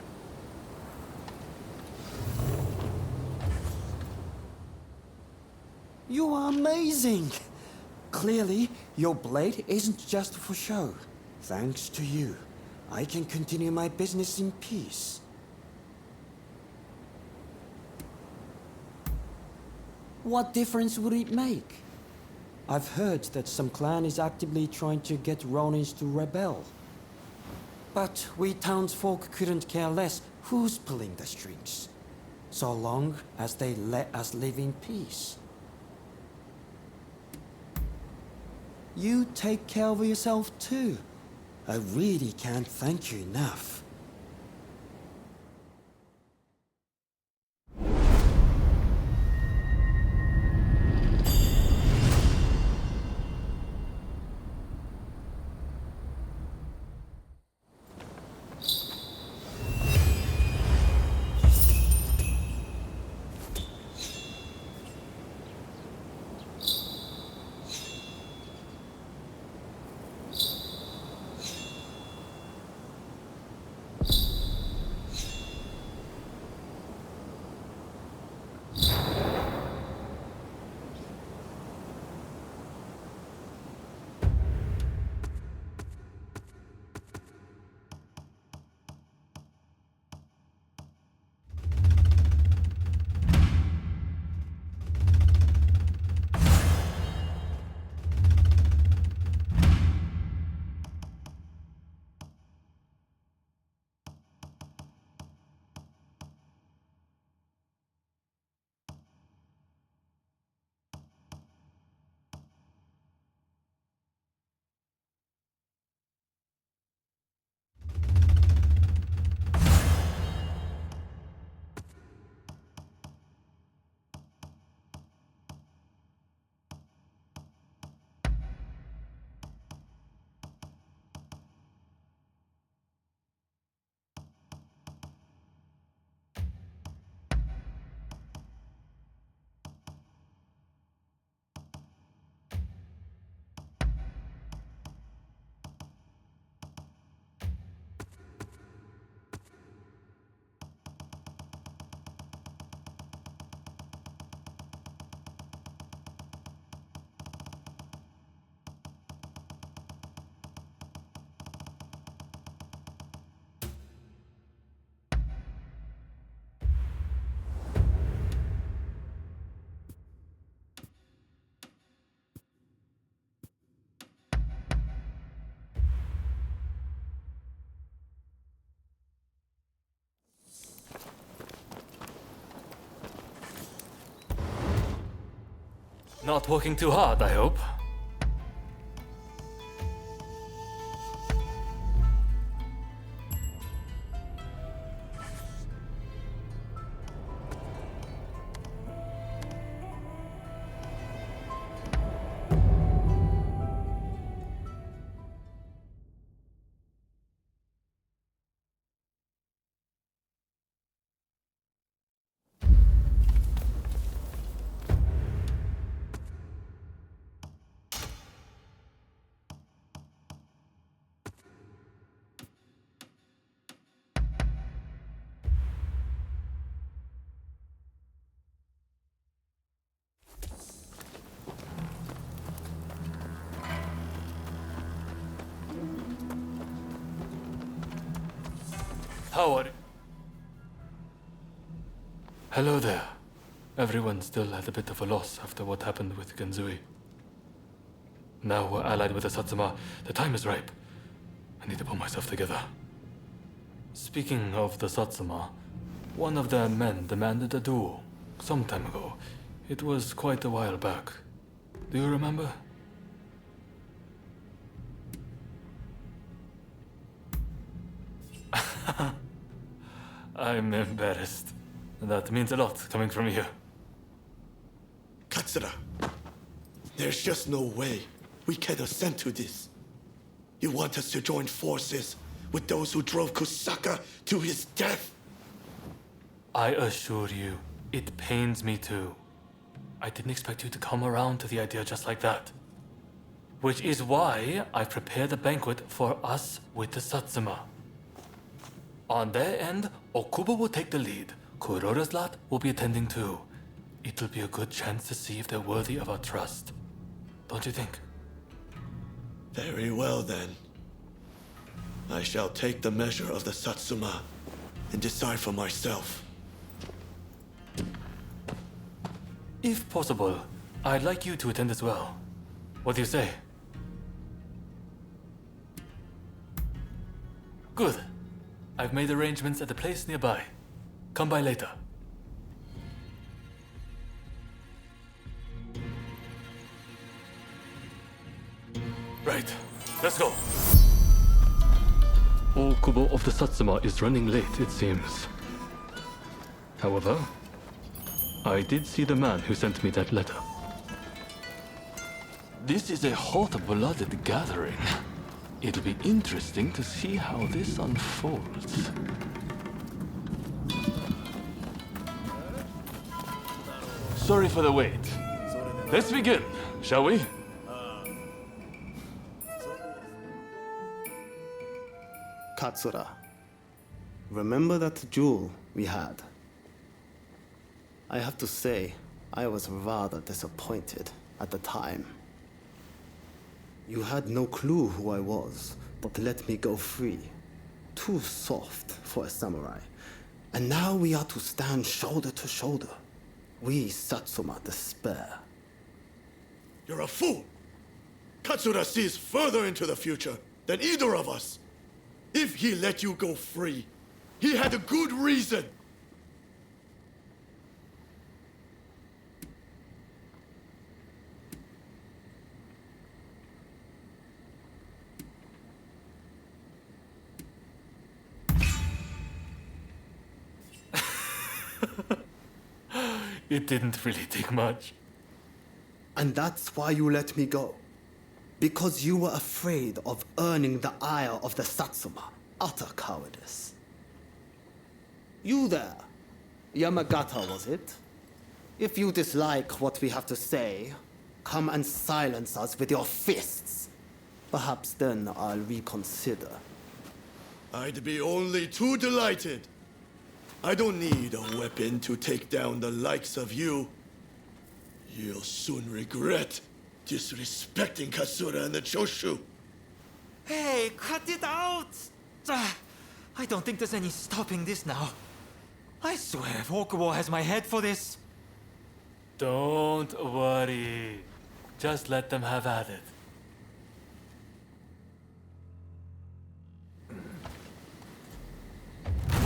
You are amazing! Clearly, your blade isn't just for show. Thanks to you, I can continue my business in peace. What difference would it make? I've heard that some clan is actively trying to get Ronins to rebel. But we townsfolk couldn't care less who's pulling the strings, so long as they let us live in peace. You take care of yourself too. I really can't thank you enough. Not working too hard, I hope. How are you? Hello there. Everyone still at a bit of a loss after what happened with Genzui. Now we're allied with the Satsuma. The time is ripe. I need to pull myself together. Speaking of the Satsuma, one of their men demanded a duel some time ago. It was quite a while back. Do you remember? I'm embarrassed. That means a lot coming from you. Katsura, there's just no way we can assent to this. You want us to join forces with those who drove Kusaka to his death? I assure you, it pains me too. I didn't expect you to come around to the idea just like that. Which is why I prepared a banquet for us with the Satsuma. On their end, Okubo will take the lead. Kuroda's lot will be attending too. It'll be a good chance to see if they're worthy of our trust. Don't you think? Very well then. I shall take the measure of the Satsuma and decide for myself. If possible, I'd like you to attend as well. What do you say? Good. I've made arrangements at a place nearby. Come by later. Right, let's go. Okubo of the Satsuma is running late, it seems. However, I did see the man who sent me that letter. This is a hot-blooded gathering. It'll be interesting to see how this unfolds. Sorry for the wait. Let's begin, shall we? Katsura, remember that duel we had? I have to say, I was rather disappointed at the time. You had no clue who I was, but let me go free. Too soft for a samurai. And now we are to stand shoulder to shoulder. We Satsuma despair. You're a fool! Katsura sees further into the future than either of us. If he let you go free, he had a good reason. It didn't really take much. And that's why you let me go. Because you were afraid of earning the ire of the Satsuma. Utter cowardice. You there. Yamagata, was it? If you dislike what we have to say, come and silence us with your fists. Perhaps then I'll reconsider. I'd be only too delighted. I don't need a weapon to take down the likes of you. You'll soon regret disrespecting Katsura and the Choshu. Hey, cut it out! I don't think there's any stopping this now. I swear, if Okubo has my head for this. Don't worry. Just let them have at it.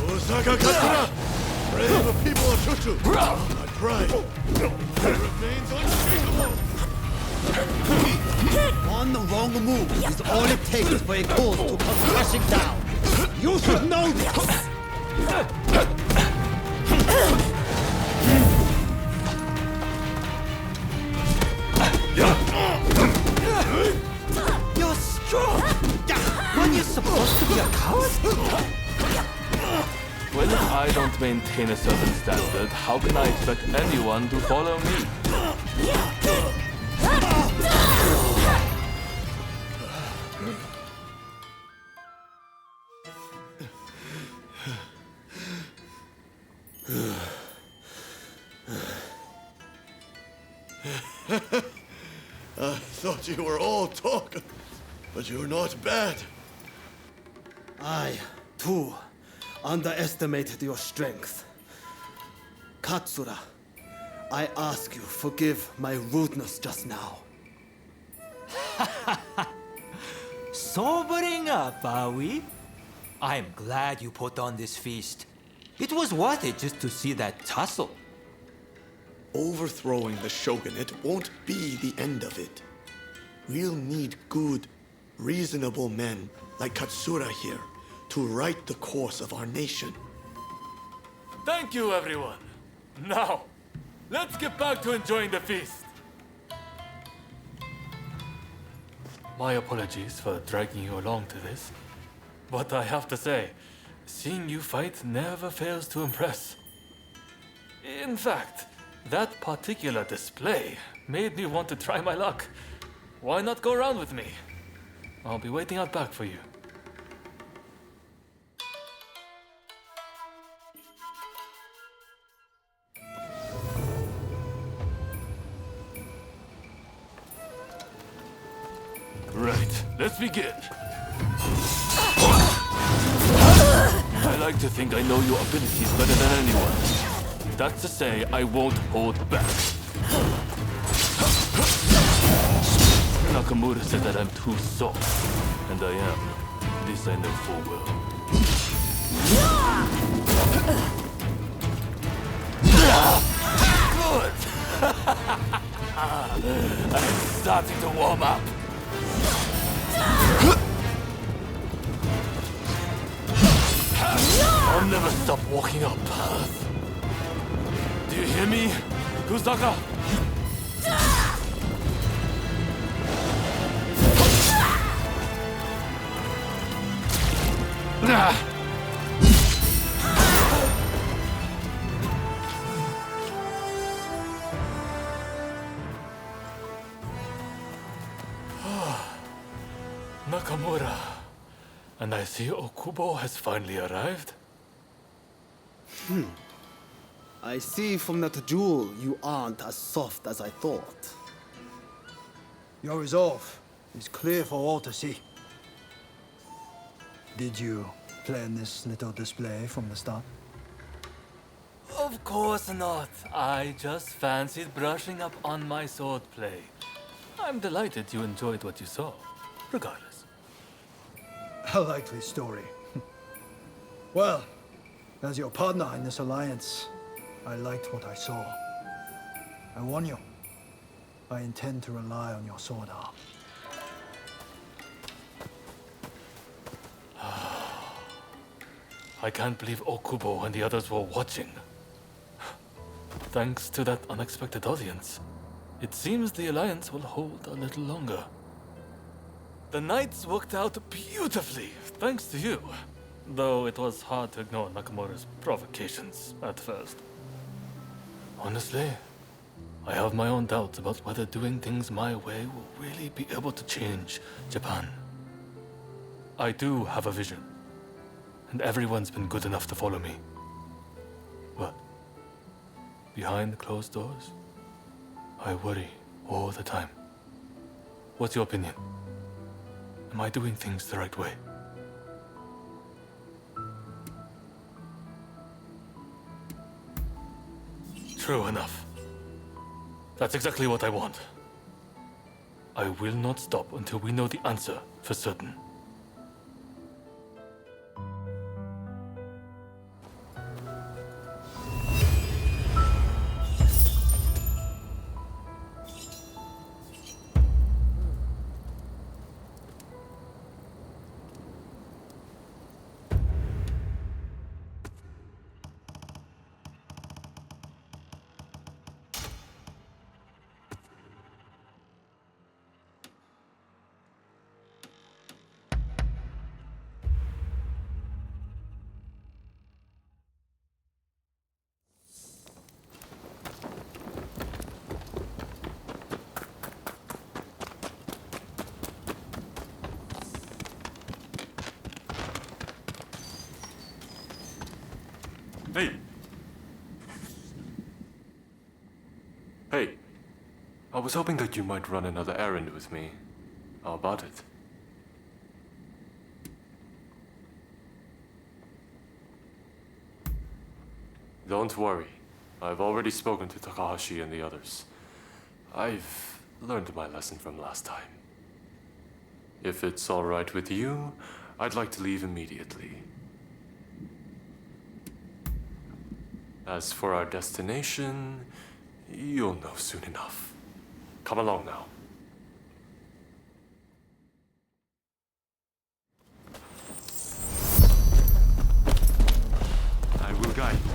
Osaka Katsura! Brave people of Choshu! Our pride remains unshakable! One wrong move is all it takes for a cause to come crashing down. You should know this! You're strong! When you're supposed to be a coward? Well, if I don't maintain a certain standard, how can I expect anyone to follow me? I thought you were all talk, but you're not bad. I, too, underestimated your strength. Katsura, I ask you, forgive my rudeness just now. Sobering up, are we? I'm glad you put on this feast. It was worth it just to see that tussle. Overthrowing the shogunate won't be the end of it. We'll need good, reasonable men like Katsura here to right the course of our nation. Thank you, everyone. Now, let's get back to enjoying the feast. My apologies for dragging you along to this, but I have to say, seeing you fight never fails to impress. In fact, that particular display made me want to try my luck. Why not go around with me? I'll be waiting out back for you. Right, let's begin. I like to think I know your abilities better than anyone. That's to say, I won't hold back. Nakamura said that I'm too soft, and I am. This I know full well. Good! I'm starting to warm up. I'll never stop walking our path. Do you hear me, Kusaka? Nakamura. And I see Okubo has finally arrived. I see from that jewel you aren't as soft as I thought. Your resolve is clear for all to see. Did you plan this little display from the start? Of course not. I just fancied brushing up on my swordplay. I'm delighted you enjoyed what you saw, regardless. A likely story. Well, as your partner in this alliance, I liked what I saw. I warn you, I intend to rely on your sword arm. I can't believe Okubo and the others were watching. Thanks to that unexpected audience, it seems the alliance will hold a little longer. The nights worked out beautifully, thanks to you. Though it was hard to ignore Nakamura's provocations at first. Honestly, I have my own doubts about whether doing things my way will really be able to change Japan. I do have a vision, and everyone's been good enough to follow me. But behind closed doors, I worry all the time. What's your opinion? Am I doing things the right way? True enough. That's exactly what I want. I will not stop until we know the answer for certain. I was hoping that you might run another errand with me. How about it? Don't worry. I've already spoken to Takahashi and the others. I've learned my lesson from last time. If it's all right with you, I'd like to leave immediately. As for our destination, you'll know soon enough. Come along now. I will guide you.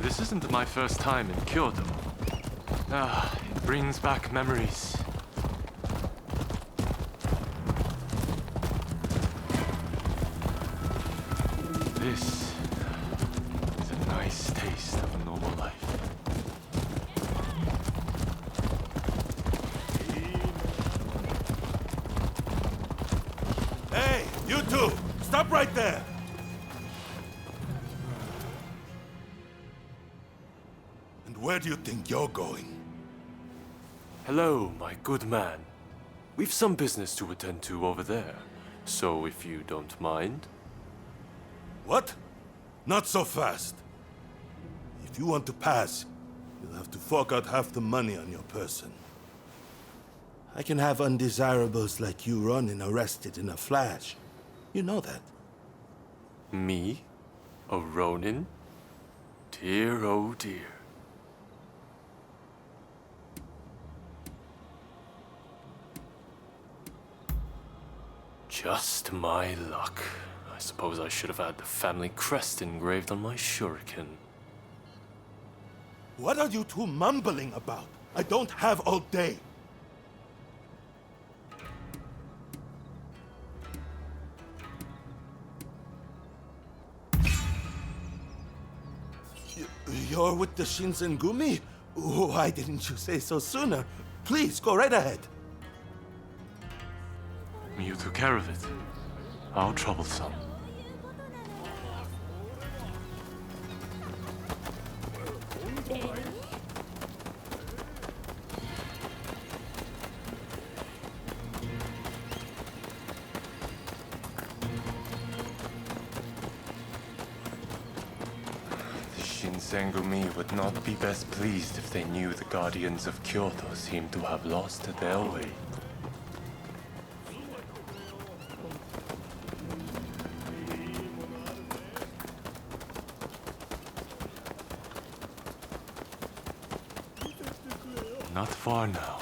This isn't my first time in Kyoto. It brings back memories. This is a nice taste of a normal life. Hey, you two! Stop right there! And where do you think you're going? Hello, my good man. We've some business to attend to over there, so if you don't mind. What? Not so fast. If you want to pass, you'll have to fork out half the money on your person. I can have undesirables like you Ronin arrested in a flash. You know that. Me? A Ronin? Dear, oh dear. Just my luck. I suppose I should have had the family crest engraved on my shuriken. What are you two mumbling about? I don't have all day. You're with the Shinsengumi? Why didn't you say so sooner? Please, go right ahead. You took care of it. How troublesome. The Shinsengumi would not be best pleased if they knew the Guardians of Kyoto seemed to have lost their way. Not far now.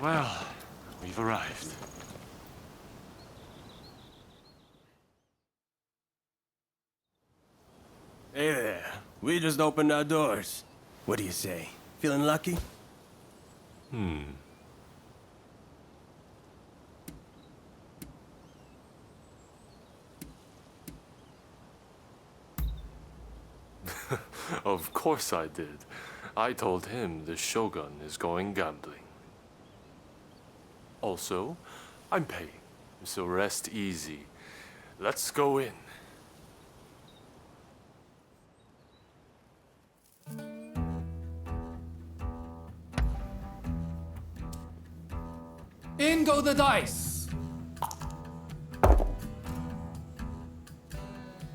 Well, we've arrived. Hey there. We just opened our doors. What do you say? Feeling lucky? Of course I did. I told him the Shogun is going gambling. Also, I'm paying, so rest easy. Let's go in. In go the dice!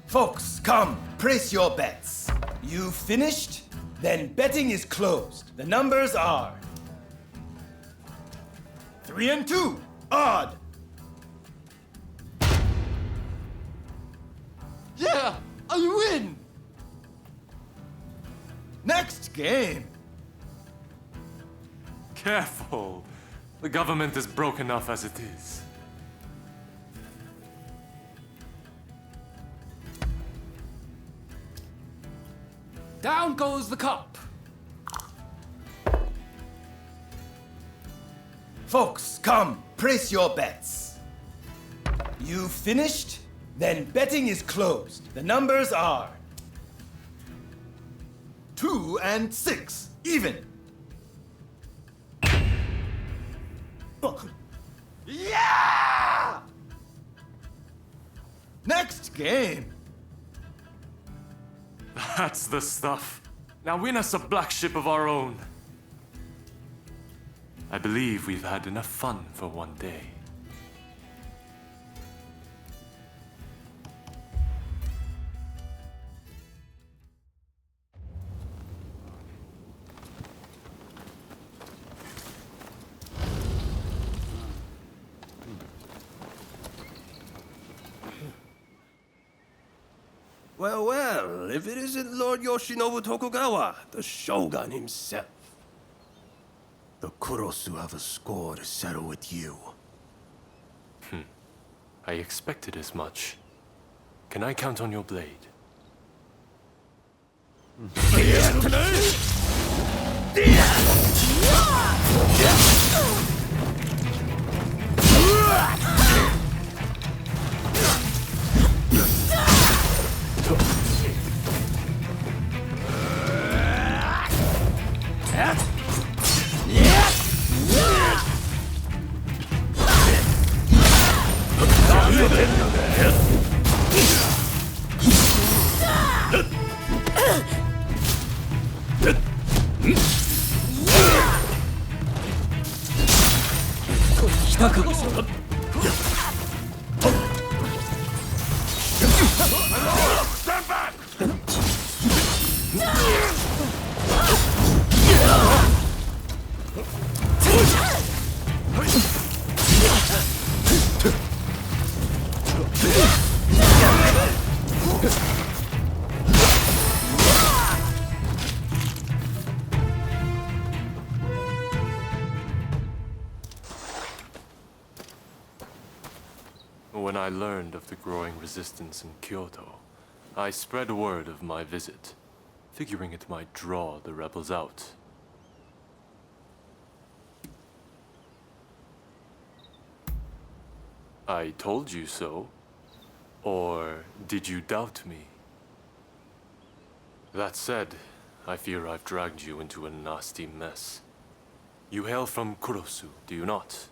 Folks, come, place your bets. You finished? Then betting is closed. The numbers are 3 and 2, odd. Yeah, I win! Next game. Careful. The government is broke enough as it is. Down goes the cup. Folks, come, place your bets. You finished? Then betting is closed. The numbers are 2 and 6, even. Yeah! Next game. That's the stuff. Now win us a black ship of our own. I believe we've had enough fun for one day. Well, well, if it isn't Lord Yoshinobu Tokugawa, the Shogun himself. The Kurosu have a score to settle with you. I expected as much. Can I count on your blade? Stand back! When I learned of the growing resistance in Kyoto, I spread word of my visit, figuring it might draw the rebels out. I told you so? Or did you doubt me? That said, I fear I've dragged you into a nasty mess. You hail from Kurosu, do you not?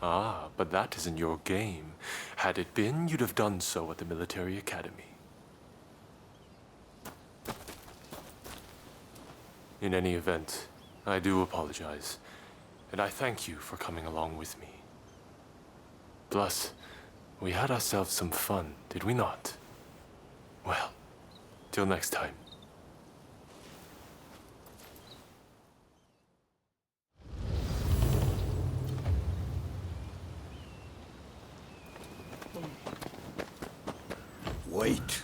Ah, but that isn't your game. Had it been, you'd have done so at the military academy. In any event, I do apologize, and I thank you for coming along with me. Plus, we had ourselves some fun, did we not? Well, till next time. Wait.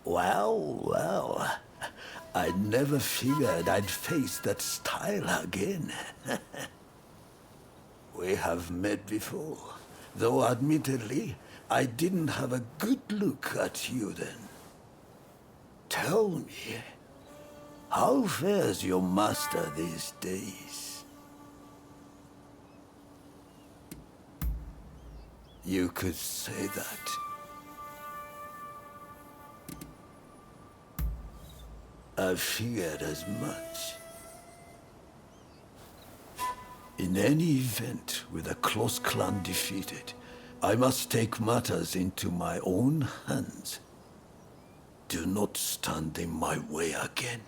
Well. I never figured I'd face that style again. We have met before, though admittedly, I didn't have a good look at you then. Tell me, how fares your master these days? You could say that. I figured as much. In any event, with a close clan defeated, I must take matters into my own hands. Do not stand in my way again.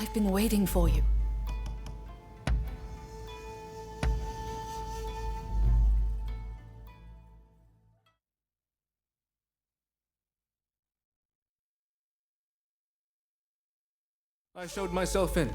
I've been waiting for you. I showed myself in.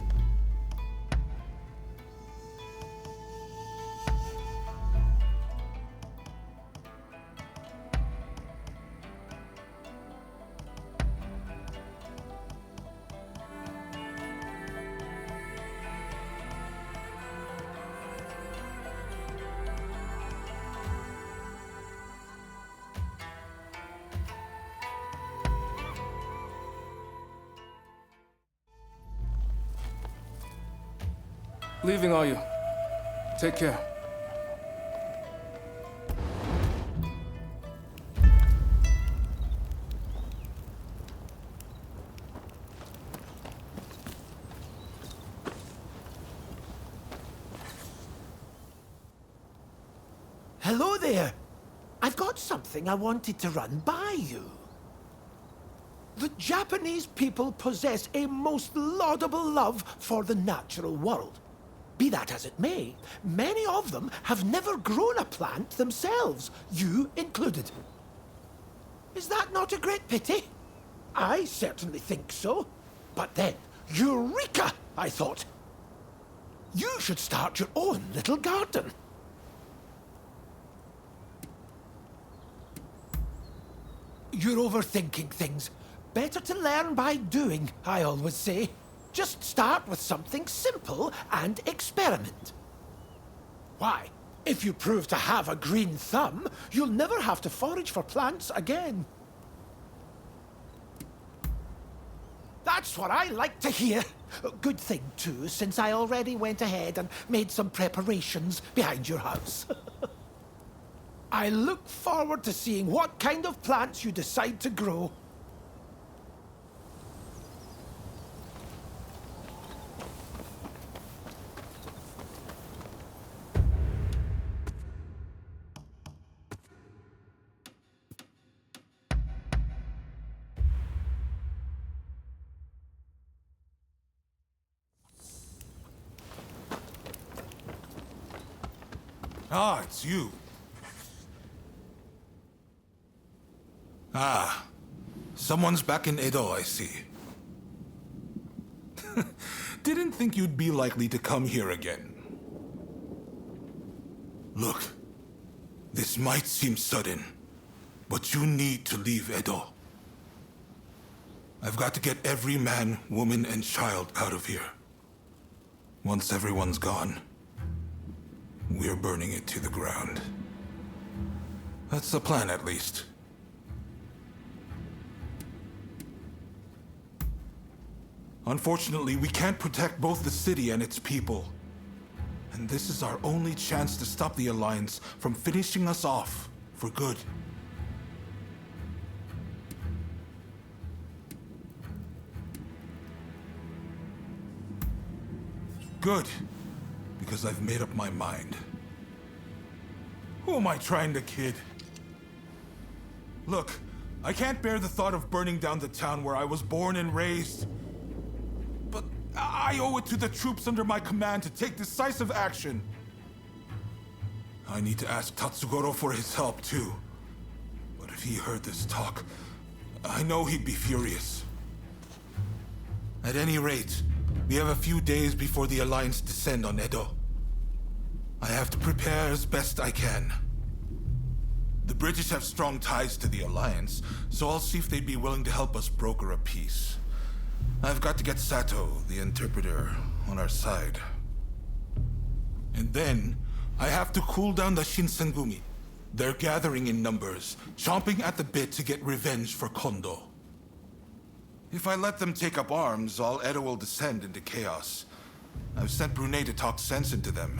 Leaving, are you? Take care. Hello there. I've got something I wanted to run by you. The Japanese people possess a most laudable love for the natural world. Be that as it may, many of them have never grown a plant themselves, you included. Is that not a great pity? I certainly think so. But then, Eureka, I thought. You should start your own little garden. You're overthinking things. Better to learn by doing, I always say. Just start with something simple and experiment. Why, if you prove to have a green thumb, you'll never have to forage for plants again. That's what I like to hear. Good thing, too, since I already went ahead and made some preparations behind your house. I look forward to seeing what kind of plants you decide to grow. Ah, it's you. Ah, someone's back in Edo, I see. Didn't think you'd be likely to come here again. Look, this might seem sudden, but you need to leave Edo. I've got to get every man, woman, and child out of here. Once everyone's gone, we're burning it to the ground. That's the plan, at least. Unfortunately, we can't protect both the city and its people. And this is our only chance to stop the Alliance from finishing us off for good. Good. Because I've made up my mind. Who am I trying to kid? Look, I can't bear the thought of burning down the town where I was born and raised. But I owe it to the troops under my command to take decisive action. I need to ask Tatsugoro for his help, too. But if he heard this talk, I know he'd be furious. At any rate, we have a few days before the Alliance descend on Edo. I have to prepare as best I can. The British have strong ties to the Alliance, so I'll see if they'd be willing to help us broker a peace. I've got to get Sato, the interpreter, on our side. And then, I have to cool down the Shinsengumi. They're gathering in numbers, chomping at the bit to get revenge for Kondo. If I let them take up arms, all Edo will descend into chaos. I've sent Brunei to talk sense into them,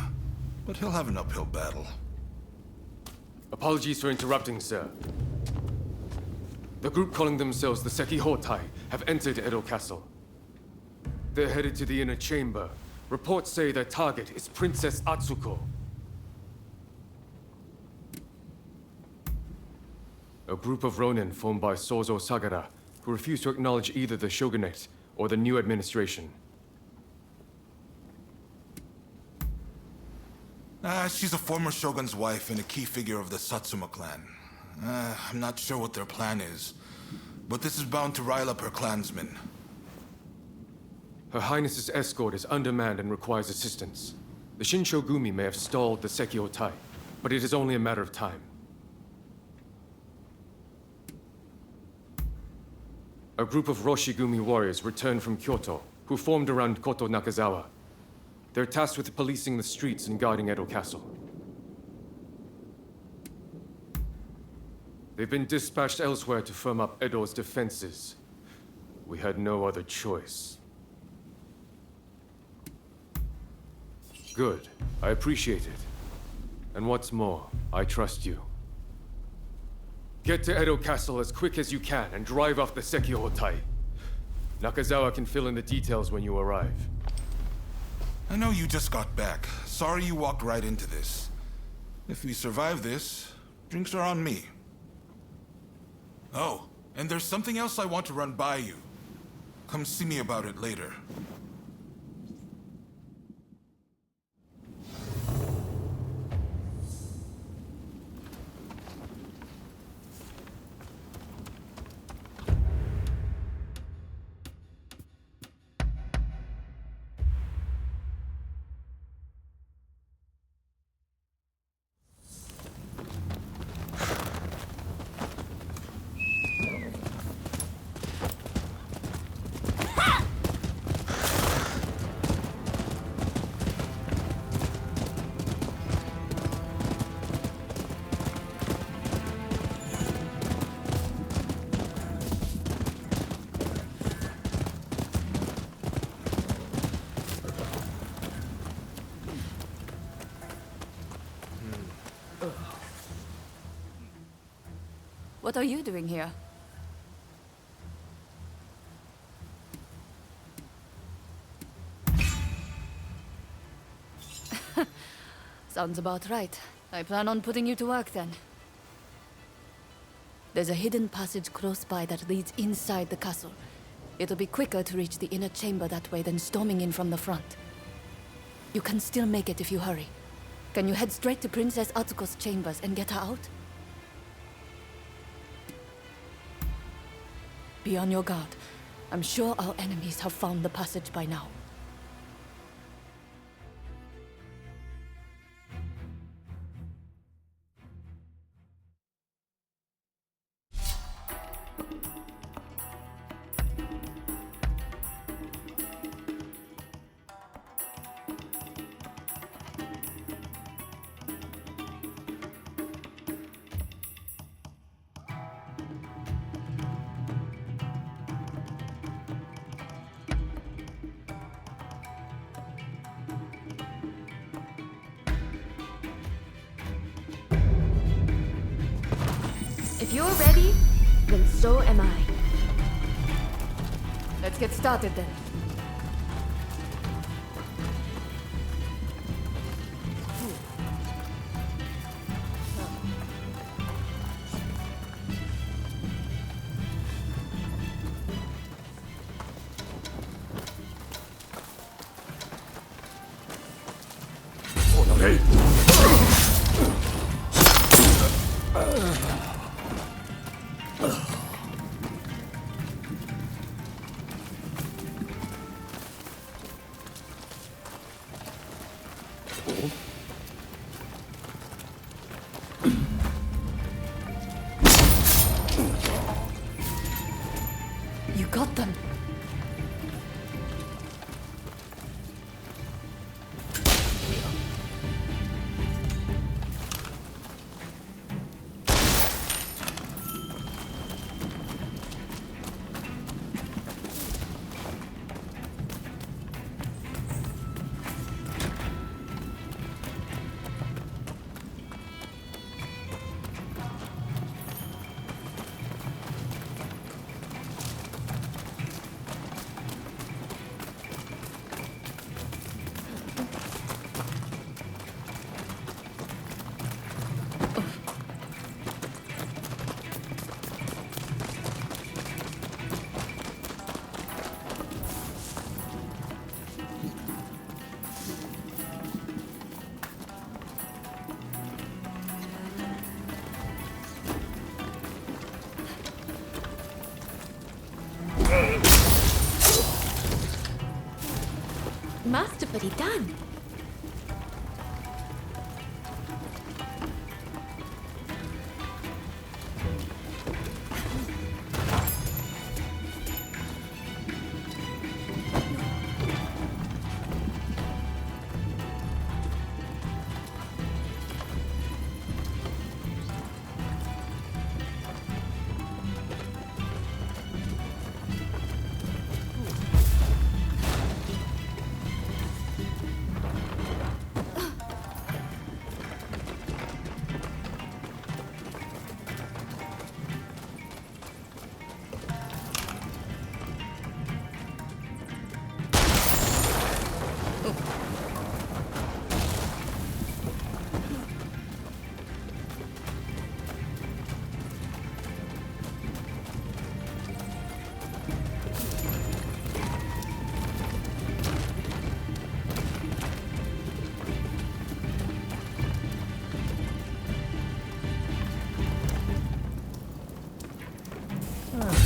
but he'll have an uphill battle. Apologies for interrupting, sir. The group calling themselves the Sekihotai have entered Edo Castle. They're headed to the inner chamber. Reports say their target is Princess Atsuko. A group of Ronin formed by Sozo Sagara, who refuse to acknowledge either the shogunate or the new administration. She's a former shogun's wife and a key figure of the Satsuma clan. I'm not sure what their plan is, but this is bound to rile up her clansmen. Her Highness's escort is undermanned and requires assistance. The Shinshogumi may have stalled the Sekiotai, but it is only a matter of time. A group of Roshigumi warriors returned from Kyoto, who formed around Koto Nakazawa. They're tasked with policing the streets and guarding Edo Castle. They've been dispatched elsewhere to firm up Edo's defenses. We had no other choice. Good. I appreciate it. And what's more, I trust you. Get to Edo Castle as quick as you can and drive off the Sekiotai. Nakazawa can fill in the details when you arrive. I know you just got back. Sorry you walked right into this. If we survive this, drinks are on me. Oh, and there's something else I want to run by you. Come see me about it later. What are you doing here? Sounds about right. I plan on putting you to work then. There's a hidden passage close by that leads inside the castle. It'll be quicker to reach the inner chamber that way than storming in from the front. You can still make it if you hurry. Can you head straight to Princess Atsuko's chambers and get her out? Be on your guard. I'm sure our enemies have found the passage by now. If you're ready, then so am I. Let's get started then. You got them. masterfully done.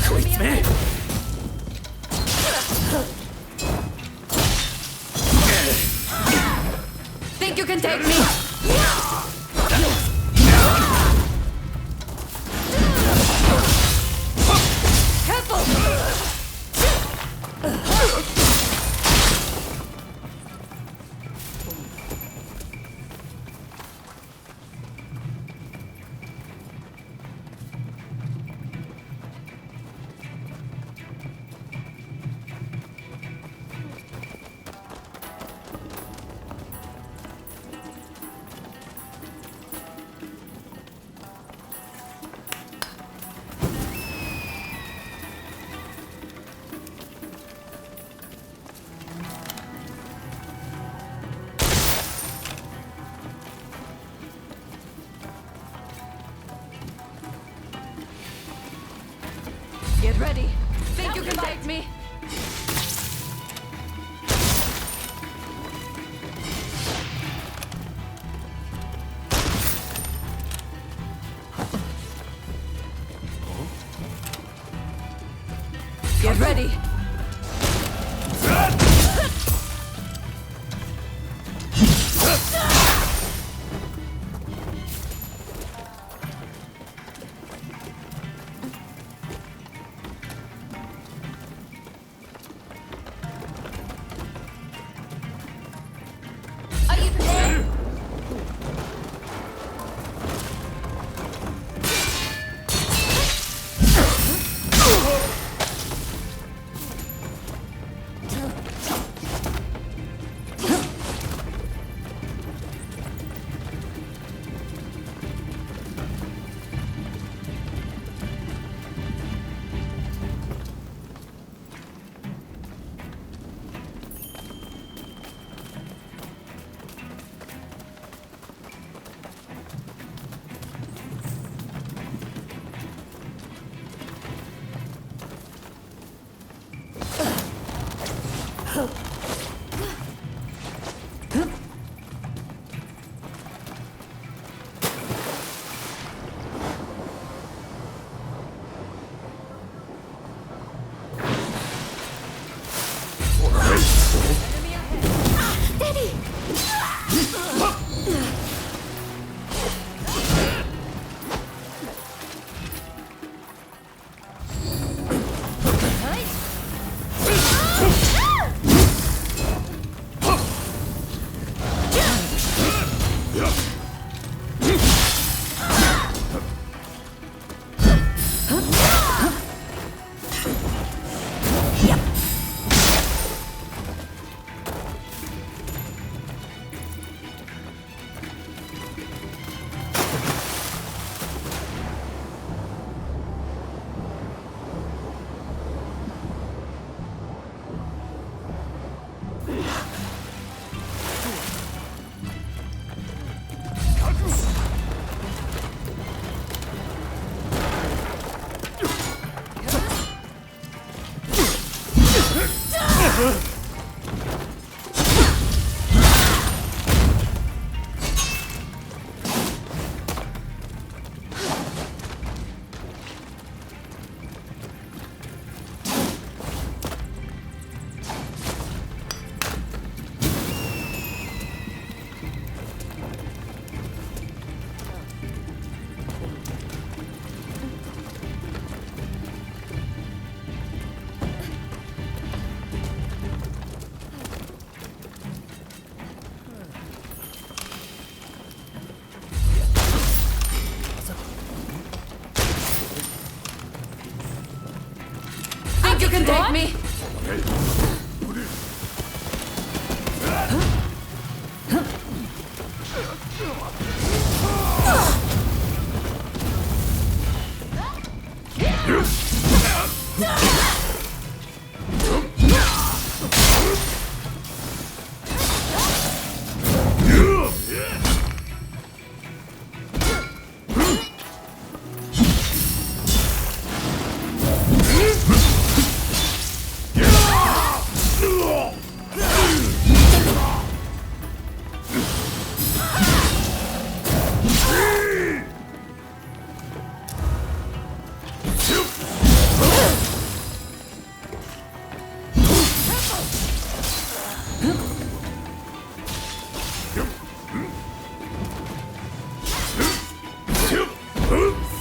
Quit me! Think you can take me? Get ready. Think you can take me? Get ready.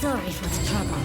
Sorry for the trouble.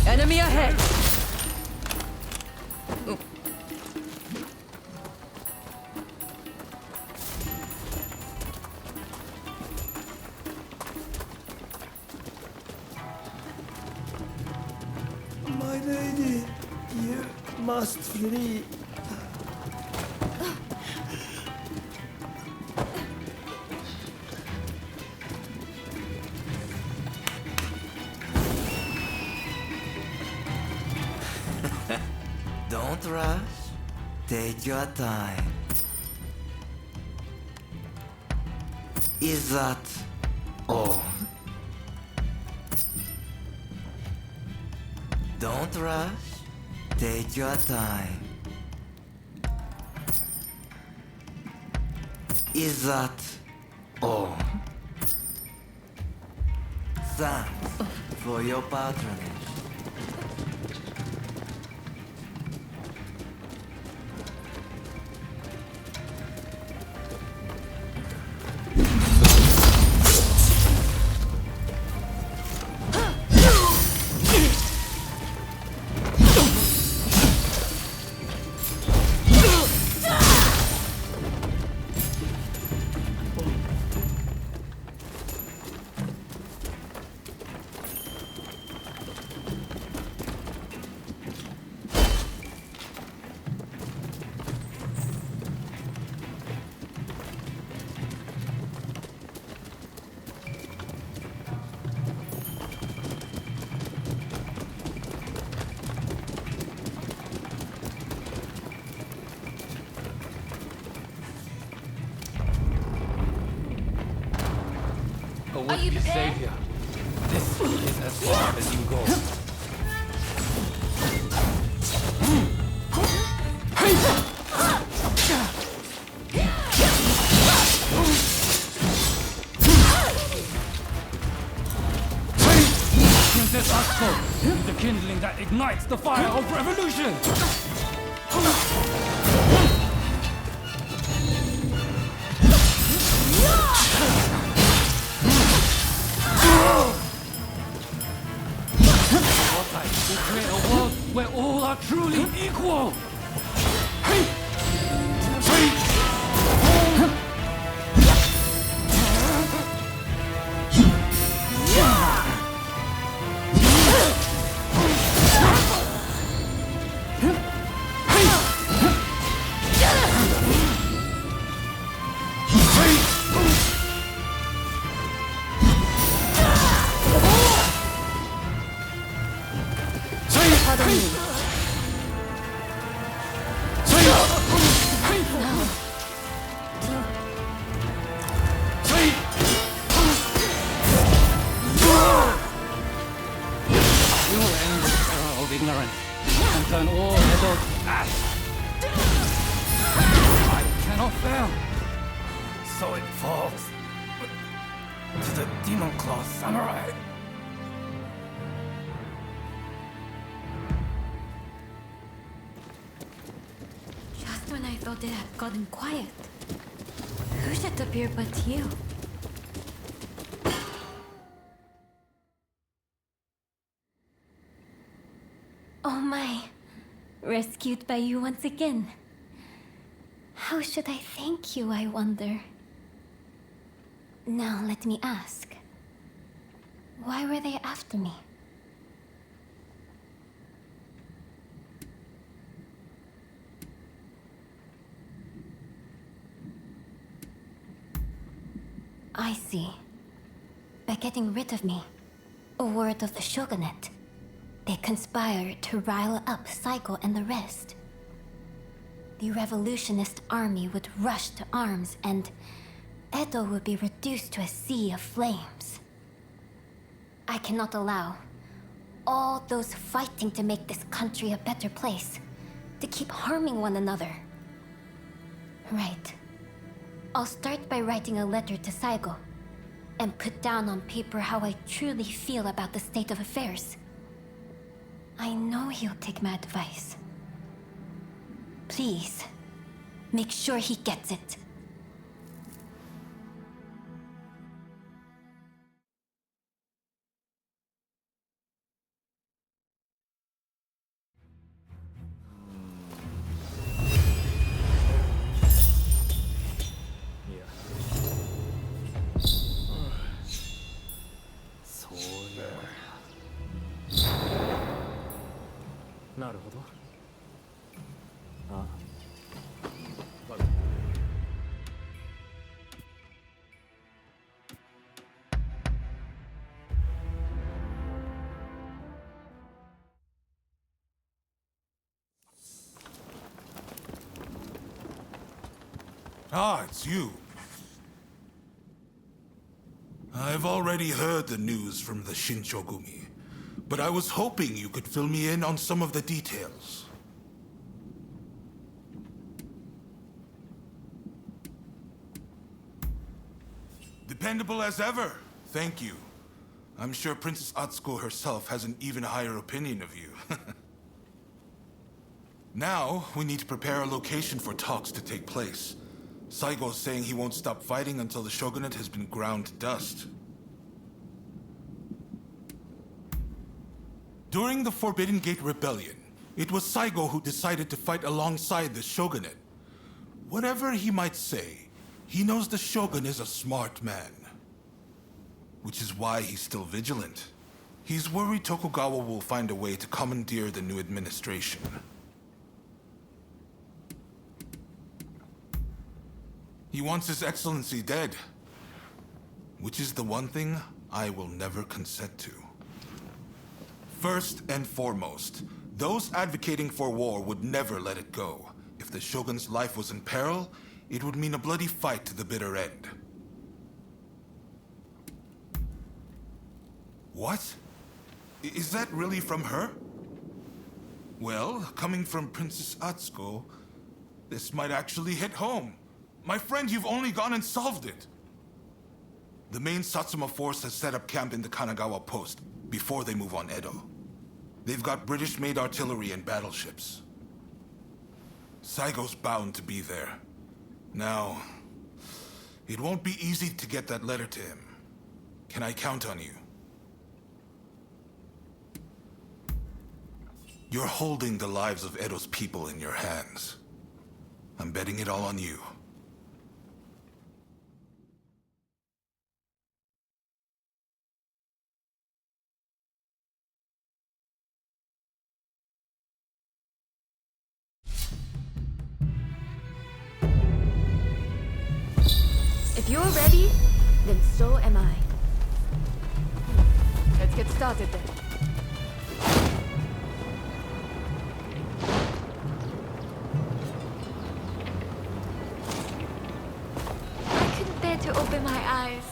Enemy ahead! My lady, you must flee. Don't rush. Take your time. Is that all? Don't rush. Take your time. Is that all? Thanks for your patronage. A would-be savior. This is as far as you go. Princess Atsuko, the kindling that ignites the fire of revolution! We create a world where all are truly equal! turn all Edo to ash. I cannot fail. So it falls to the Demon Claw Samurai. Just when I thought it had gotten quiet, who should appear but you? Oh my. Rescued by you once again. How should I thank you, I wonder? Now let me ask. Why were they after me? I see. By getting rid of me, a word of the shogunate, they conspired to rile up Saigo and the rest. The revolutionist army would rush to arms and Edo would be reduced to a sea of flames. I cannot allow all those fighting to make this country a better place to keep harming one another. Right. I'll start by writing a letter to Saigo and put down on paper how I truly feel about the state of affairs. I know he'll take my advice. Please, make sure he gets it. Ah, it's you. I've already heard the news from the Shinchogumi, but I was hoping you could fill me in on some of the details. Dependable as ever. Thank you. I'm sure Princess Atsuko herself has an even higher opinion of you. Now, we need to prepare a location for talks to take place. Saigo's saying he won't stop fighting until the shogunate has been ground to dust. During the Forbidden Gate Rebellion, it was Saigo who decided to fight alongside the shogunate. Whatever he might say, he knows the shogun is a smart man. Which is why he's still vigilant. He's worried Tokugawa will find a way to commandeer the new administration. He wants His Excellency dead. Which is the one thing I will never consent to. First and foremost, those advocating for war would never let it go. If the Shogun's life was in peril, it would mean a bloody fight to the bitter end. What? Is that really from her? Well, coming from Princess Atsuko, this might actually hit home. My friend, you've only gone and solved it. The main Satsuma force has set up camp in the Kanagawa post before they move on Edo. They've got British-made artillery and battleships. Saigo's bound to be there. Now, it won't be easy to get that letter to him. Can I count on you? You're holding the lives of Edo's people in your hands. I'm betting it all on you. If you're ready, then so am I. Let's get started then. I couldn't bear to open my eyes.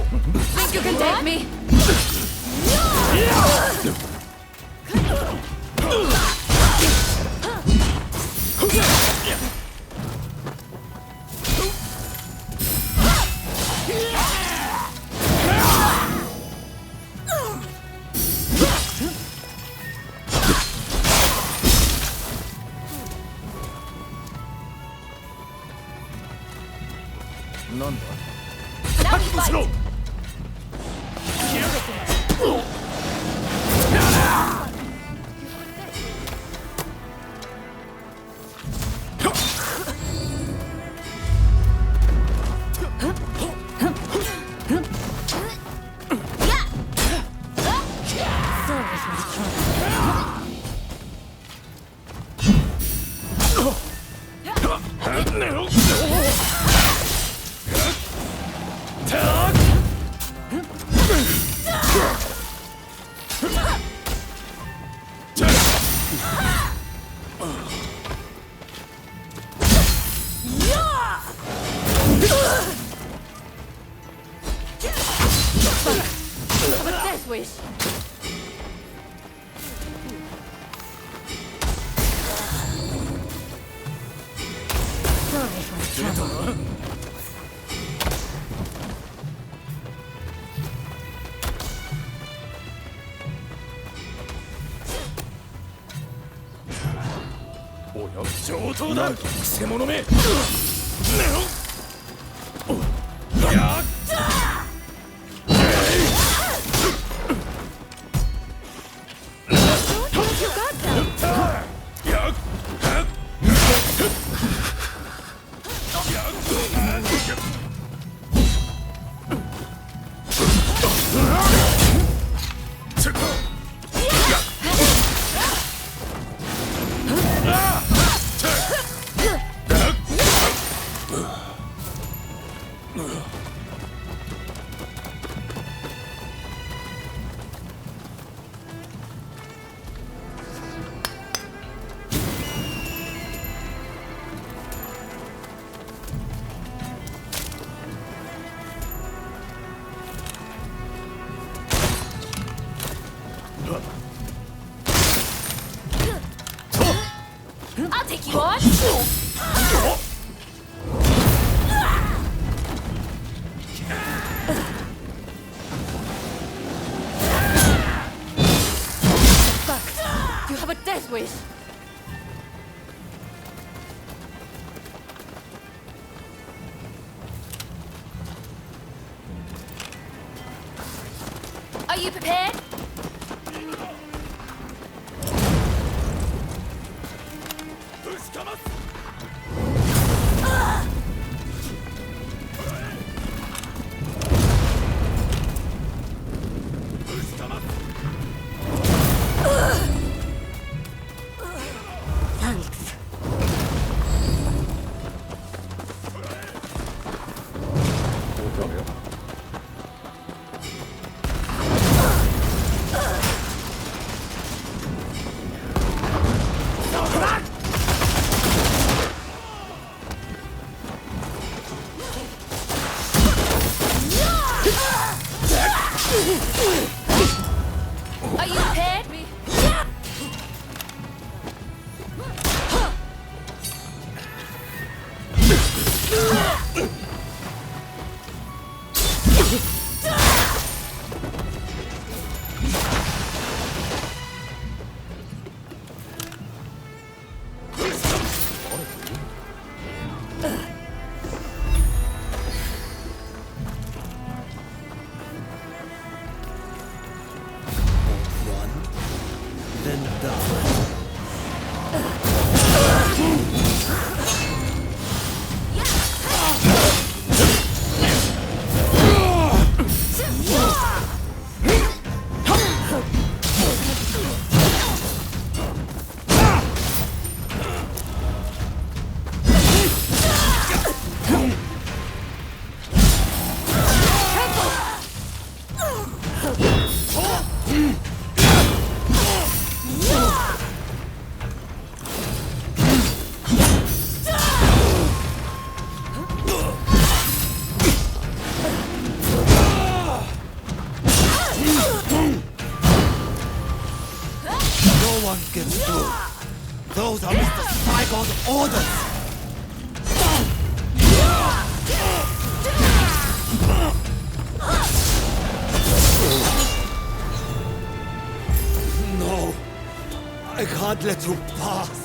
Think you can take me? Now we fight! I'll take you on! Fuck! You have a death wish! Are you prepared? Thanks. No one gets through. Those are Mr. Saigon's orders. No, I can't let you pass.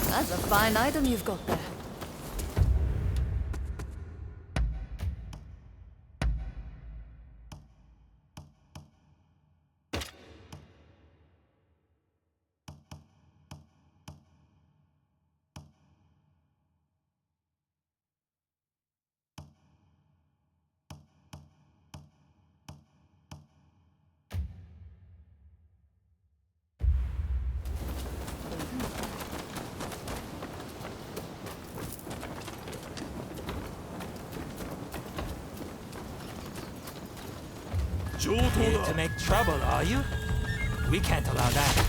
That's a fine item you've got there. Here to make trouble, are you? We can't allow that.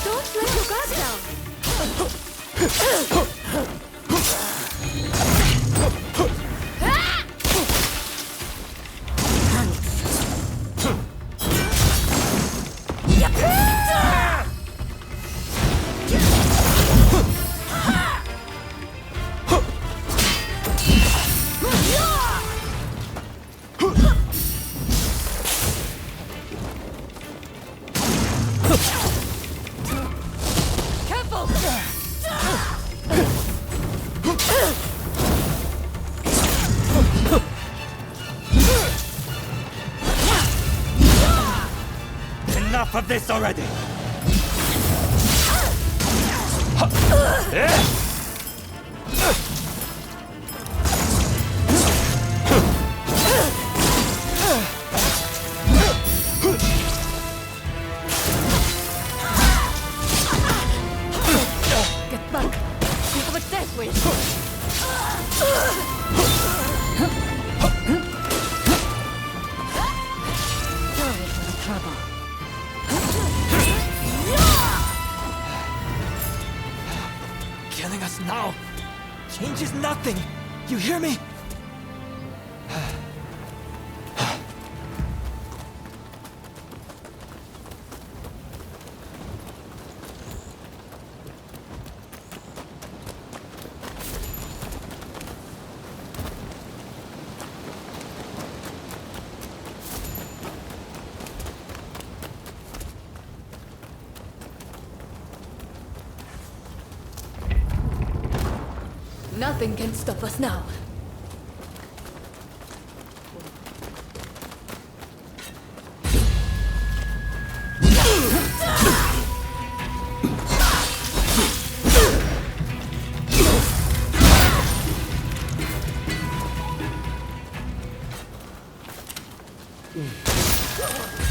Don't let your guard down. Enough of this already! Get back. You have a death wish. Sorry for the trouble. Killing us now changes nothing. You hear me? Nothing can stop us now.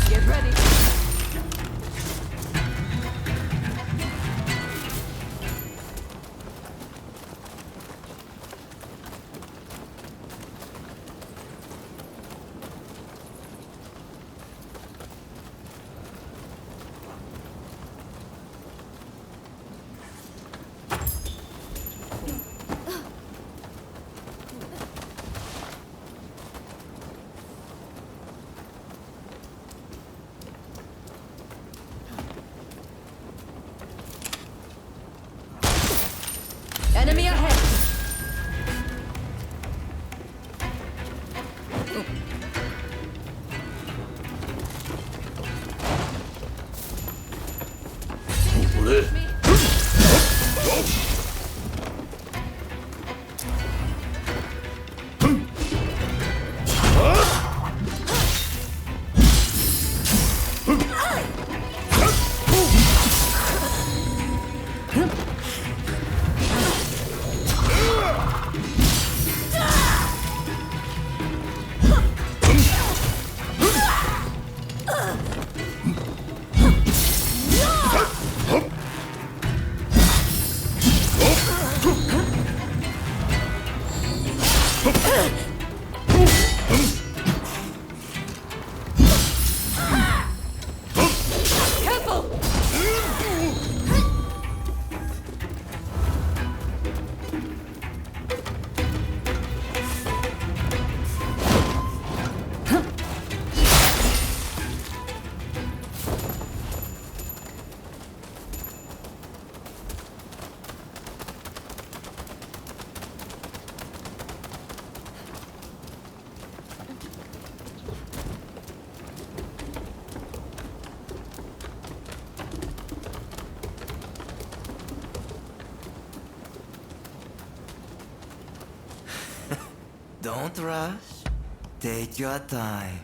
Get ready. Enemy ahead! Don't rush. Take your time.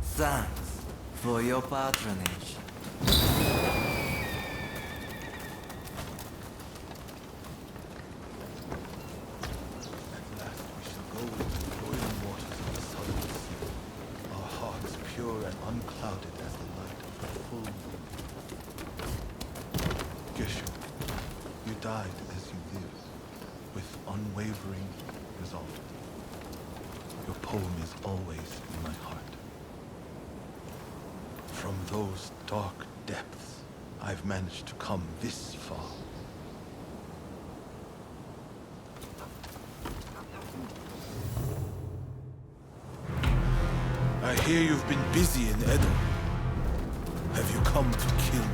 Thanks for your patronage. Pure and unclouded as the light of the full moon. Geshu, you died as you lived, with unwavering resolve. Your poem is always in my heart. From those dark depths, I've managed to come this far. I hear you've been busy in Edo. Have you come to kill me?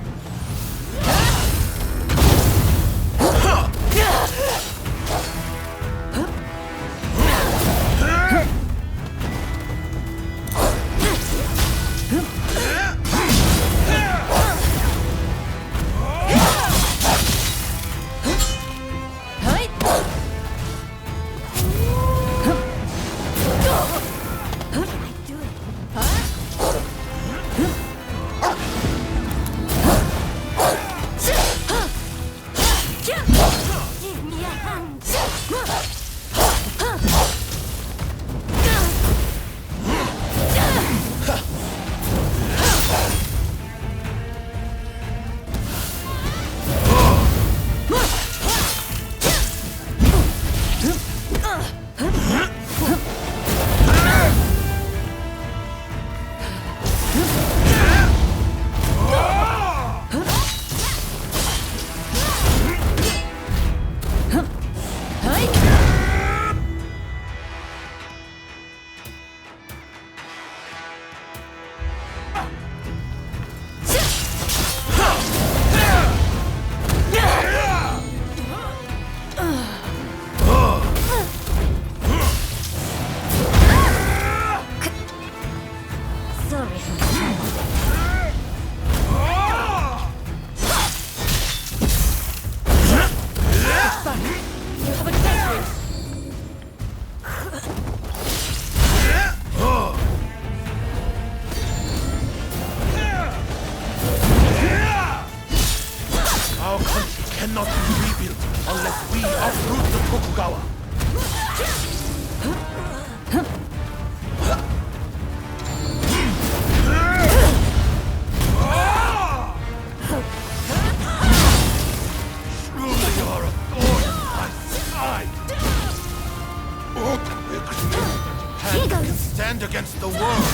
man can stand against the world.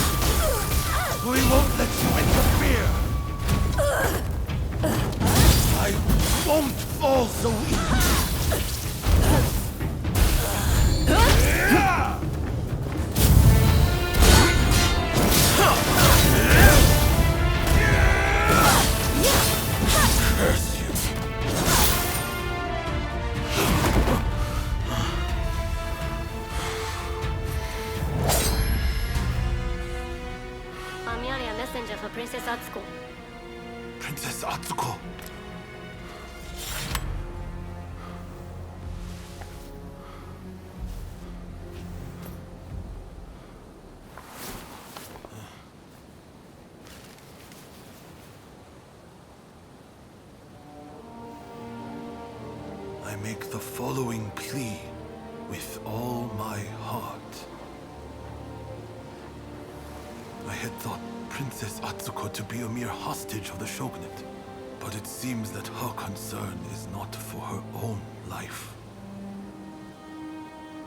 We won't let you interfere. I won't fall so easily. Curse you. I'm merely a messenger for Princess Atsuko. Princess Atsuko. I make the following plea with all my heart. I had thought Princess Atsuko to be a mere hostage of the shogunate, but it seems that her concern is not for her own life.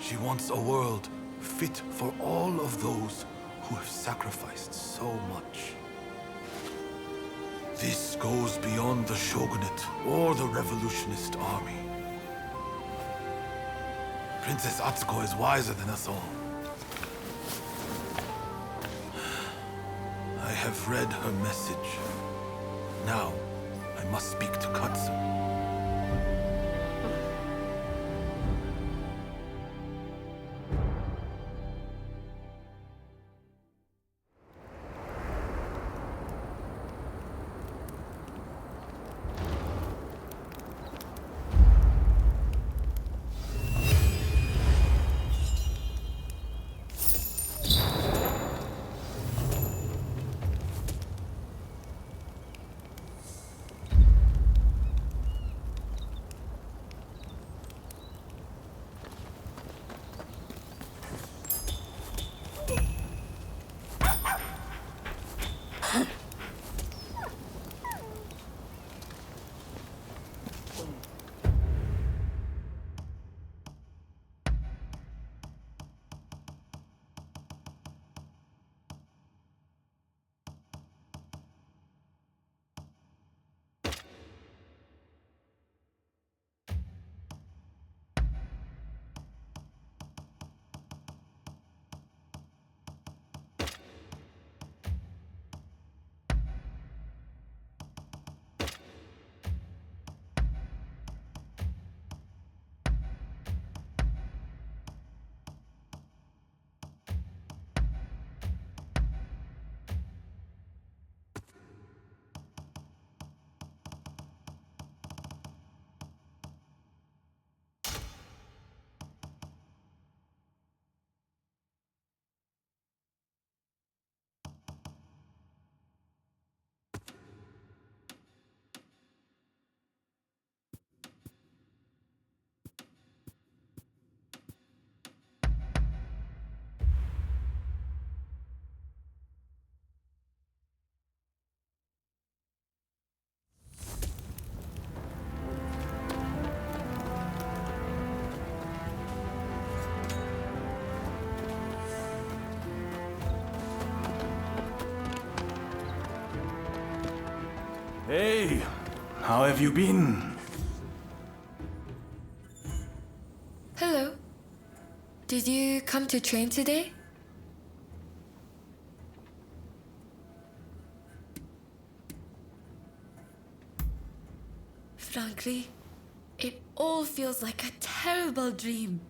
She wants a world fit for all of those who have sacrificed so much. This goes beyond the shogunate or the revolutionist army. Princess Atsuko is wiser than us all. I have read her message. Now, I must speak to Katsu. Hey, how have you been? Hello. Did you come to train today? Frankly, it all feels like a terrible dream.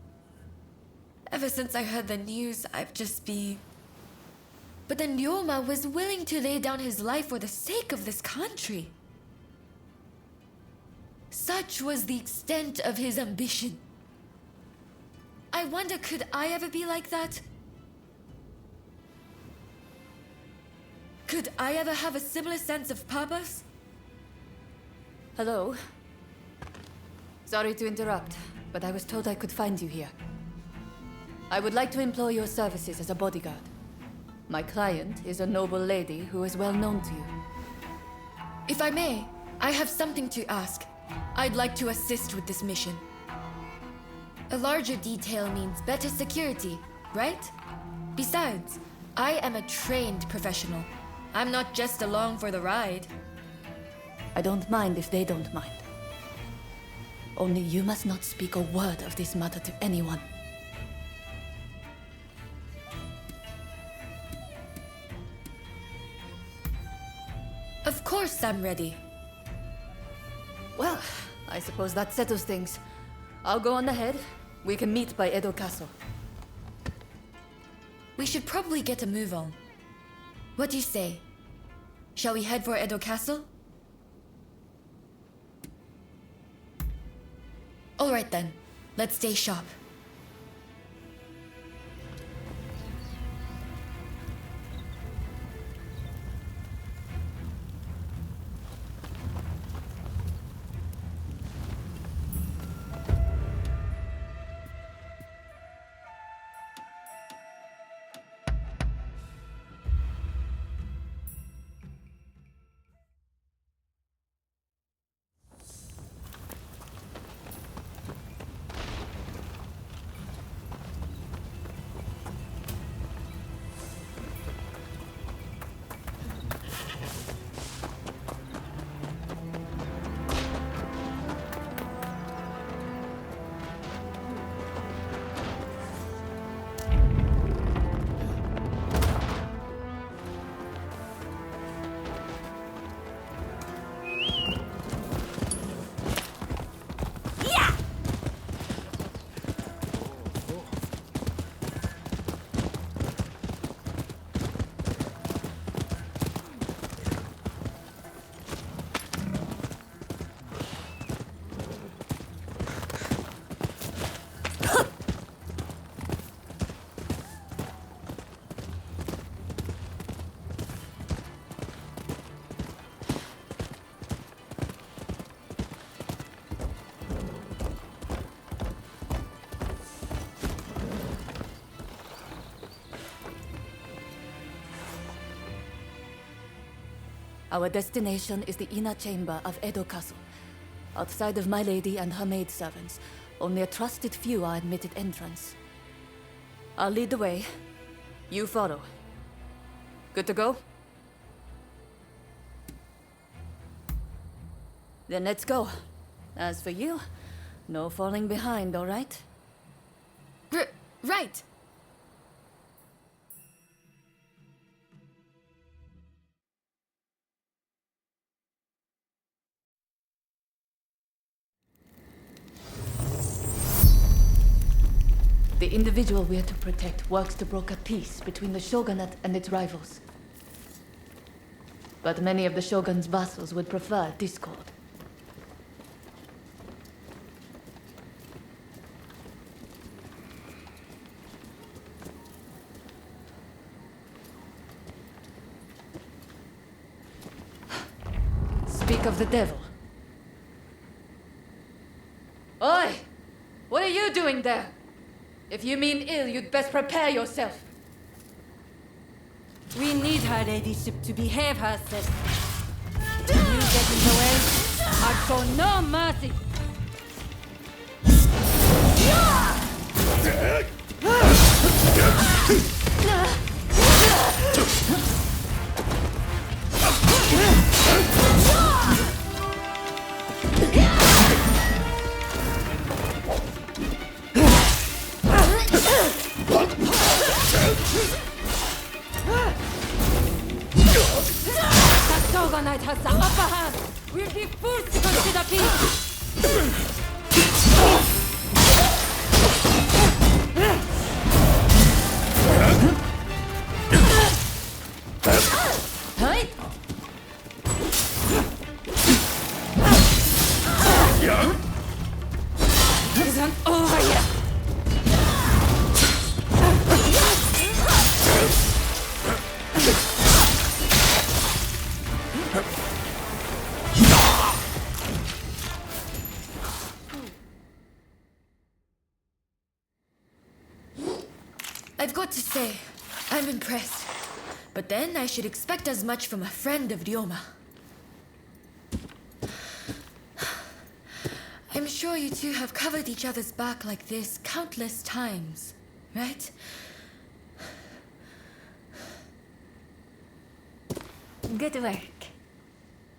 Ever since I heard the news, I've just been... But then Ryoma was willing to lay down his life for the sake of this country. Such was the extent of his ambition. I wonder, could I ever be like that? Could I ever have a similar sense of purpose? Hello? Sorry to interrupt, but I was told I could find you here. I would like to employ your services as a bodyguard. My client is a noble lady who is well known to you. If I may, I have something to ask. I'd like to assist with this mission. A larger detail means better security, right? Besides, I am a trained professional. I'm not just along for the ride. I don't mind if they don't mind. Only you must not speak a word of this matter to anyone. Of course I'm ready. Well, I suppose that settles things. I'll go on ahead. We can meet by Edo Castle. We should probably get a move on. What do you say? Shall we head for Edo Castle? Alright then, let's stay sharp. Our destination is the inner chamber of Edo Castle. Outside of my lady and her maidservants, only a trusted few are admitted entrance. I'll lead the way. You follow. Good to go? Then let's go. As for you, no falling behind, all right? Right! The individual we're to protect works to broker peace between the shogunate and its rivals. But many of the shogun's vassals would prefer discord. Speak of the devil. Oi! What are you doing there? If you mean ill, you'd best prepare yourself. We need her ladyship to behave herself. When you get in the way, I'd show no mercy. The Shogunate has the upper hand. We'll be forced to consider peace. Hey! Isn't over yet. I've got to say, I'm impressed. But then I should expect as much from a friend of Ryoma. I'm sure you two have covered each other's back like this countless times, right? Good work.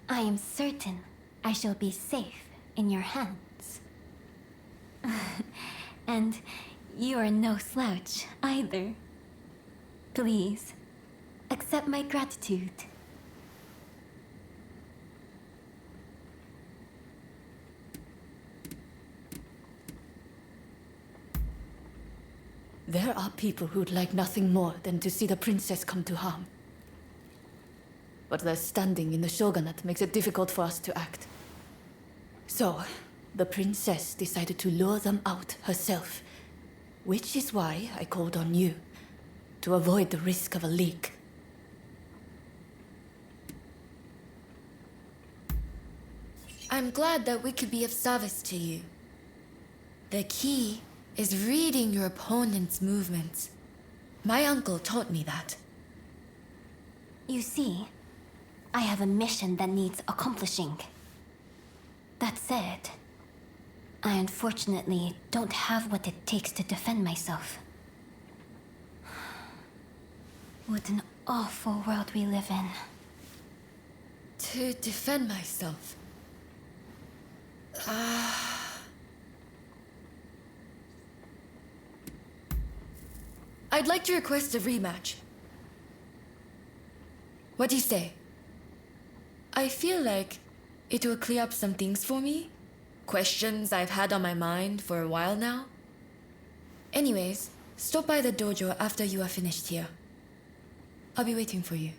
I am certain I shall be safe in your hands. And you are no slouch either. Please, accept my gratitude. There are people who'd like nothing more than to see the princess come to harm. But their standing in the shogunate makes it difficult for us to act. So, the princess decided to lure them out herself, which is why I called on you, to avoid the risk of a leak. I'm glad that we could be of service to you. The key is reading your opponent's movements. My uncle taught me that. You see, I have a mission that needs accomplishing. That said, I unfortunately don't have what it takes to defend myself. What an awful world we live in. To defend myself. I'd like to request a rematch. What do you say? I feel like it will clear up some things for me. Questions I've had on my mind for a while now. Anyways, stop by the dojo after you are finished here. I'll be waiting for you.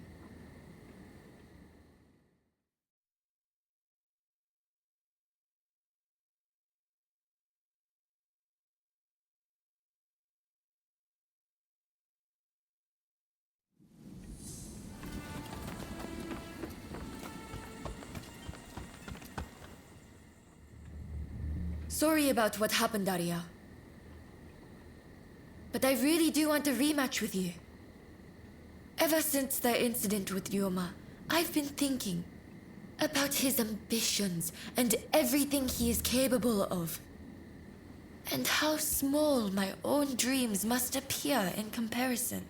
Sorry about what happened, Arya. But I really do want a rematch with you. Ever since the incident with Ryoma, I've been thinking about his ambitions and everything he is capable of. And how small my own dreams must appear in comparison.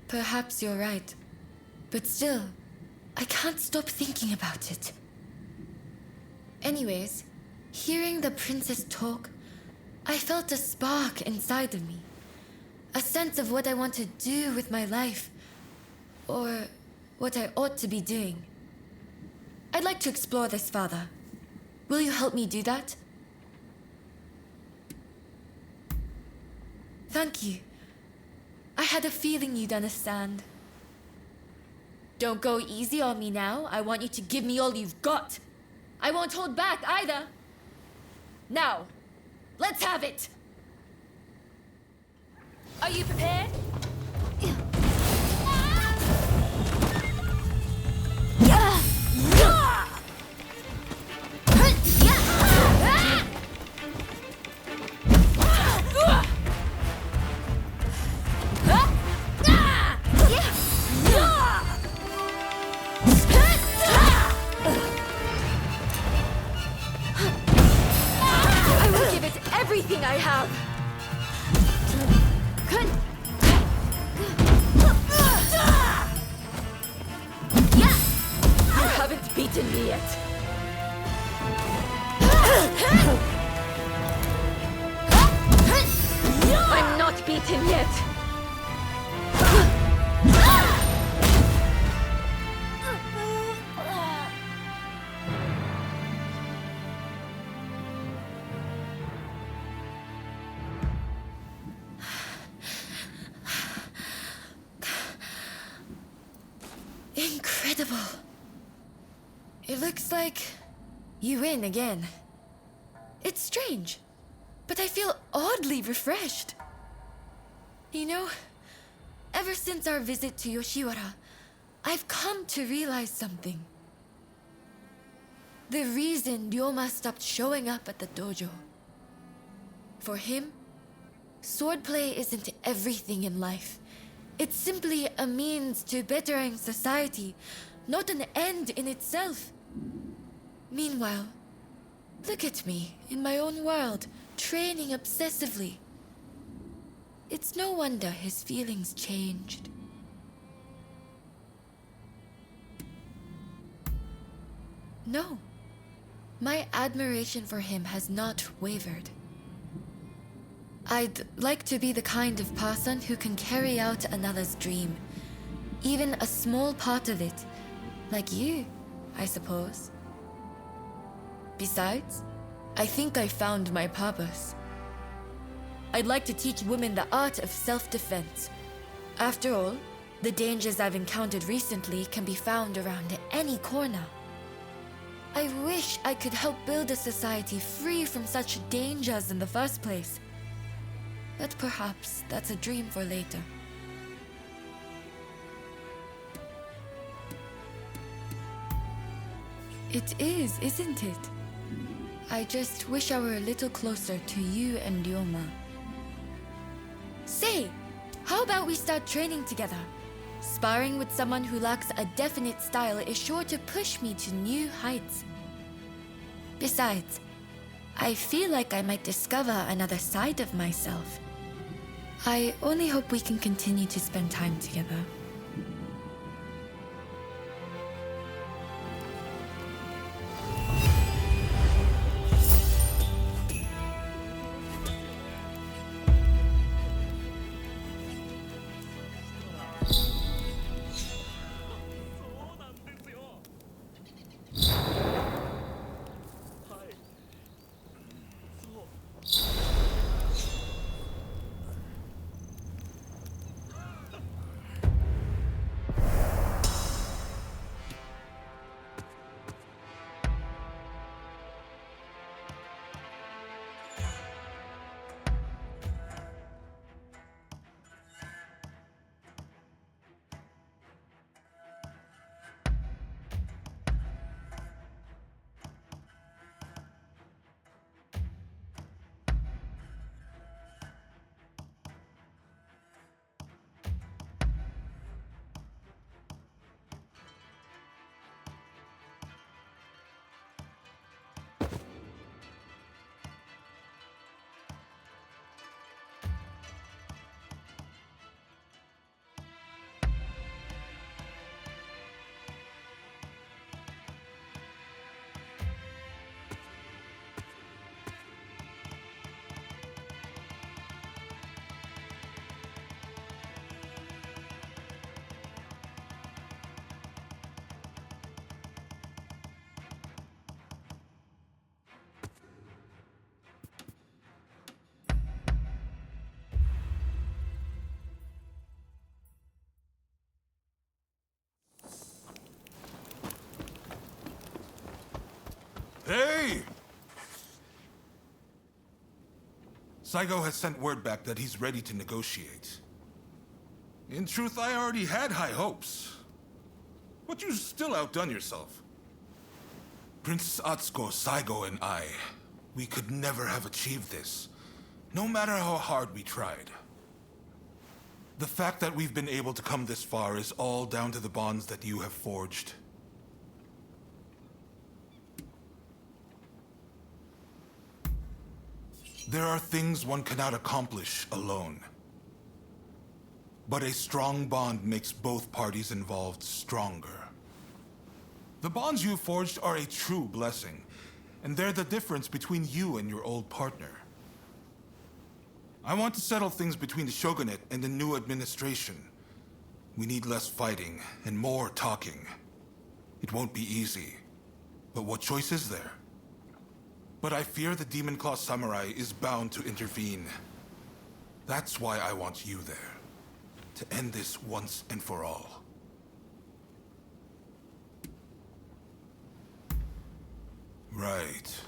Perhaps you're right, but still, I can't stop thinking about it. Anyways, hearing the princess talk, I felt a spark inside of me. A sense of what I want to do with my life. Or what I ought to be doing. I'd like to explore this further. Will you help me do that? Thank you. I had a feeling you'd understand. Don't go easy on me now. I want you to give me all you've got. I won't hold back either. Now, let's have it. Are you prepared? I will give it everything I have. You haven't beaten me yet. I'm not beaten yet. Incredible. It looks like you win again. It's strange, but I feel oddly refreshed. You know, ever since our visit to Yoshiwara, I've come to realize something. The reason Ryoma stopped showing up at the dojo. For him, swordplay isn't everything in life. It's simply a means to bettering society, not an end in itself. Meanwhile, look at me in my own world, training obsessively. It's no wonder his feelings changed. No. My admiration for him has not wavered. I'd like to be the kind of person who can carry out another's dream. Even a small part of it. Like you, I suppose. Besides, I think I found my purpose. I'd like to teach women the art of self-defense. After all, the dangers I've encountered recently can be found around any corner. I wish I could help build a society free from such dangers in the first place. But perhaps that's a dream for later. It is, isn't it? I just wish I were a little closer to you and Ryoma. Say, how about we start training together? Sparring with someone who lacks a definite style is sure to push me to new heights. Besides, I feel like I might discover another side of myself. I only hope we can continue to spend time together. Hey! Saigo has sent word back that he's ready to negotiate. In truth, I already had high hopes. But you still outdone yourself. Princess Atsuko, Saigo, and I, we could never have achieved this, no matter how hard we tried. The fact that we've been able to come this far is all down to the bonds that you have forged. There are things one cannot accomplish alone. But a strong bond makes both parties involved stronger. The bonds you forged are a true blessing, and they're the difference between you and your old partner. I want to settle things between the Shogunate and the new administration. We need less fighting and more talking. It won't be easy, but what choice is there? But I fear the Demon Claw Samurai is bound to intervene. That's why I want you there. To end this once and for all. Right.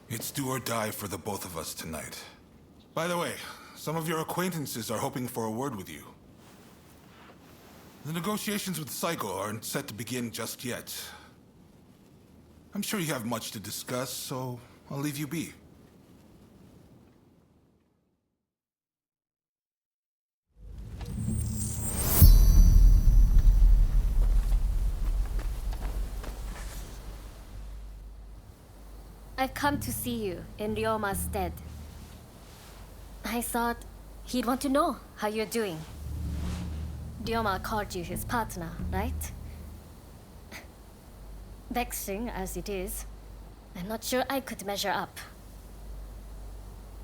It's do or die for the both of us tonight. By the way, some of your acquaintances are hoping for a word with you. The negotiations with Saigo aren't set to begin just yet. I'm sure you have much to discuss, so I'll leave you be. I've come to see you in Ryoma's stead. I thought He'd want to know how you're doing. Dioma called you his partner, right? Vexing as it is, I'm not sure I could measure up.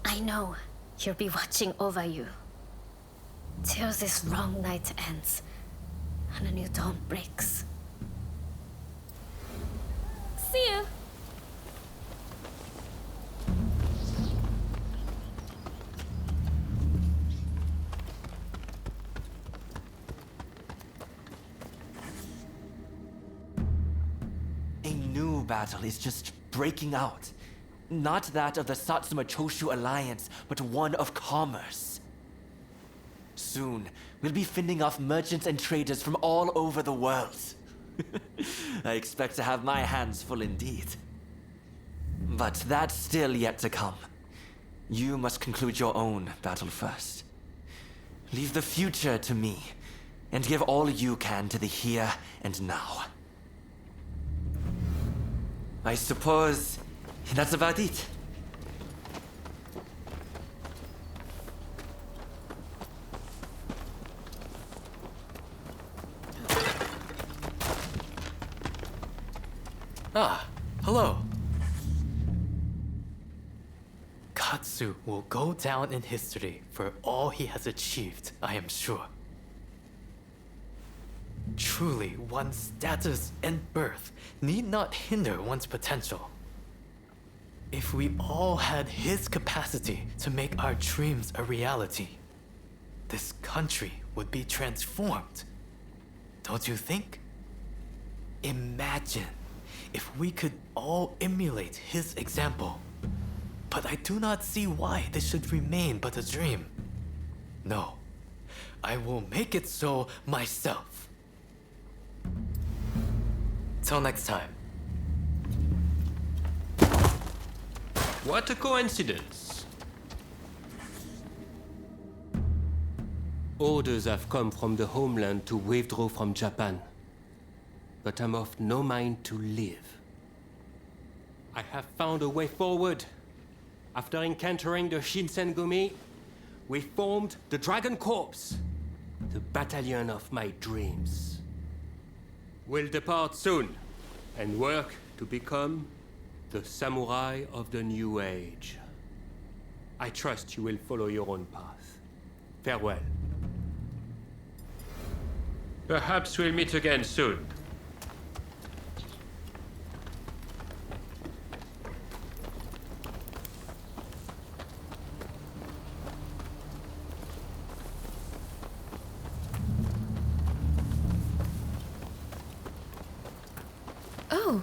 I know he'll be watching over you till this wrong night ends and a new dawn breaks. See you! A new battle is just breaking out. Not that of the Satsuma Choshu Alliance, but one of commerce. Soon, we'll be fending off merchants and traders from all over the world. I expect to have my hands full indeed. But that's still yet to come. You must conclude your own battle first. Leave the future to me, and give all you can to the here and now. I suppose that's about it. Ah, hello. Katsu will go down in history for all he has achieved, I am sure. Truly, one's status and birth need not hinder one's potential. If we all had his capacity to make our dreams a reality, this country would be transformed. Don't you think? Imagine if we could all emulate his example. But I do not see why this should remain but a dream. No, I will make it so myself. Till next time. What a coincidence. Orders have come from the homeland to withdraw from Japan. But I'm of no mind to live. I have found a way forward. After encountering the Shinsengumi, we formed the Dragon Corps, the battalion of my dreams. We'll depart soon and work to become the samurai of the new age. I trust you will follow your own path. Farewell. Perhaps we'll meet again soon. Oh.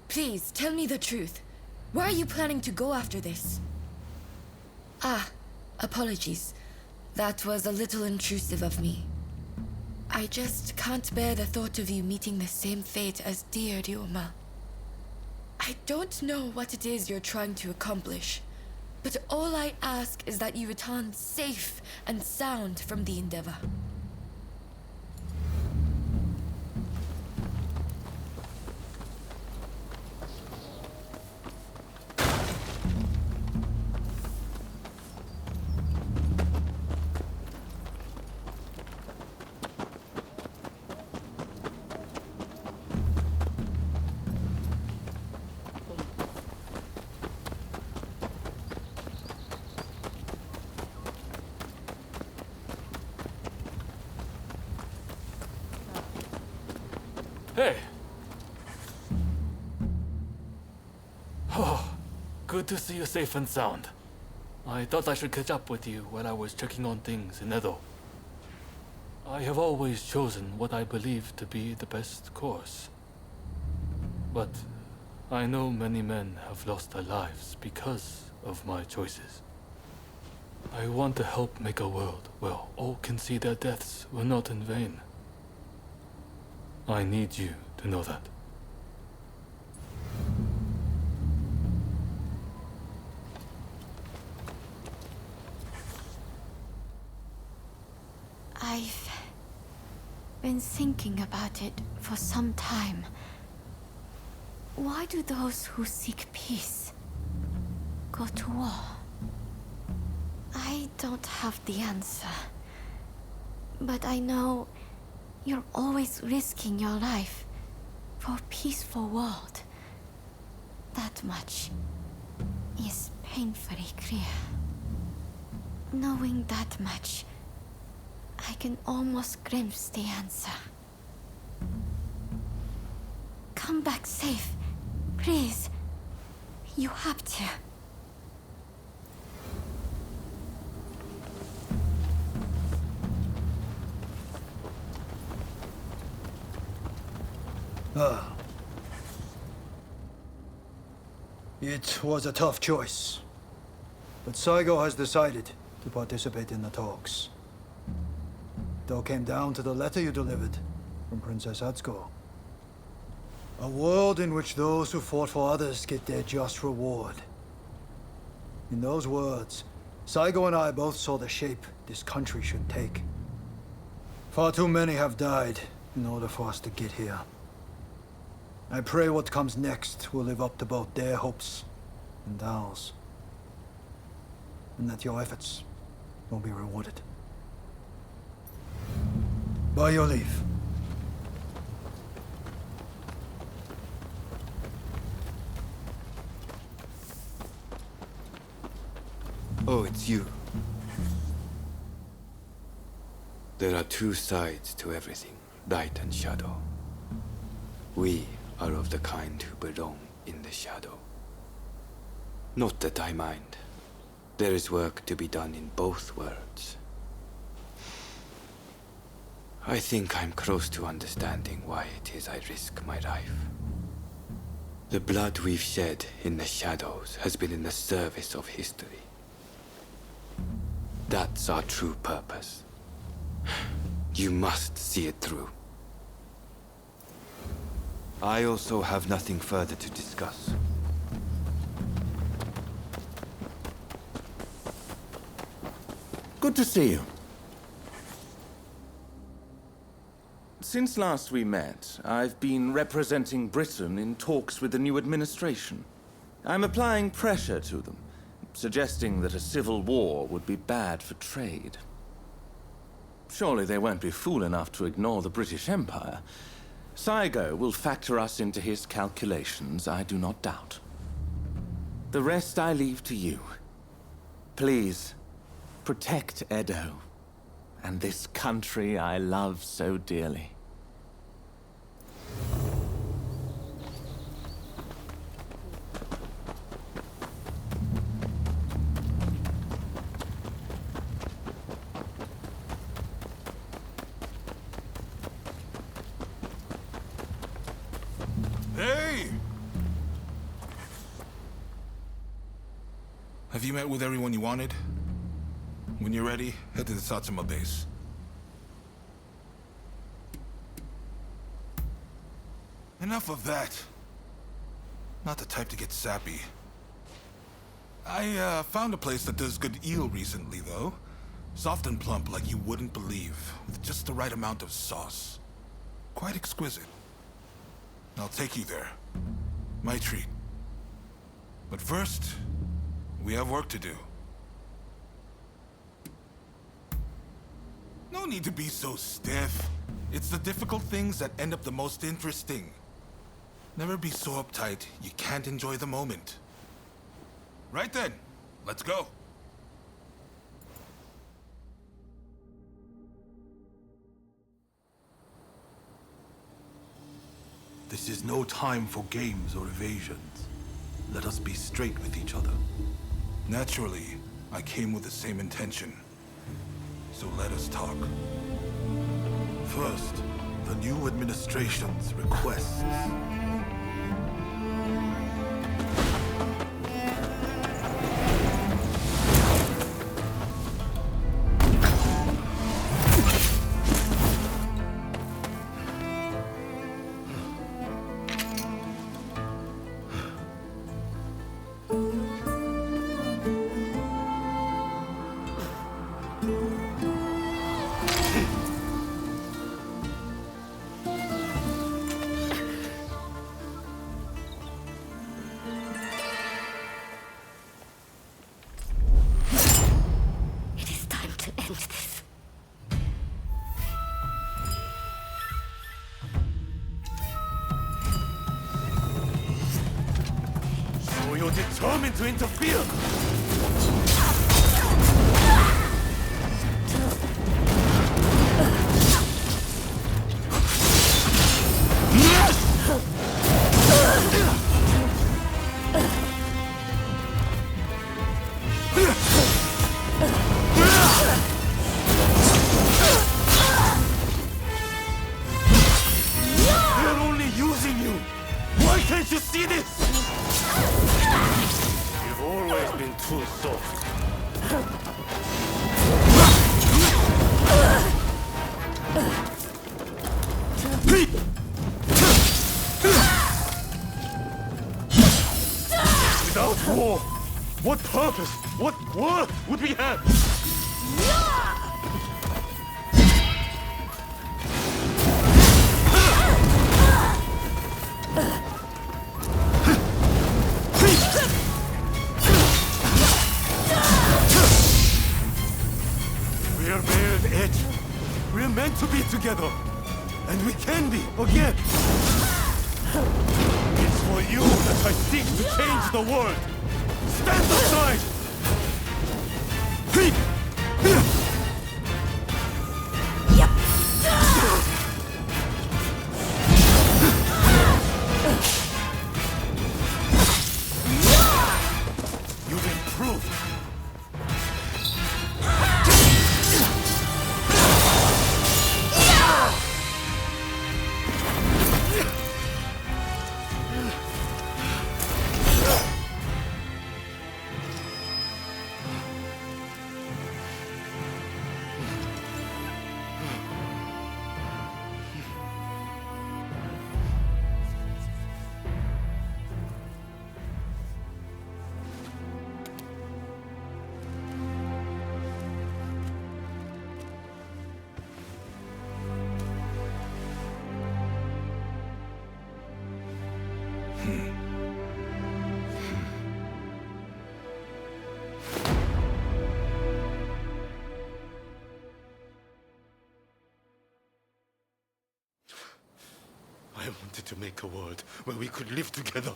Please, tell me the truth. Where are you planning to go after this? Ah, apologies. That was a little intrusive of me. I just can't bear the thought of you meeting the same fate as dear Ryoma. I don't know what it is you're trying to accomplish, but all I ask is that you return safe and sound from the endeavor. Hey! Oh, good to see you safe and sound. I thought I should catch up with you while I was checking on things in Edo. I have always chosen what I believe to be the best course. But I know many men have lost their lives because of my choices. I want to help make a world where all can see their deaths were not in vain. I need you to know that. I've been thinking about it for some time. Why do those who seek peace go to war? I don't have the answer. But I know you're always risking your life for a peaceful world. That much is painfully clear. Knowing that much, I can almost glimpse the answer. Come back safe, please. You have to. It was a tough choice. But Saigo has decided to participate in the talks. It all came down to the letter you delivered from Princess Atsuko. A world in which those who fought for others get their just reward. In those words, Saigo and I both saw the shape this country should take. Far too many have died in order for us to get here. I pray what comes next will live up to both their hopes and ours. And that your efforts will be rewarded. By your leave. Oh, it's you. There are two sides to everything, light and shadow. We are of the kind who belong in the shadow. Not that I mind. There is work to be done in both worlds. I think I'm close to understanding why it is I risk my life. The blood we've shed in the shadows has been in the service of history. That's our true purpose. You must see it through. I also have nothing further to discuss. Good to see you. Since last we met, I've been representing Britain in talks with the new administration. I'm applying pressure to them, suggesting that a civil war would be bad for trade. Surely they won't be fool enough to ignore the British Empire. Saigo will factor us into his calculations, I do not doubt. The rest I leave to you. Please, protect Edo, and this country I love so dearly. Hey! Have you met with everyone you wanted? When you're ready, head to the Satsuma base. Enough of that. Not the type to get sappy. I found a place that does good eel recently, though. Soft and plump like you wouldn't believe, with just the right amount of sauce. Quite exquisite. I'll take you there. My treat. But first, we have work to do. No need to be so stiff. It's the difficult things that end up the most interesting. Never be so uptight you can't enjoy the moment. Right then, let's go. This is no time for games or evasions. Let us be straight with each other. Naturally, I came with the same intention. So let us talk. First, the new administration's requests. change this. So you're determined to interfere? They're only using you! Why can't you see this? You've always been too soft. Without war, what purpose, what worth would we have? We're mirrored edge. We're meant to be together. And we can be, again. It's for you that I seek to change the world. Stand aside! You've improved. I wanted to make a world where we could live together.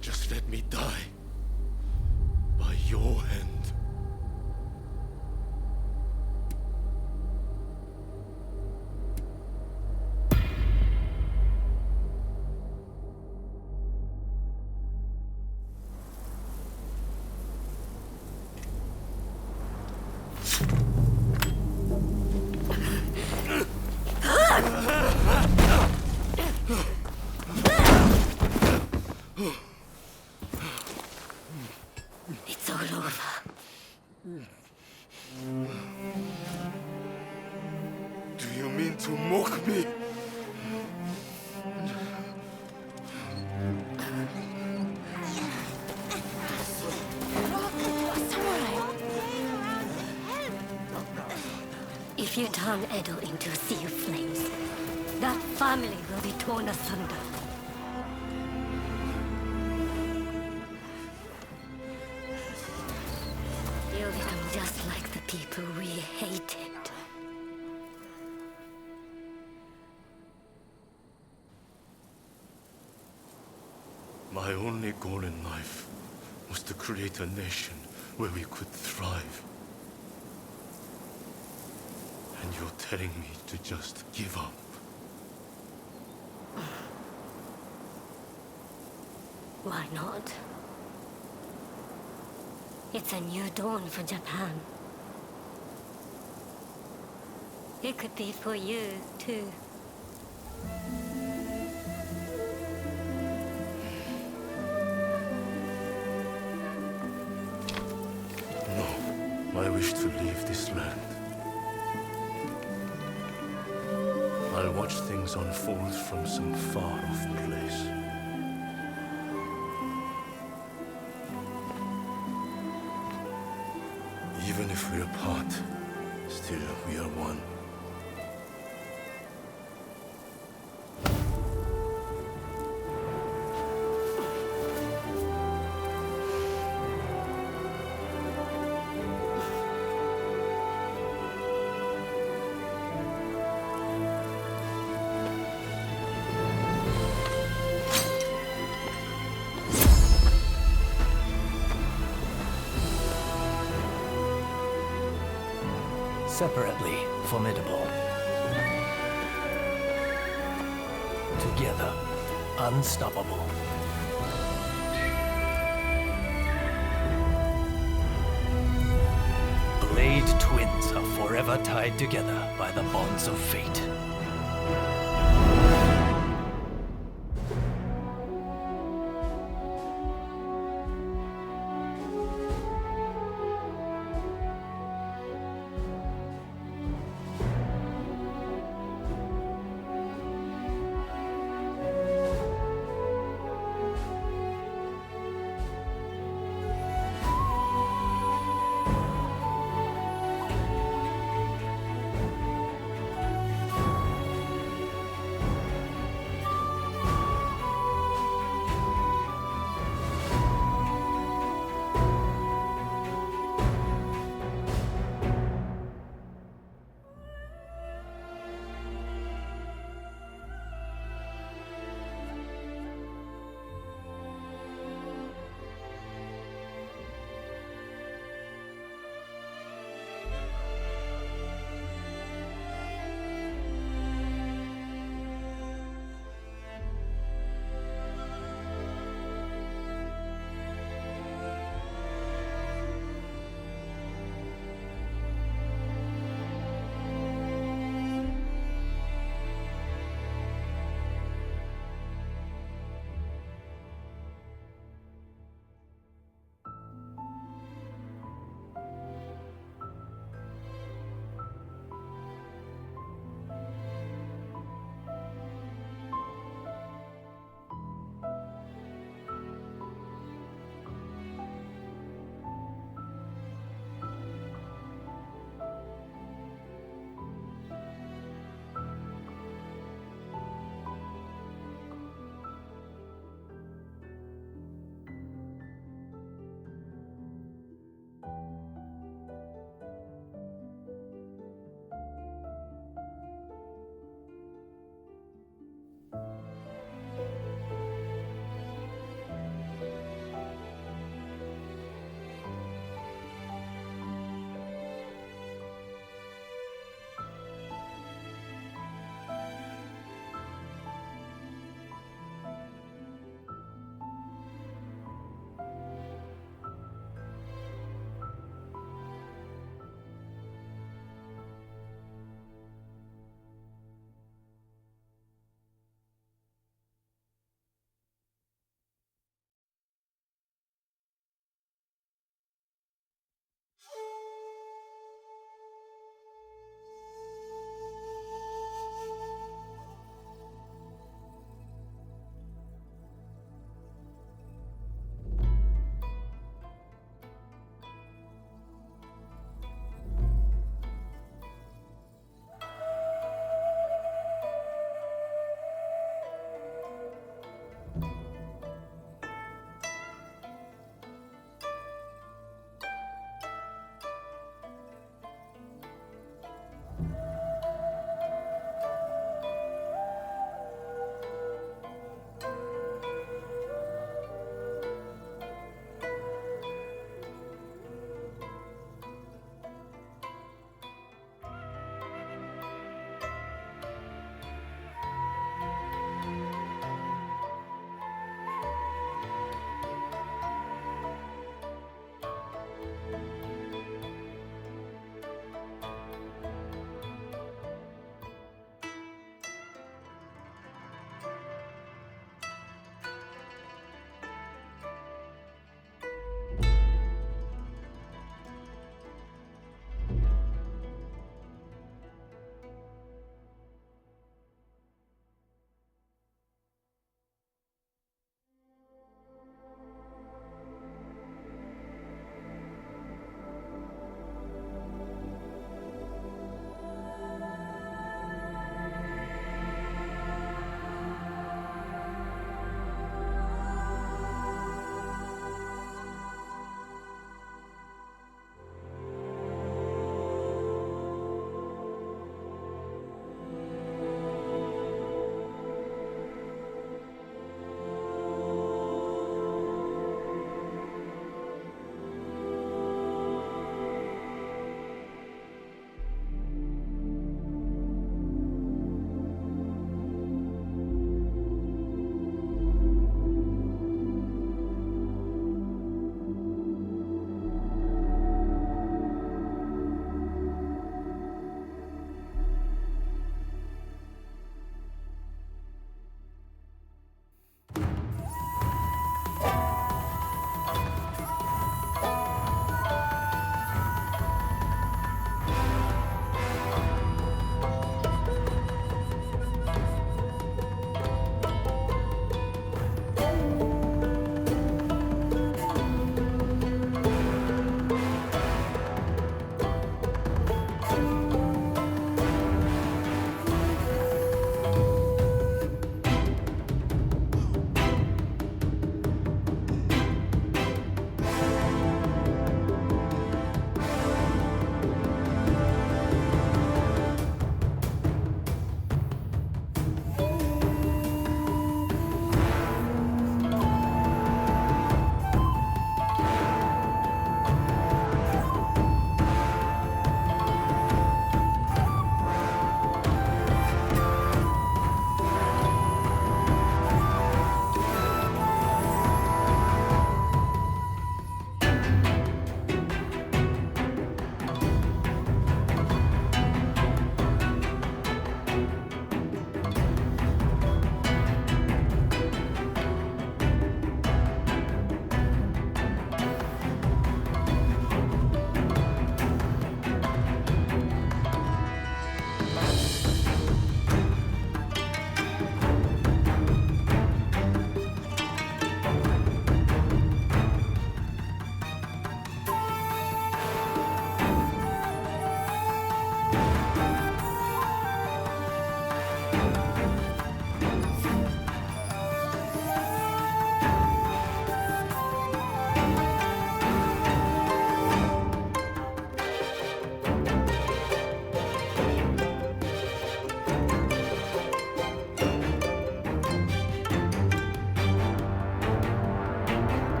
Just let me die by your hand. It's all over. Do you mean to mock me? If you turn Edo into a sea of flames, that family will be torn asunder. You'll become just like the people we hated. My only goal in life was to create a nation where we could thrive. And you're telling me to just give up. Why not? It's a new dawn for Japan. It could be for you, too. No, I wish to leave this land. I'll watch things unfold from some far-off place. Even if we're apart, still we are one. Separately formidable. Together, unstoppable. Blade twins are forever tied together by the bonds of fate.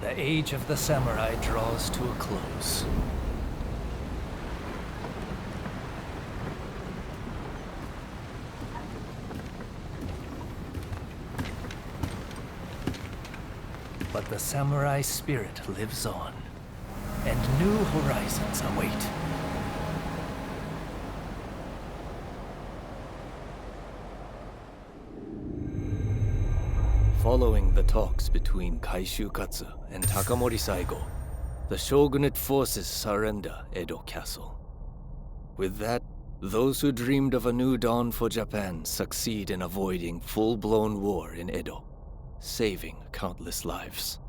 The age of the samurai draws to a close. But the samurai spirit lives on, and new horizons await. Following the talks between Kaishu Katsu and Takamori Saigo, the shogunate forces surrender Edo Castle. With that, those who dreamed of a new dawn for Japan succeed in avoiding full-blown war in Edo, saving countless lives.